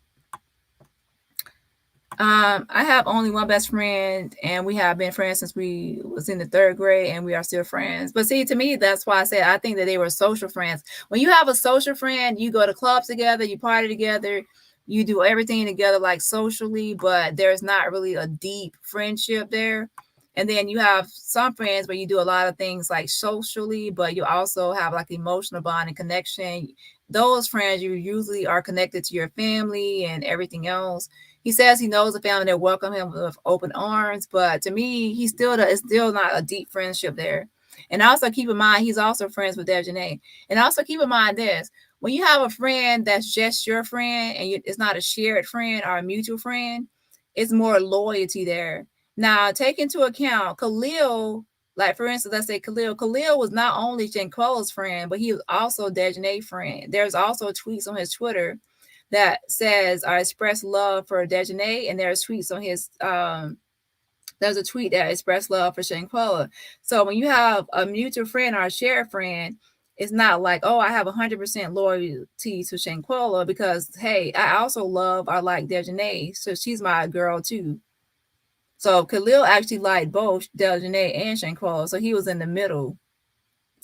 I have only one best friend, and we have been friends since we was in the 3rd grade, and we are still friends. But see, to me, that's why I said I think that they were social friends. When you have a social friend, you go to clubs together, you party together, you do everything together, like socially, but there's not really a deep friendship there. And then you have some friends where you do a lot of things like socially, but you also have like emotional bond and connection. Those friends, you usually are connected to your family and everything else. He says he knows the family that welcome him with open arms, but to me, it's still not a deep friendship there. And also keep in mind, he's also friends with Dejanay. And also keep in mind this: when you have a friend that's just your friend and it's not a shared friend or a mutual friend, it's more loyalty there. Now, take into account Khalil, like for instance, let's say Khalil was not only Shanquella's friend, but he was also Dejanay's friend. There's also tweets on his Twitter that says, I express love for Dejanay, and there's tweets on his there's a tweet that expressed love for Shanquella. So when you have a mutual friend or a shared friend, it's not like, oh, I have 100% loyalty to Shanquella because, hey, I also love or like Dejanay, so she's my girl too. So Khalil actually liked both Dejanay and Shanquella, so he was in the middle.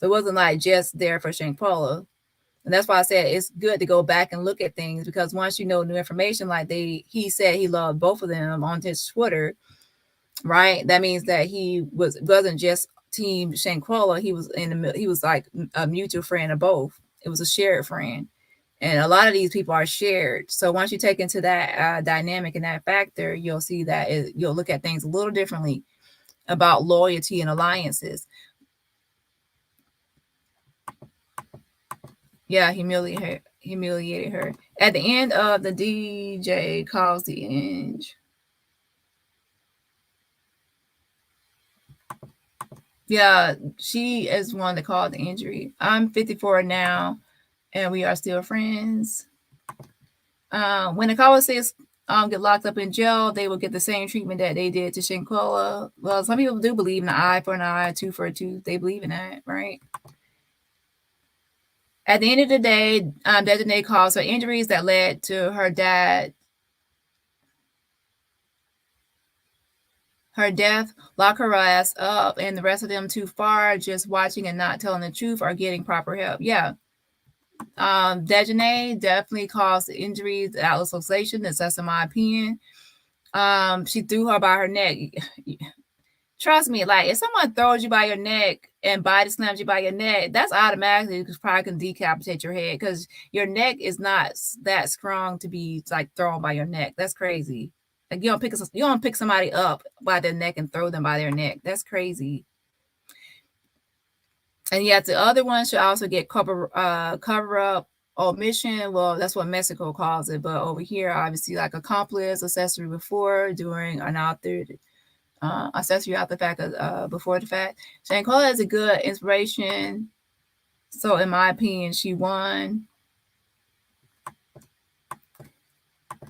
It wasn't like just there for Shanquella. And that's why I said it's good to go back and look at things, because once you know new information, like he said he loved both of them on his Twitter, right? That means that he wasn't just team Shanquella. He was he was like a mutual friend of both. It was a shared friend. And a lot of these people are shared. So once you take into that dynamic and that factor, you'll see that you'll look at things a little differently about loyalty and alliances. Yeah, humiliated her. At the end of the DJ calls the inch. Yeah, she is one that caused the injury. I'm 54 now, and we are still friends. When the Cowboys get locked up in jail, they will get the same treatment that they did to Shanquella. Well, some people do believe in an eye for an eye, a tooth for a tooth. They believe in that, right? At the end of the day, Dejanay caused her injuries that led to her death, lock her ass up, and the rest of them too far, just watching and not telling the truth or getting proper help. Yeah. Dejanay definitely caused injuries, Atlas Luxation. That's in my opinion. She threw her by her neck. Trust me, like if someone throws you by your neck and body slams you by your neck, that's automatically probably can decapitate your head, because your neck is not that strong to be like thrown by your neck. That's crazy. Like you don't pick somebody up by their neck and throw them by their neck. That's crazy. And yet the other one should also get cover up omission. Well, that's what Mexico calls it, but over here, obviously, like accomplice, accessory before, during, and after. Accessory after the fact, before the fact. Shanquella is a good inspiration. So in my opinion, she won.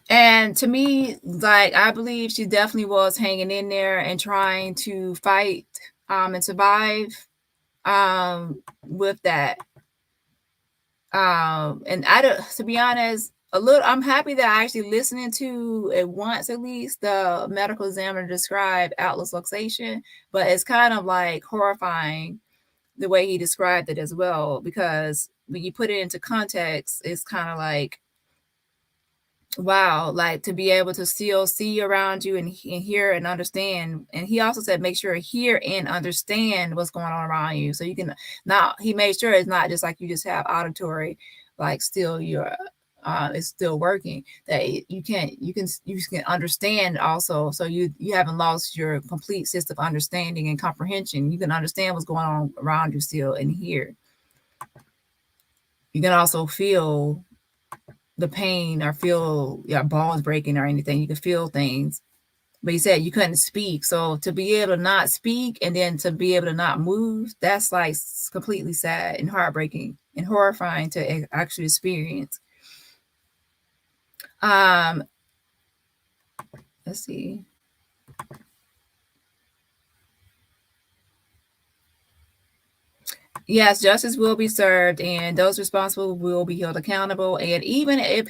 And to me, like I believe she definitely was hanging in there and trying to fight and survive with that. And I don't, to be honest, I'm happy that I actually listening to it once at least the medical examiner describe Atlas Luxation, but it's kind of like horrifying the way he described it as well, because when you put it into context, it's kind of like, wow, like to be able to still see around you and hear and understand. And he also said, make sure hear and understand what's going on around you. So you can he made sure it's not just like you just have auditory, like still you're, it's still working, that you can understand also. So you haven't lost your complete system of understanding and comprehension. You can understand what's going on around you still and hear. You can also feel the pain or feel your bones breaking or anything. You can feel things. But he said you couldn't speak. So to be able to not speak and then to be able to not move, that's like completely sad and heartbreaking and horrifying to actually experience. Let's see. Yes, justice will be served, and those responsible will be held accountable. And even if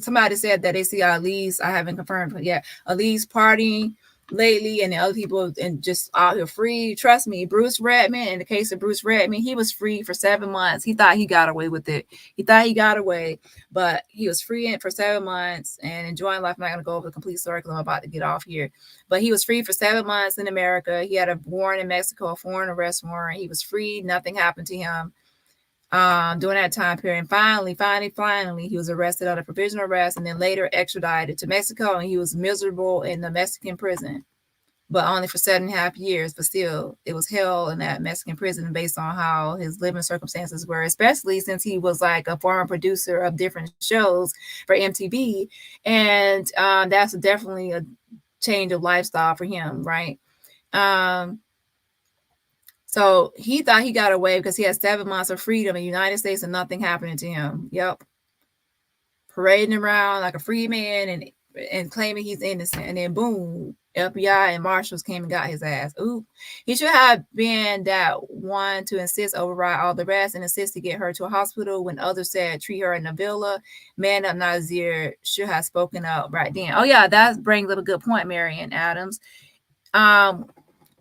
somebody said that they see Elise, I haven't confirmed yet, Elise partying lately, and the other people and just out here free. Trust me, Bruce Redman, in the case of Bruce Redman, he was free for 7 months. He thought he got away with it. He thought he got away, but he was free for 7 months and enjoying life. I'm not going to go over the complete story because I'm about to get off here. But he was free for 7 months in America. He had a warrant in Mexico, a foreign arrest warrant. He was free. Nothing happened to him during that time period. And finally, he was arrested on a provisional arrest and then later extradited to Mexico. And he was miserable in the Mexican prison, but only for 7.5 years. But still, it was hell in that Mexican prison based on how his living circumstances were, especially since he was like a former producer of different shows for MTV. And that's definitely change of lifestyle for him, right? So he thought he got away because he had 7 months of freedom in the United States and nothing happening to him. Yep. Parading around like a free man and claiming he's innocent. And then boom, FBI and marshals came and got his ass. Ooh, he should have been that one to insist override all the rest and insist to get her to a hospital when others said treat her in a villa. Man up Nazeer should have spoken up right then. Oh yeah, that brings up a good point, Marion Adams.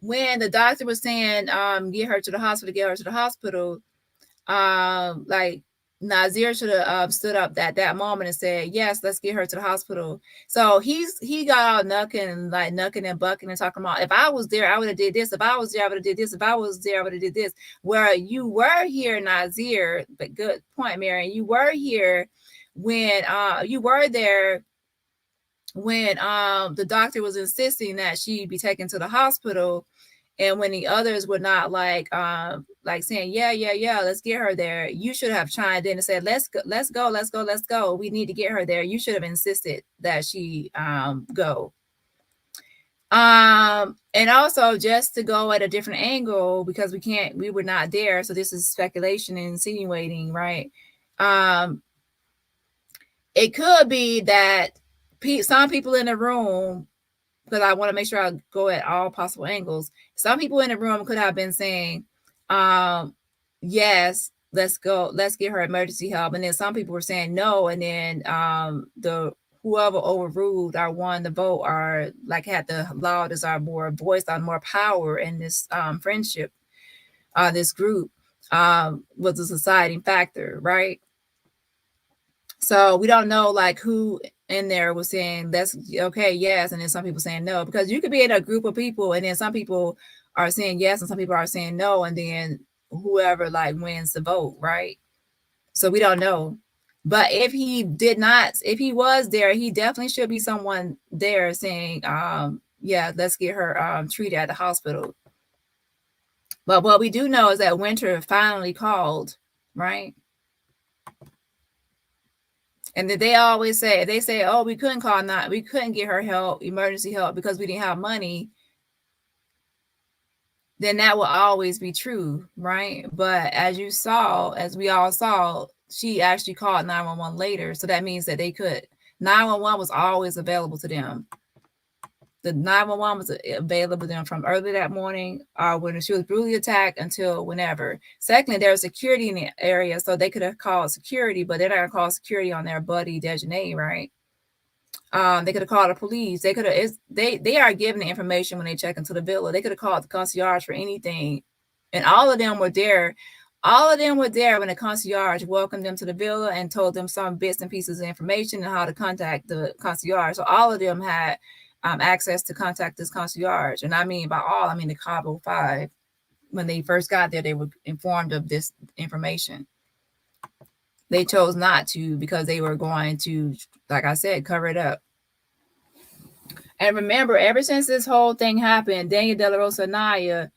When the doctor was saying get her to the hospital, like Nazeer should have stood up at that moment and said, yes, let's get her to the hospital. So he got all knucking and bucking and talking about, if I was there, I would have did this. If I was there, I would have did this. If I was there, I would have did this. Where you were here, Nazeer, but good point, Marion. You were here when you were there when the doctor was insisting that she be taken to the hospital. And when the others were not like saying, yeah, let's get her there, you should have chimed in and said, let's go. We need to get her there. You should have insisted that she go. And also just to go at a different angle, because we were not there. So this is speculation and insinuating, right? It could be that some people in the room, because I want to make sure I go at all possible angles. Some people in the room could have been saying, yes, let's go, let's get her emergency help. And then some people were saying no. And then the whoever overruled or won the vote or like had the loudest or more voice or more power in this friendship, this group was a deciding factor, right? So we don't know like who in there was saying that's okay, yes, and then some people saying no, because you could be in a group of people and then some people are saying yes and some people are saying no, and then whoever like wins the vote, right? So we don't know. But if he was there, he definitely should be someone there saying, yeah, let's get her treated at the hospital. But what we do know is that Winter finally called, right? And that they always say, oh, we couldn't get her help, emergency help, because we didn't have money. Then that will always be true, right? But as we all saw, she actually called 911 later. So that means that 911 was always available to them. The 911 was available to them from early that morning when she was brutally attacked until whenever. Secondly, there was security in the area, so they could have called security, but they're not going to call security on their buddy Dejanay, right? They could have called the police. They are given the information when they check into the villa. They could have called the concierge for anything. And all of them were there. All of them were there when the concierge welcomed them to the villa and told them some bits and pieces of information and how to contact the concierge. So all of them had access to contact this concierge. And I mean by all, I mean the Cabo 5. When they first got there, they were informed of this information. They chose not to because they were going to, like I said, cover it up. And remember, ever since this whole thing happened, Daniel De La Rosa Anaya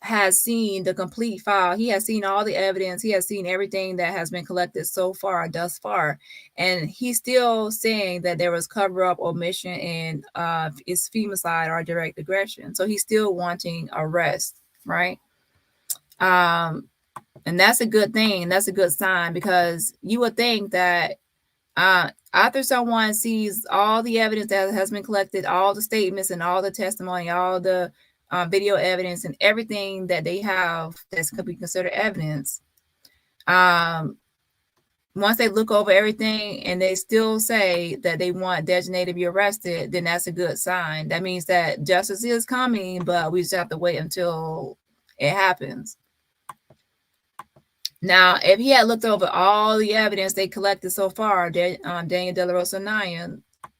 has seen the complete file. He has seen all the evidence. He has seen everything that has been collected thus far. And he's still saying that there was cover-up, omission, and it's femicide or direct aggression. So he's still wanting arrest, right? And that's a good thing. That's a good sign, because you would think that after someone sees all the evidence that has been collected, all the statements and all the testimony, all the video evidence and everything that they have that could be considered evidence, once they look over everything and they still say that they want Dejanay to be arrested, then that's a good sign. That means that justice is coming, but we just have to wait until it happens. Now, if he had looked over all the evidence they collected so far, Daniel De La Rosa Anaya,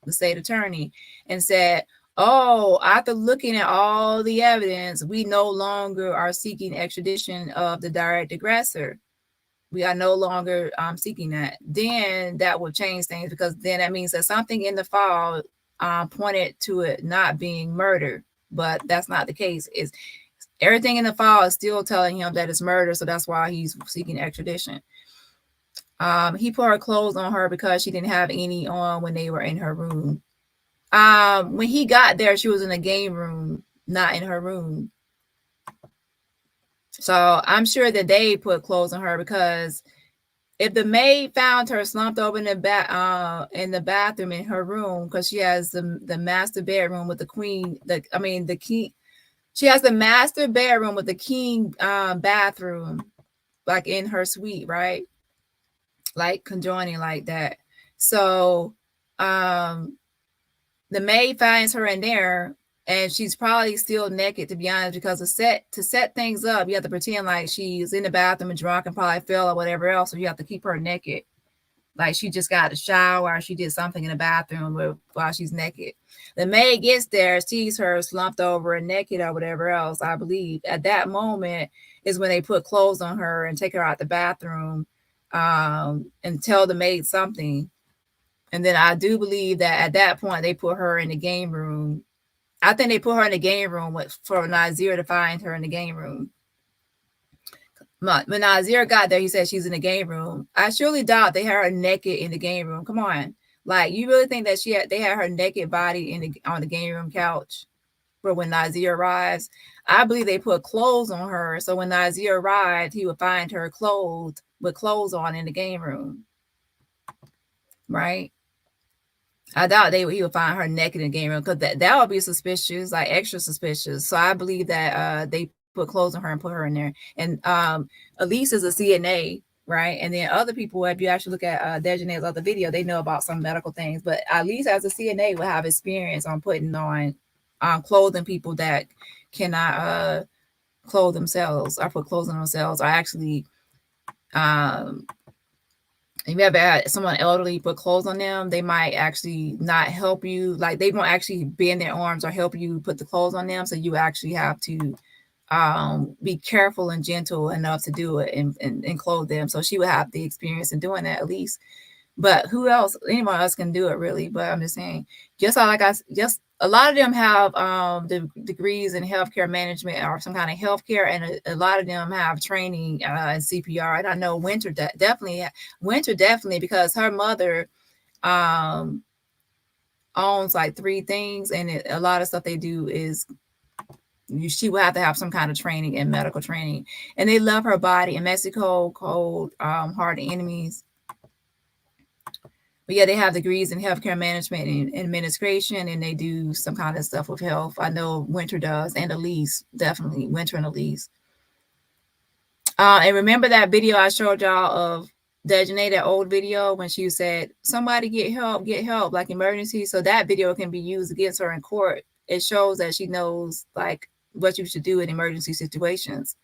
the state attorney, and said, oh, after looking at all the evidence, we no longer are seeking extradition of the direct aggressor. We are no longer seeking that. Then that will change things, because then that means that something in the file pointed to it not being murder, but that's not the case. It's everything in the file is still telling him that it's murder, so that's why he's seeking extradition. He put her clothes on her because she didn't have any on when they were in her room. When he got there, she was in a game room, not in her room. So I'm sure that they put clothes on her, because if the maid found her slumped over in the bathroom in her room, because she has the master bedroom with the queen, the king. She has the master bedroom with the king bathroom, like in her suite, right? Like conjoining like that. So the maid finds her in there, and she's probably still naked, to be honest, because to set things up, you have to pretend like she's in the bathroom and drunk and probably fell or whatever else. So you have to keep her naked, like she just got a shower or she did something in the bathroom while she's naked. The maid gets there, sees her slumped over and naked or whatever else. I believe at that moment is when they put clothes on her and take her out the bathroom, and tell the maid something. And then I do believe that at that point they put her in the game room. I think they put her in the game room for Nazeer to find her in the game room. When Nazeer got there, he said she's in the game room. I surely doubt they had her naked in the game room. Come on, like you really think that they had her naked body on the game room couch? For when Nazeer arrives, I believe they put clothes on her, so when Nazeer arrived, he would find her clothed with clothes on in the game room, right? I doubt he would find her naked in the game room, because that would be suspicious, like extra suspicious. So I believe that they put clothes on her and put her in there. And Elise is a CNA, right? And then other people, if you actually look at Dejanay's other video, they know about some medical things. But at least as a CNA, will have experience on putting on clothing people that cannot clothe themselves or put clothes on themselves, or actually if you ever had someone elderly put clothes on them, they might actually not help you. Like they won't actually bend their arms or help you put the clothes on them. So you actually have to be careful and gentle enough to do it and clothe them. So she would have the experience in doing that at least. But who else? Anyone else can do it really. But I'm just saying, just a lot of them have the degrees in healthcare management or some kind of healthcare, and a lot of them have training in CPR. And I know Winter definitely, because her mother owns like 3 things, and a lot of stuff they do is she will have to have some kind of training and medical training. And they love her body. In Mexico, called Heart Enemies. But yeah, they have degrees in healthcare management and administration, and they do some kind of stuff with health. I know Winter does, and Elise, definitely Winter and Elise. And remember that video I showed y'all of Dejanay, that old video when she said, somebody get help, like emergency. So that video can be used against her in court. It shows that she knows like what you should do in emergency situations.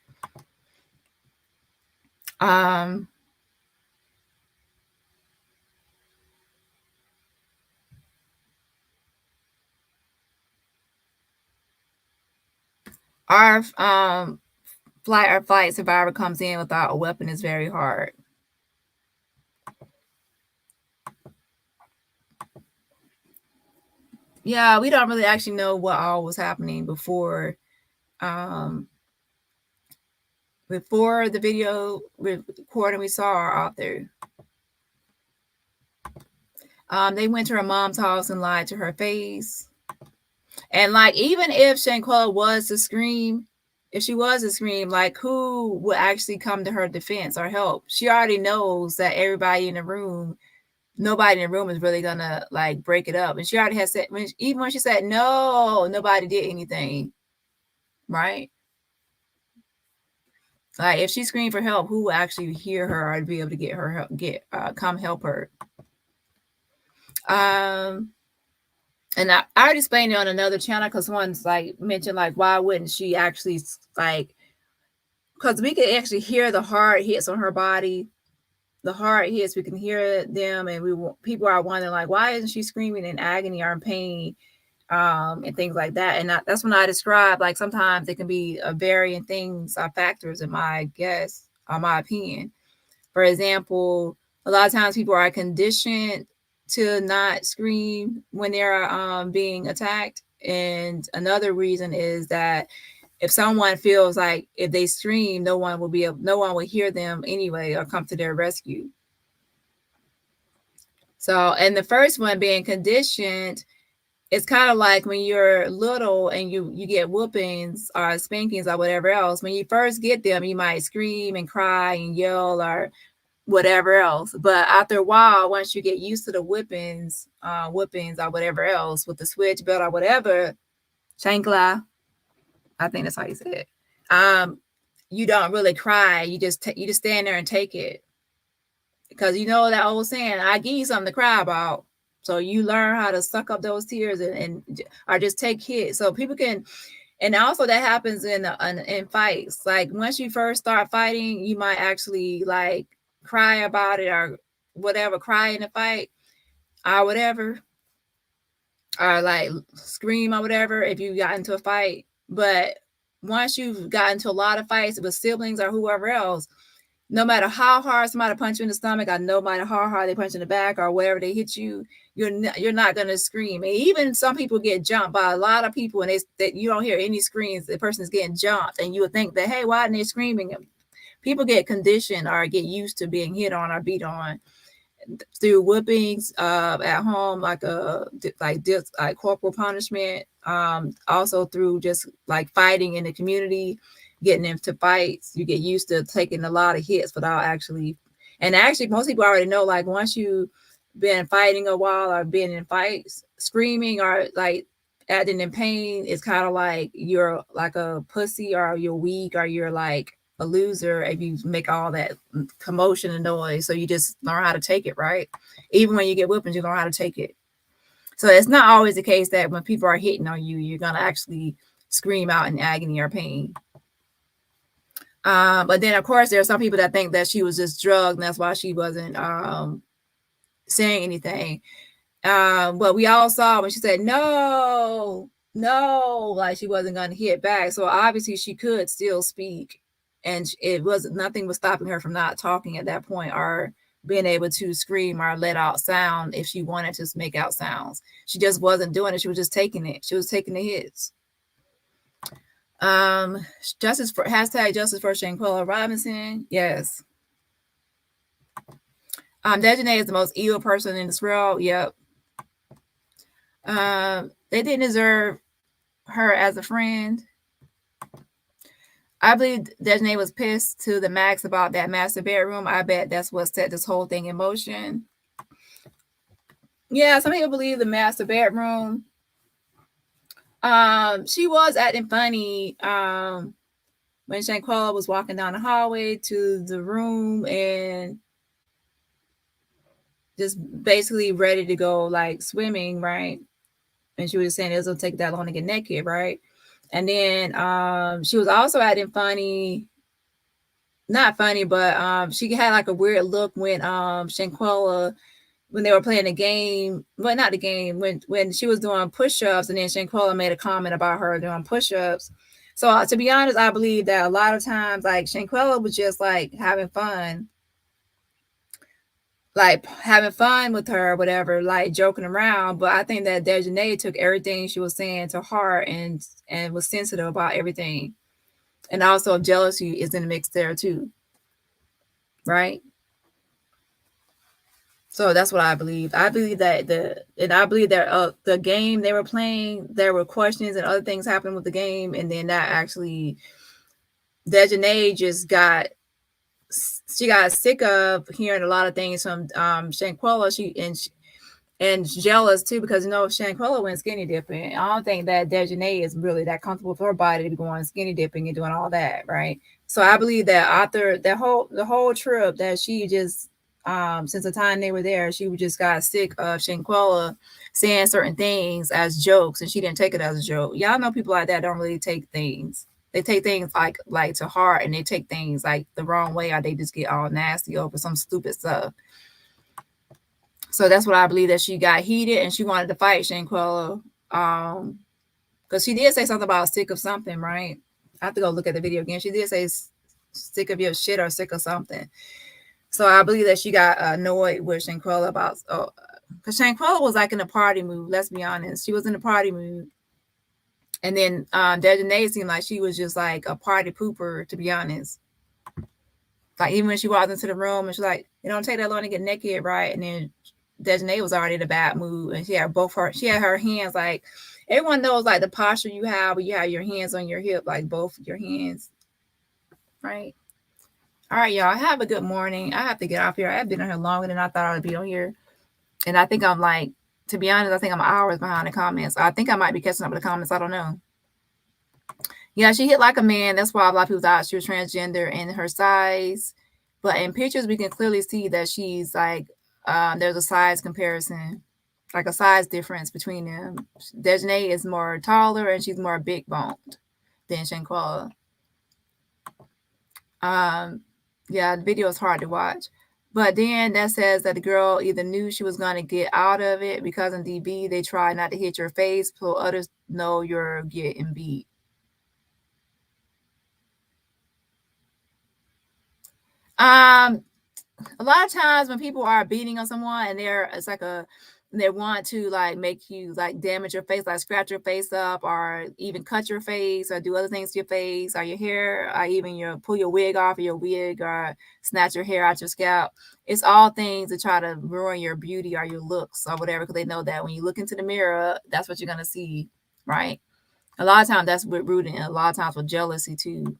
Our flight or flight survivor comes in without a weapon is very hard. Yeah, we don't really actually know what all was happening before the video recording we saw our author. They went to her mom's house and lied to her face. And like, even if Shanquella was to scream, if she was to scream, like who would actually come to her defense or help? She already knows that everybody in the room, nobody in the room is really gonna like break it up. And she already has said, even when she said no, nobody did anything, right? Like if she screamed for help, who will actually hear her or be able to get her help, come help her? And I already explained it on another channel, because someone's like mentioned like, why wouldn't she actually like, because we can actually hear the hard hits on her body. The hard hits, we can hear them, and people are wondering like, why isn't she screaming in agony or in pain, and things like that. And that's when I describe like sometimes it can be a varying things or factors in my guess or my opinion. For example, a lot of times people are conditioned to not scream when they're being attacked. And another reason is that if someone feels like if they scream, no one will hear them anyway or come to their rescue. So, and the first one, being conditioned, it's kind of like when you're little and you get whoopings or spankings or whatever else. When you first get them, you might scream and cry and yell or whatever else. But after a while, once you get used to the whippings or whatever else with the switch belt or whatever, chancla, I think that's how you say it. You don't really cry. You just stand there and take it, because you know that old saying, "I give you something to cry about." So you learn how to suck up those tears and or just take hits. So people can, and also that happens in fights. Like once you first start fighting, you might actually like cry about it or whatever, cry in the fight or whatever, or like scream or whatever if you got into a fight. But once you've gotten into a lot of fights with siblings or whoever else, no matter how hard somebody punch you in the stomach, or no matter how hard they punch in the back or wherever they hit you, you're not going to scream. And even some people get jumped by a lot of people, and that you don't hear any screams. The person is getting jumped, and you would think that, hey, why aren't they screaming? People get conditioned or get used to being hit on or beat on through whippings at home, like corporal punishment. Also through just like fighting in the community, getting into fights. You get used to taking a lot of hits without actually. And actually, most people already know. Like once you been fighting a while or been in fights, screaming or like acting in pain is kind of like you're like a pussy or you're weak or you're like a loser if you make all that commotion and noise. So you just learn how to take it, right? Even when you get whippings, you learn how to take it. So it's not always the case that when people are hitting on you, you're gonna actually scream out in agony or pain. But then of course there are some people that think that she was just drugged and that's why she wasn't saying anything. But we all saw when she said no, like she wasn't gonna hit back. So obviously she could still speak. And nothing was stopping her from not talking at that point or being able to scream or let out sound if she wanted to make out sounds. She just wasn't doing it. She was just taking it. She was taking the hits. Justice for Shanquella Robinson. Yes. Dejanay is the most evil person in this world. Yep. They didn't deserve her as a friend. I believe Dejanay was pissed to the max about that master bedroom. I bet that's what set this whole thing in motion. Yeah, some people believe the master bedroom. She was acting funny when Shanquella was walking down the hallway to the room and just basically ready to go like swimming, right? And she was saying it was gonna take that long to get naked, right? And then she was also acting funny, not funny, but she had like a weird look when Shanquella, when they were playing the game, well, not the game, when she was doing push-ups, and then Shanquella made a comment about her doing push-ups. So to be honest, I believe that a lot of times like Shanquella was just like having fun with her or whatever, like joking around. But I think that Dejanay took everything she was saying to heart and was sensitive about everything. And also jealousy is in the mix there too. Right? So that's what I believe. I believe that the game they were playing, there were questions and other things happening with the game. And then that actually, Dejanay just got sick of hearing a lot of things from Shanquella. And jealous too, because Shanquella went skinny dipping. I don't think that Dejanay is really that comfortable with her body to be going skinny dipping and doing all that, right? So I believe that after the whole trip, that she just since the time they were there, she just got sick of Shanquella saying certain things as jokes, and she didn't take it as a joke. Y'all know people like that don't really take things. They take things like to heart, and they take things like the wrong way, or they just get all nasty over some stupid stuff. So that's what I believe, that she got heated and she wanted to fight Shanquella. Because she did say something about sick of something, right? I have to go look at the video again. She did say sick of your shit or sick of something. So I believe that she got annoyed with Shanquella about, because Shanquella was like in a party mood. Let's be honest, she was in a party mood. And then Dejanay seemed like she was just like a party pooper, to be honest. Like even when she walked into the room and she's like, it don't take that long to get naked, right? And then Desjanae was already in a bad mood, and she had her hands like, everyone knows like the posture you have where you have your hands on your hip, like both your hands, right? All right, y'all, have a good morning. I have to get off here. I've been on here longer than I thought I would be on here, and I think I'm like, to be honest, I think I'm hours behind the comments. I think I might be catching up with the comments. I don't know. Yeah, she hit like a man. That's why a lot of people thought she was transgender in her size. But in pictures, we can clearly see that she's like, there's a size comparison, like a size difference between them. Desjanae is more taller and she's more big boned than Shanquella. Yeah, the video is hard to watch. But then that says that the girl either knew she was going to get out of it because in DB, they try not to hit your face so others know you're getting beat. A lot of times when people are beating on someone and they want to like make you like damage your face, like scratch your face up or even cut your face or do other things to your face or your hair or even pull your wig off of your wig or snatch your hair out your scalp. It's all things to try to ruin your beauty or your looks or whatever, because they know that when you look into the mirror, that's what you're going to see, right? A lot of times that's with rooting, and a lot of times with jealousy too.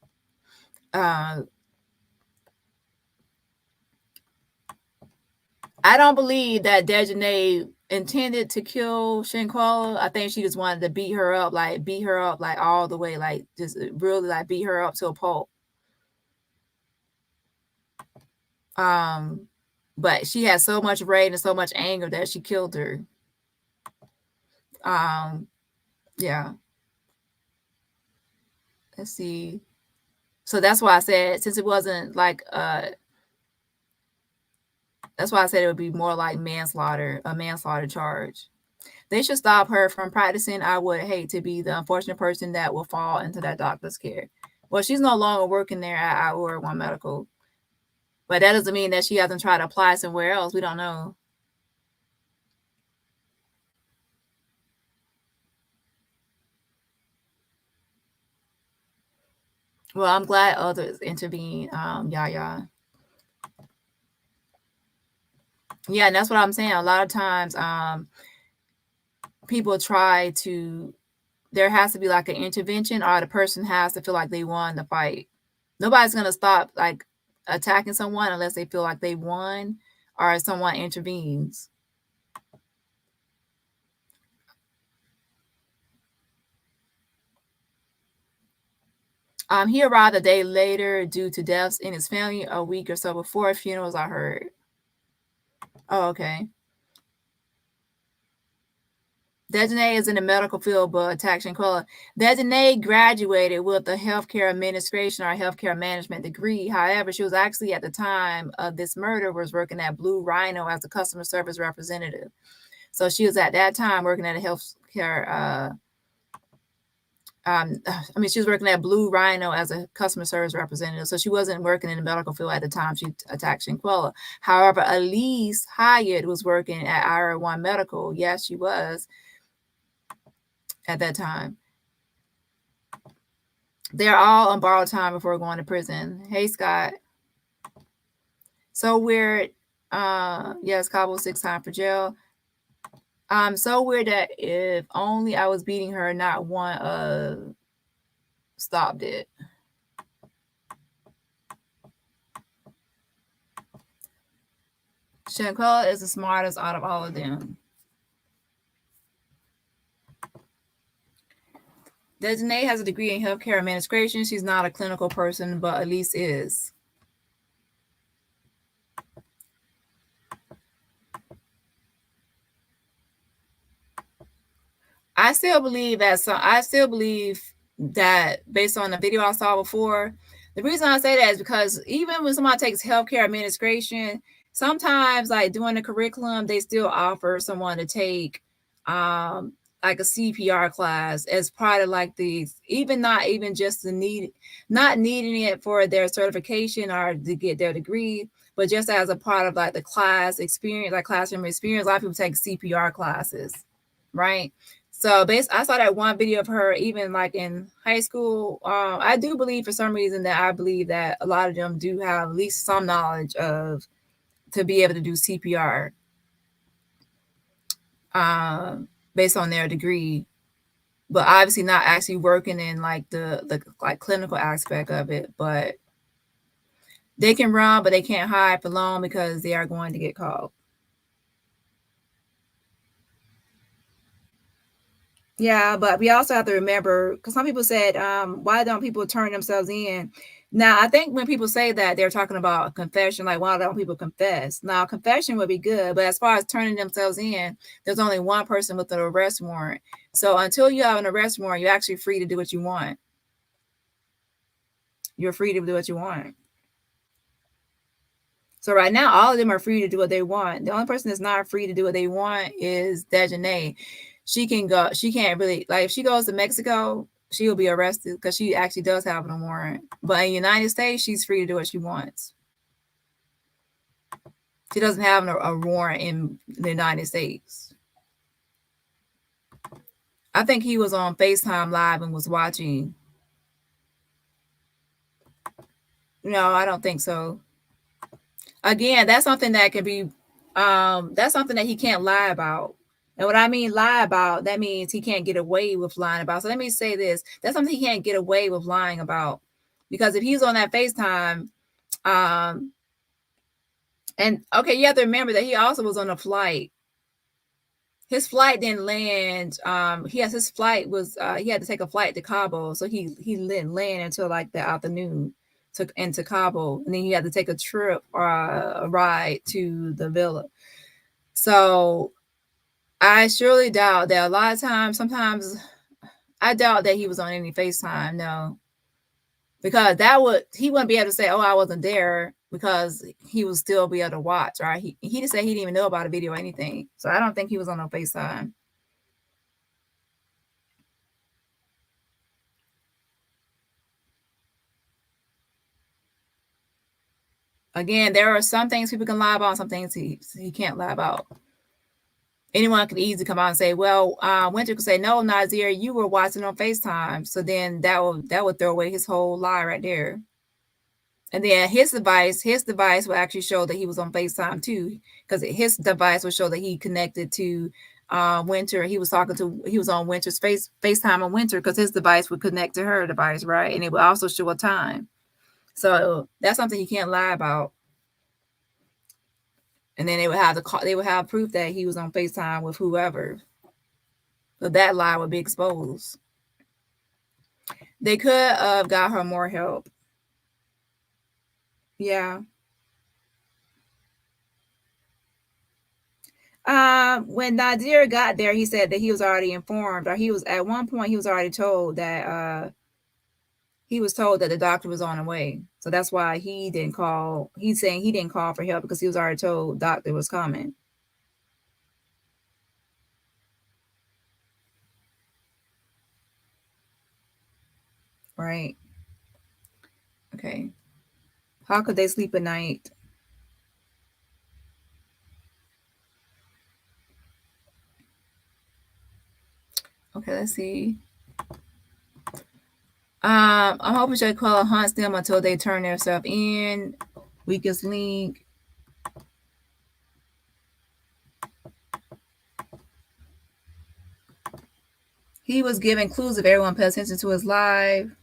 I don't believe that Desjanae intended to kill Shanquella. I think she just wanted to beat her up like all the way, like just really like beat her up to a pulp. But she had so much rage and so much anger that she killed her. Yeah. Let's see. So that's why I said, since it wasn't like that's why I said it would be more like manslaughter, a manslaughter charge. They should stop her from practicing. I would hate to be the unfortunate person that will fall into that doctor's care. Well, she's no longer working there at Iowa One Medical. But that doesn't mean that she hasn't tried to apply somewhere else. We don't know. Well, I'm glad others intervened. Yeah, and that's what I'm saying. A lot of times, people try to. There has to be like an intervention, or the person has to feel like they won the fight. Nobody's gonna stop like attacking someone unless they feel like they won or someone intervenes. He arrived a day later due to deaths in his family a week or so before funerals are heard. Oh, okay. Desjanae is in the medical field, but attacked Shanquella. Desjanae graduated with a healthcare administration or healthcare management degree. However, she was actually at the time of this murder was working at Blue Rhino as a customer service representative. So she was at that time working at a healthcare. She was working at Blue Rhino as a customer service representative. So she wasn't working in the medical field at the time she attacked Shanquella. However, Elise Hyatt was working at Iowa One Medical. Yes, she was. At that time. They're all on borrowed time before going to prison. Hey, Scott. So weird. Yes, Cabo 6 time for jail. So weird that if only I was beating her, not one stopped it. Shanquella is the smartest out of all of them. Desjanae has a degree in healthcare administration. She's not a clinical person, but Elise is. I still believe that based on the video I saw before, the reason I say that is because even when somebody takes healthcare administration, sometimes like during the curriculum, they still offer someone to take like a CPR class as part of like not even just not needing it for their certification or to get their degree, but just as a part of like the class experience, like classroom experience. A lot of people take CPR classes, right? So I saw that one video of her even like in high school. I do believe for some reason that I believe that a lot of them do have at least some knowledge of to be able to do CPR. based on their degree, but obviously not actually working in like the like clinical aspect of it. But they can run, but they can't hide for long because they are going to get caught. Yeah, but we also have to remember, because some people said, why don't people turn themselves in? Now, I think when people say that, they're talking about confession, like why don't people confess? Now, confession would be good, but as far as turning themselves in, there's only one person with an arrest warrant. So until you have an arrest warrant, you're actually free to do what you want. You're free to do what you want. So right now, all of them are free to do what they want. The only person that's not free to do what they want is Dejanae. She can go. She can't really, like, if she goes to Mexico, she will be arrested because she actually does have a warrant. But in the United States, she's free to do what she wants. She doesn't have a warrant in the United States. I think he was on FaceTime Live and was watching. No, I don't think so. Again, that's something that can be, that's something that he can't lie about. And what I mean lie about, that means he can't get away with lying about. So let me say this. That's something he can't get away with lying about. Because if he's on that FaceTime, and okay, you have to remember that he also was on a flight. His flight didn't land. His flight was, he had to take a flight to Cabo. So he didn't land until like the afternoon into Cabo. And then he had to take a trip or a ride to the villa. So I surely doubt that a lot of times, sometimes I doubt that he was on any FaceTime. No, because he wouldn't be able to say, oh, I wasn't there, because he would still be able to watch, right? He just said he didn't even know about a video or anything. So I don't think he was on no FaceTime. Again, there are some things people can lie about, some things he can't lie about. Anyone could easily come out and say, well, Winter could say, no, Nazeer, you were watching on FaceTime. So then that would throw away his whole lie right there. And then his device will actually show that he was on FaceTime too, because his device will show that he connected to Winter. He was on Winter's FaceTime on Winter, because his device would connect to her device, right? And it would also show a time. So that's something he can't lie about. And then they would have proof that he was on FaceTime with whoever. So that lie would be exposed. They could have got her more help. Yeah. When Nazeer got there, he said that he was already informed, or at one point he was already told that the doctor was on the way. So that's why he didn't call. He's saying he didn't call for help because he was already told doctor was coming. Right. Okay. How could they sleep at night? Okay, let's see. I'm hoping Jaquella hunts them until they turn themselves in. Weakest link. He was giving clues if everyone paid attention to his live.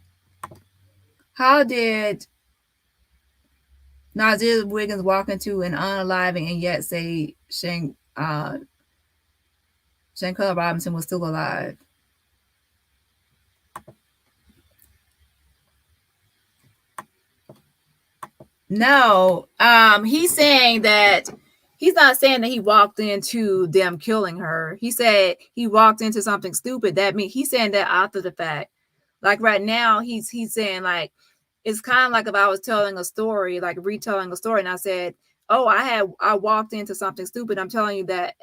How did Nazeer Wiggins walk into an unaliving and yet say Shankar Robinson was still alive? No, he's saying that he's not saying that he walked into them killing her. He said he walked into something stupid. That means he's saying that after the fact. Like right now, he's saying like it's kind of like if I was telling a story, like retelling a story, and I said, "Oh, I walked into something stupid." I'm telling you that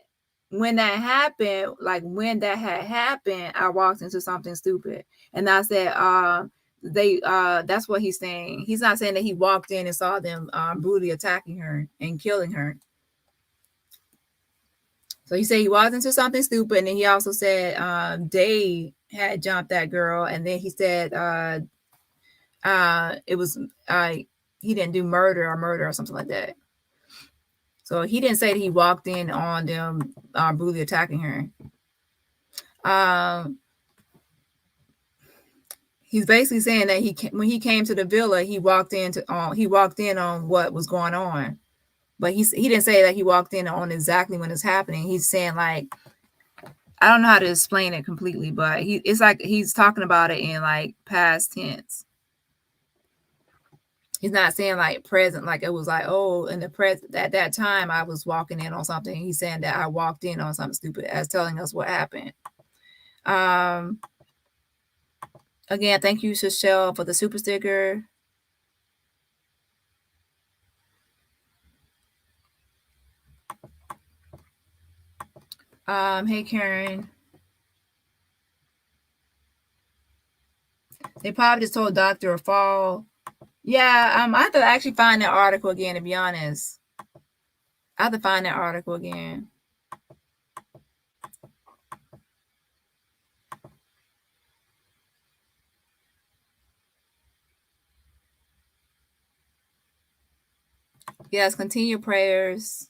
when that happened, like when that had happened, I walked into something stupid, and I said, that's what he's saying. He's not saying that he walked in and saw them brutally attacking her and killing her. So he said he walked into something stupid, and then he also said Dave had jumped that girl, and then he said it was he didn't do murder or something like that. So he didn't say that he walked in on them brutally attacking her. He's basically saying that when he came to the villa, he walked in on what was going on, but he didn't say that he walked in on exactly when it's happening. He's saying, like, I don't know how to explain it completely, but it's like he's talking about it in like past tense. He's not saying like present, like it was like, oh, in the present at that time I was walking in on something. He's saying that I walked in on something stupid, as telling us what happened. Again, thank you, Shachelle, for the super sticker. Hey Karen. They probably just told Dr. Fall. Yeah, I have to actually find that article again, to be honest. I have to find that article again. Yes, continue prayers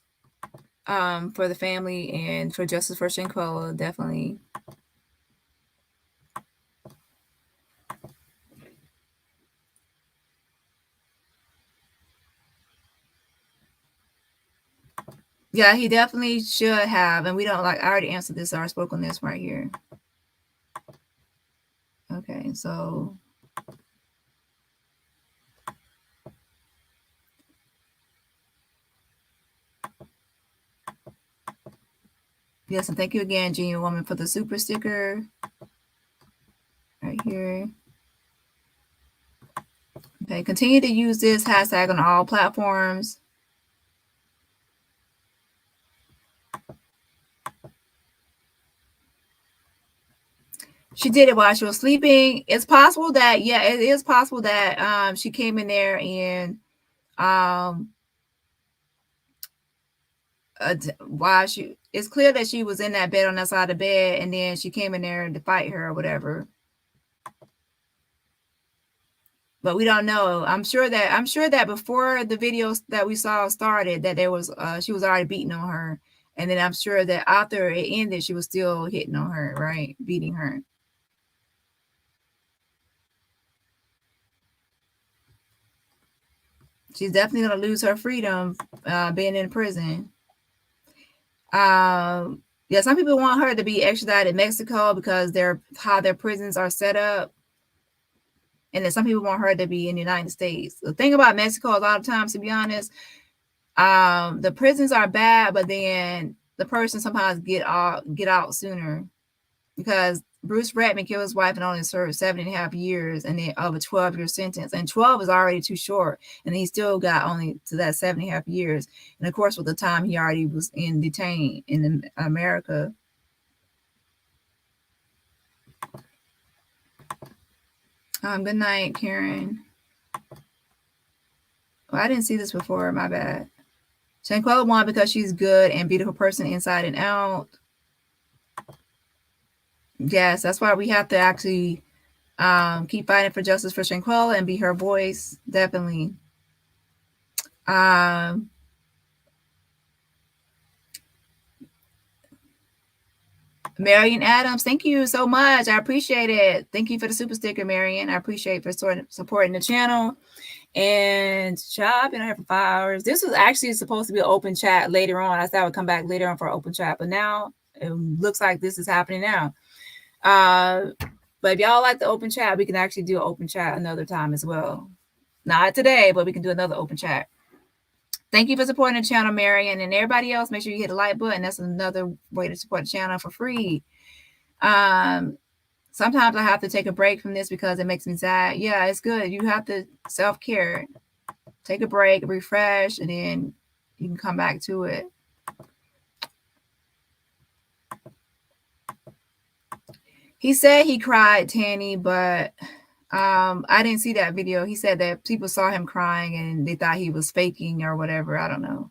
for the family and for justice for Shanquella, definitely. Yeah, he definitely should have. And we don't I already answered this, or I spoke on this right here. Okay, so. Yes, and thank you again, Genius Woman, for the super sticker. Right here. Okay, continue to use this hashtag on all platforms. She did it while she was sleeping. It's possible that, yeah, it is possible that she came in there and it's clear that she was in that bed on that side of the bed, and then she came in there to fight her or whatever. But we don't know. I'm sure that before the videos that we saw started, that there was she was already beating on her, and then I'm sure that after it ended, she was still hitting on her, right, beating her. She's definitely gonna lose her freedom being in prison. Yeah, some people want her to be extradited to Mexico because how their prisons are set up. And then some people want her to be in the United States. The thing about Mexico, a lot of times, to be honest, the prisons are bad, but then the person sometimes get out sooner, because Bruce Redman killed his wife and only served 7.5 years, and then of a 12-year sentence. And 12 is already too short, and he still got only to that 7.5 years. And of course, with the time he already was detained in America. Good night, Karen. Well, I didn't see this before. My bad. Shanquella won because she's good and beautiful person inside and out. Yes, that's why we have to actually keep fighting for justice for Shanquella and be her voice. Definitely. Marion Adams, thank you so much. I appreciate it. Thank you for the super sticker, Marion. I appreciate for supporting the channel. And I've been here for 5 hours. This was actually supposed to be an open chat later on. I said I would come back later on for an open chat, but now it looks like this is happening now. But if y'all like the open chat, we can actually do an open chat another time as well. Not today, but we can do another open chat. Thank you for supporting the channel, Marion, and everybody else. Make sure you hit the like button. That's another way to support the channel for free. Sometimes I have to take a break from this because it makes me sad. Yeah, it's good. You have to self-care. Take a break, refresh, and then you can come back to it. He said he cried, Tanny, but I didn't see that video. He said that people saw him crying and they thought he was faking or whatever. I don't know.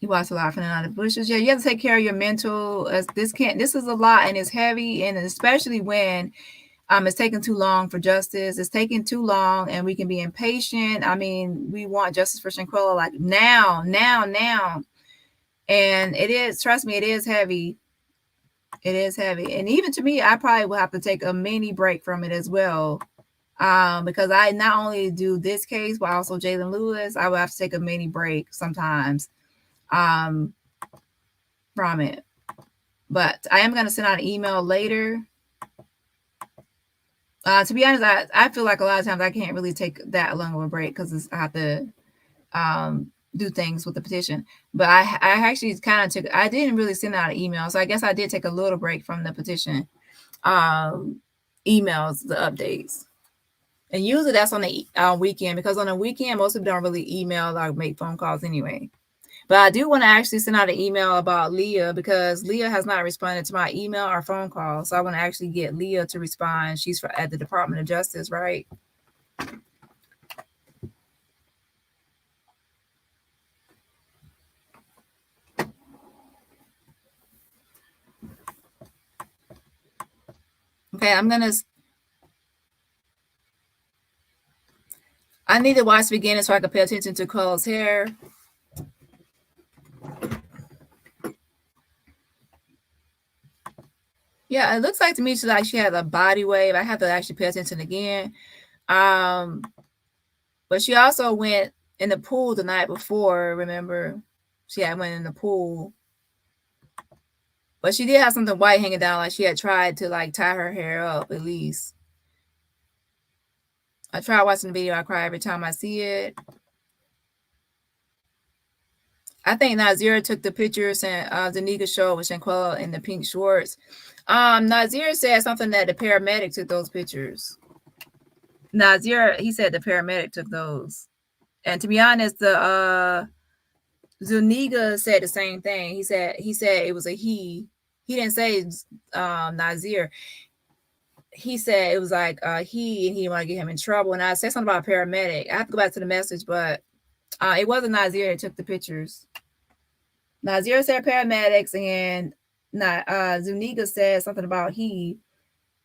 He watched a lot from out of the bushes. Yeah, you have to take care of your mental. This is a lot and it's heavy, and especially when It's taking too long for justice. It's taking too long, and we can be impatient. I mean, we want justice for Shanquella like now. And it is, trust me, it is heavy. It is heavy. And even to me, I probably will have to take a mini break from it as well. Because I not only do this case, but also Jalen Lewis, I will have to take a mini break sometimes from it. But I am going to send out an email later. To be honest, I feel like a lot of times I can't really take that long of a break because I have to do things with the petition. But I actually kind of took, I didn't really send out an email. So I guess I did take a little break from the petition emails, the updates. And usually that's on the weekend, because on the weekend, most people don't really email or make phone calls anyway. But I do want to actually send out an email about Leah, because Leah has not responded to my email or phone call. So I want to actually get Leah to respond. She's at the Department of Justice, right? Okay, I need to watch the beginning so I can pay attention to Cole's hair. Yeah, it looks like to me she has a body wave. I have to actually pay attention again. But she also went in the pool the night before, remember? She had went in the pool. But she did have something white hanging down, like she had tried to like tie her hair up at least. I try watching the video, I cry every time I see it. I think Nazeer took the pictures and Danica showed with Shanquella in the pink shorts. Nazeer said something that the paramedic took those pictures. Nazeer, he said the paramedic took those. And to be honest, the Zuniga said the same thing. He said it was a he. He didn't say Nazeer. He said it was like he, and he didn't want to get him in trouble. And I said something about a paramedic. I have to go back to the message, but it wasn't Nazeer that took the pictures. Nazeer said paramedics, and Zuniga said something about he.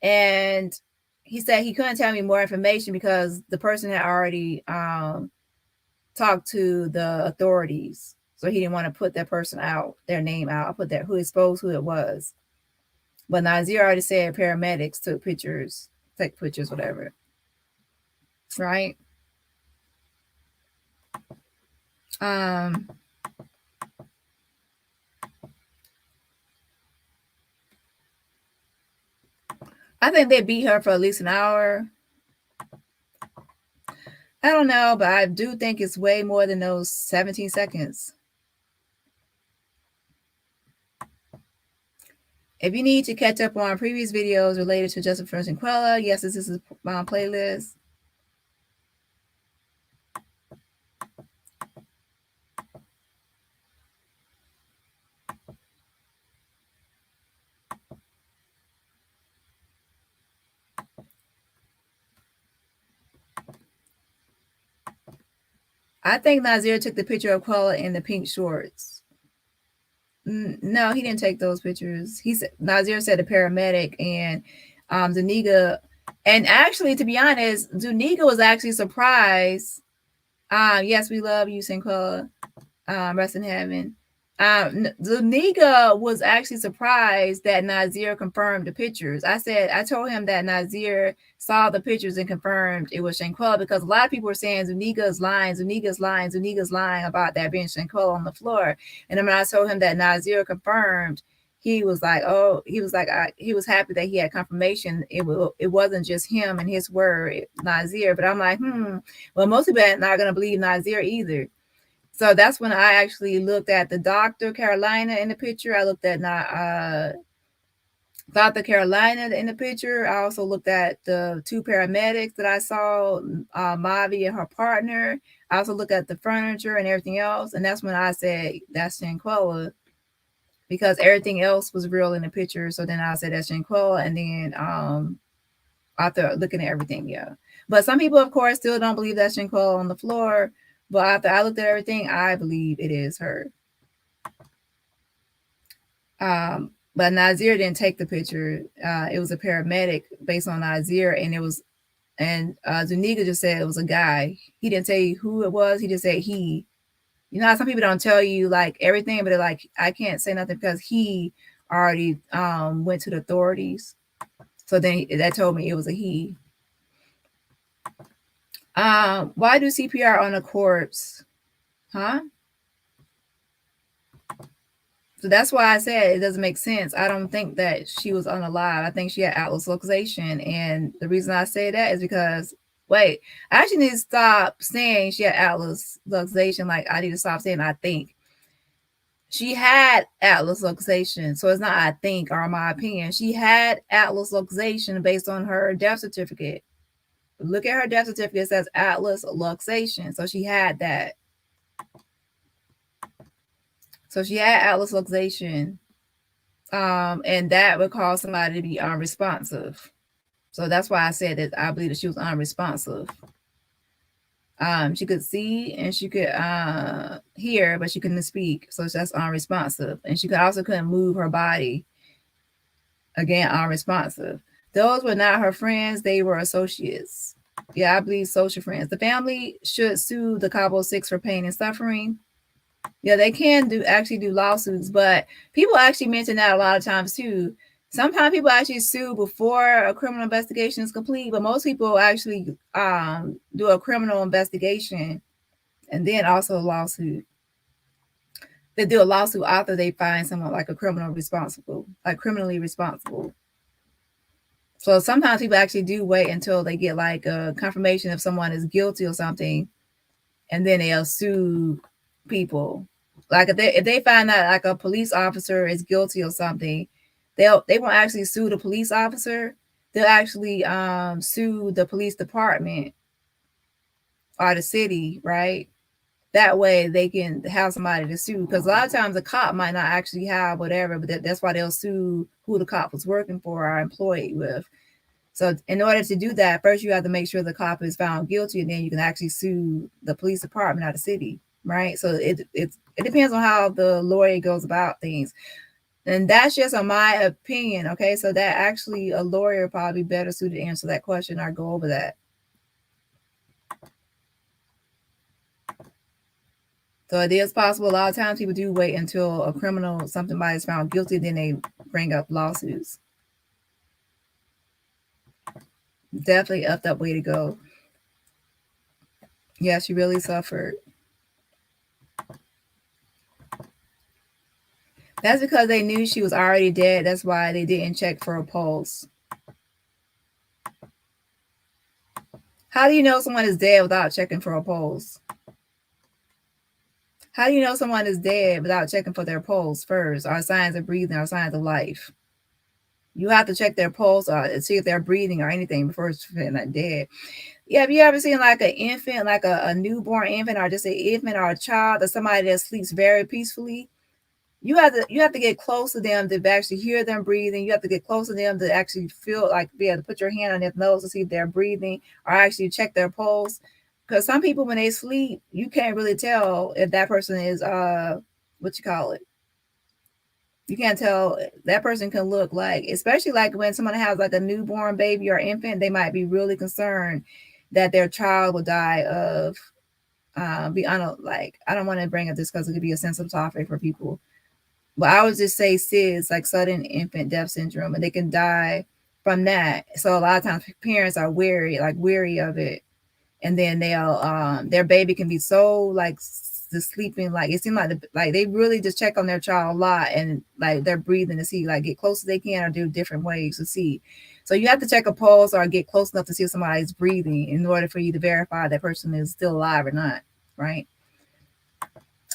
And he said he couldn't tell me more information because the person had already talked to the authorities. So he didn't want to put that person out, their name out. I'll put that, who exposed who it was. But Nazeer already said paramedics took pictures, take pictures, whatever. Right? I think they beat her for at least an hour. I don't know, but I do think it's way more than those 17 seconds. If you need to catch up on previous videos related to Justice for Shanquella, yes, this is my playlist. I think Nazeer took the picture of Quella in the pink shorts. No, he didn't take those pictures. He said Nazeer said a paramedic, and Zuniga, and actually, to be honest, Zuniga was actually surprised. Yes, we love you, Sinquella. Rest in heaven. Zuniga was actually surprised that Nazeer confirmed the pictures. I told him that Nazeer saw the pictures and confirmed it was Shanquella, because a lot of people were saying Zuniga's lying about that being Shanquella on the floor. And then when I told him that Nazeer confirmed, he was like, he was happy that he had confirmation. It wasn't just him and his word, Nazeer. But I'm like, well, most people are not going to believe Nazeer either. So that's when I actually looked at the Dr. Carolina in the picture. I looked at Dr. Carolina in the picture. I also looked at the two paramedics that I saw, Mavi and her partner. I also looked at the furniture and everything else. And that's when I said, that's Shanquella, because everything else was real in the picture. So then I said, that's Shanquella. And then after looking at everything, yeah. But some people, of course, still don't believe that's Shanquella on the floor. But after I looked at everything, I believe it is her. But Nazeer didn't take the picture. It was a paramedic based on Nazeer, and Zuniga just said it was a guy. He didn't say who it was. He just said he. You know how some people don't tell you like everything, but they're like, I can't say nothing because he already went to the authorities. So then that told me it was a he. Why do CPR on a corpse? Huh? So that's why I said it doesn't make sense. I don't think that she was unalive. I think she had Atlas luxation. And the reason I say that is because, wait, I actually need to stop saying she had Atlas luxation. Like, I need to stop saying I think. She had Atlas luxation. So it's not I think or my opinion. She had Atlas luxation based on her death certificate. Look at her death certificate. It says Atlas luxation. So she had that. So she had Atlas luxation. And that would cause somebody to be unresponsive. So that's why I said that I believe that she was unresponsive. She could see and she could hear, but she couldn't speak. So that's unresponsive. And she also couldn't move her body. Again, unresponsive. Those were not her friends. They were associates. Yeah, I believe social friends. The family should sue the Cabo 6 for pain and suffering. Yeah, they can actually do lawsuits, but people actually mention that a lot of times too. Sometimes people actually sue before a criminal investigation is complete, but most people actually do a criminal investigation and then also a lawsuit. They do a lawsuit after they find someone like a criminally responsible. So sometimes people actually do wait until they get like a confirmation if someone is guilty or something, and then they'll sue people. Like if they find out like a police officer is guilty or something, they won't actually sue the police officer. They'll actually sue the police department or the city, right? That way they can have somebody to sue. Because a lot of times the cop might not actually have whatever, but that's why they'll sue who the cop was working for or employed with. So in order to do that, first you have to make sure the cop is found guilty, and then you can actually sue the police department or the city, right? So it depends on how the lawyer goes about things. And that's just on my opinion, okay? So that actually a lawyer probably better suited to answer that question or go over that. So it is possible. A lot of times people do wait until a criminal, somebody is found guilty, then they bring up lawsuits. Definitely effed up way to go. Yeah, she really suffered. That's because they knew she was already dead. That's why they didn't check for a pulse. How do you know someone is dead without checking for a pulse? How do you know someone is dead without checking for their pulse first, or signs of breathing, or signs of life? You have to check their pulse or see if they're breathing or anything before it's not dead. Yeah, have you ever seen like an infant, like a newborn infant, or just an infant or a child, or somebody that sleeps very peacefully? You have to get close to them to actually hear them breathing. You have to get close to them to actually feel like be able to put your hand on their nose to see if they're breathing or actually check their pulse. Because some people, when they sleep, you can't really tell if that person is you can't tell. That person can look like, especially like when someone has like a newborn baby or infant, they might be really concerned that their child will die of I don't want to bring up this because it could be a sensitive topic for people. But I would just say SIDS, like sudden infant death syndrome, and they can die from that. So a lot of times parents are weary of it. And then they'll their baby can be so like just sleeping, like it seems like they really just check on their child a lot, and like they're breathing to see, like get close as they can or do different ways to see. So you have to check a pulse or get close enough to see if somebody's breathing in order for you to verify that person is still alive or not, right?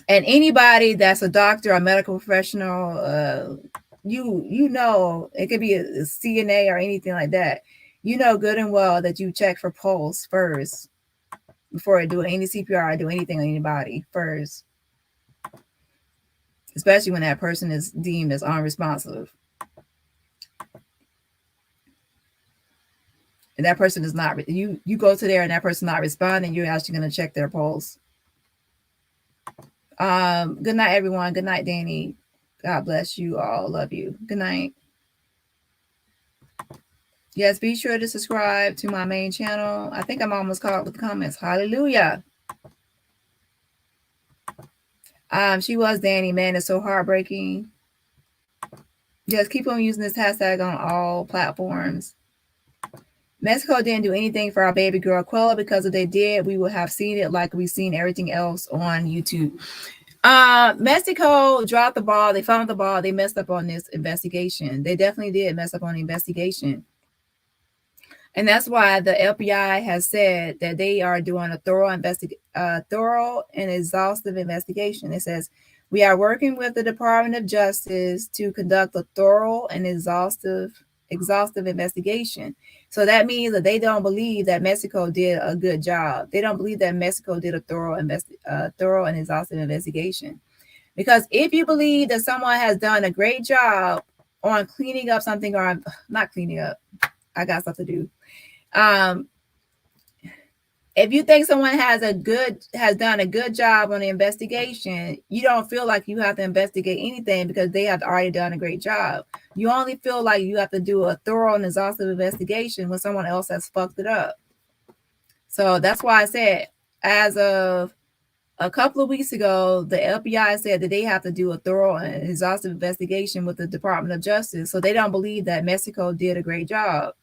And anybody that's a doctor or medical professional, you know, it could be a CNA or anything like that. You know good and well that you check for pulse first before I do any CPR or do anything on anybody first, especially when that person is deemed as unresponsive. And that person is not, you go to there and that person not responding, you're actually going to check their pulse. Good night, everyone. Good night, Dani. God bless you all. Love you. Good night. Yes, be sure to subscribe to my main channel. I think I'm almost caught up with the comments. Hallelujah. She was Dani. Man, it's so heartbreaking. Just keep on using this hashtag on all platforms. Mexico didn't do anything for our baby girl Quella, because if they did, we would have seen it like we've seen everything else on YouTube. Mexico dropped the ball. They found the ball. They messed up on this investigation. They definitely did mess up on the investigation. And that's why the FBI has said that they are doing a thorough and exhaustive investigation. It says, we are working with the Department of Justice to conduct a thorough and exhaustive investigation. So that means that they don't believe that Mexico did a good job. They don't believe that Mexico did a thorough and exhaustive investigation. Because if you believe that someone has done a great job on cleaning up something, or not cleaning up, I got stuff to do. If you think someone has done a good job on the investigation, you don't feel like you have to investigate anything because they have already done a great job. You only feel like you have to do a thorough and exhaustive investigation when someone else has fucked it up. So that's why I said, as of a couple of weeks ago, the FBI said that they have to do a thorough and exhaustive investigation with the Department of Justice. So they don't believe that Mexico did a great job.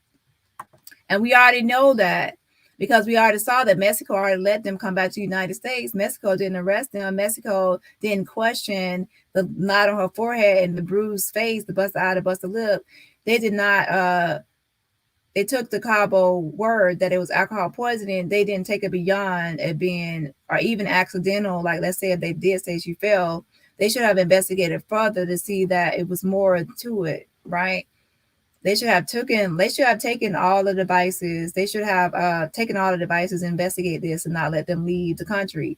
And we already know that, because we already saw that Mexico already let them come back to the United States. Mexico didn't arrest them. Mexico didn't question the knot on her forehead and the bruised face, the busted eye, the busted lip. They did not, they took the Cabo word that it was alcohol poisoning. They didn't take it beyond it being, or even accidental. Like, let's say if they did say she fell, they should have investigated further to see that it was more to it, right? They should have taken all the devices. They should have taken all the devices, investigate this, and not let them leave the country.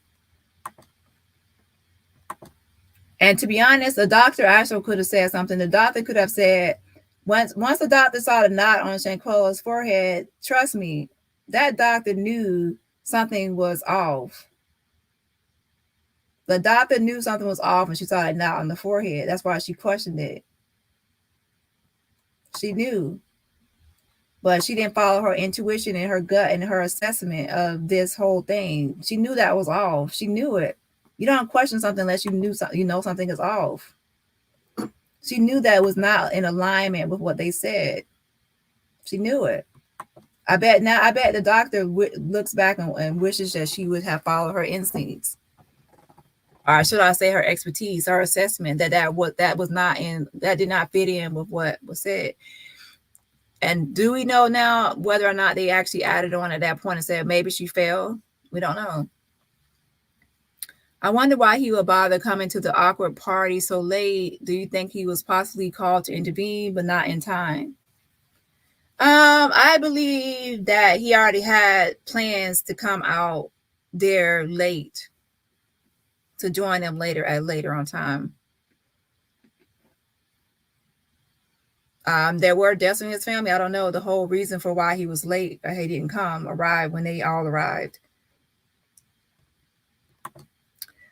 And to be honest, the doctor actually could have said something. The doctor could have said, once the doctor saw the knot on Shanquella's forehead, trust me, that doctor knew something was off. The doctor knew something was off when she saw that knot on the forehead. That's why she questioned it. She knew. But she didn't follow her intuition and her gut and her assessment of this whole thing. She knew that was off. She knew it. You don't question something unless you know something is off. She knew that it was not in alignment with what they said. She knew it. I bet the doctor looks back and wishes that she would have followed her instincts, or should I say her expertise, her assessment that did not fit in with what was said. And do we know now whether or not they actually added on at that point and said maybe she fell? We don't know. I wonder why he would bother coming to the awkward party so late. Do you think he was possibly called to intervene, but not in time? I believe that he already had plans to come out there late to join them later on time. There were deaths in his family. I don't know the whole reason for why he was late. He didn't arrive when they all arrived.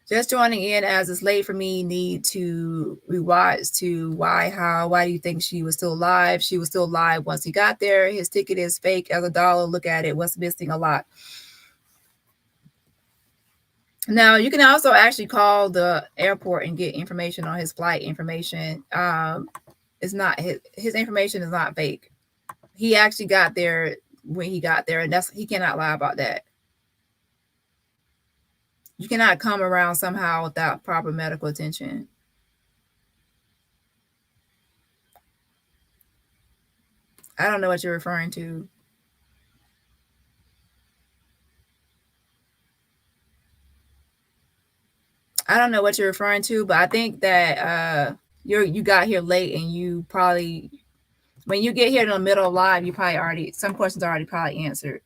Just joining in as it's late for me. Need to rewatch to why do you think she was still alive? She was still alive once he got there. His ticket is fake as a dollar. Look at it. What's missing? A lot. Now you can also actually call the airport and get information on his flight information. It's not his information is not fake. He actually got there when he got there, and he cannot lie about that. You cannot come around somehow without proper medical attention. I don't know what you're referring to. I don't know what you're referring to, but I think that you got here late, and you probably, when you get here in the middle of live, you probably already, some questions are already probably answered.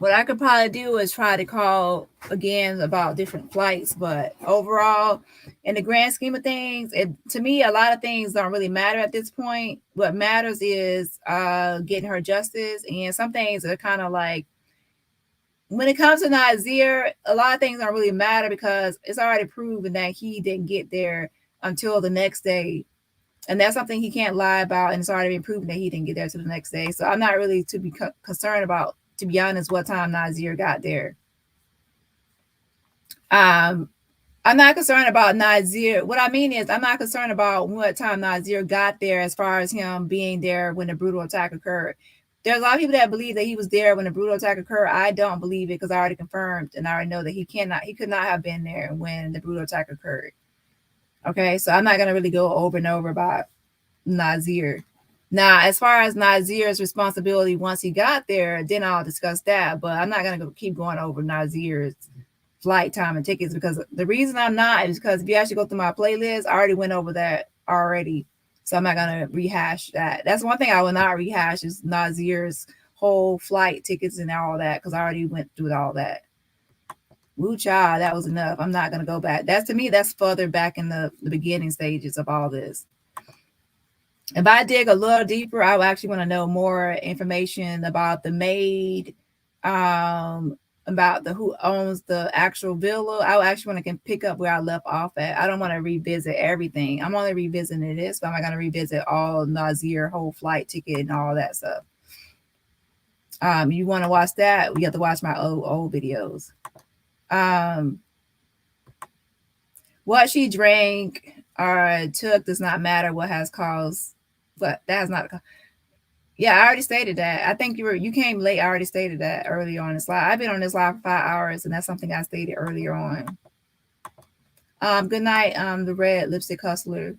what I could probably do is try to call again about different flights, but overall, in the grand scheme of things, to me, a lot of things don't really matter at this point. What matters is getting her justice, and some things are kind of like, when it comes to Nazeer, a lot of things don't really matter because it's already proven that he didn't get there until the next day. And that's something he can't lie about. And it's already been proven that he didn't get there till the next day. So I'm not really to be concerned about, to be honest, what time Nazeer got there. I'm not concerned about Nazeer. What I mean is, I'm not concerned about what time Nazeer got there as far as him being there when the brutal attack occurred. There's a lot of people that believe that he was there when the brutal attack occurred. I don't believe it because I already confirmed and I already know that he could not have been there when the brutal attack occurred. Okay, so I'm not going to really go over and over about Nazeer. Now, as far as Nazeer's responsibility once he got there, then I'll discuss that. But I'm not going to keep going over Nazeer's flight time and tickets, because the reason I'm not is because if you actually go through my playlist, I already went over that already. So I'm not going to rehash that. That's one thing I will not rehash is Nazeer's whole flight tickets and all that, because I already went through all that. Woo child, that was enough. I'm not going to go back. To me, that's further back in the beginning stages of all this. If I dig a little deeper, I would actually want to know more information about the maid, about who owns the actual villa. I actually want to pick up where I left off at. I don't want to revisit everything. I'm only revisiting this, but I'm not going to revisit all Nazeer, whole flight ticket and all that stuff. You want to watch that? You have to watch my old videos. What she drank or took does not matter. What has caused, but that is not. Yeah, I already stated that. I think you came late. I already stated that earlier on this live. I've been on this live for 5 hours, and that's something I stated earlier on. Good night, the red lipstick hustler.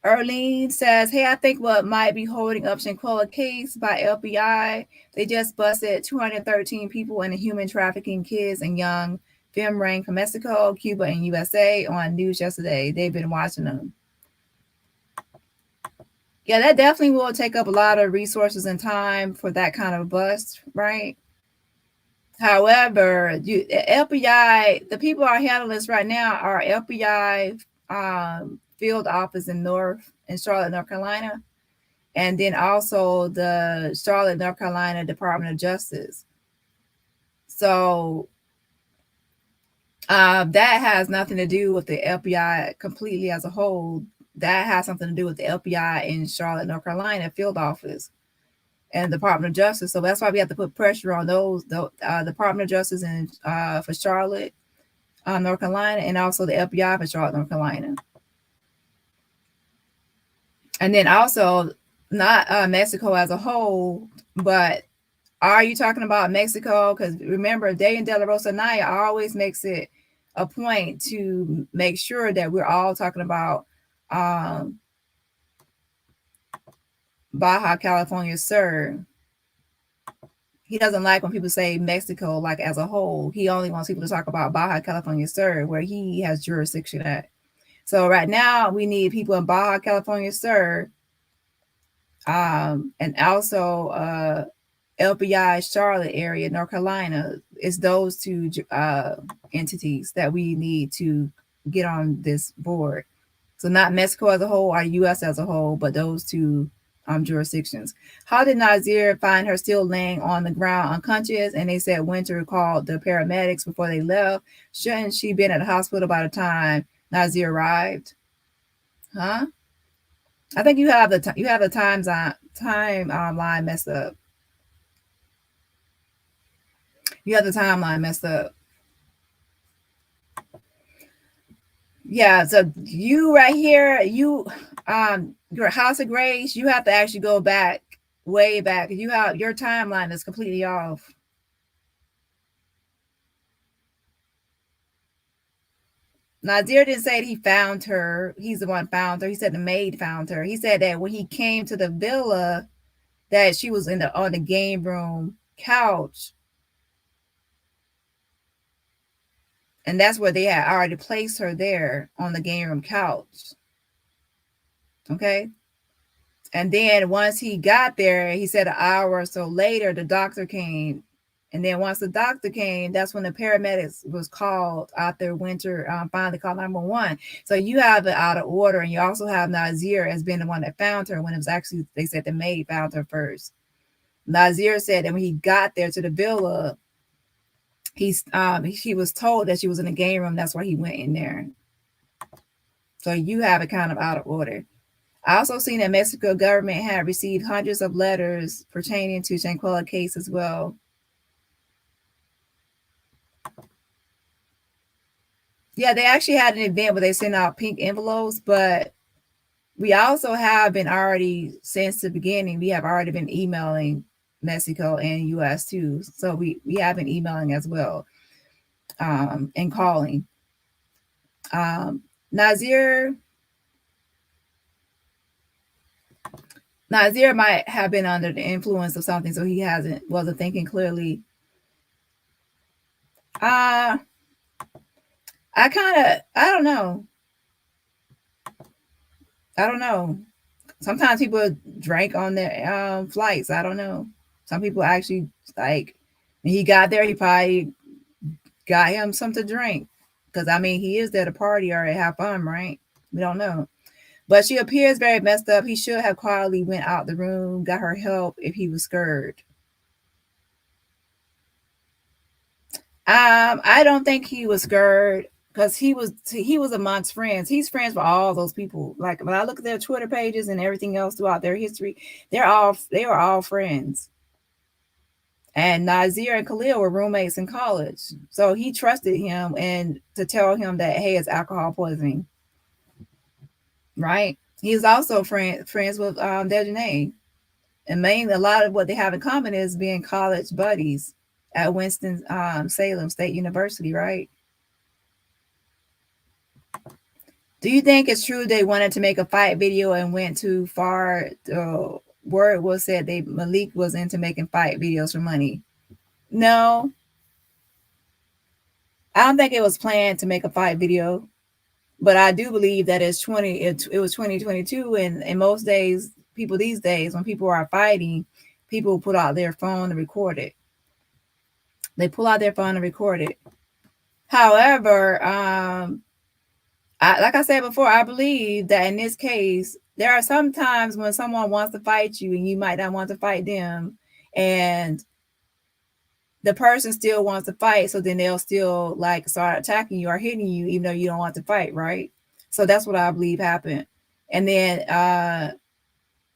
Erlene says, hey, I think what might be holding up Shanquella case by FBI, they just busted 213 people in a human trafficking kids and young film ring from Mexico, Cuba, and USA on news yesterday. They've been watching them. Yeah, that definitely will take up a lot of resources and time for that kind of bust, right? However, FBI, the people are handling this right now are FBI field office in Charlotte, North Carolina, and then also the Charlotte, North Carolina Department of Justice. So that has nothing to do with the FBI completely as a whole. That has something to do with the FBI in Charlotte, North Carolina field office and Department of Justice. So that's why we have to put pressure on those, the Department of Justice and for Charlotte, North Carolina, and also the FBI for Charlotte, North Carolina. And then also not Mexico as a whole, but are you talking about Mexico? Because remember, Day and De La Rosa Naya always makes it a point to make sure that we're all talking about Baja California Sur. He doesn't like when people say Mexico like as a whole. He only wants people to talk about Baja California Sur, where he has jurisdiction at. So right now we need people in Baja California Sur, and also LBI Charlotte area, North Carolina. It's those two entities that we need to get on this board. So not Mexico as a whole or U.S. as a whole, but those two jurisdictions. How did Nazeer find her still laying on the ground unconscious? And they said Winter called the paramedics before they left. Shouldn't she been at the hospital by the time Nazeer arrived? Huh? I think you have the timeline messed up. You have the timeline messed up. Yeah, so you right here, your House of Grace, you have to actually go back, way back. You have your timeline is completely off. Nazeer didn't say that he found her. He's the one found her. He said the maid found her. He said that when he came to the villa, that she was on the game room couch. And that's where they had already placed her there on the game room couch. Okay. And then once he got there, he said an hour or so later, the doctor came. And then once the doctor came, that's when the paramedics was called out there. Winter finally called 911. So you have it out of order. And you also have Nazeer as being the one that found her when it was actually, they said the maid found her first. Nazeer said that when he got there to the villa, he was told that she was in the game room. That's why he went in there. So you have it kind of out of order. I also seen that Mexico government had received hundreds of letters pertaining to Shanquella case as well. Yeah, they actually had an event where they sent out pink envelopes, but we also have been already, since the beginning, we have already been emailing Mexico and US too. So we have been emailing as well, and calling. Nazeer might have been under the influence of something, so he wasn't thinking clearly. I don't know. Sometimes people drank on their flights. I don't know. Some people actually, like, when he got there, he probably got him something to drink. Because, I mean, he is there to party or have fun, right? We don't know. But she appears very messed up. He should have quietly went out the room, got her help if he was scared. I don't think he was scared, because he was amongst friends. He's friends with all those people. Like, when I look at their Twitter pages and everything else throughout their history, they were all friends. And Nazeer and Khalil were roommates in college, so he trusted him and to tell him that, hey, it's alcohol poisoning, right? He's also friends with Dejanae, and mainly a lot of what they have in common is being college buddies at Winston-Salem State University, right? Do you think it's true they wanted to make a fight video and went too far? Word was said Malik was into making fight videos for money. No, I don't think it was planned to make a fight video, but I do believe that it was 2022, and in most days, people these days, when people are fighting, people put out their phone to record it. They pull out their phone and record it. However, like I said before, I believe that in this case, there are some times when someone wants to fight you and you might not want to fight them, and the person still wants to fight, so then they'll still like start attacking you or hitting you, even though you don't want to fight, right? So that's what I believe happened. And then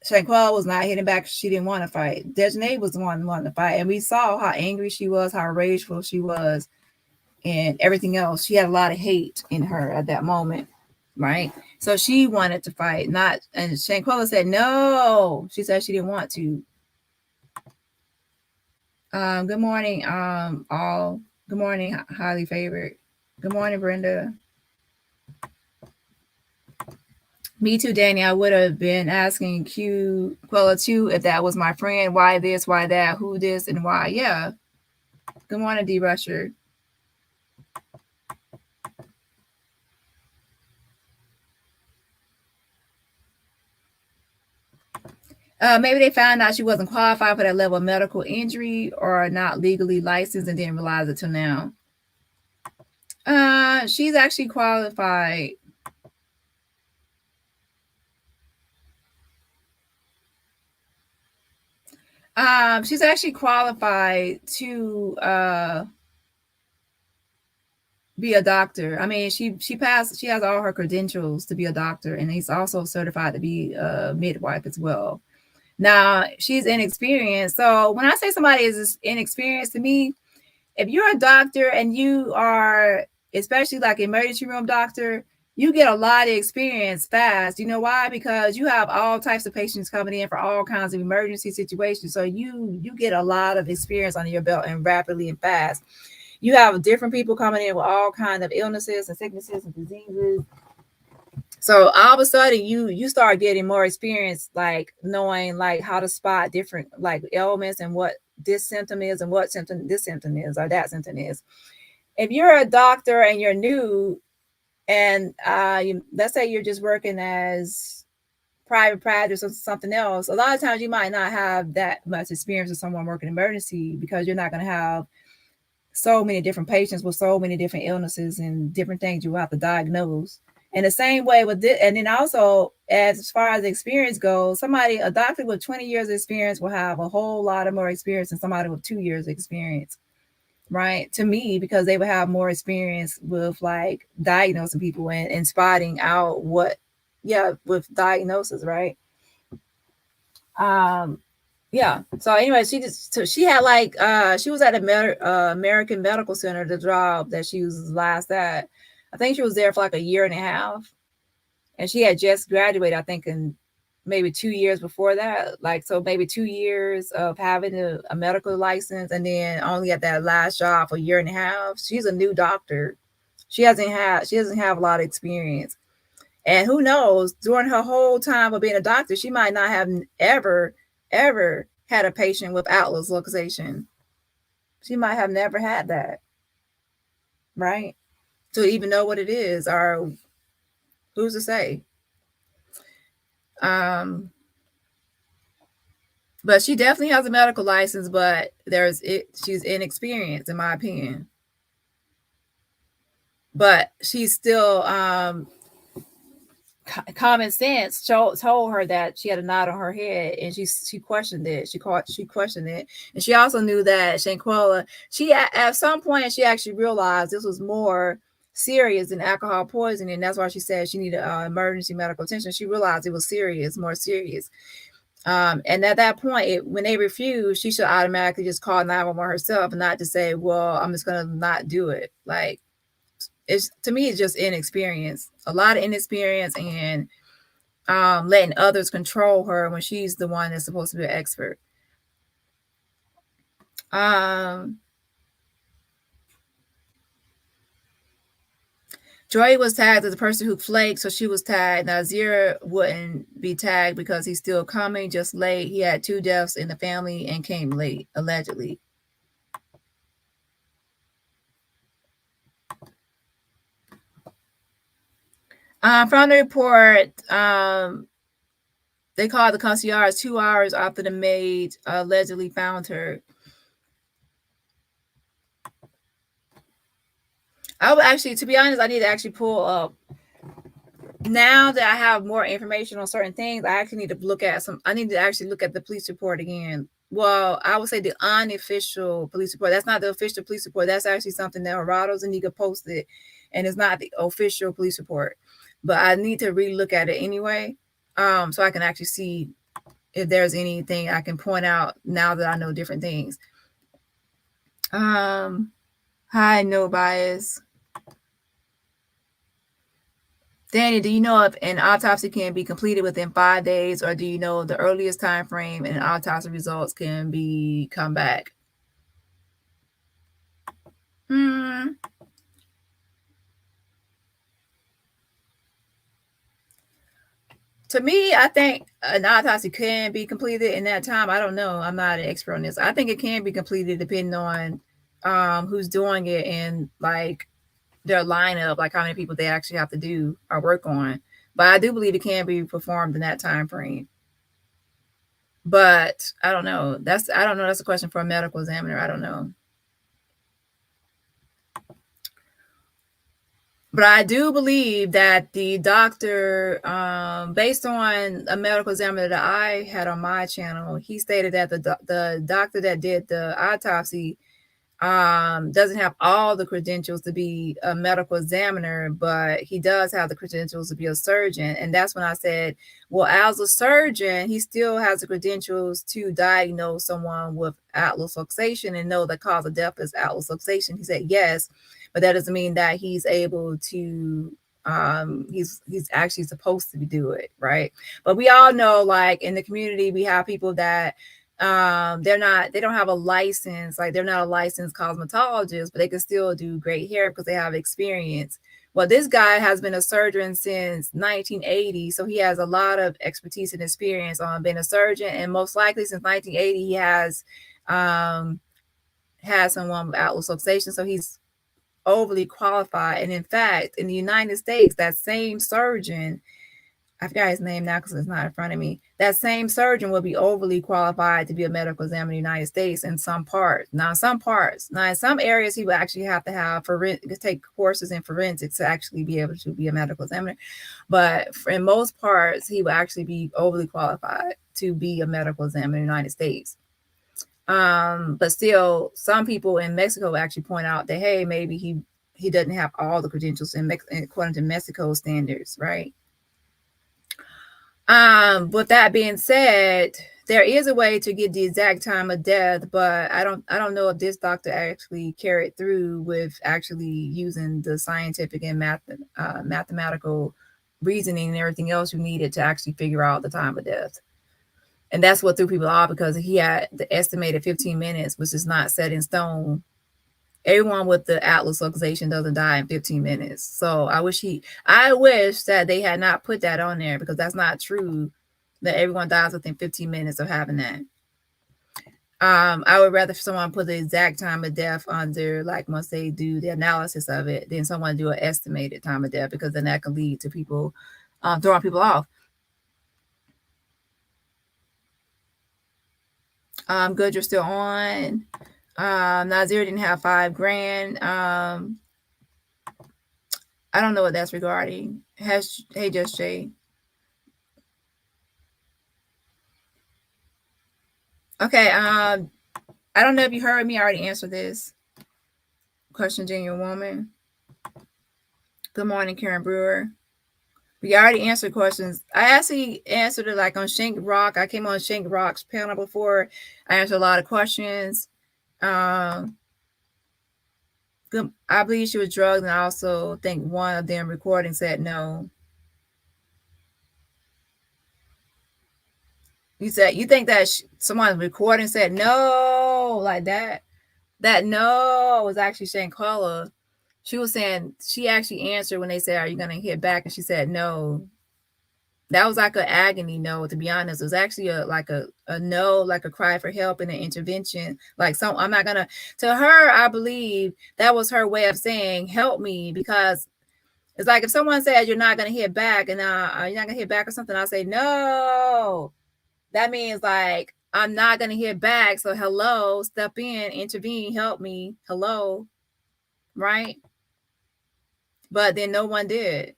Shanquella was not hitting back. She didn't want to fight. Dejanae was the one wanting to fight, and we saw how angry she was, how rageful she was, and everything else. She had a lot of hate in her at that moment, right? So she wanted to fight, and Shanquella said no. She said she didn't want to. Good morning, all. Good morning, highly favored. Good morning, Brenda. Me too, Dani. I would have been asking Quella too if that was my friend. Why this? Why that? Who this? And why? Yeah. Good morning, D. Rusher. Maybe they found out she wasn't qualified for that level of medical injury or not legally licensed and didn't realize it till now. She's actually qualified. She's actually qualified to be a doctor. I mean, she passed. She has all her credentials to be a doctor, and he's also certified to be a midwife as well. Now, she's inexperienced. So when I say somebody is inexperienced, to me, if you're a doctor and you are, especially like emergency room doctor, you get a lot of experience fast. You know why? Because you have all types of patients coming in for all kinds of emergency situations. So you get a lot of experience under your belt, and rapidly and fast. You have different people coming in with all kinds of illnesses and sicknesses and diseases. So all of a sudden you start getting more experience, like knowing like how to spot different like ailments and what this symptom is and what symptom this symptom is or that symptom is. if you're a doctor and you're new, and let's say you're just working as private practice or something else, a lot of times you might not have that much experience with someone working emergency, because you're not going to have so many different patients with so many different illnesses and different things you have to diagnose. And the same way with this, and then also as far as experience goes, a doctor with 20 years of experience will have a whole lot of more experience than somebody with 2 years of experience, right? To me, because they would have more experience with like diagnosing people and spotting out with diagnosis, right? Yeah. So anyway, she had like she was at American Medical Center, the job that she was last at. I think she was there for like a year and a half, and she had just graduated, I think, in maybe 2 years before that. Like, so maybe 2 years of having a medical license, and then only at that last job for a year and a half. She's a new doctor. She doesn't have a lot of experience. And who knows, during her whole time of being a doctor, she might not have ever had a patient with Atlas luxation. She might have never had that, right? To even know what it is, or who's to say? But she definitely has a medical license, but she's inexperienced, in my opinion. But she's still common sense told her that she had a knot on her head, and she questioned it. She questioned it, and she also knew that Shanquella. She at some point she actually realized this was more serious than alcohol poisoning, and that's why she said she needed emergency medical attention. She realized it was serious, more serious. And at that point, when they refused, she should automatically just call 911 herself, and not to say, "Well, I'm just gonna not do it." Like, to me, it's just inexperience, a lot of inexperience, and letting others control her when she's the one that's supposed to be an expert. Joy was tagged as the person who flaked, so she was tagged. Nazeer wouldn't be tagged because he's still coming, just late. He had 2 deaths in the family and came late, allegedly. From the report, they called the concierge 2 hours after the maid allegedly found her. I would actually, to be honest, I need to actually pull up. Now that I have more information on certain things, I actually need to look at I need to actually look at the police report again. Well, I would say the unofficial police report. That's not the official police report. That's actually something that Gerardo Zuniga posted, and it's not the official police report. But I need to relook at it anyway, so I can actually see if there's anything I can point out now that I know different things. Hi, no bias. Dani, do you know if an autopsy can be completed within 5 days, or do you know the earliest time frame and autopsy results can come back? To me, I think an autopsy can be completed in that time. I don't know. I'm not an expert on this. I think it can be completed depending on who's doing it and like their lineup, like how many people they actually have to do or work on. But I do believe it can be performed in that time frame. But I don't know. That's a question for a medical examiner. I don't know. But I do believe that the doctor, based on a medical examiner that I had on my channel, he stated that the doctor that did the autopsy doesn't have all the credentials to be a medical examiner, but he does have the credentials to be a surgeon. And that's when I said, well, as a surgeon, he still has the credentials to diagnose someone with Atlas luxation and know the cause of death is Atlas luxation. He said, yes, but that doesn't mean that he's able to he's actually supposed to do it, right? But we all know, like in the community, we have people that they don't have a license, like they're not a licensed cosmetologist, but they can still do great hair because they have experience. Well, this guy has been a surgeon since 1980, so he has a lot of expertise and experience on being a surgeon, and most likely since 1980 he has someone with Atlas luxation, so he's overly qualified. And in fact, in the United States, that same surgeon, I forgot his name now because it's not in front of me. That same surgeon will be overly qualified to be a medical examiner in the United States in some parts. Now, in some areas, he will actually have to take courses in forensics to actually be able to be a medical examiner. But in most parts, he will actually be overly qualified to be a medical examiner in the United States. But still, some people in Mexico actually point out that, hey, maybe he doesn't have all the credentials according to Mexico standards, right? With that being said, there is a way to get the exact time of death, but I don't know if this doctor actually carried through with actually using the scientific and mathematical reasoning and everything else you needed to actually figure out the time of death. And that's what threw people off, because he had the estimated 15 minutes, which is not set in stone. Everyone with the Atlas luxation doesn't die in 15 minutes. So I wish that they had not put that on there, because that's not true that everyone dies within 15 minutes of having that. I would rather someone put the exact time of death under, like, once they do the analysis of it, than someone do an estimated time of death, because then that can lead to people throwing people off. Good, you're still on. Nazeer didn't have $5,000. I don't know what that's regarding. Hey, Just Jay. Okay. I don't know if you heard me. I already answered this question, Genuine Woman. Good morning, Karen Brewer. We already answered questions. I actually answered it like on Shank Rock. I came on Shank Rock's panel before. I answered a lot of questions. I believe she was drugged, and I also think one of them recording said no. You think that someone recording said no, like that? That no was actually Shankola. She was saying, she actually answered when they said, "Are you going to hit back?" And she said no. That was like an agony no, to be honest. It was actually a no, like a cry for help and an intervention. Like, I'm not gonna, to her, I believe that was her way of saying, help me, because it's like if someone says you're not gonna hit back, and you're not gonna hit back or something, I'll say no. That means like I'm not gonna hit back. So hello, step in, intervene, help me. Hello. Right? But then no one did.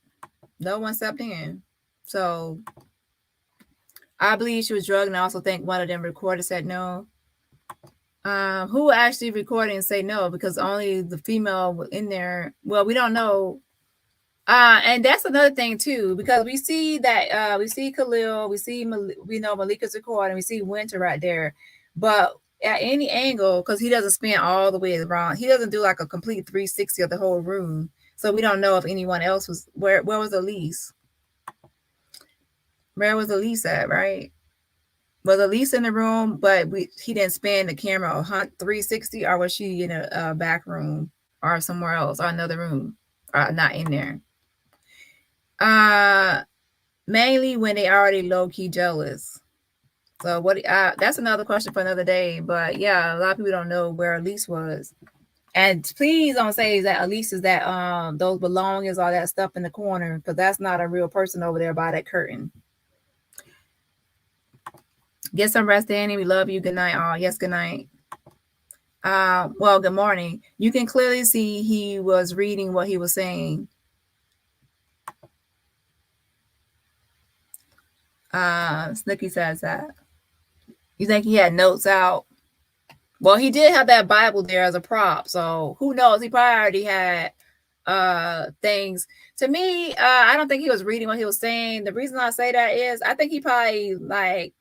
No one stepped in. So I believe she was drugged, and I also think one of them recorded said no. Who actually recorded and say no? Because only the female in there. Well, we don't know. And that's another thing too, because we see that we see Khalil, we know Malika's recording, we see Winter right there, but at any angle, because he doesn't spin all the way around, he doesn't do like a complete 360 of the whole room, so we don't know if anyone else was where was Elise. Where was Elise at, right? Was Elise in the room, but he didn't span the camera 360, or was she in a back room or somewhere else or another room, not in there? Mainly when they already low-key jealous. So that's another question for another day. But yeah, a lot of people don't know where Elise was. And please don't say that Elise is that those belongings, all that stuff in the corner, because that's not a real person over there by that curtain. Get some rest, Dani. We love you. Good night, all. Yes, good night. Well, good morning. You can clearly see he was reading what he was saying. Snooky says that. You think he had notes out? Well, he did have that Bible there as a prop, so who knows? He probably already had things. To me, I don't think he was reading what he was saying. The reason I say that is I think he probably, like,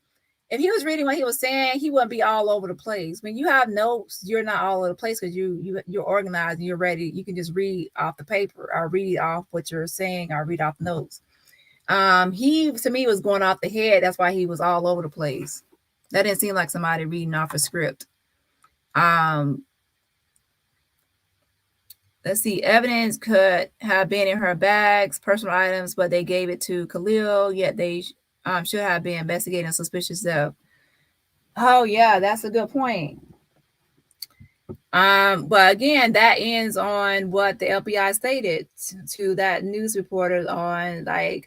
if he was reading what he was saying, he wouldn't be all over the place. When you have notes, you're not all over the place, because you're organized and you're ready. You can just read off the paper or read off what you're saying or read off notes. He, to me, was going off the head. That's why he was all over the place. That didn't seem like somebody reading off a script. Let's see. Evidence could have been in her bags, personal items, but they gave it to Khalil, yet they should have been investigating suspicious death. Oh, yeah, that's a good point. But again, that ends on what the FBI stated to that news reporter on like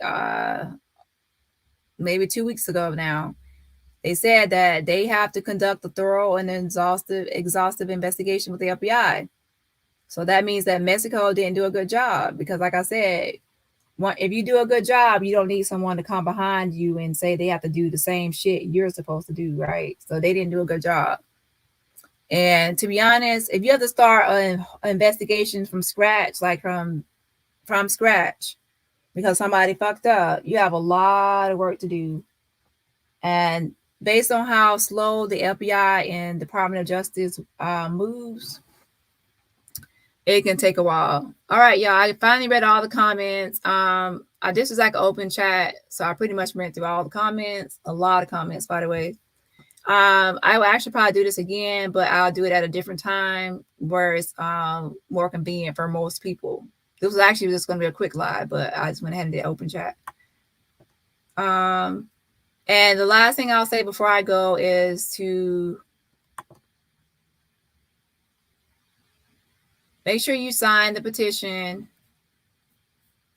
maybe 2 weeks ago now. They said that they have to conduct a thorough and exhaustive investigation with the FBI. So that means that Mexico didn't do a good job because, like I said, if you do a good job, you don't need someone to come behind you and say they have to do the same shit you're supposed to do, right? So they didn't do a good job. And to be honest, if you have to start an investigation from scratch, like from scratch, because somebody fucked up, you have a lot of work to do. And based on how slow the FBI and Department of Justice moves, it can take a while. All right, y'all. I finally read all the comments. This is like an open chat, so I pretty much went through all the comments. A lot of comments, by the way. I will actually probably do this again, but I'll do it at a different time where it's more convenient for most people. This was actually just going to be a quick live, but I just went ahead and did open chat. And the last thing I'll say before I go is to make sure you sign the petition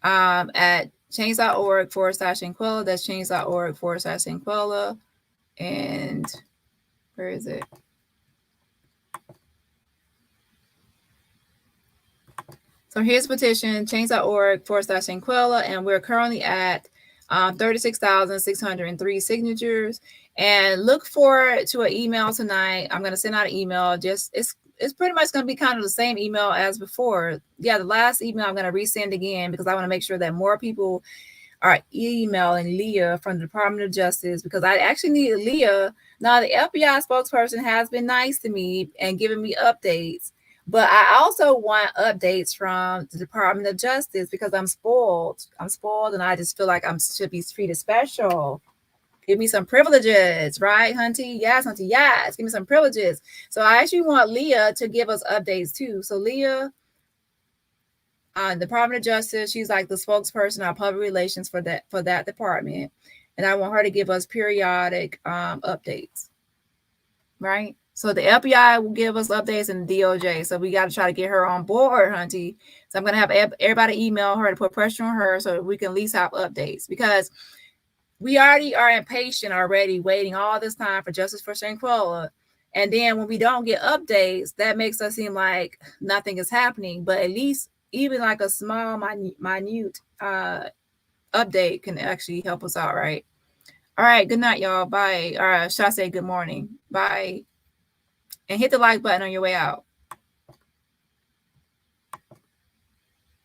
at change.org/Shanquella. That's change.org/Shanquella. And where is it? So here's the petition, change.org/Shanquella. And we're currently at 36,603 signatures. And look forward to an email tonight. I'm going to send out an email. It's pretty much going to be kind of the same email as before. Yeah, the last email I'm going to resend again because I want to make sure that more people are emailing Leah from the Department of Justice because I actually need Leah. Now, the FBI spokesperson has been nice to me and giving me updates, but I also want updates from the Department of Justice because I'm spoiled. And I just feel like I should be treated special. Give me some privileges, right, Hunty? Yes, Hunty, yes. Give me some privileges. So I actually want Leah to give us updates too. So Leah, Department of Justice, she's like the spokesperson on public relations for that department. And I want her to give us periodic updates, right? So the FBI will give us updates and the DOJ. So we got to try to get her on board, Hunty. So I'm going to have everybody email her to put pressure on her so we can at least have updates because we already are impatient already waiting all this time for justice for Shanquella. And then when we don't get updates, that makes us seem like nothing is happening. But at least even like a small, minute update can actually help us out, right? All right. Good night, y'all. Bye. Or should I say good morning? Bye. And hit the like button on your way out.